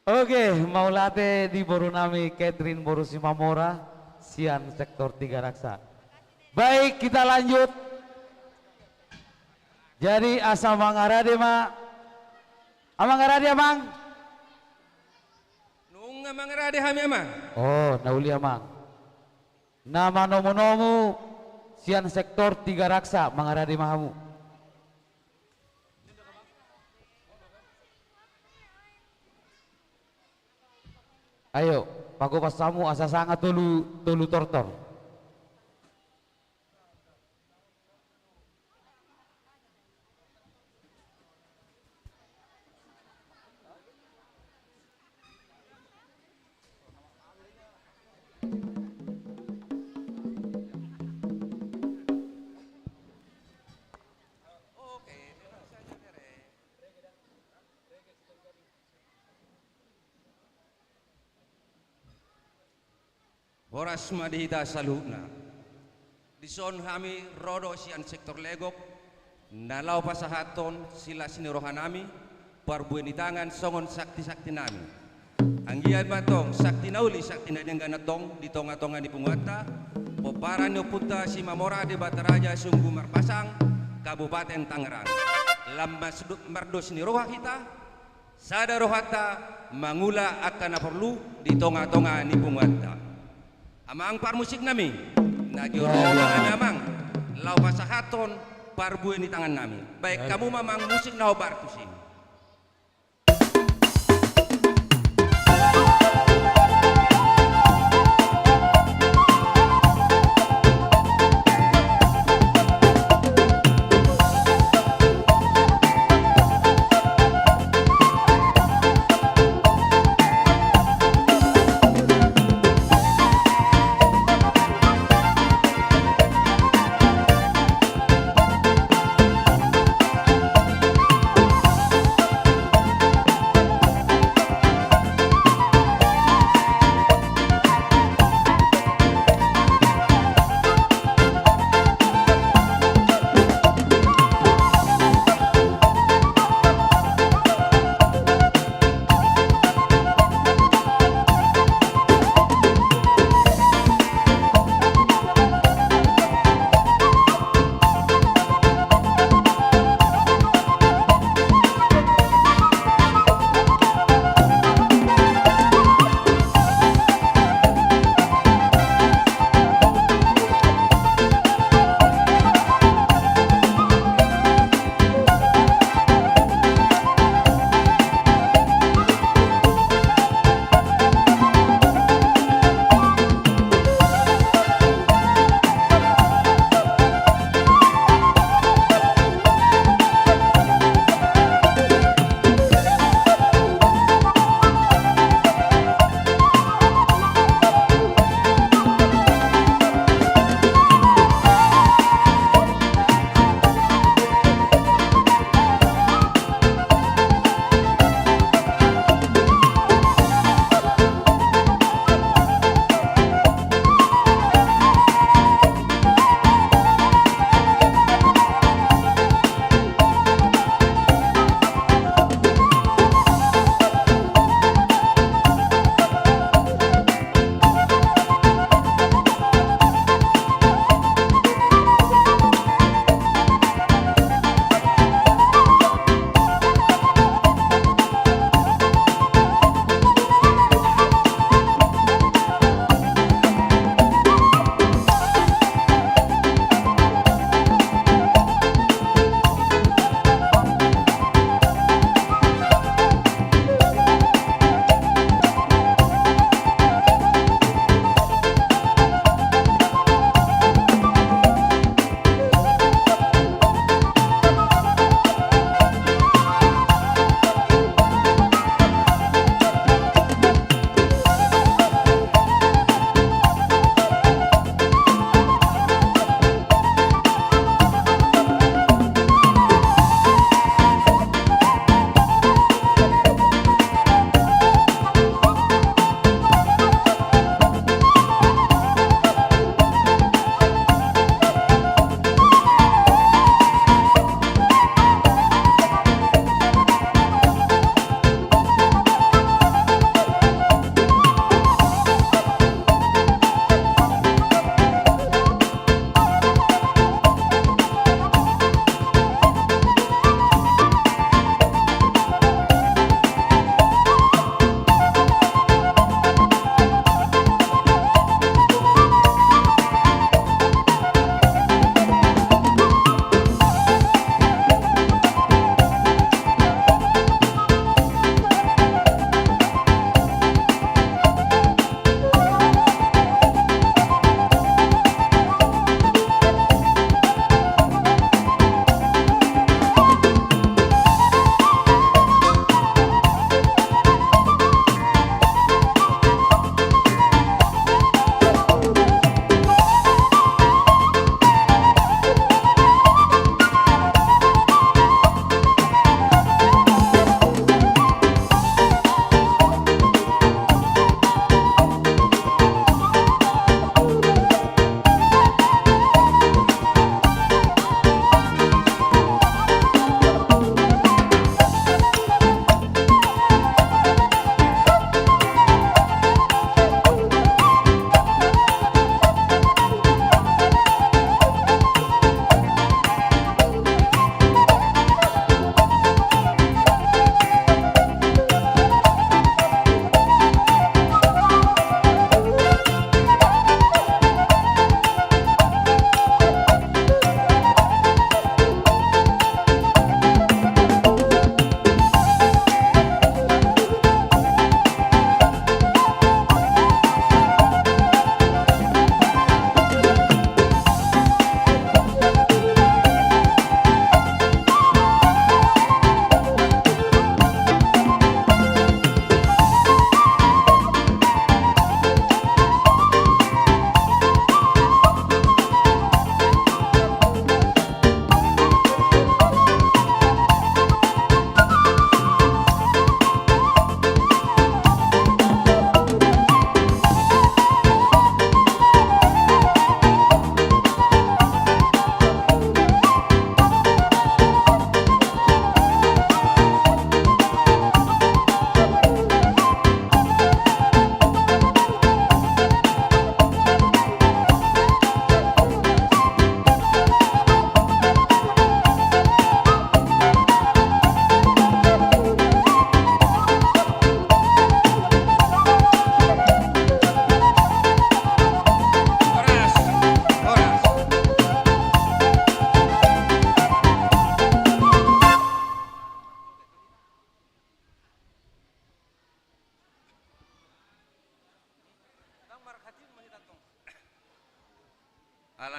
Oke, Maulate di Borunami Catherine Boru Simamora, Sian Sektor 3 Raksa. Baik, kita lanjut. Jadi asa mangarade ma, amangarade amang. Nung mangarade hami amang. Oh, nauli amang. Nama nomu-nomu Sian Sektor 3 Raksa, mangarade mahamu. Ayo, pago pasamu asa sangat tolu tortor. Horas madihita saluhna. Dison hami rodo sian sektor legok, nalau pasahaton sila sinirohanami, parbueni tangan songon sakti-sakti nami. Anggian matong sakti nauli sakti nadengganatong di tonga-tonga di punguata, poparan Oputa Simamora de Bataraja sungguh marpasang, Kabupaten Tangerang. Lammas mardos ni roha kita, sada rohata mangula akan perlu di tonga-tonga ni punguata. Amang par musik nami, najodohan amang, lau pasahaton parbueni ni tangan nami. Baik kamu mamang musik nau bartusin.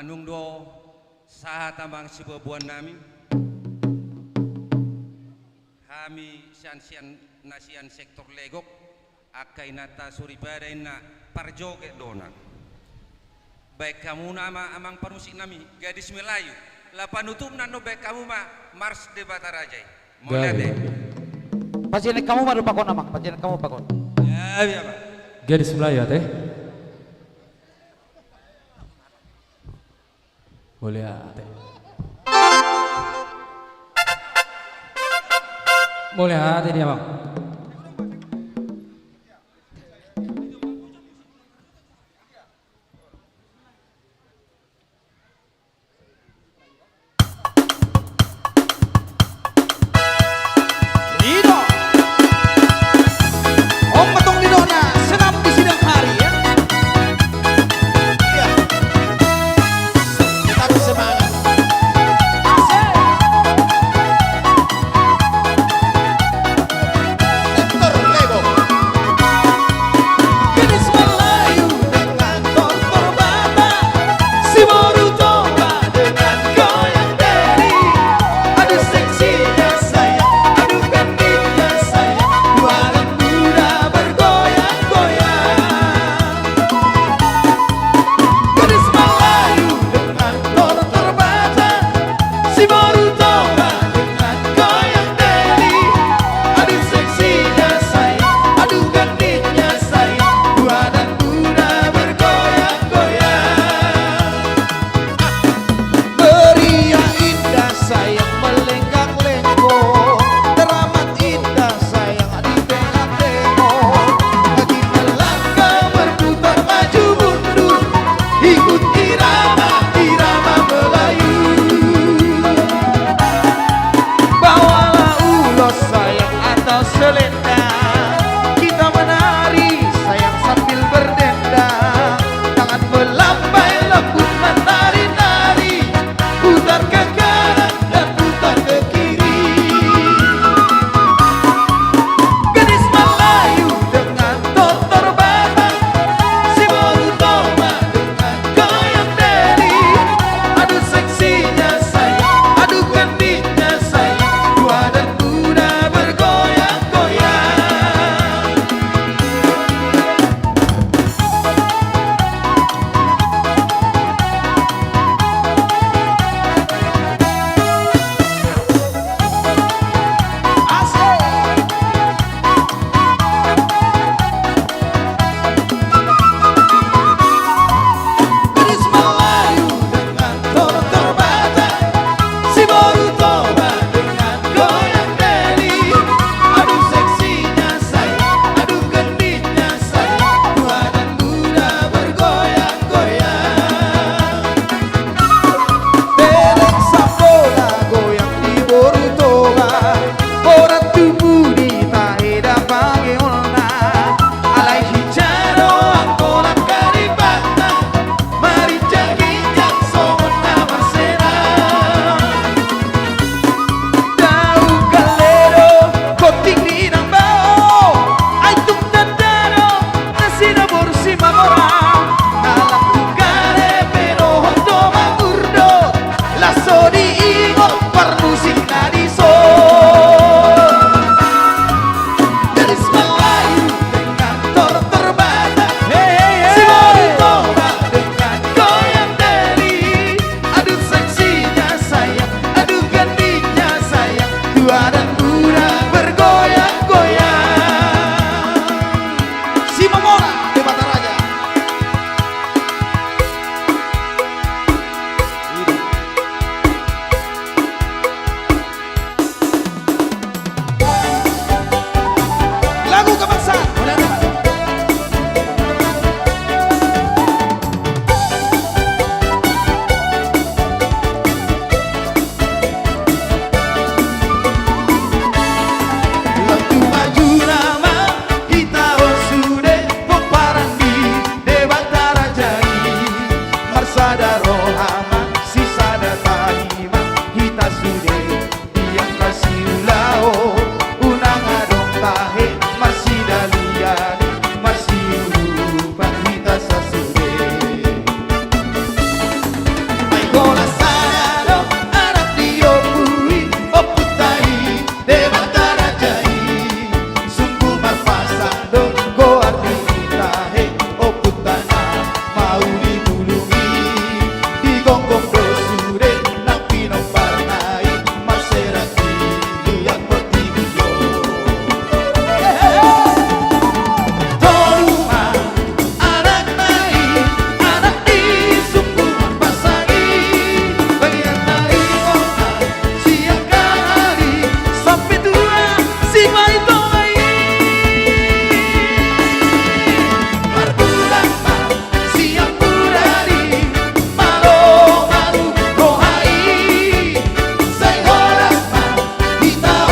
Anung do saha tambang sibuan nami kami sian nasian sektor legok akai nata suribada na parjoge dona baik kamu nama amang parusik nami gadis Melayu lapan nutup nano baik kamu Mars de Batarajai mau lihat deh pasien kamu baru pakon amang pasien kamu pakon ya biar pak gadis Melayu teh boleh teh boleh teh dia bang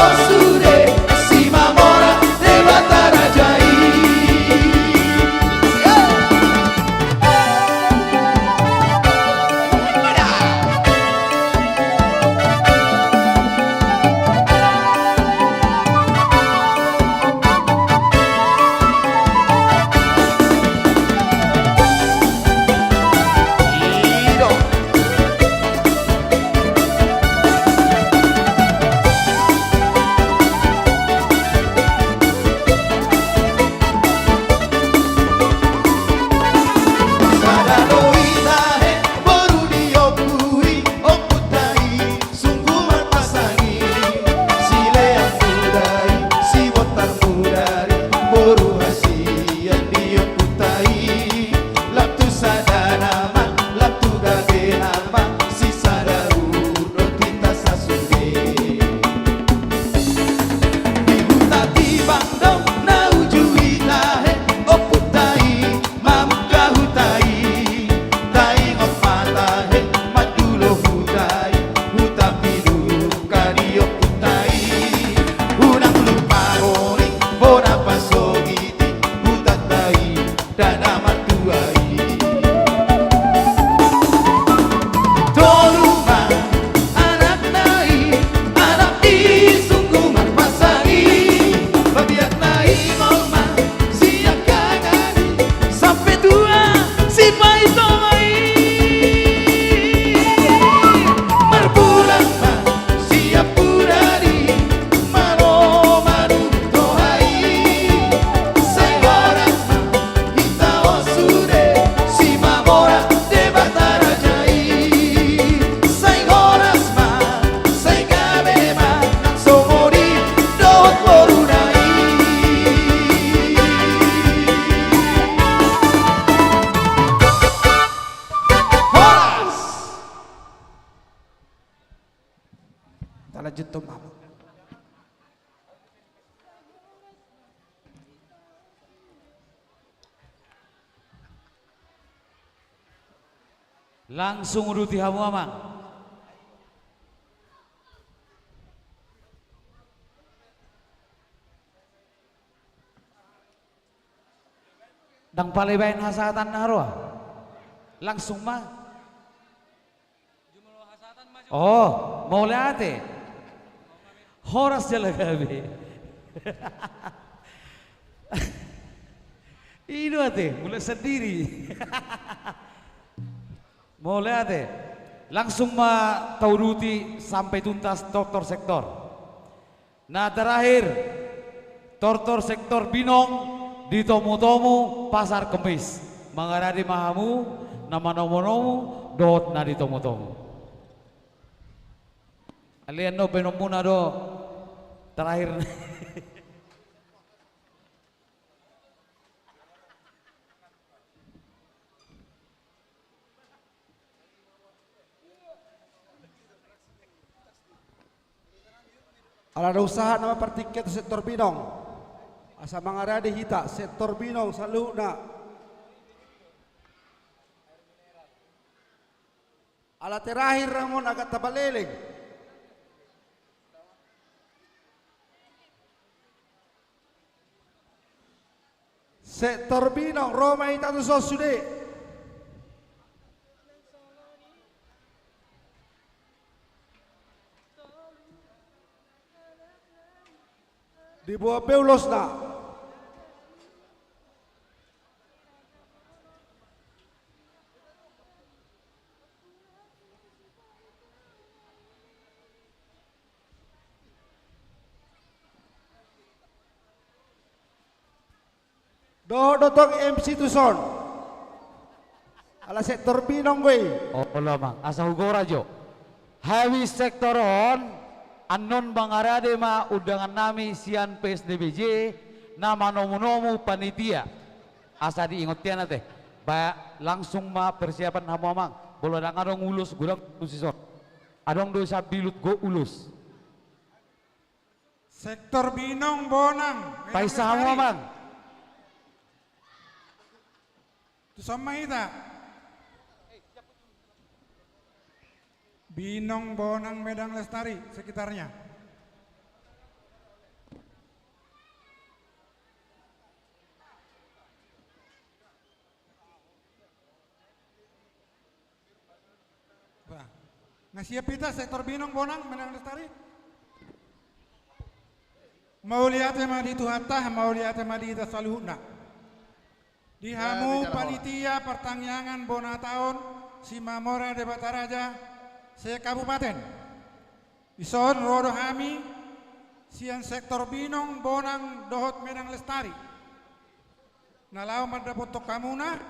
osure si mamora de batarajai. Langsung uruti hamu amang. Dang palebain hasatan naroa. Langsung mah. Oh, mau lihat Horas jala gabe. Ini ate, mulai sendiri. Mau lihat langsung mah tauruti sampai tuntas tortor sektor. Nah terakhir tortor sektor Binong di Tomo-Tomo Pasar Kemis. Mangaradi mahamu nama nomo-nomo dot na di Tomo-Tomo. Alian no benomuna do terakhir. Ada usaha nama pertiket sektor Binong. Asa mangaradi hita sektor Binong saluna. Ala terakhir ramon agak tabaleling. Sektor Binong Roma ita tu sosude. Di bawah Beulos na. Dotong MC Tuson. Ala sektor Binong gue. Oh lamang asa hugora jo. Heavy sektor on. Anon bangarade ma undangan nami sian PSDBJ nama nomu-nomu panitia asa diingotian teh ba langsung ma persiapan hamu amang bolo dang adong ulus gudang usison adong dosa bilut go ulus sektor Binong Bonang paisa hamu amang tu sama ita Binong, Bonang, Medang, Lestari, sekitarnya. Nasiap kita sektor Binong Bonang Menang Lestari. Mauliate madi tuhatah mauliate madi ita saluhna. Dihamu panitia pertangyangan bona tahun si Mamora de Bataraja se kabupaten. Ison rodo hami sian sektor Binong Bonang dohot Menang Lestari. Nalau madapotok kamuna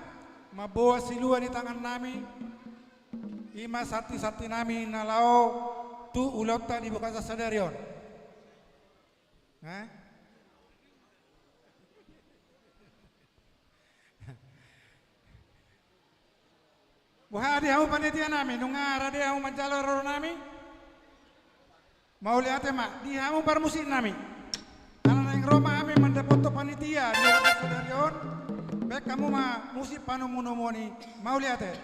mabawa silua di tangan nami. Ima sati nami nalau tu ulota di Bukasa Sadarion. Wah dia panitia nami, nungar dia mancalo roro nami. Mau lihat mak, dia permusik nami. Karena yang Roma kami mendapat panitia di Bukasa Sadarion. Baik kamu mah musik panu munomoni, mau lihat ya.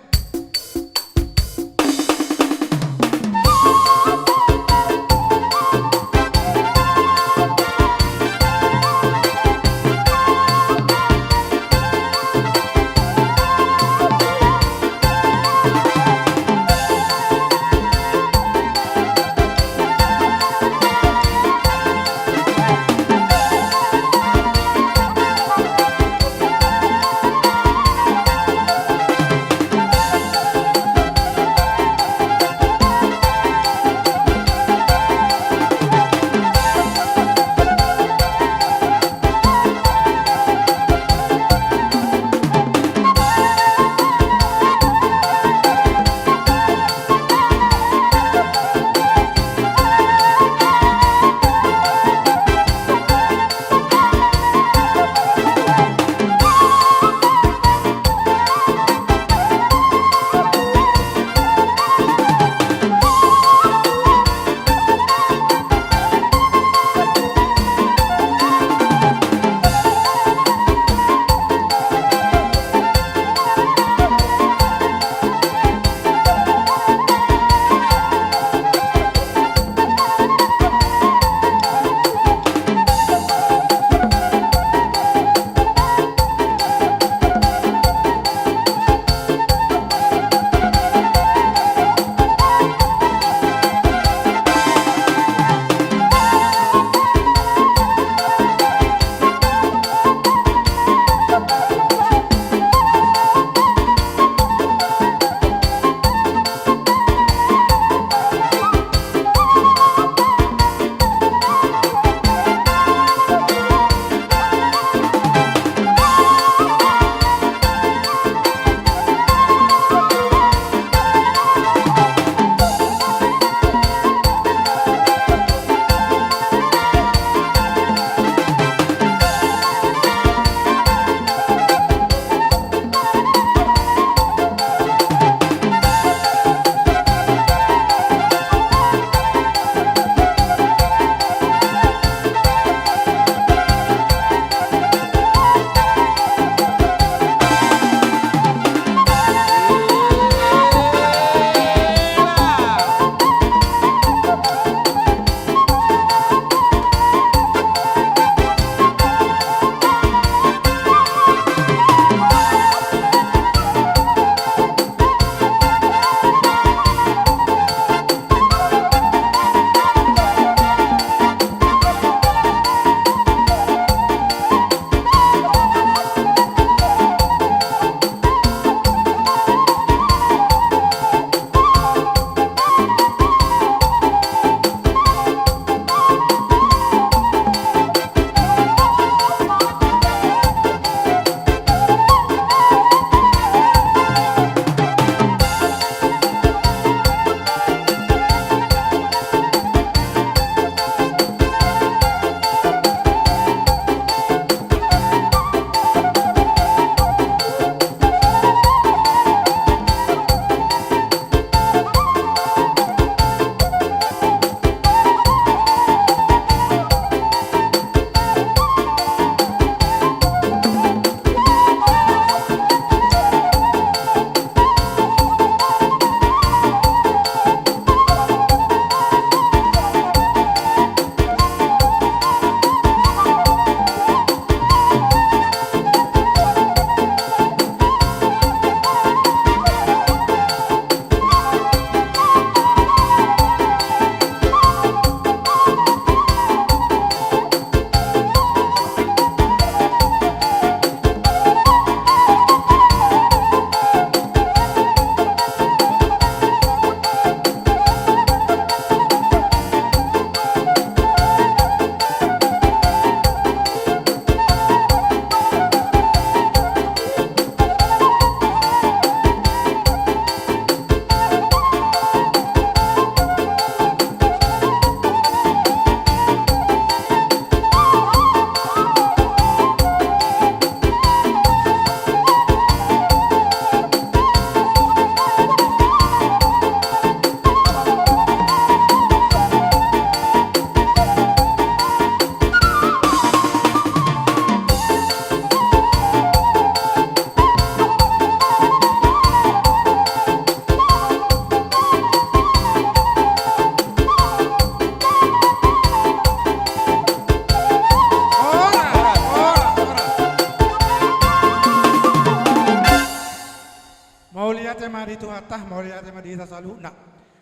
di tuhatah mau lihat tema di saluhna.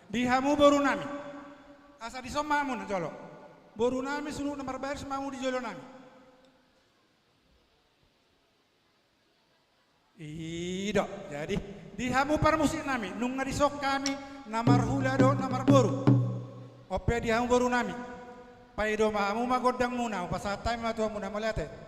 Di hamu baru nami. Asa di somamu na jolo. Baru nami sulu nomor bayar semamu di jolo nami. Ido, jadi di hamu parmusik nami, nung ngadisok kami namar hula do namar boru. Ope di hamu baru nami. Paido mahamu magodang muna, pasatay mga tuwa muna malete.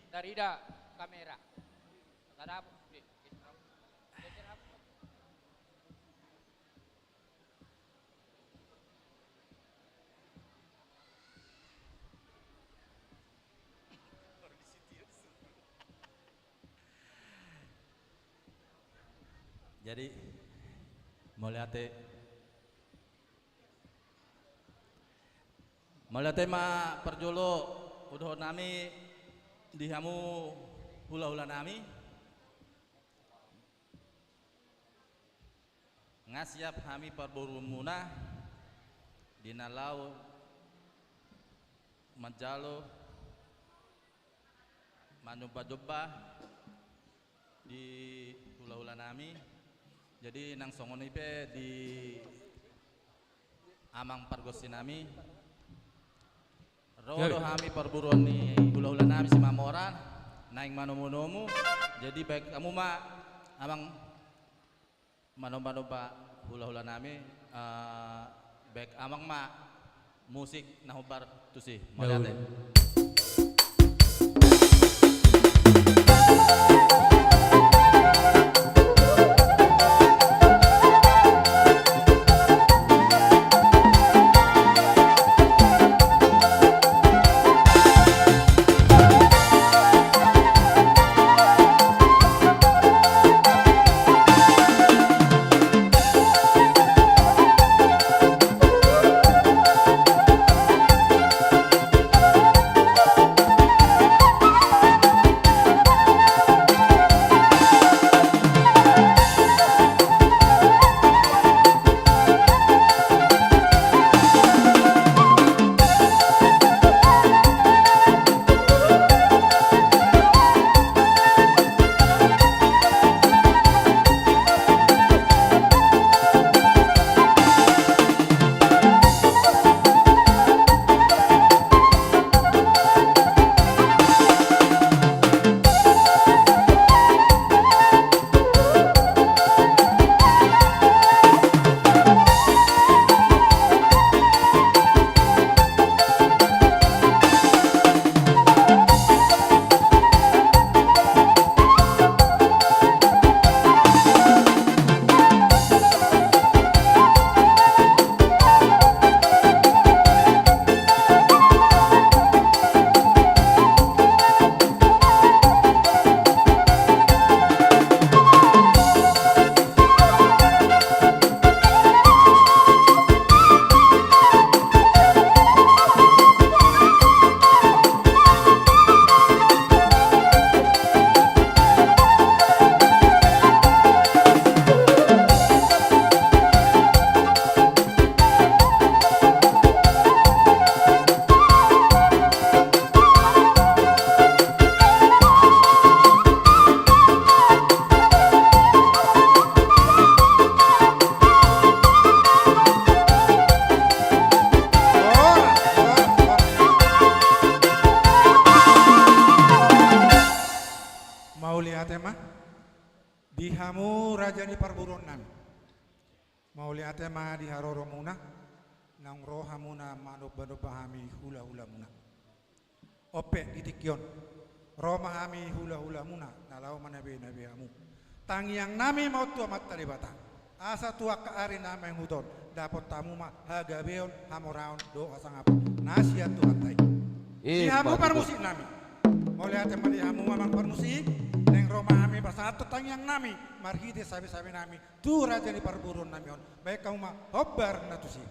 Darida kamera. Tadap. Jadi melihat ma perjolo udah nami dihamu hula-hula nami ngasiap kami perburu munah dinalau menjalo manuba-duba di hula-hula nami. Jadi nang songon ipe di amang pargosi nami rodo kami perburuan ni hula-hula nami si mamoran naing manomu-nomu. Jadi baik kamu ma amang manoba-noba hula-hula nami baik amang ma musik nahubar tu sih melihat. Dihamu raja di parburon nami. Mau lihat ma di haroro muna nang roha muna manoba hami hula-hula muna. Ope di tikyon. Roma hami hula-hula muna nalau manabe hamu. Tangyang nami mau tua mata di bata. Asa tua ka ari nami hudon. Dapat tamu ma hagabeon hamoraon do asang apa. Nasihat Tuhan tai. Dihamu parmusik nami. Mau lihat ma dihamu mamang parmusik. Neng Roma kami bersatu tangyang nami marhite sabi-sabi nami tu raja di parburun nami on baik kamu mah hobar natusi.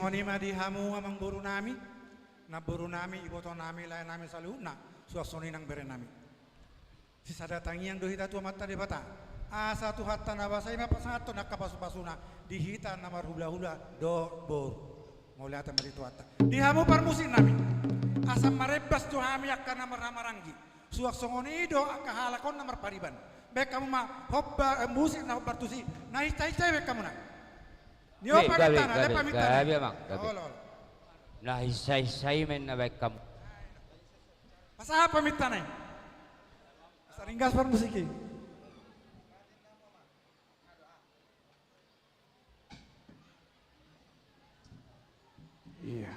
sonima di hamu amang buru nami, na buru nami iboto nami lain nami saluna, suasoni nang bere nami. Sisa datangi yang dohita tua mata di bata, asa tu hatta nabasa ima pasato nakapasu-pasuna dihita namar hula-hula do bor. Ngoliata mari tuata. Di hamu parmusin nami, asam marebas tu hami akka namar namarangi, suasoni do akka halakon namar pariban. Baik kamu mah hobba musik na hobbar tusi, na hita-hita baik kamu na. Nio pamitan, ada pamitan. Gabi bang, gabi. Nah hisai men na baik kamu. Masa pamitan eh? Ringgas par musiki. Iya.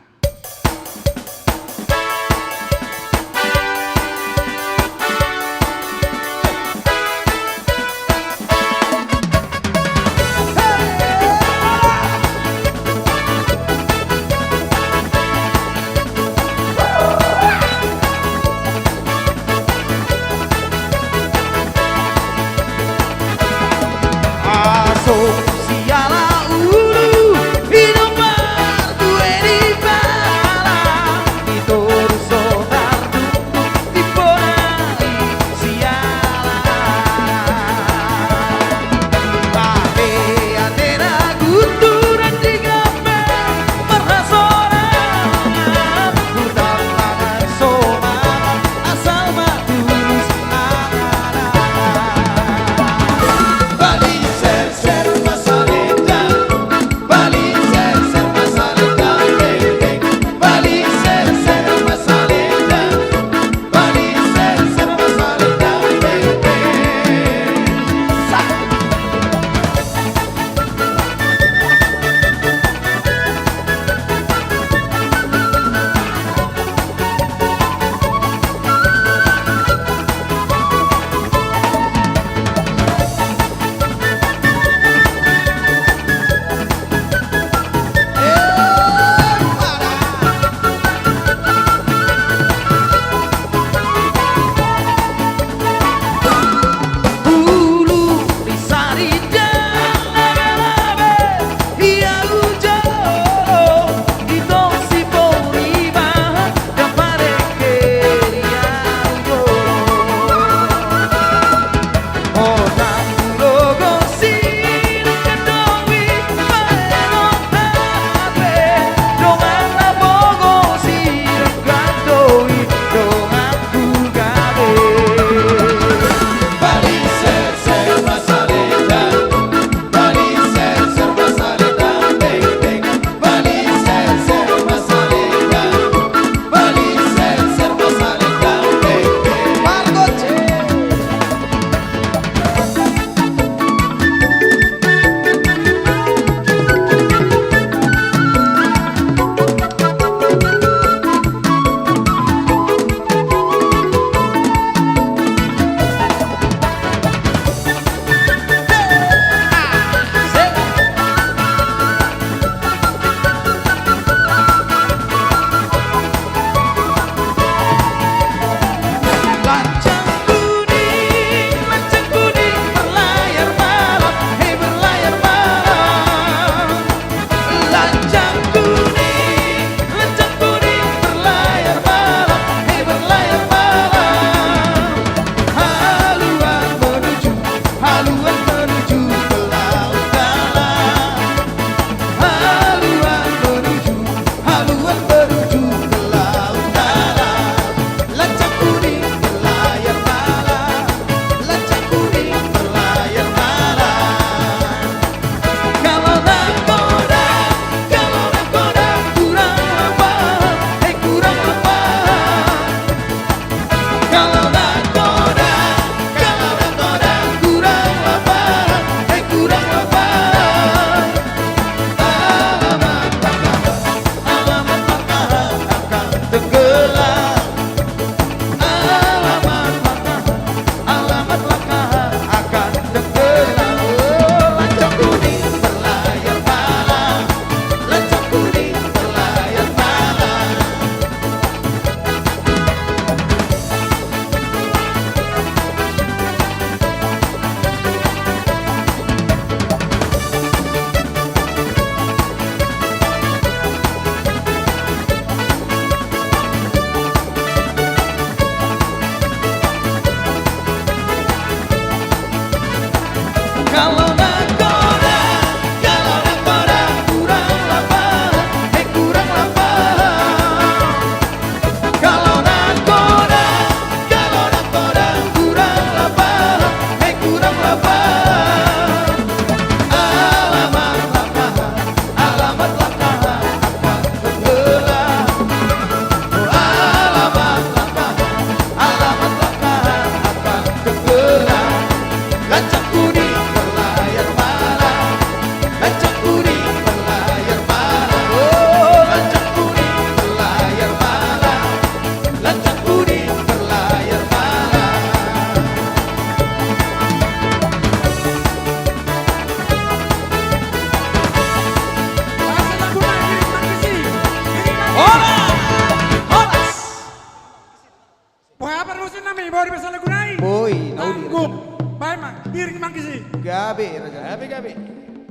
Boy apa rusin nami, boy di masalah gunai. Boy, tanggung. Baik mak, piring mangkisi. Gabe, Raja. Gabe.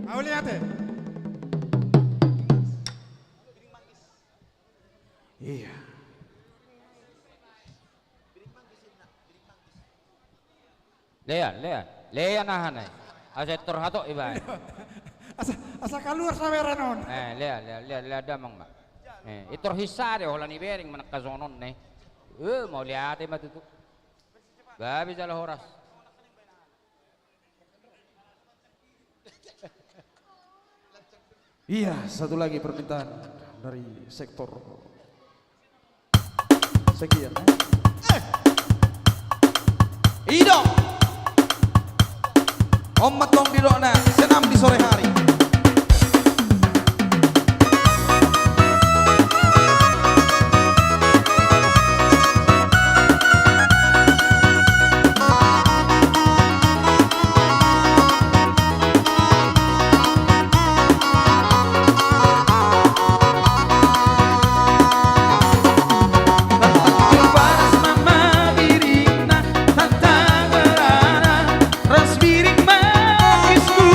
Mau lihat ya? Iya. Lean nahan ay. Asa torhato iba. Asa keluar saweran on. Lihat damang mak. Itor hisare holan ibering manakazonon ne. Mau lihat mah tutu. Gabi jala horas. Iya, satu lagi permintaan dari sektor sekian. Ido. Om matong di dona senam di sore hari. Ras miring makisku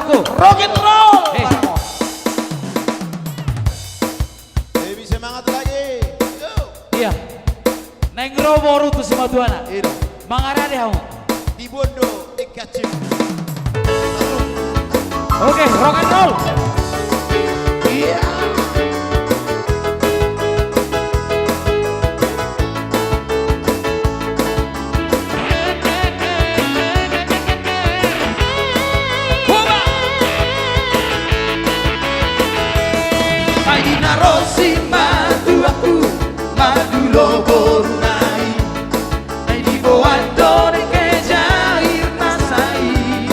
aku. Rock and roll. Lebih semangat lagi. Iya. Neng Roboru tu si Matuana. Mangarade kamu. Di Bondo Ekacim. Oke, rock and roll. Iya. Aina Rosi madu aku madu lobo runai ai di boando de que jair nasai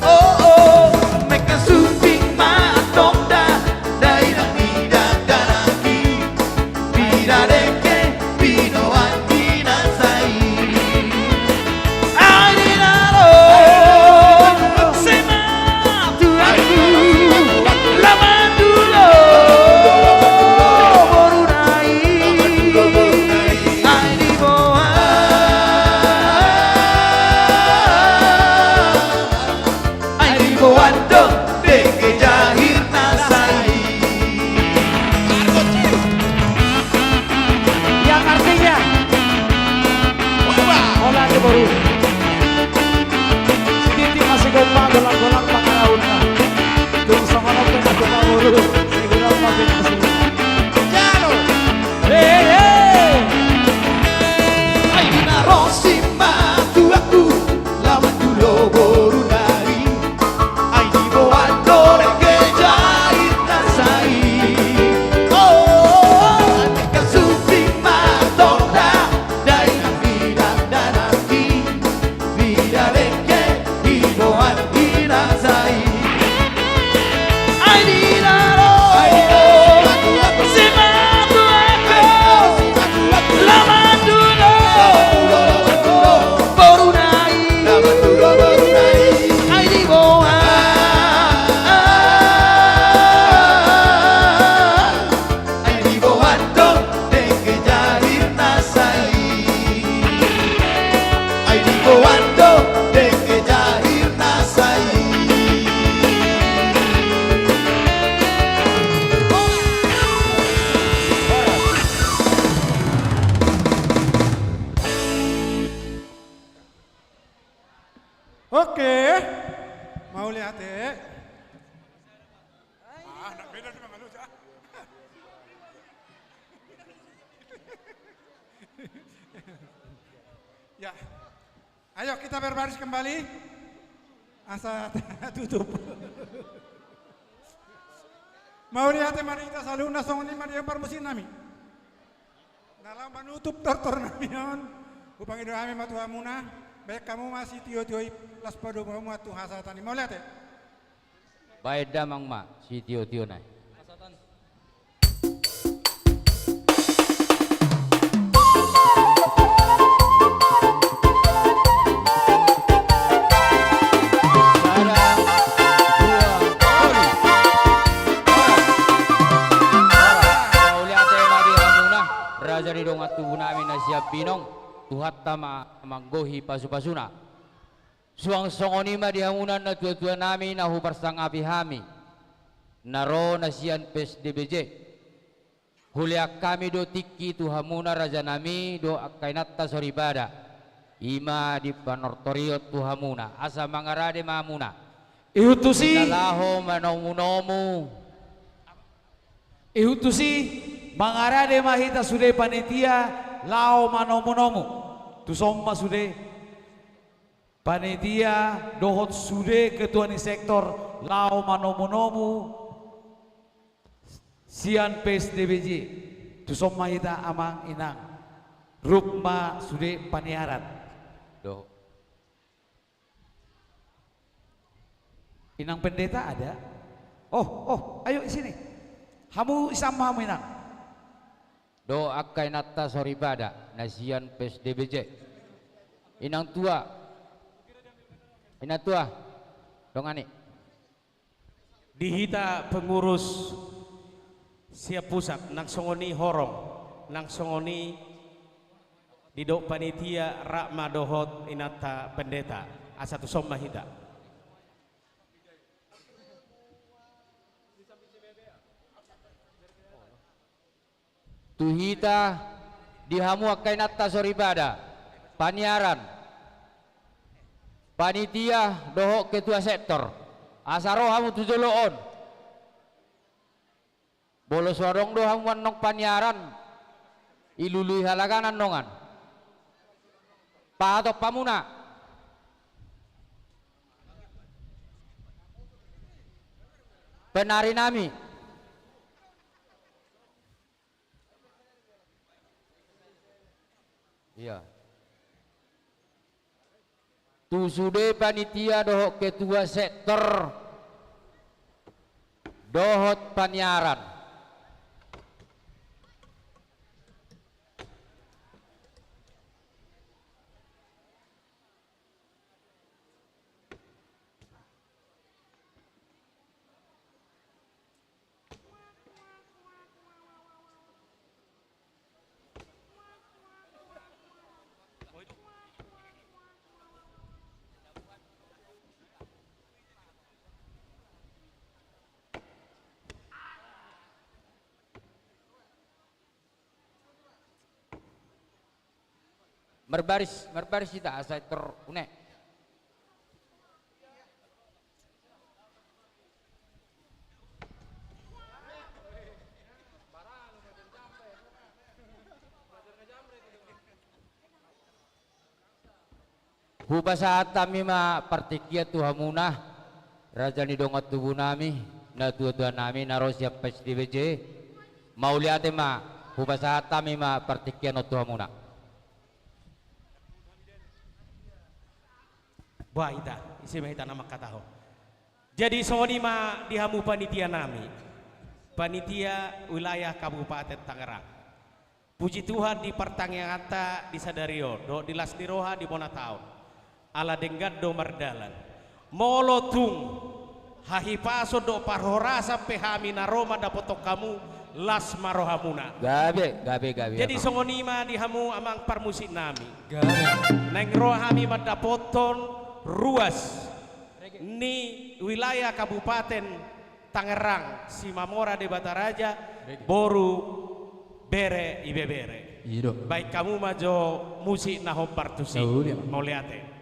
oh meka suping matonda dai na vida kanaki vida de que vino aquí nasai ai di naro se madu aku la mandulo Yang artinya Olah de Boru. Titi masih gompa golang-golang pangalauna. Tung songono pena gompa Boru. Siguro makin kesini. Jalo. Hey. Aina Rosi madu aku lawan dulu boru dari ai di boando que jair nasai oh meka suping matonda dai na vida danaki vida de que vivo aquí nasai ai di naro si madu aku lawan dulu borunai ai di boa ai di boando de que jair nasai ai di boando de que jair nasai Oke, mau lihat ya? Nak beda sama malu sah. Ya, ayo kita berbaris kembali. Asa tutup. Mau lihat mari kita selalu nasong ni mari yang permusin nami. Dalam menutup tortor nami on. Upang itu kami matu amuna. Baik kamu masih tio-tio las padu kamu tuh hasatan. Mau lihat ya? Baik damang ma si tio-tio nai. Raja di dong atu nami na siap binong tuhat tama manggohi pasu-pasuna suang songoni ma dihamunan na tua-tua nami na hubarsang api hami naro nasian pes DBJ huliak kami do tiki tuhamuna raja nami do akainata soribada ima di panortorio tuhamuna asa mangarade mamuna Ihutusi nalaho manomu-nomu Ihutusi mangarade mahita sude panitia lao manomu-nomu tu sompa sude panitia dohot sude ketua ni sektor lao manomu-nomu sian PSDBJ tu sompa hita amang inang rupma sude paniarat do inang pendeta ada oh ayo sini kamu sama kamu inang do akainata soribada nasian PSDBJ inang tua dongani dihita pengurus siap pusat nang songoni horong nang songoni didok panitia rakma dohot inata pendeta asatu somma hita tuhita dihamu akainata soribada paniaran panitia doho ketua sektor asaro hamu tujoloon bolos warong do hamu wanong paniaran ilului halaganan nongan pahatok pamuna penari nami iya tusude panitia dohok ketua sektor dohot paniaran merbaris kita asal terunek hubasa tami ma partikia tuhamuna raja ni dongat tubuh nami na tua nami naro siap PSDBJ mau lihat ma hubasa tami ma partikia no tuhamuna. Baita, isi mahita nama kataho. Jadi sonima dihamu panitia nami, panitia wilayah Kabupaten Tangerang. Puji Tuhan di pertanyaan di Sadario, do di Lasdiroha di Bonataun, ala dengat do mardalan. Molotung, hahipaso do parhora sampai hamina Roma dapotok kamu las marohamuna. Gabe. Jadi songonima dihamu amang parmusik nami. Gabe. Neng rohami madapoton ruas ni wilayah Kabupaten Tangerang Simamora de Bataraja boru bere ibe bere baik kamu majo musik naho partusi mau lihat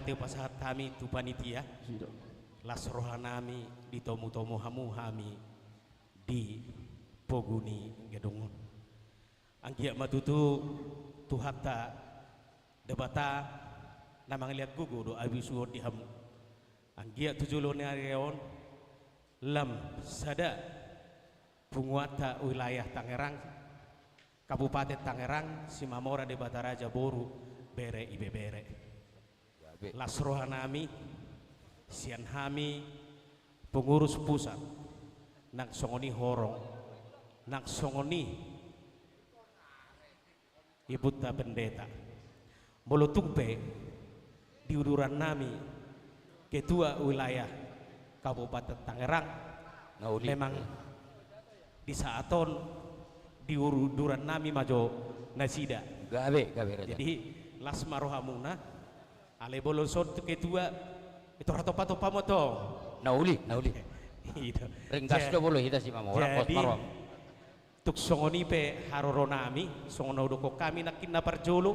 hati pasahat kami tu panitia las rohanami di tomu-tomu hamu hami di poguni gedongon angkia matutu tuhata debata namang lihat gugu do abisu di hamu angkia tujulone areon lam sada penguata wilayah Tangerang Kabupaten Tangerang Simamora de Bataraja Boru bere ibe bere las rohanami sian hami pengurus pusat nang songoni horong nang songoni ibu ta pendeta molotumpe diuduran nami ketua wilayah Kabupaten Tangerang memang di saaton diuduran nami majo nasida gabe jadi las marohamuna ale bolosot ketua itu ratopa-topa mo to nauli itu ringkas do bolo hita si Mamora jadi tuk songoni pe haroronami songono doko kami nakin na parjolo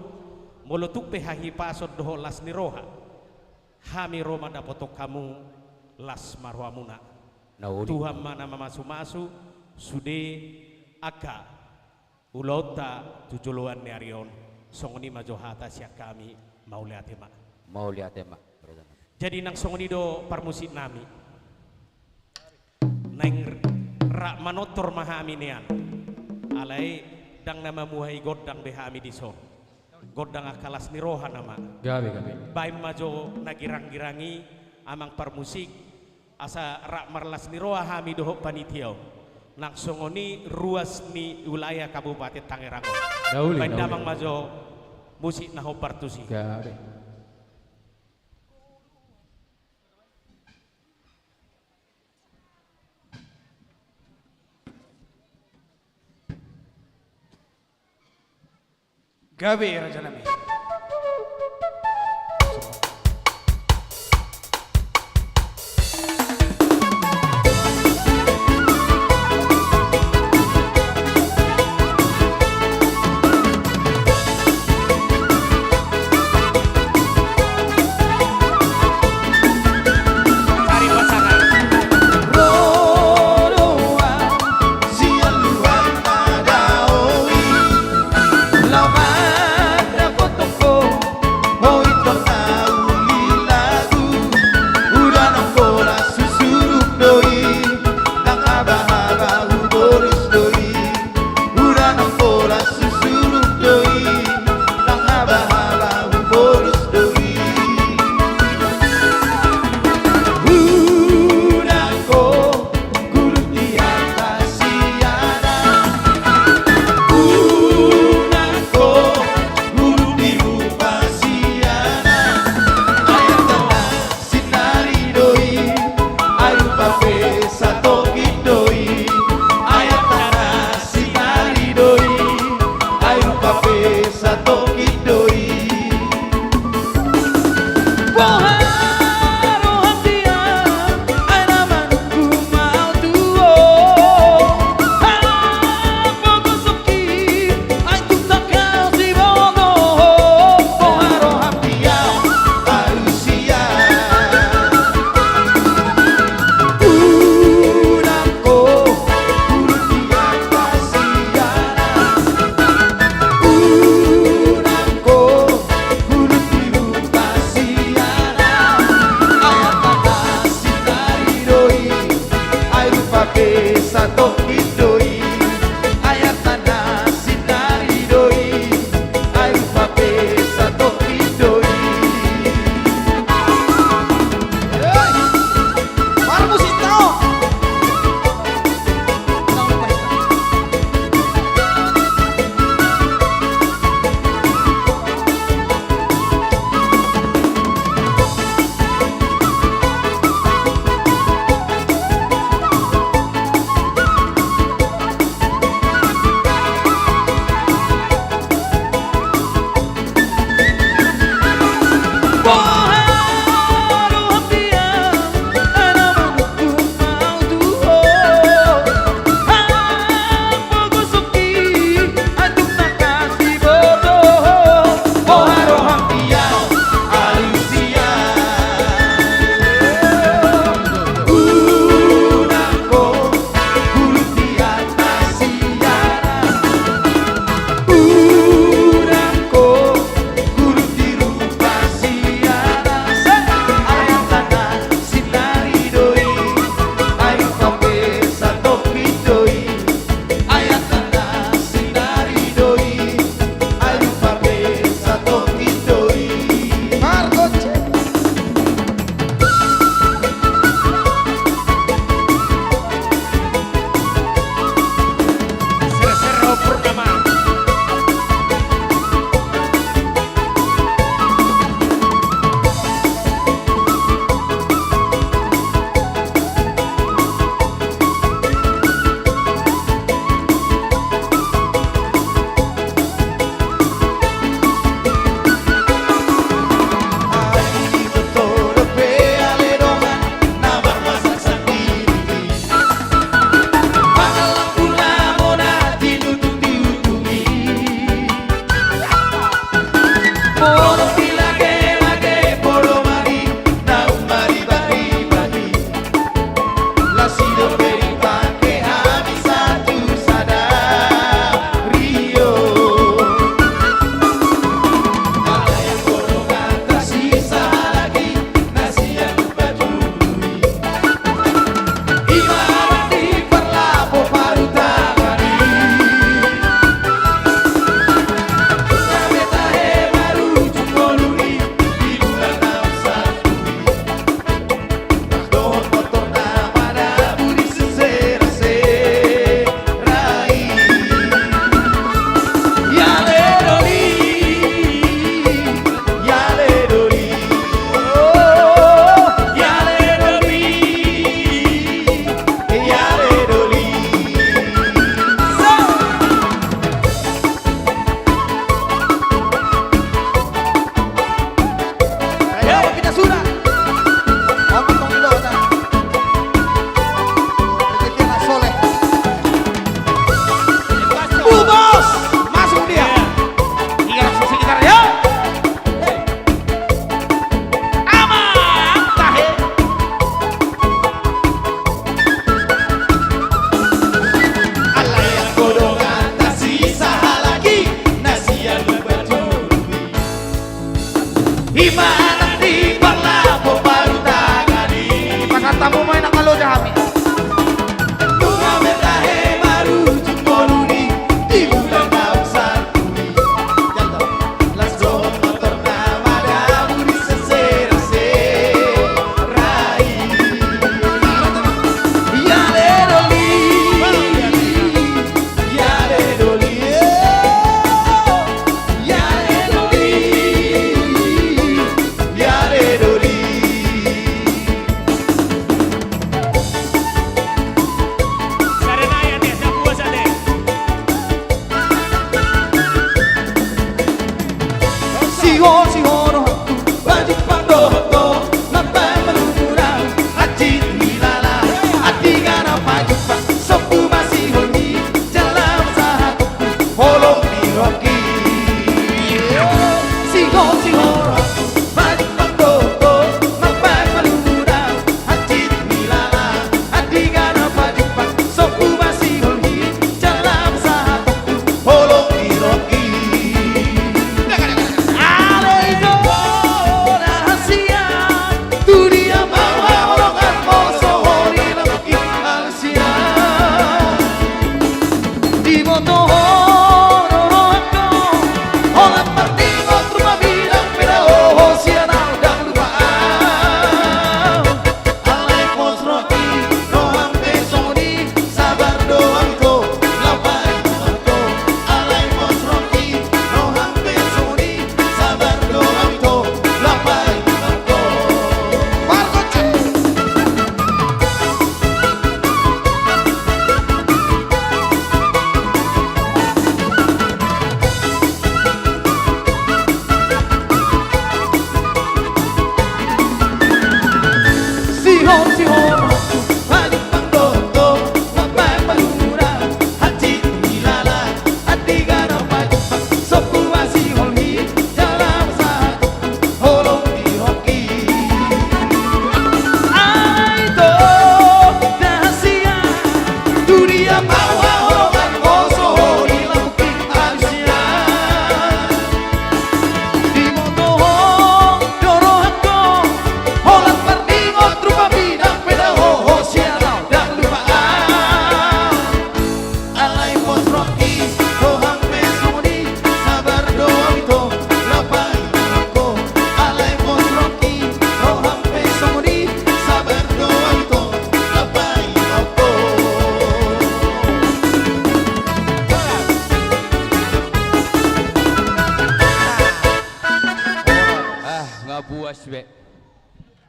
molotuk pe hahi pasod doho las niroha hami roma dapotok kamu las marwamuna Tuhan mana mamasu-masu sude aka ulota tujuluan ni arion songoni majohata siak kami mau lihat tema jadi nang songoni do parmusik nami nang rak manotor mahami nian alai dang nama muhai godang behami di son godang akalas niroha nama gabe baim majo nagirang-girangi amang parmusik asa rak marlas niroha hami doho panitiao nang songoni ruas ni wilayah Kabupaten Tangerang baim damang majo musik naho partusi gabe Gabe Raja Nabi. Dapat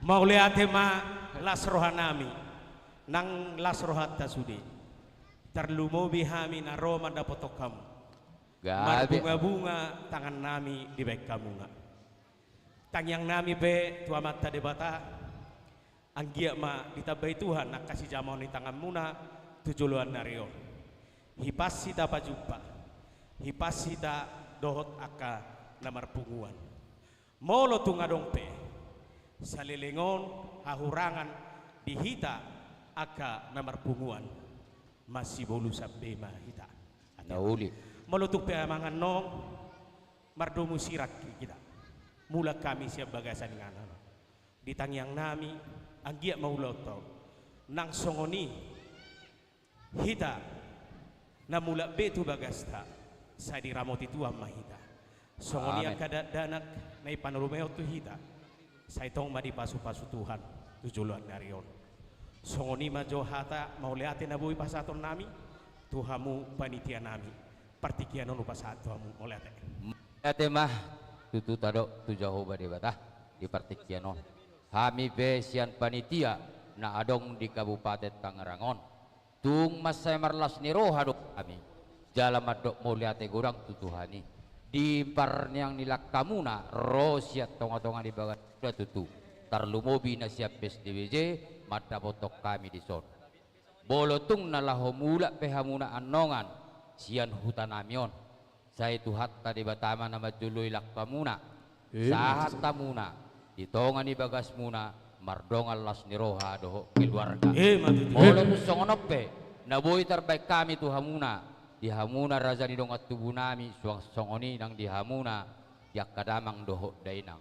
mau lihat tema las rohanami nang las rohatta sudi terlumo bihami na Roma dapotok kamu bunga-bunga tangan nami di baik kamu nga tangyang nami be tua mata debata anggia ma ditabai Tuhan nak kasih jamon di tangan muna tujuluan nario hipas sita pajumpa hipas sita dohot aka namar punguan molo tungadong pe salilingon hahurangan dihita aka namar punguan masih bolu sabbe mahita nauli melutuk pe amangan nong mardomu sirak kita mula kami siap bagasan ngana di tangyang nami anggia mauloto nang songoni hita na mula betu bagasta sa di ramoti tuam mahita songoni ang kadadanak na ipanurumeo tu hita sa itong madipasu-pasu Tuhan tujuluan narion songoni majo hata mauliate na buhi pasaton nami tuhamu panitia nami partikian onu pasatuhamu mauliate ate mah tutu tado tu Jehovah di batah di partikian on kami besian panitia na adong di Kabupaten Tangerangon tung masay marlas ni roha dok kami jalan madok mauliate gurang tutuhani di parnyang nilak kamuna rosiat tonga-tonga di bagat sudah tutu tarlumobi na siap bes DBJ mata botok kami di son bolotung nalaho mula pehamuna anongan sian hutanamion saya itu hatta di batama nama jului lak kamuna sahat tamuna di tonga ni bagas muna mardongal las niroha doho keluarga bolotung songonope naboy terbaik kami tuhamuna di hamuna raja ni dongat tubuh nami suang songoni nang di hamuna yak kadamang doho dainang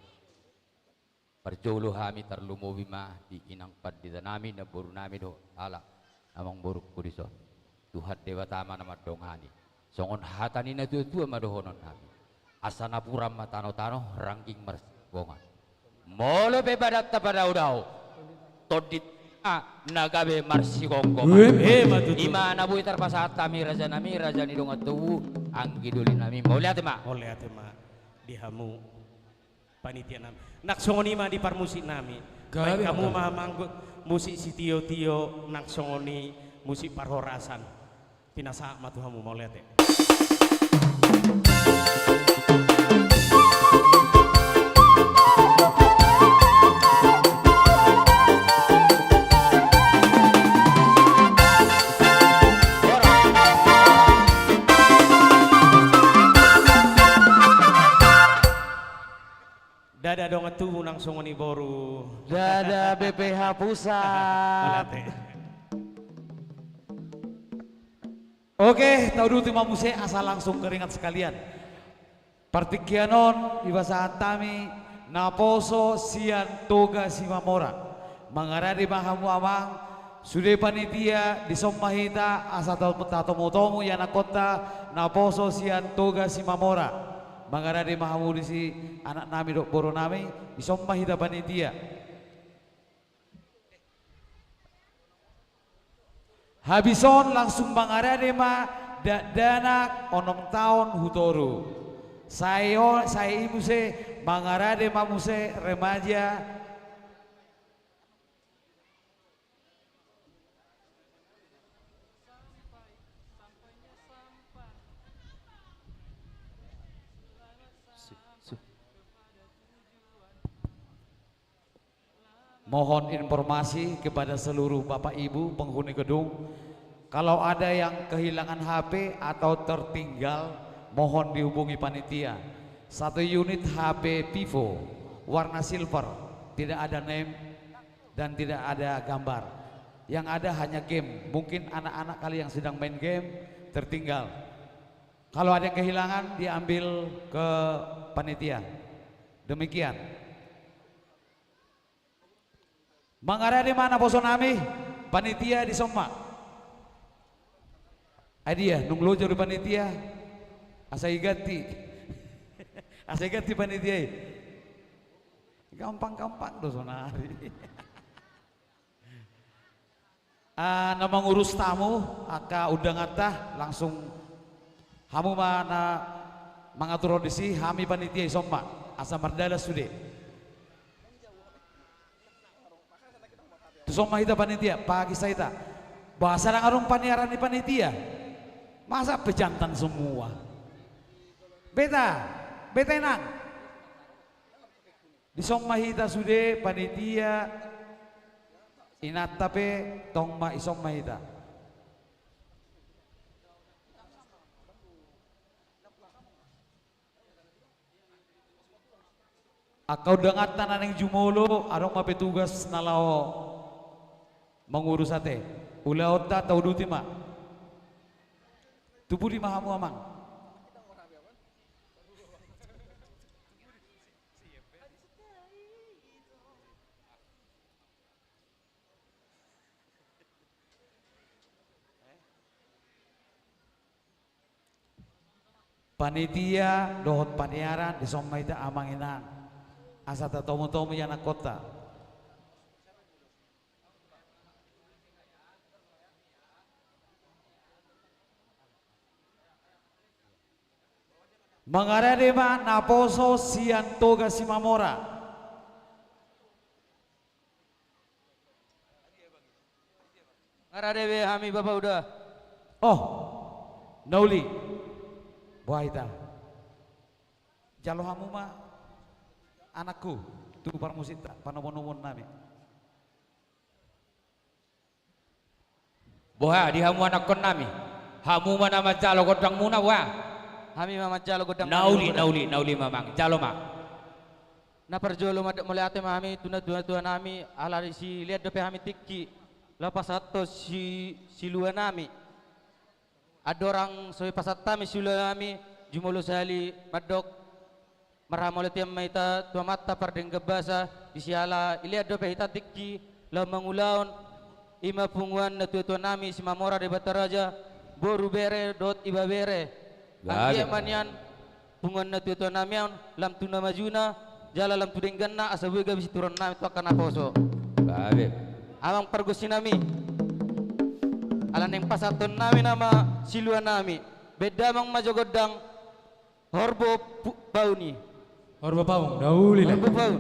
perjolo hami terlumo bima di inang padita nami na boru nami do ala amang boruk kuriso Tuhan dewa tama nama dongani songon hatani na tua madohonon nami asana puram matano-tano rangking mersibongan molo bebadat pada udao todit nagabe marsi kongko imana bui terpasat kami raja ni dongat tubuh anggi duli nami mau lihat ma di hamu panitia nami nak songoni ma di parmusik nami baik kamu mah manggut musik si tio nak songoni musik parhorasan pinasa matuhamu mau lihat dada dong itu nang songoni boru dada BPH pusat oke tahu dulu timah musik asal langsung keringat sekalian partikianon di bahasa Antami naposo sian toga simamora mengaradi mahamu amang sudah panitia di sommahita asal tato-motomu yana kota naposo sian toga simamora mangarade mahamudi si anak nami dok boro nami isomma hita panitia habison langsung mangarade ma danak onom tahun hutoru saya ibu se mangarade ma muse remaja mohon informasi kepada seluruh Bapak Ibu penghuni gedung kalau ada yang kehilangan HP atau tertinggal mohon dihubungi panitia 1 unit HP Vivo warna silver tidak ada name dan tidak ada gambar yang ada hanya game mungkin anak-anak kali yang sedang main game tertinggal kalau ada yang kehilangan diambil ke panitia demikian. Mangarade mana poso nami panitia di Somma dia nung lojo di panitia asai ganti panitia gampang do sonari nama ngurus tamu aka undang atah langsung hamu mana mengatur audisi hami panitia Somma asa mardala sude Tusong mahita panitia, pagi saita. Bahasa nang arung paniaran di panitia. Masa pejantan semua. Beta enang. Disong mahita sude panitia. Inat tape tong ma isong mahita. Akau dengat tanan yang jumolo, arong mapetugas nalao mengurus ate. Ulaot ta tau duti ma. Tubuh di mahamu amang. Panitia dohot paniaran di sommaita amang inang. Asa tatomo-tomo yan ang kota. Mangaradema naposo siantoga si Mamora. Ngaradebe hami bapak udah. Oh, Nauli. Buaita. Jalo hamu ma anakku tu parmusita panomon-nomon nami. Boha di hamu anak kon nami. Hamu mana nama jalo godang muna wa. Hami mama jalo godang. Nauli mamang jalo ma. Na perjolo mulai ate mami tuna nami ala si lihat dope hami tiki. Lepas atau si luar nami. Ada orang soy pasat tami si luar nami jumolo sali madok marhamole tiam maita tua mata pardeng gebasa disiala ilihat dope hita tiki la mangulaon ima punguan na tua nami si Mamora de Bataraja boru bere dot iba bere angkia manian punguan na tua namian lam tuna majuna jala lam tudeng ganna asabuga bisi turun nami tua kana poso babe amang pergusi nami alan yang pasaton nami nama siluan nami beda mang majogodang horbo bauni Horbo paung Nauli lah. horbo baun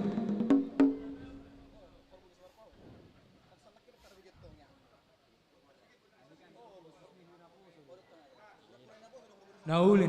Nauli.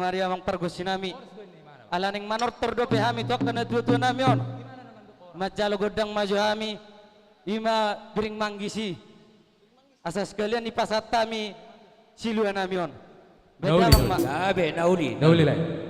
Maria mang pergosinami alaning manor terdope hami tok kana tutu namion majalo godang maju hami ima piring manggisi asas sekalian ipasat kami siluan namion beda mang mak Gabe nauli. Nauli lai.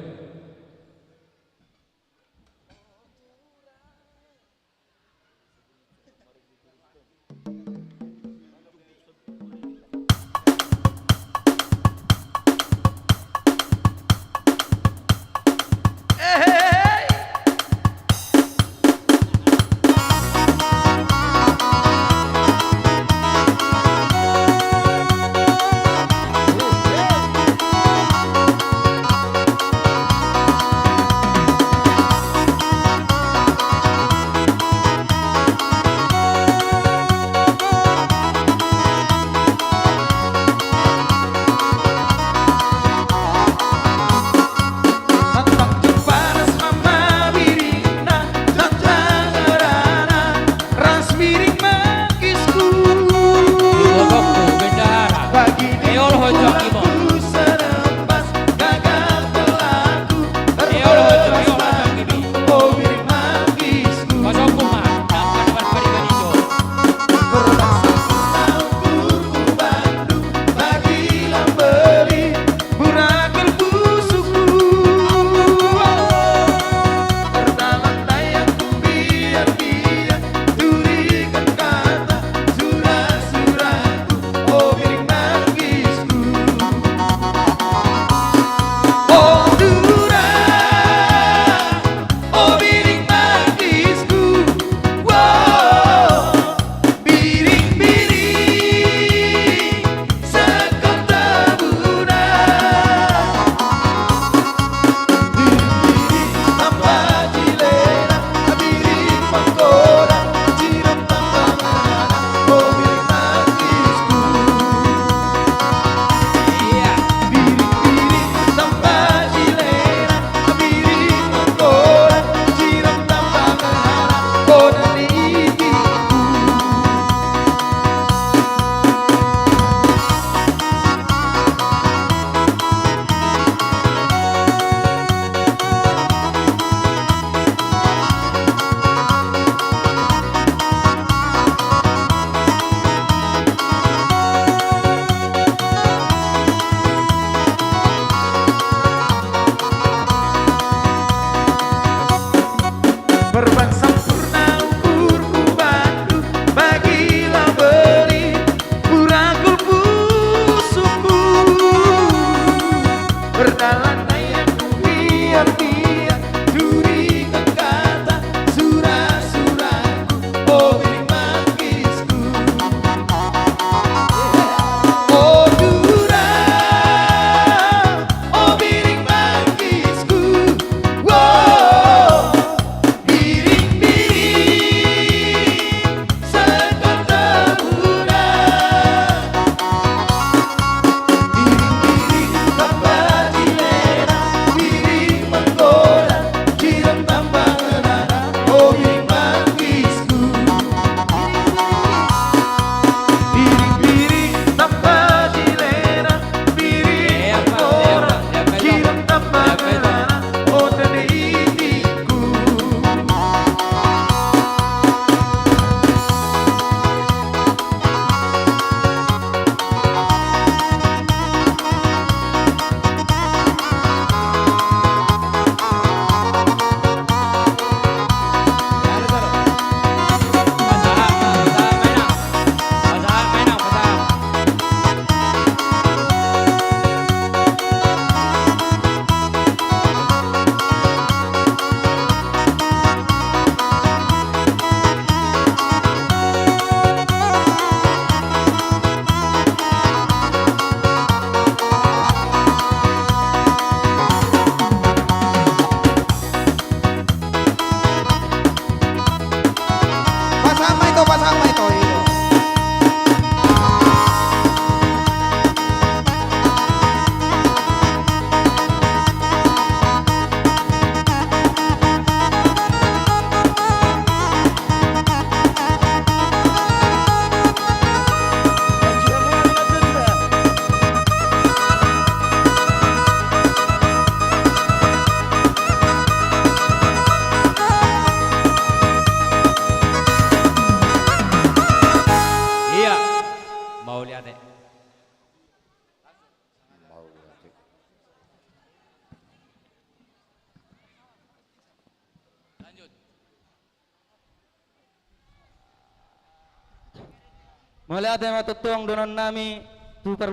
Mulai ate matutuang donon nami tukar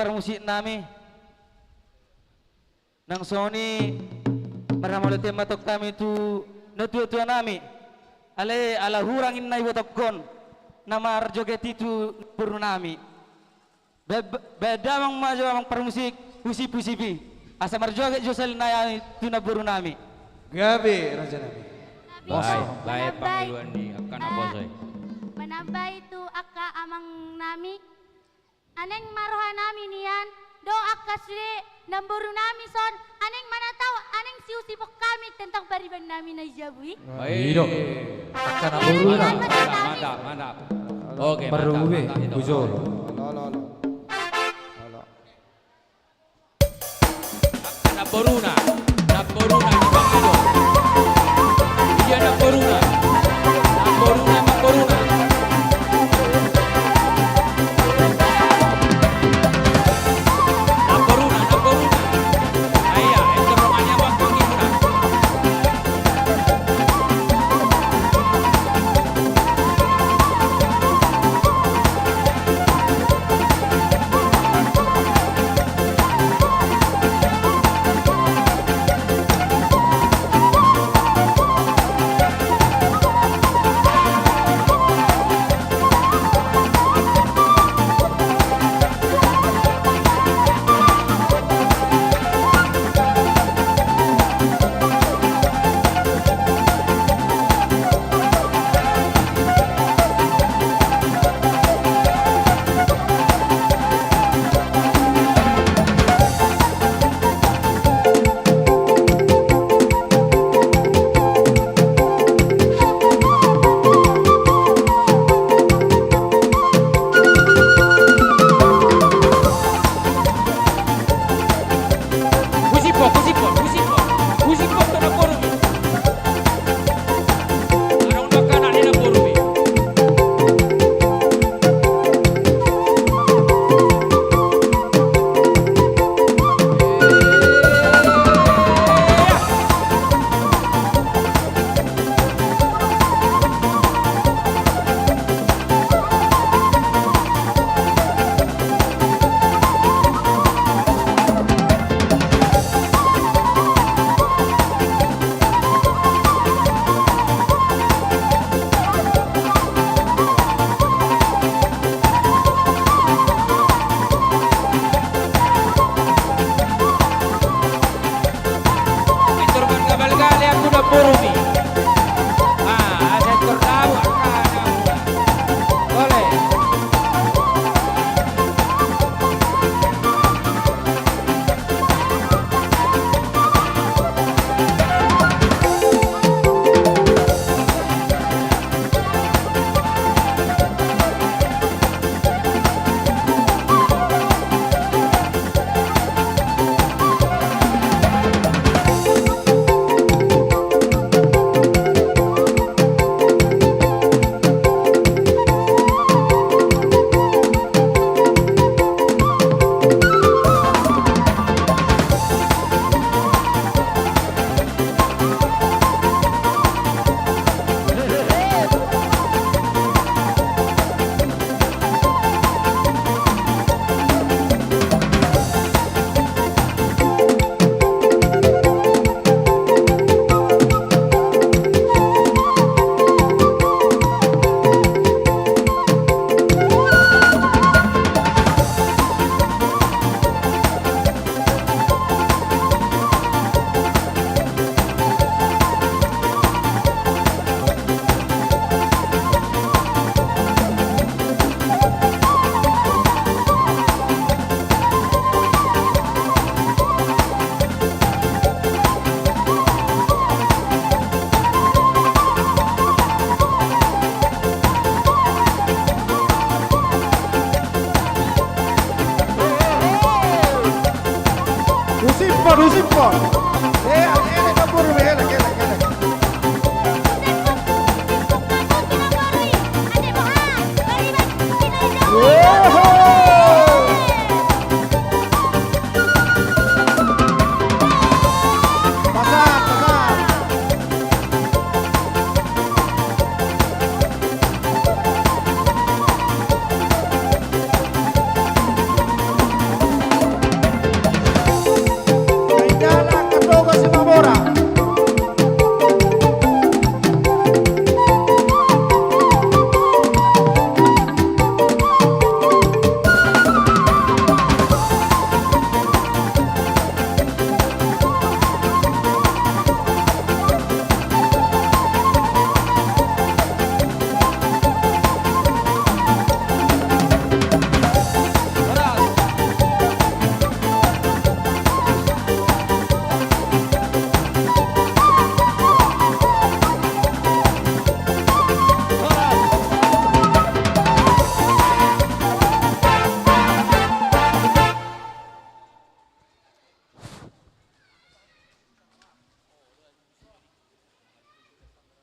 musik nami. Nang Sony maramalo te matok kami tu natutua nami. Ala hurangin na iwatokon na marjoget itu puru nami. Beda mang majo mang permusik pusi-pusipi. Asa marjoget josel na itu na puru nami. Gabi Raja Nabi. Baik pangiluan ni akan apa soy. Menambah itu aka amang nami. Aneng maroha nami nian. Do aka sude namburu nami son. Aneng mana tahu aneng siusipok kami tentang pariban nami na jabui. Baik. Akan namburu na. Mantap. Oke, Berube, bujur. Naboruna di Bangido. Iya Naboruna. Iya, itu rumahnya Bang Bangido.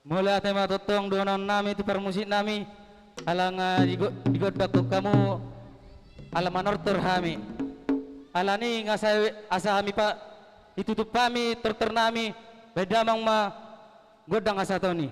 Mula tema totong donon nami tu permusik nami alang digodak kamu ala manortor hami alani asa hami pak ditutup kami terternami bedamang ma godang asa toni.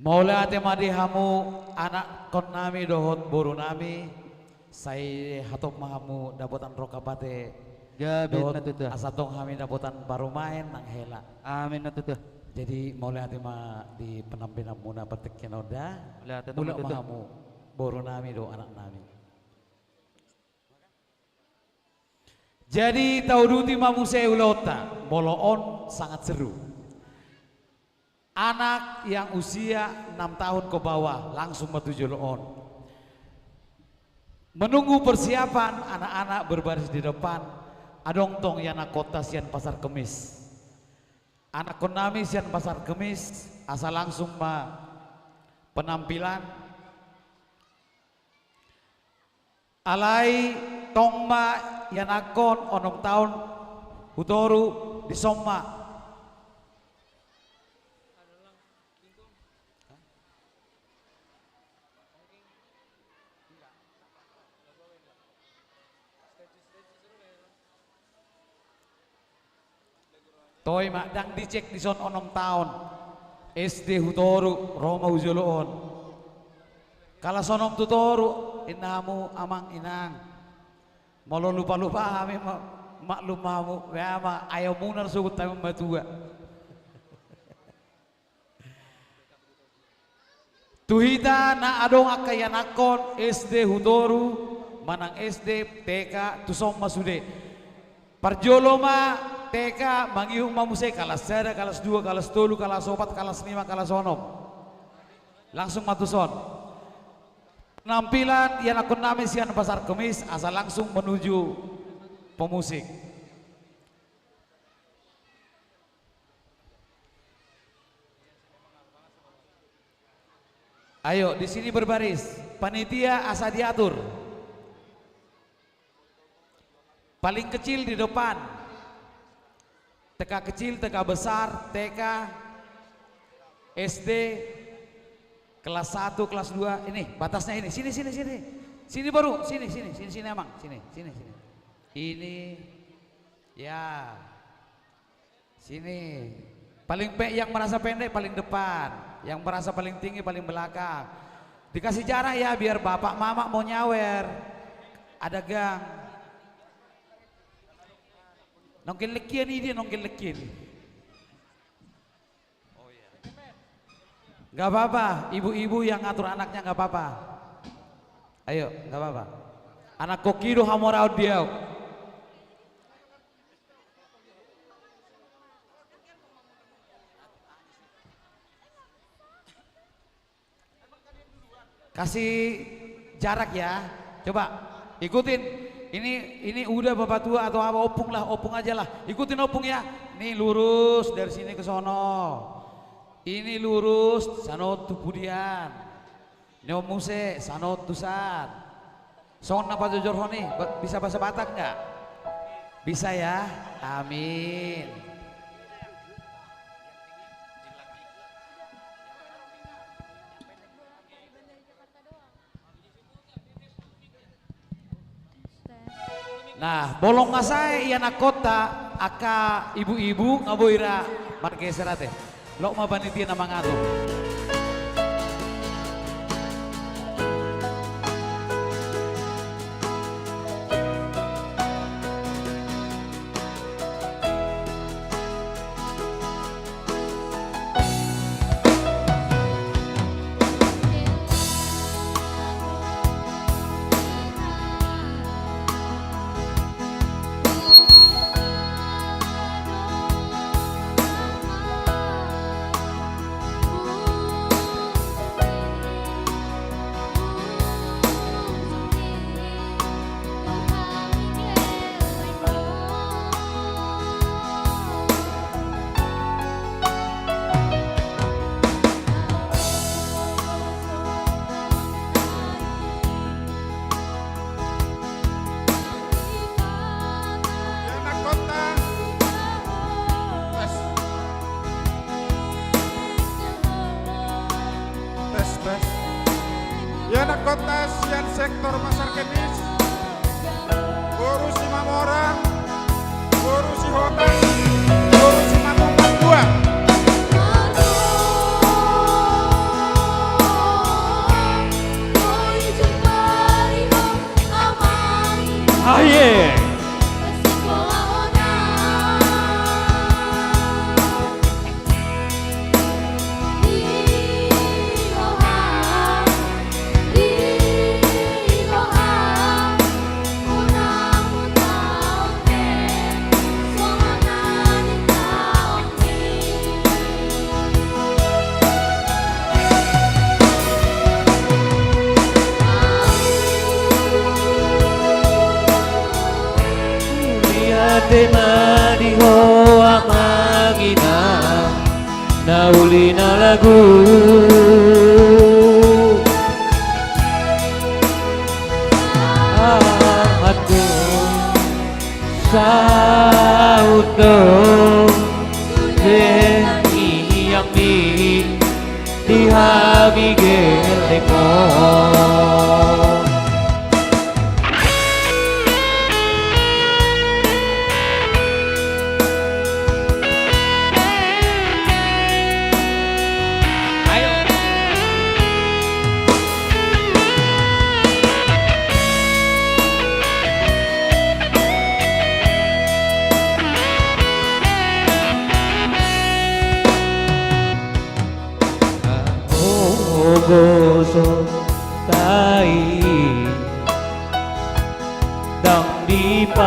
Maula ate madi hamu anak kon nami dohot boru nami sai hatop mahamu dapotan rokapate Gabit na tutu. asatong kami dapotan baru main nang hela. Amin na tutu. Jadi maula ate ma di penampilan muna peteknya noda mula tutu. mahamu boru nami do anak nami. Jadi tauduti mamuse ulota boloon sangat seru. Anak yang usia 6 tahun ke bawah langsung on. Menunggu persiapan anak-anak berbaris di depan. Adong tong yana kota sian pasar kemis. Anak konami sian pasar kemis asal langsung ma penampilan. Alai tong ma yanakon onom tahun hutoru di somma. Toy mak dang dicek di son onom tahun SD hutoru Roma ujoloon. Kala sonom tutoru inamu amang inang. Molo lupa-lupa kami maklum mamu ma ayo munar sugut tayo matua. Tuhita na adong akayanakon SD hutoru manang SD TK tusom masude. Parjolo ma TK mangiung mamuse kalas 1, kalas 2, kalas 3, kalas 4, kalas 5, kalas 6. Langsung matuson. Penampilan yang akun nami sian pasar kemis asal langsung menuju pemusik. Ayo di sini berbaris. Panitia asa diatur. Paling kecil di depan. TK kecil, TK besar, TK, SD, kelas 1, kelas 2, ini batasnya ini, sini baru, sini emang, sini. Ini, ya, sini. Paling yang merasa pendek paling depan, yang merasa paling tinggi paling belakang. Dikasih jarak ya biar bapak mama mau nyawer, ada gang. Nongkin lekian ini nongkin lekian. Gak apa-apa, ibu-ibu yang ngatur anaknya gak apa-apa. Ayo, gak apa-apa. Anak kokido hamora dia. Kasih jarak ya. Coba ikutin. Ini udah bapak tua atau apa opung aja lah. Ikutin opung ya. Nih lurus dari sini ke sono. Ini lurus sanot tupudian. Nyomuse sanot tusan. Son apa jujur honi? Bisa bahasa Batak nggak? Bisa ya. Amin. Nah, bolong ngasai iya nak kota aka ibu-ibu ngaboira margeserate. Lok ma panitia na mangato. Ooh. Sian Sektor Pasar Kemis, Boru si Mamora, Boru si Hotel, Boru si Matong Papua. Aye. Tema di hoa magina nauli na lagu ahatku saudo deni yang di hagi geleko. Goso tai dang dipatari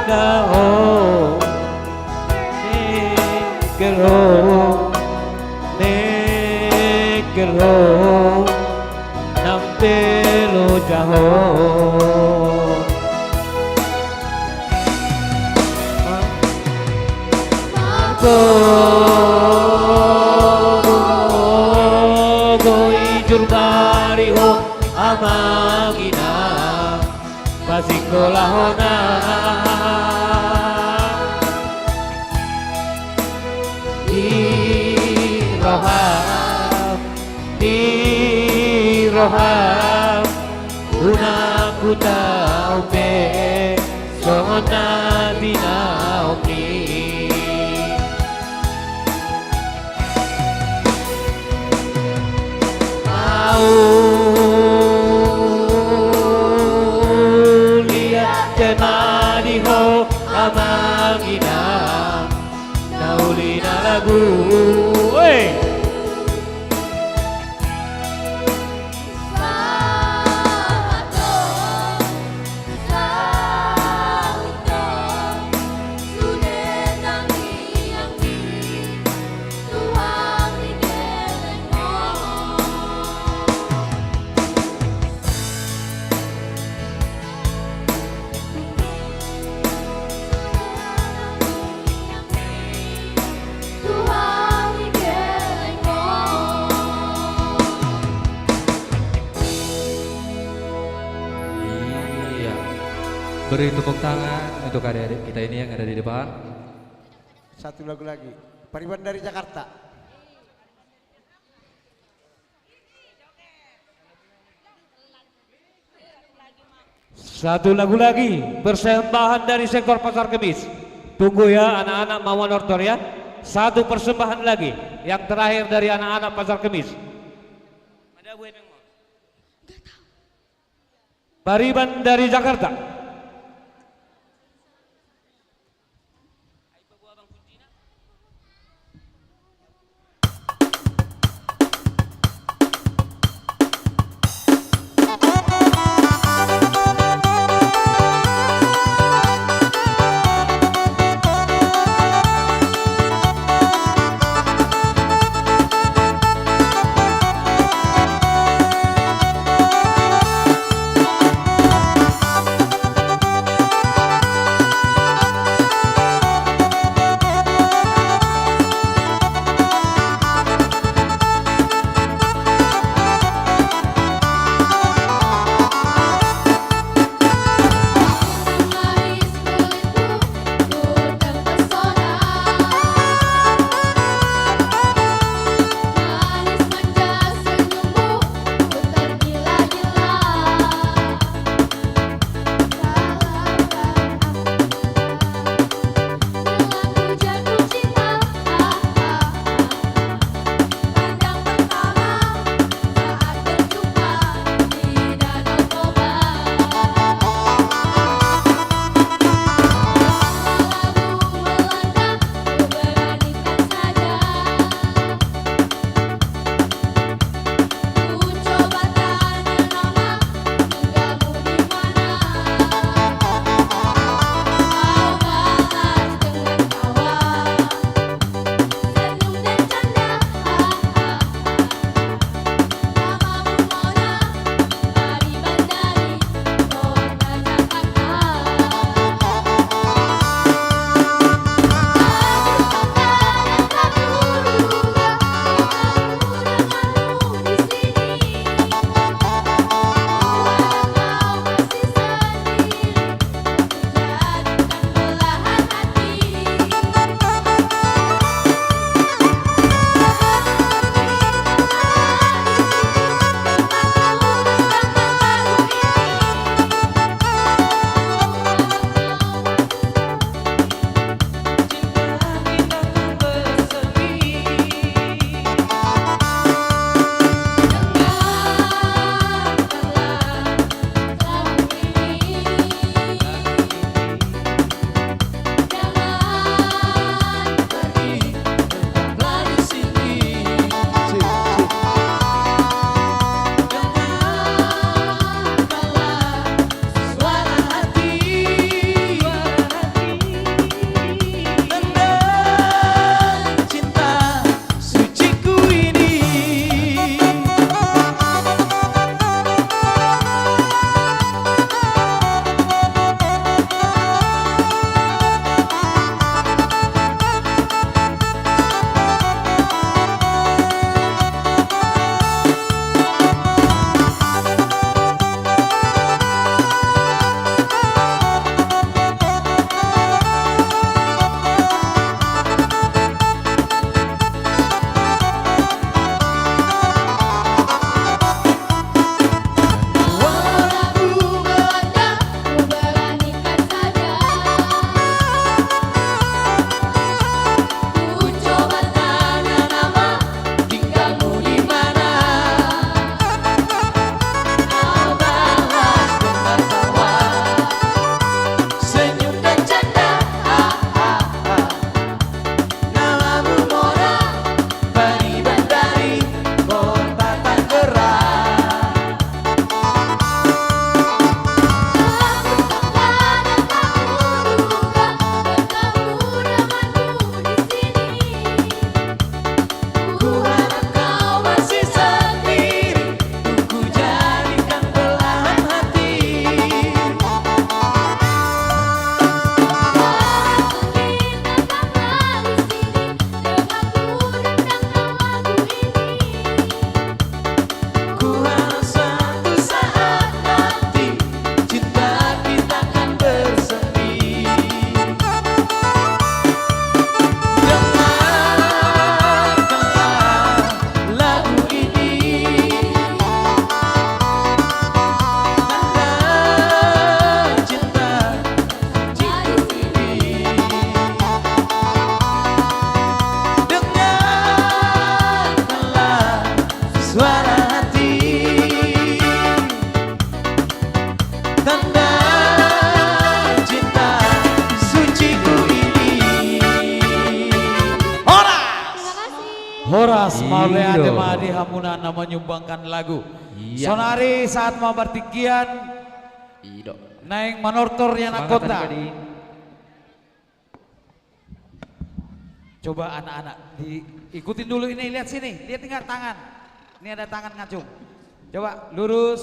dao nekelo nang telo jaho Mariho amagina basingkolahona di roham unaku tau pe sona dinau ni Temadiho amagina naulina lagu Beri tepuk tangan untuk adik-adik kita ini yang ada di depan. Satu lagu lagi, Pariban dari Jakarta. Satu lagu lagi, persembahan dari sektor Pasar Kemis. Tunggu ya anak-anak Mawon Ortor ya. Satu persembahan lagi, yang terakhir dari anak-anak Pasar Kemis. Pariban dari Jakarta. tanda cinta suciku ini. Horas maule Iya. ade madi hamunana menyumbangkan lagu. Iya. Sonari saat mau bertikian naik manortor yang kota. Coba anak-anak diikutin dulu ini, lihat sini, lihat tinggal tangan. Ini ada tangan ngacung. Coba lurus.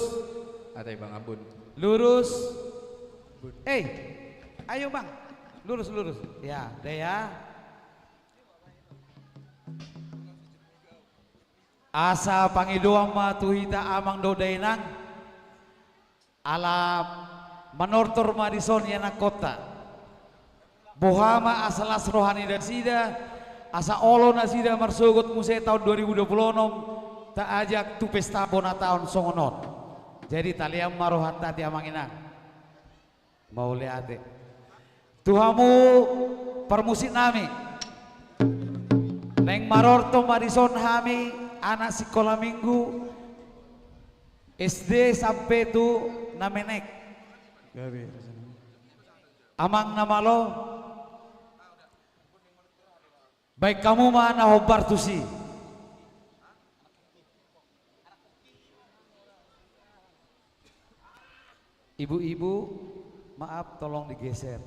Ada Bang Abun. Lurus. Ayo Bang, lurus. Ya, deh ya. Asa pangidoang matuhita amang dodainang ala manortor madison yana kota. Bohama asalas rohani dan sida asa olo nasida marsugot musai tahun 2026 tak ajak tu pesta bona tahun songonon. Jadi taliam marohan tati amang ina mau lihat Tuhamu permusik nami neng marorto madison hami anak sekolah minggu SD sampai tu namenek amang nama lo baik kamu mana hobar tusi ibu-ibu maaf tolong digeser.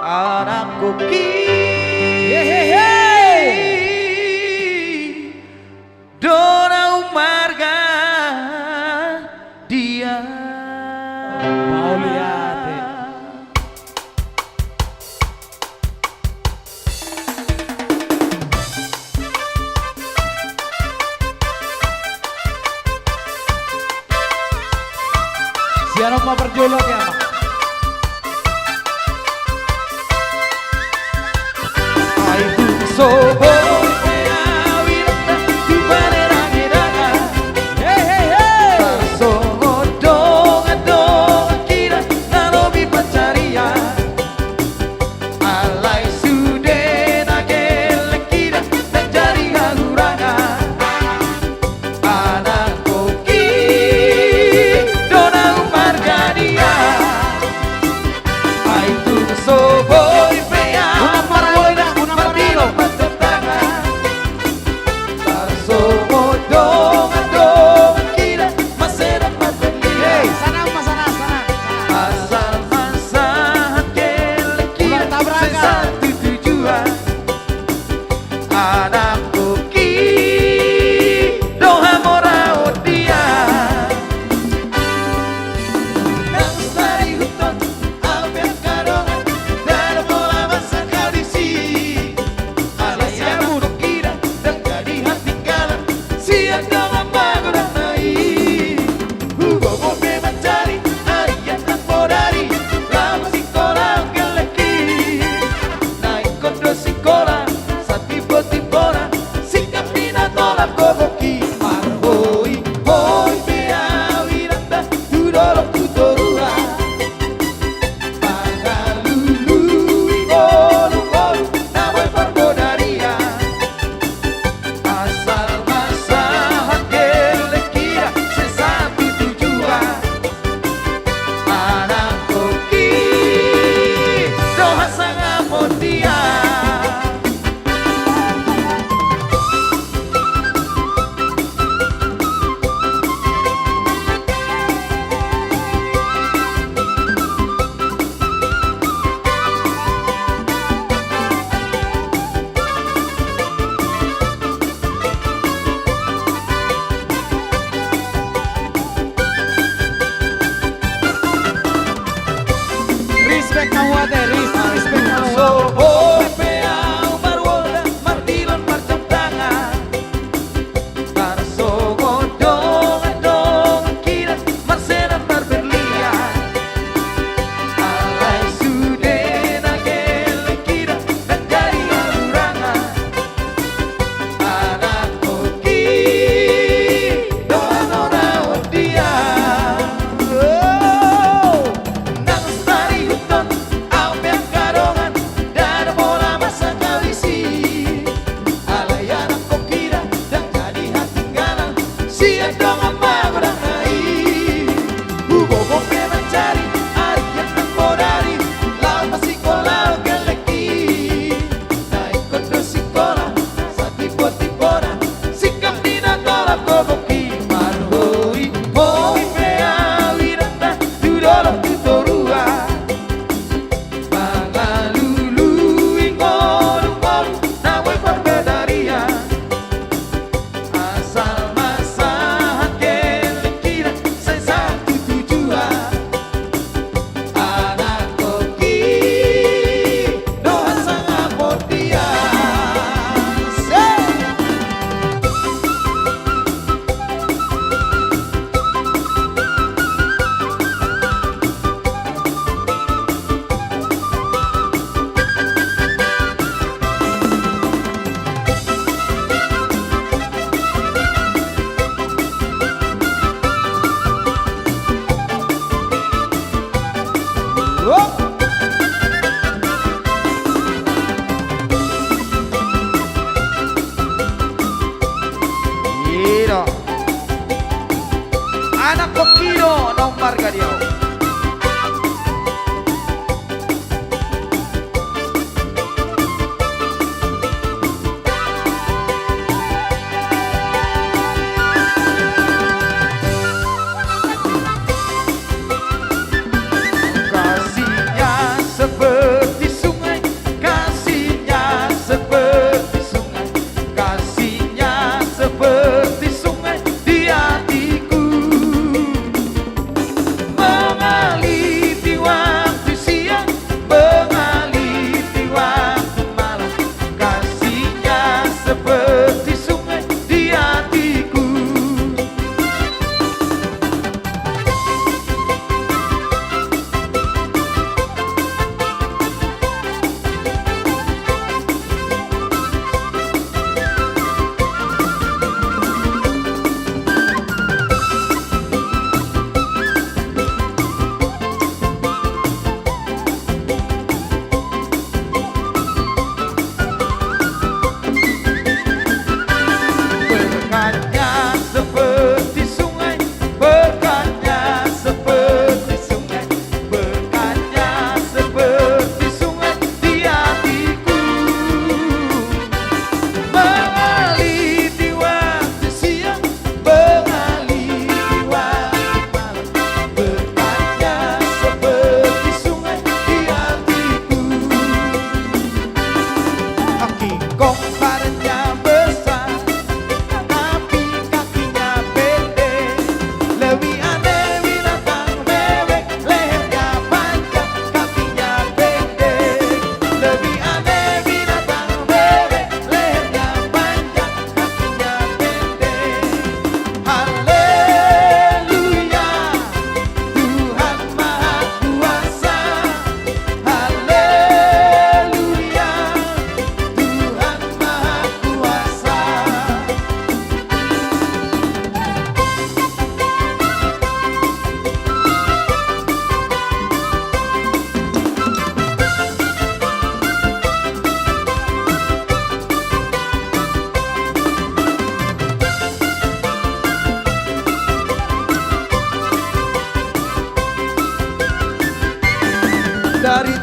Anakku Dona Umarga dia mau lihat siapa mau berjolok ya Mak? Sobo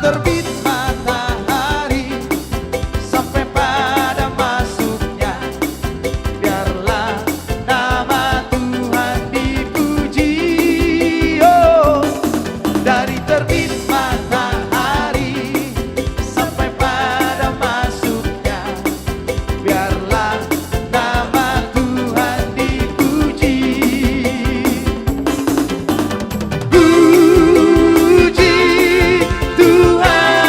terbit matahari sampai pada masuknya, biarlah nama Tuhan dipuji. Oh, dari terbit matahari sampai pada masuknya, biarlah nama Tuhan dipuji. Puji Tuhan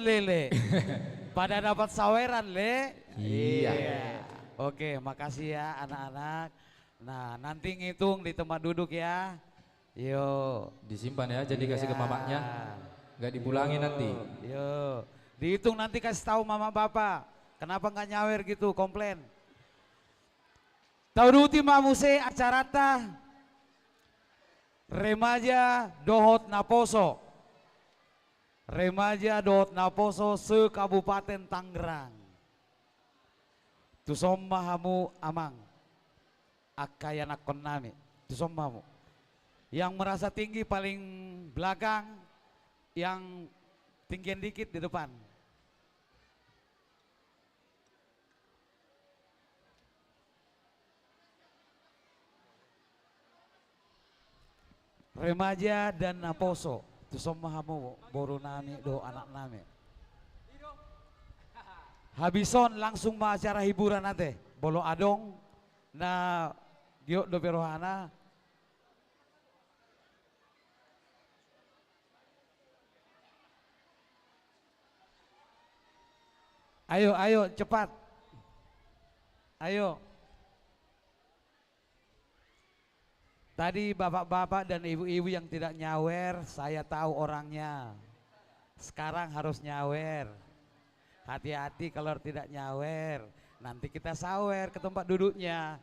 Lele. Pada dapat saweran Le. Iya. Oke, makasih ya anak-anak. Nah, nanti ngitung di tempat duduk ya. Yo. Disimpan ya, jadi kasih ke Iya. mamanya. Nggak dipulangi nanti. Yo. Dihitung nanti kasih tahu mama bapak. Kenapa nggak nyawer gitu, komplain. Tauduti mamuse acara ta. Remaja Dohot Naposo. Remaja Dohot Naposo se Kabupaten Tangerang. Tusomma hamu amang. Akayanak konami. Tusommamu. Yang merasa tinggi paling belakang, yang tinggian dikit di depan. Remaja dan Naposo. Tusomma hamu boru nami do anak nami. Habison langsung ma acara hiburan nate. Bolo adong na giok do perohana. Ayo, ayo cepat. Ayo. Tadi bapak-bapak dan ibu-ibu yang tidak nyawer, saya tahu orangnya. Sekarang harus nyawer. Hati-hati kalau tidak nyawer. Nanti kita sawer ke tempat duduknya.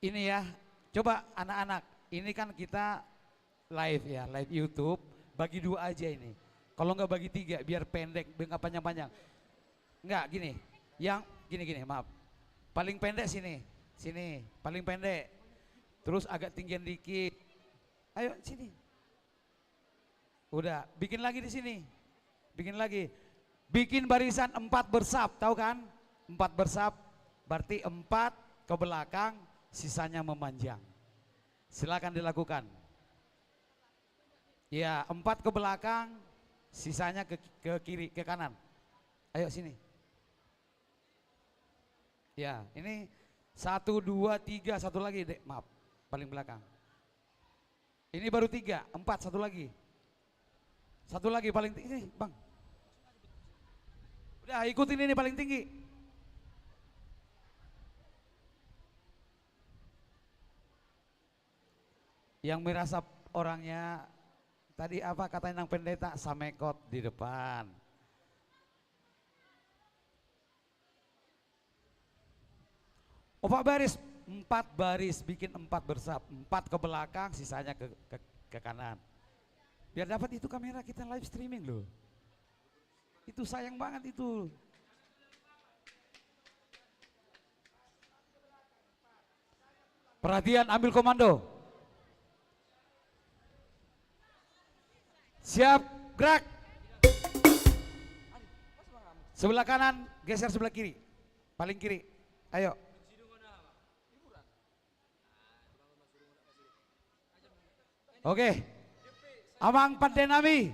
Ini ya, coba anak-anak, ini kan kita live ya, live YouTube, bagi 2 aja ini. Kalau nggak bagi 3, biar pendek, biar nggak panjang-panjang. Nggak gini, yang gini, maaf. Paling pendek sini, paling pendek. Terus agak tinggian dikit. Ayo sini. Udah, bikin lagi di sini. Bikin lagi. Bikin barisan 4 bersab, tahu kan? 4 bersab, berarti 4 ke belakang, sisanya memanjang. Silakan dilakukan. Ya, 4 ke belakang, sisanya ke kiri, ke kanan. Ayo sini. Ya, ini 1, 2, 3, satu lagi dek, maaf, paling belakang. Ini baru 3, 4, satu lagi. Satu lagi paling tinggi, bang. Udah ikutin ini paling tinggi. Yang merasa orangnya tadi apa katanya yang pendeta, samekot di depan. Opak baris, 4 baris, bikin 4 bersab, 4 ke belakang, sisanya ke kanan. Biar dapat itu kamera kita live streaming loh. Itu sayang banget itu. Perhatian, ambil komando. Siap, gerak. Sebelah kanan, geser sebelah kiri. Paling kiri, ayo. Oke, amang pandenami.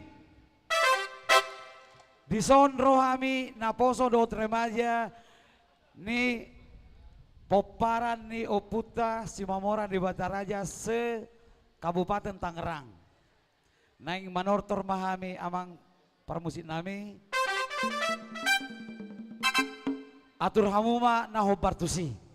Dison rohami naposo do remaja ni poparan ni oputa Simamora di Bataraja se Kabupaten Tangerang. Naing manortor mahami amang parmusit nami. Atur hamuma naho bartusi.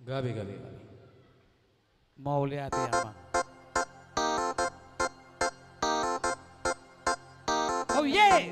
Gabi. Mau lihat ya, Bang. Oh yeah.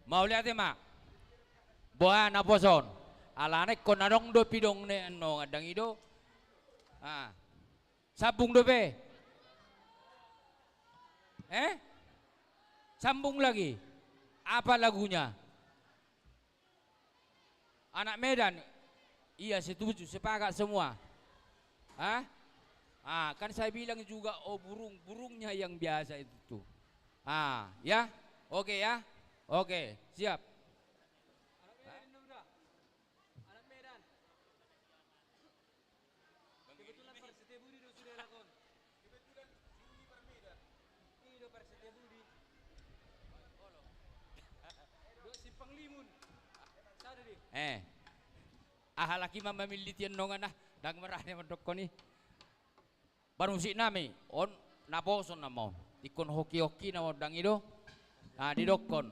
Mau lihat ma? Boa na poson. Alane kon nadong do pidong ne no ngadang ido. Ah. Sabung do pe. Sambung lagi. Apa lagunya? Anak Medan. Iya setuju, sepakat semua. Kan saya bilang juga burungnya yang biasa itu tuh. Ya. Oke ya. Oke, siap. Ahalaki mamamili tiyan nongan dang marahnya mandok ko ni. Baru si nami on naposon na mo. Ikon hoki-hoki na mo dang ido. Di dokon.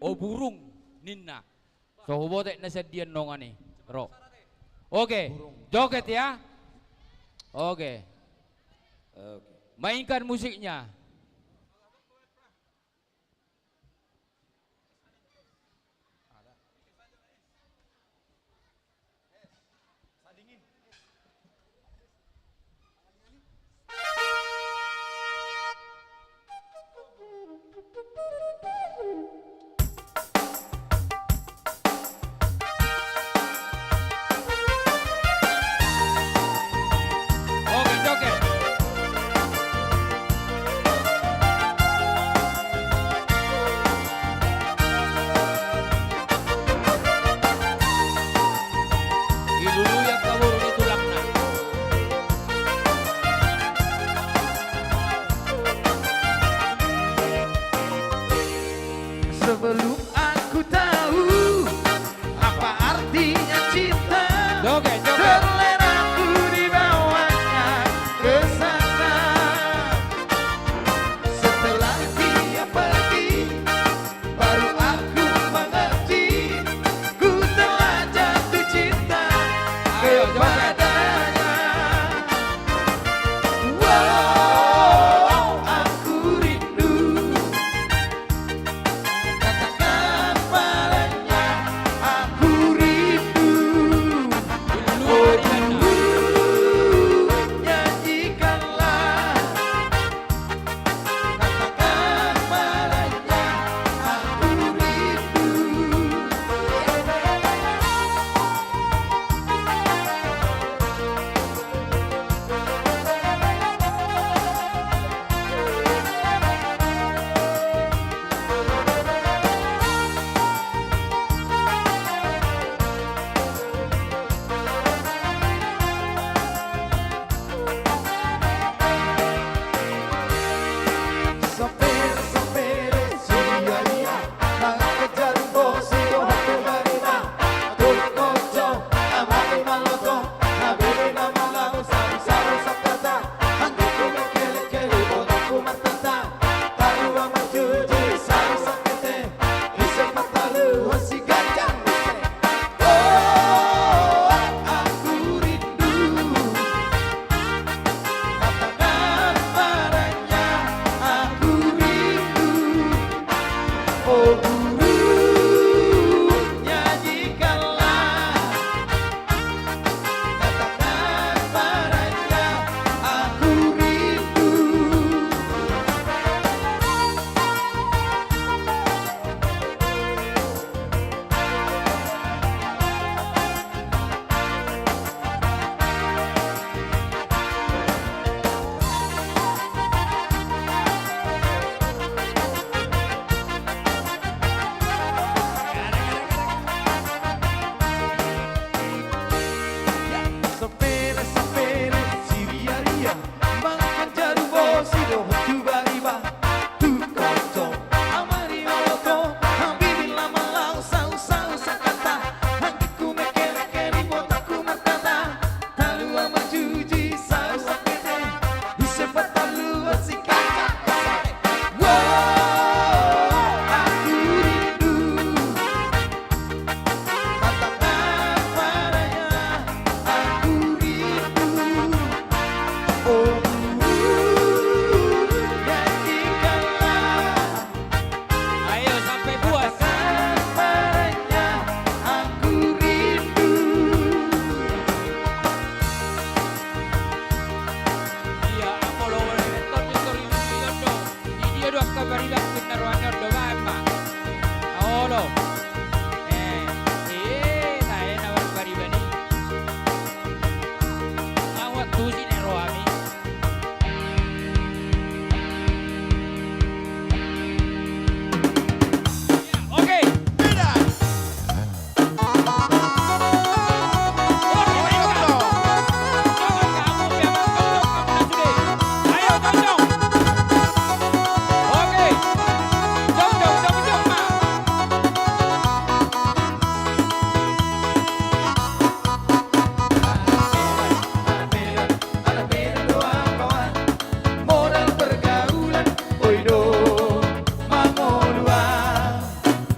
O burung ninna. So hubote na sa diyan nongan ni. Ro. Oke, joget ya. Oke. Mainkan musiknya. Sebelum aku tahu apa artinya cinta, terlenaku dibawanya ke sana. Setelah dia pergi, baru aku mengerti, ku telah jatuh cinta kepadanya. Wow, aku rindu. Katakan ulo. Tayo na wag karibani. Awat tusin ero ami. Oke. Modal pergaulan, oido, mamodua.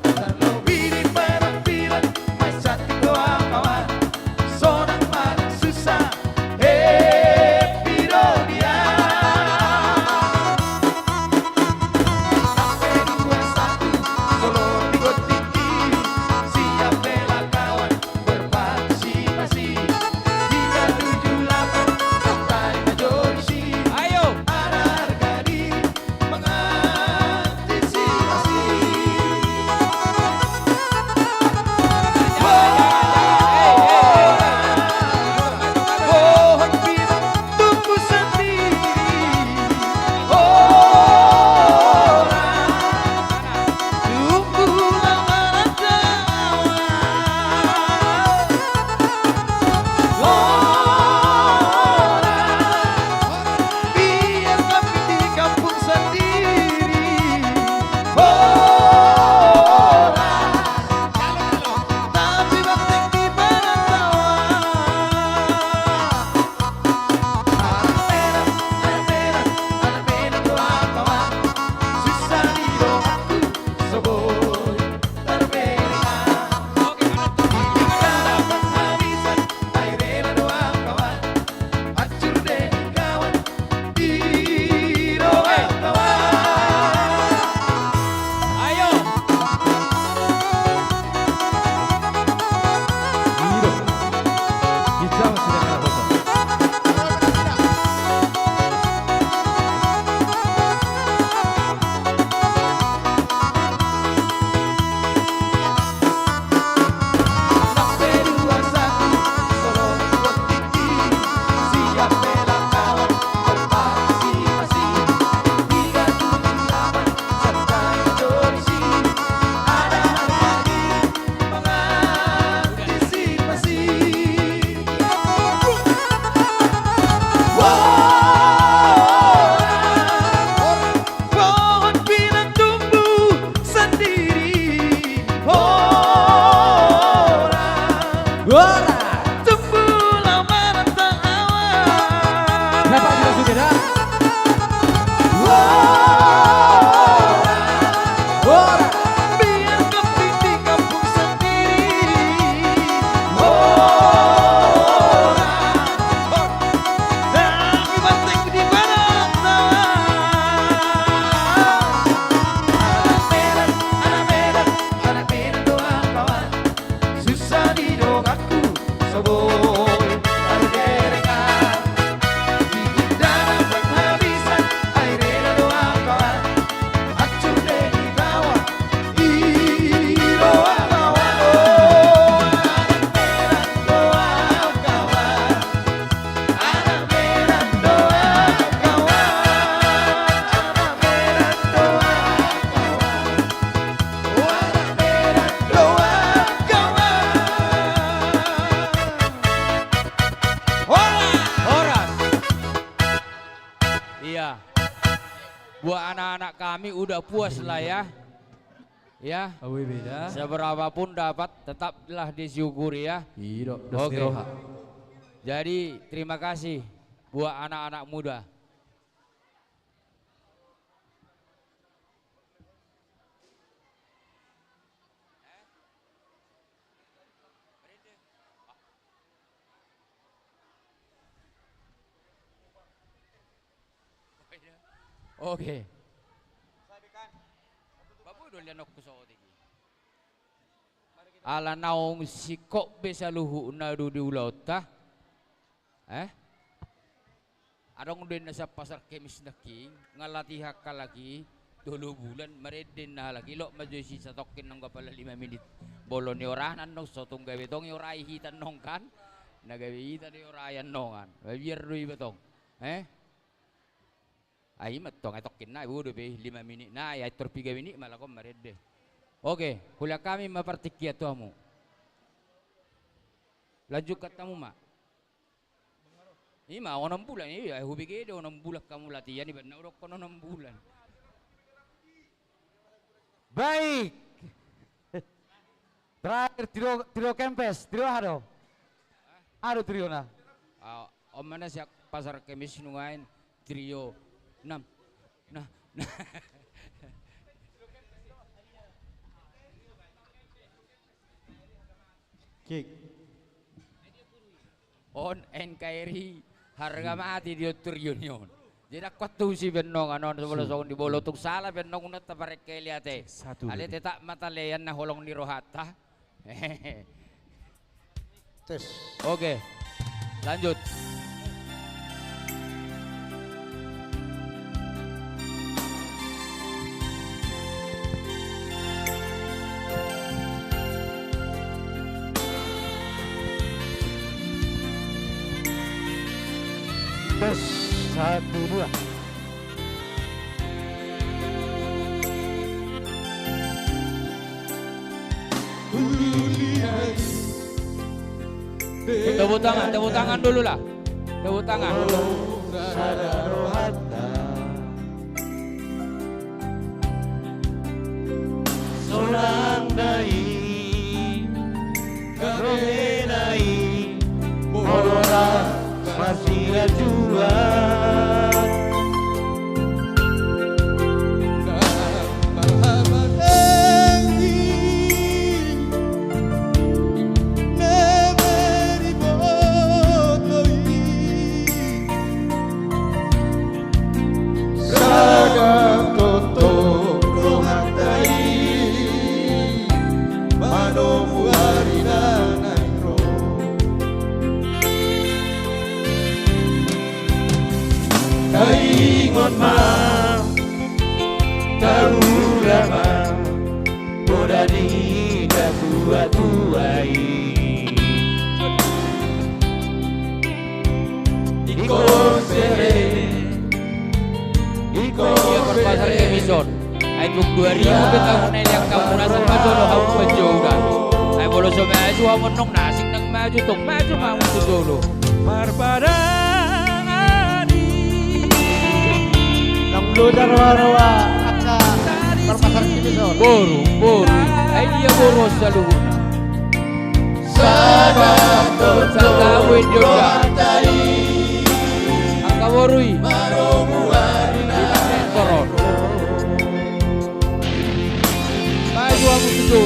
Terlebih di penampilan, mais cantik doa kawan. Seorang malang susah, happy dunia. Sampai 21, solo tiga tinggi. Siap bela kawan, berpartisipasi. 378, sampai majorisi. Ayo. Ada harga diri, mengantisipasi. Pohon pinang tumbuh sendiri. Orang tumbuhlah merantawa. Biar kami di kampung sendiri. Tapi banteng di Barantawa. Anak merah doa kawan. Susah di doaku, seboi terberikan. Dalam penghabisan, air rela doa kawan. Hancur deh kawan, di doa kawan. Ayo. Kita sudah kena botol. Sampai 21, solo ikut tinggi. Siap bela kawan, berpartisipasi. 378, sertai majorisi. Ada harga diri, mengantisipasi. Pohon pinang tumbuh sendiri. Orang tumbuhlah merantawa. Bapak juga sudah. Orang biar kami di kampung sendiri. Tapi banteng di Barantawa. Anak merah doa kawan. Susah di doaku, seboi tergerekan. Dalam penghabisan, air rela doa kawan. Hancur deh di kawan, di doa kawan. Anak merah doa kawan. Anak merah doa kawan. Anak merah doa kawan. Anak merah doa kawan. Horas. Iya. Buat anak-anak kami udah puas lah ya. Ya. beda. Seberapapun dapat tetaplah disyukuri ya. Iya, Oke. Jadi terima kasih buat anak-anak muda. Oke. Ala naong sikok besa luhu na du di ulauta. Adong din na sa pasar kemis na king, ngalatiha ka lagi, Tulu bulan meredin na lagi lo maju si satokin nang kapala 5 menit. Bolo ni oranan no sotong gawe tong orai hitan nong kan. Nagawe hitan ni orayan nongan. Biar dui betong. Ai matong atokin na udah be 5 menit na ya terpiga menit malah kom merede. Oke, kuliah kami mapartikia tuamu. Lanjut katamu mak. Ini mah 6 bulan ini ya hobi gede 6 bulan kamu latihan ibarat nak urok kono 6 bulan. Baik. Terakhir trio kempes, trio hado. Hado trio na. Om mana siap pasar kemis nungain trio 6. Nah. Kik. On NKRI harga mati di trio nion. Jadi aku tuh si benong anon sebelum song di bolo tuk salah benong unat taparek keliate. Ale tetak mata leyan na holong di rohata. Tes. Oke, lanjut. Tes 1, 2. Tepuk tangan dulu lah. Tepuk tangan. Sorang dai, karenai, orang masih jual. Kaingon ma, taulama, bodani katua-tuai. Iko sere, iko pasar emison. Ay tuk 2000 tahun yang kamu rasa maju lo kamu penjoga. Ay bolo so maju amon nong nasing nang maju tong maju mau dulu. Ludan warwa aka perpasar emison. Boru. Ay dia boru saluhuna. Sagawin juga. Angka borui. Koron. Maju aku tujuh.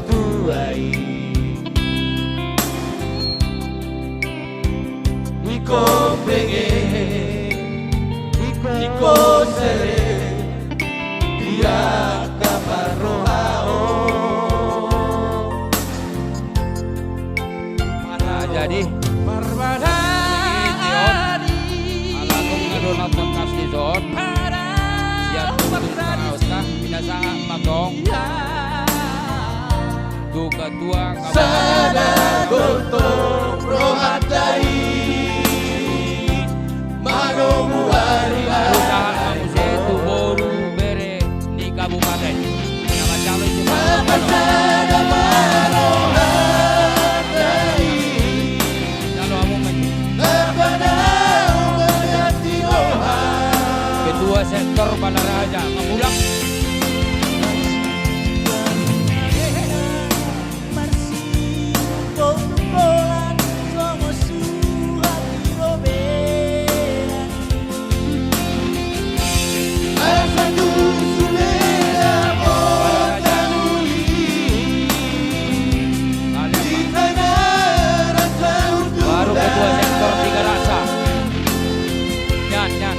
tuai Iko pengen Iko sere Dia kaparohao Jadi ala kong nalunod ng kasdison siya tutong panauta pinasaan magong duga tua Sana gotong rohatai Manomuari perusahaan manusia itu baru bere di kabupaten nakacaloy si Ketua Sektor Balaraja Mamulang baru Ketua Sektor Tiga Rasa Nyan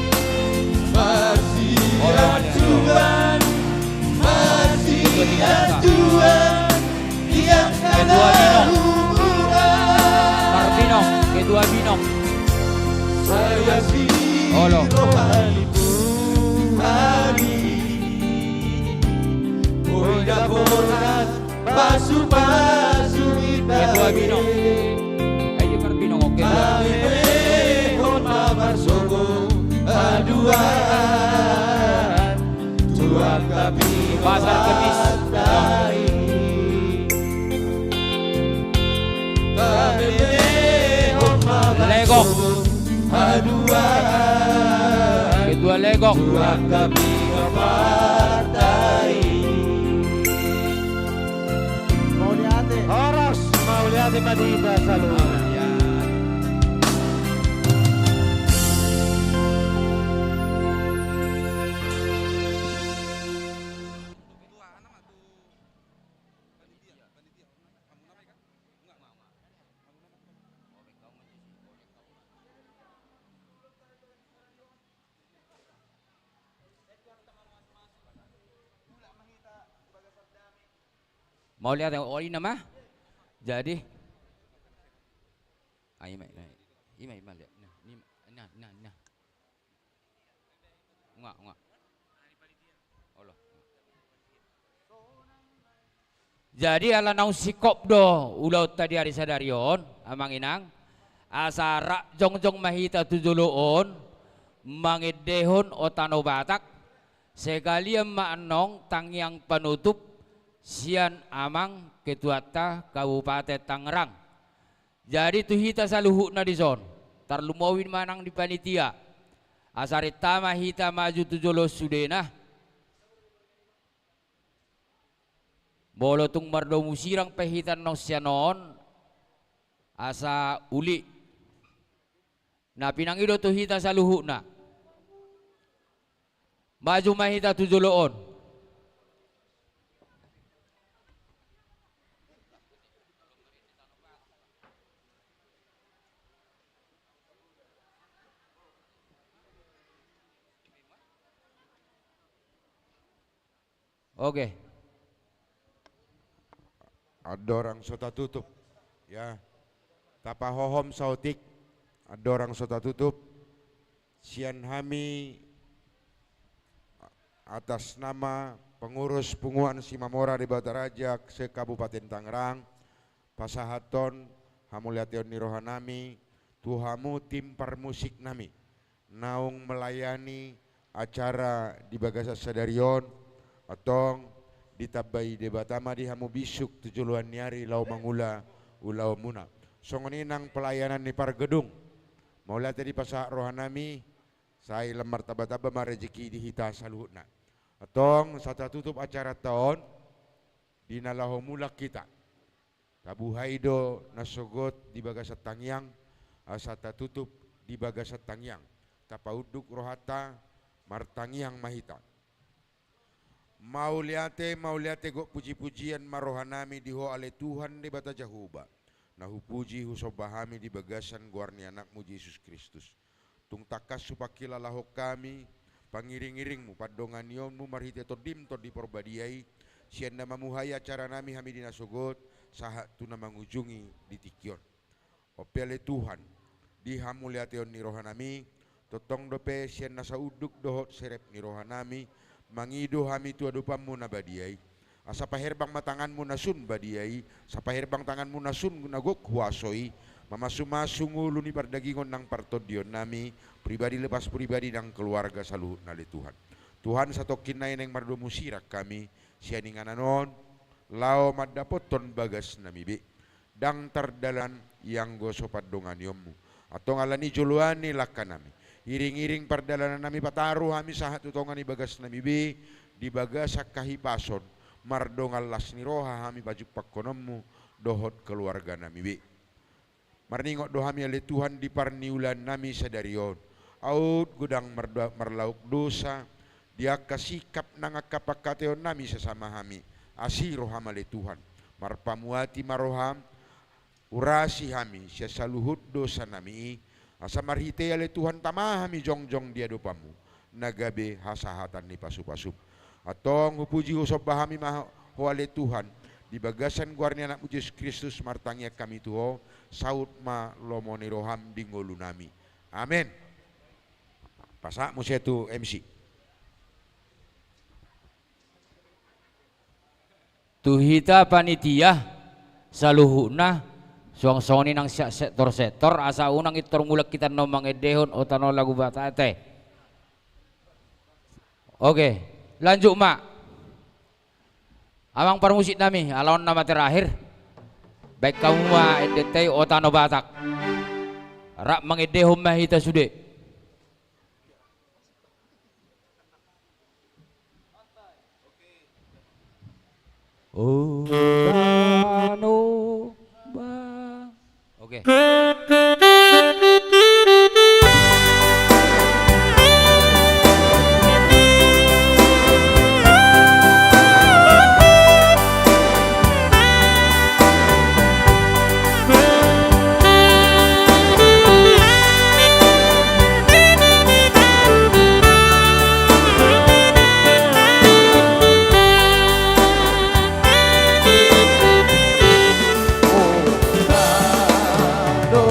Kedua Binong Saya sini rohani Tuhan Boida borat Pasu-pasu kita Kedua Binong Ayo Binong oke Mahon mabar sogo Aduan Tuan kami Pasar Kemis Legok Kedua Legok Tuan kami ngepartai Horas Mauliati Madita Saluna. Mau lihat yang ori nama? Jadi, ayo mai, lihat, nah, enggak. Allah. Jadi ala nau sikop do, ulau tadi hari sadarion, amang inang, asara jongjong mahita tujuluon, mangidehon otano batak, sekalian maanong tangyang penutup. Sian amang ketuata Kabupaten Tangerang. Jadi tuhita saluhuk na dison. Tarlumawin manang di panitia. Asaritama hita maju tujulo sudena. Bolotung mardo musirang pehitan no sianon. Asa uli. Na pinangido tuhita saluhuk na. Maju mahita tujuloon. Oke. Ada orang sota tutup, ya. Tapa hohom sautik, ada orang sota tutup. Sian hami atas nama pengurus punguan Simamora di Bataraja se Kabupaten Tangerang, pasahaton hamuliation ni rohanami, tuhamu tim permusik nami, naung melayani acara di Bagasa Sadarion. Atong ditabai debatama di hamu bisuk tujuluan nyari lau mangula ulau muna. Songoninang pelayanan di Pargedung. Mau lihat tadi pasak rohanami, saya lemar taba-taba marejeki di hita saluhna. Atong sata tutup acara tahun di nalaho mulak kita. Tabu haido nasogot di Bagasat Tangyang, asata tutup di Bagasat Tangyang. Tapauduk rohata martangyang mahita. Mauliate go puji-pujian marohanami diho ale Tuhan di bata Jahuba. Nahu puji husobahami di bagasan guarni anakmu Yesus Kristus. Tung takas supakila lahok kami pangiring-iringmu padongan yonmu marhite todim to di perbadiai. Sian nama muhaya cara nami hami dinasogot sahat tu nama ngujungi di tikion. Opele Tuhan dihamuliation ni rohanami totong dope sian nasa uduk dohot serep ni rohanami mangido hami tu adupamu na badiai. Asa paherbang matanganmu nasun badiai, sa paherbang tanganmu nasun nagok huasoi, mamasu-masu ngulu ni pardagingon ng partodion nami, pribadi lepas pribadi ng keluarga saluhut nali Tuhan. Tuhan satokin na yang mardo musirak kami, siya ningananon, lao madapoton bagas namibi, dang tardalan yang gosopad dongan yommu, atau ngalani juluan ni laka nami, iring-iring pardalanan nami pataru hami sahat utongan ni bagas namibi, di bagasak kahipason, mardongal las ni roha hami bajuk pakkonommu dohot keluarga nami bi. Marningok dohami ale Tuhan di parniulan nami sadarion. Aut gudang marlauk dosa dia kasikap nangakapakateon nami sesama hami. Asiro hamale Tuhan. Marpamuati maroham urasi hami sia saluhut dosa nami. Asa marhite ale Tuhan tamahami jongjong dia dopamu. Nagabe hasahatan ni pasup-pasup. Atong hupuji husop bahami mahoale Tuhan di bagasan guarni anak Yesus Kristus martangya kami tuho saut ma lomoni roham dingolu nami. Amin. Pasak musetu MC. Tuhita panitia saluhuna suang-suang nang sektor-sektor asa unang itor mulak kita nomang edehon o tano lagu batate. Oke. Lanjut mak, amang permusik nami, alon nama terakhir, baik kamu ma edetei otano batak, rak mengedehom mahita sude. Otano ba, oke. Do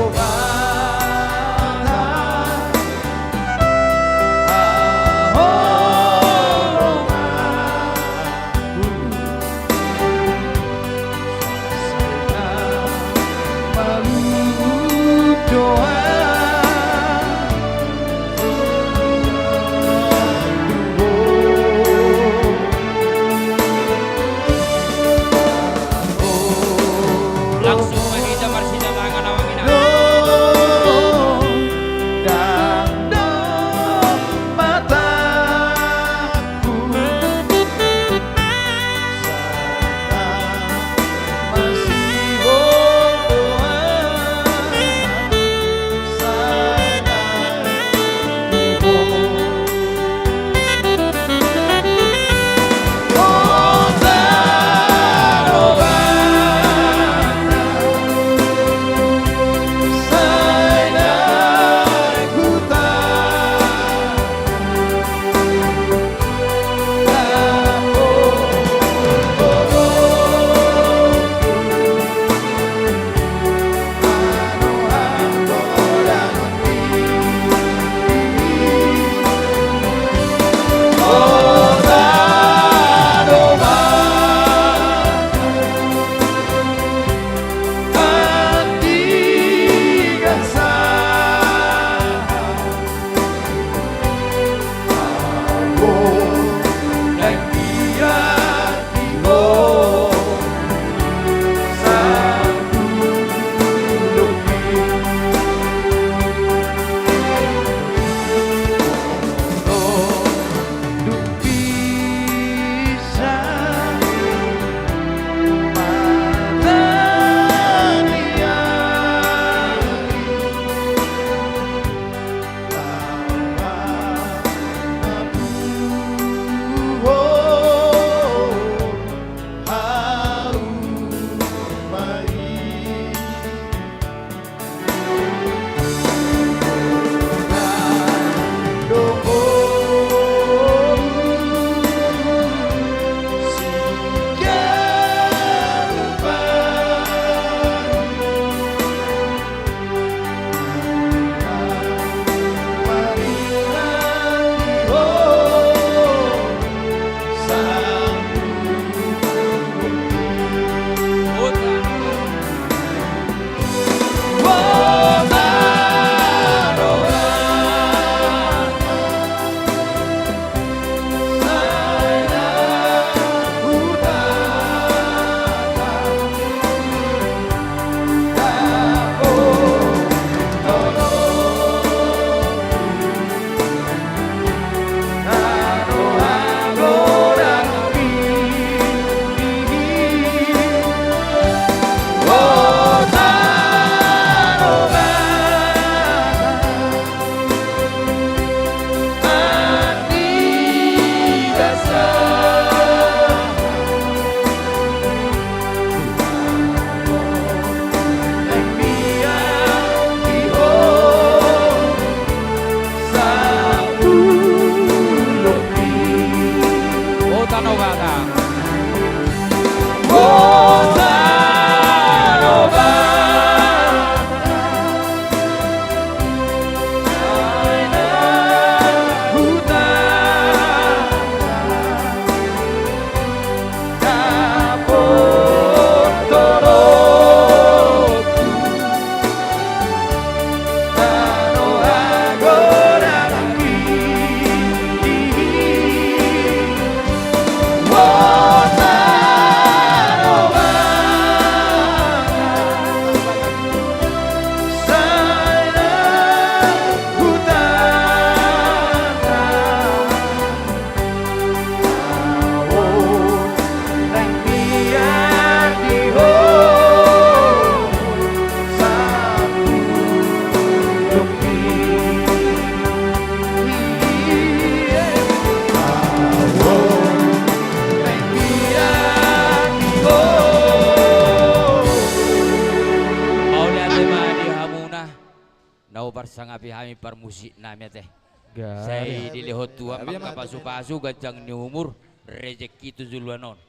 tapi kami permusik nami teh. Saya dilihat Tuhan maka pasu-pasu gajang ni umur rezeki itu zuluanon.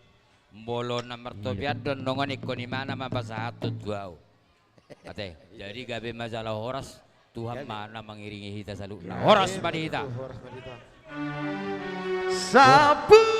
Bolo nomor topiat dan nongon ikoni mana mapasahatut guau. Ate, jadi gabe masalah horas Tuhan mana mengiringi kita selalu. Horas madita. Sapu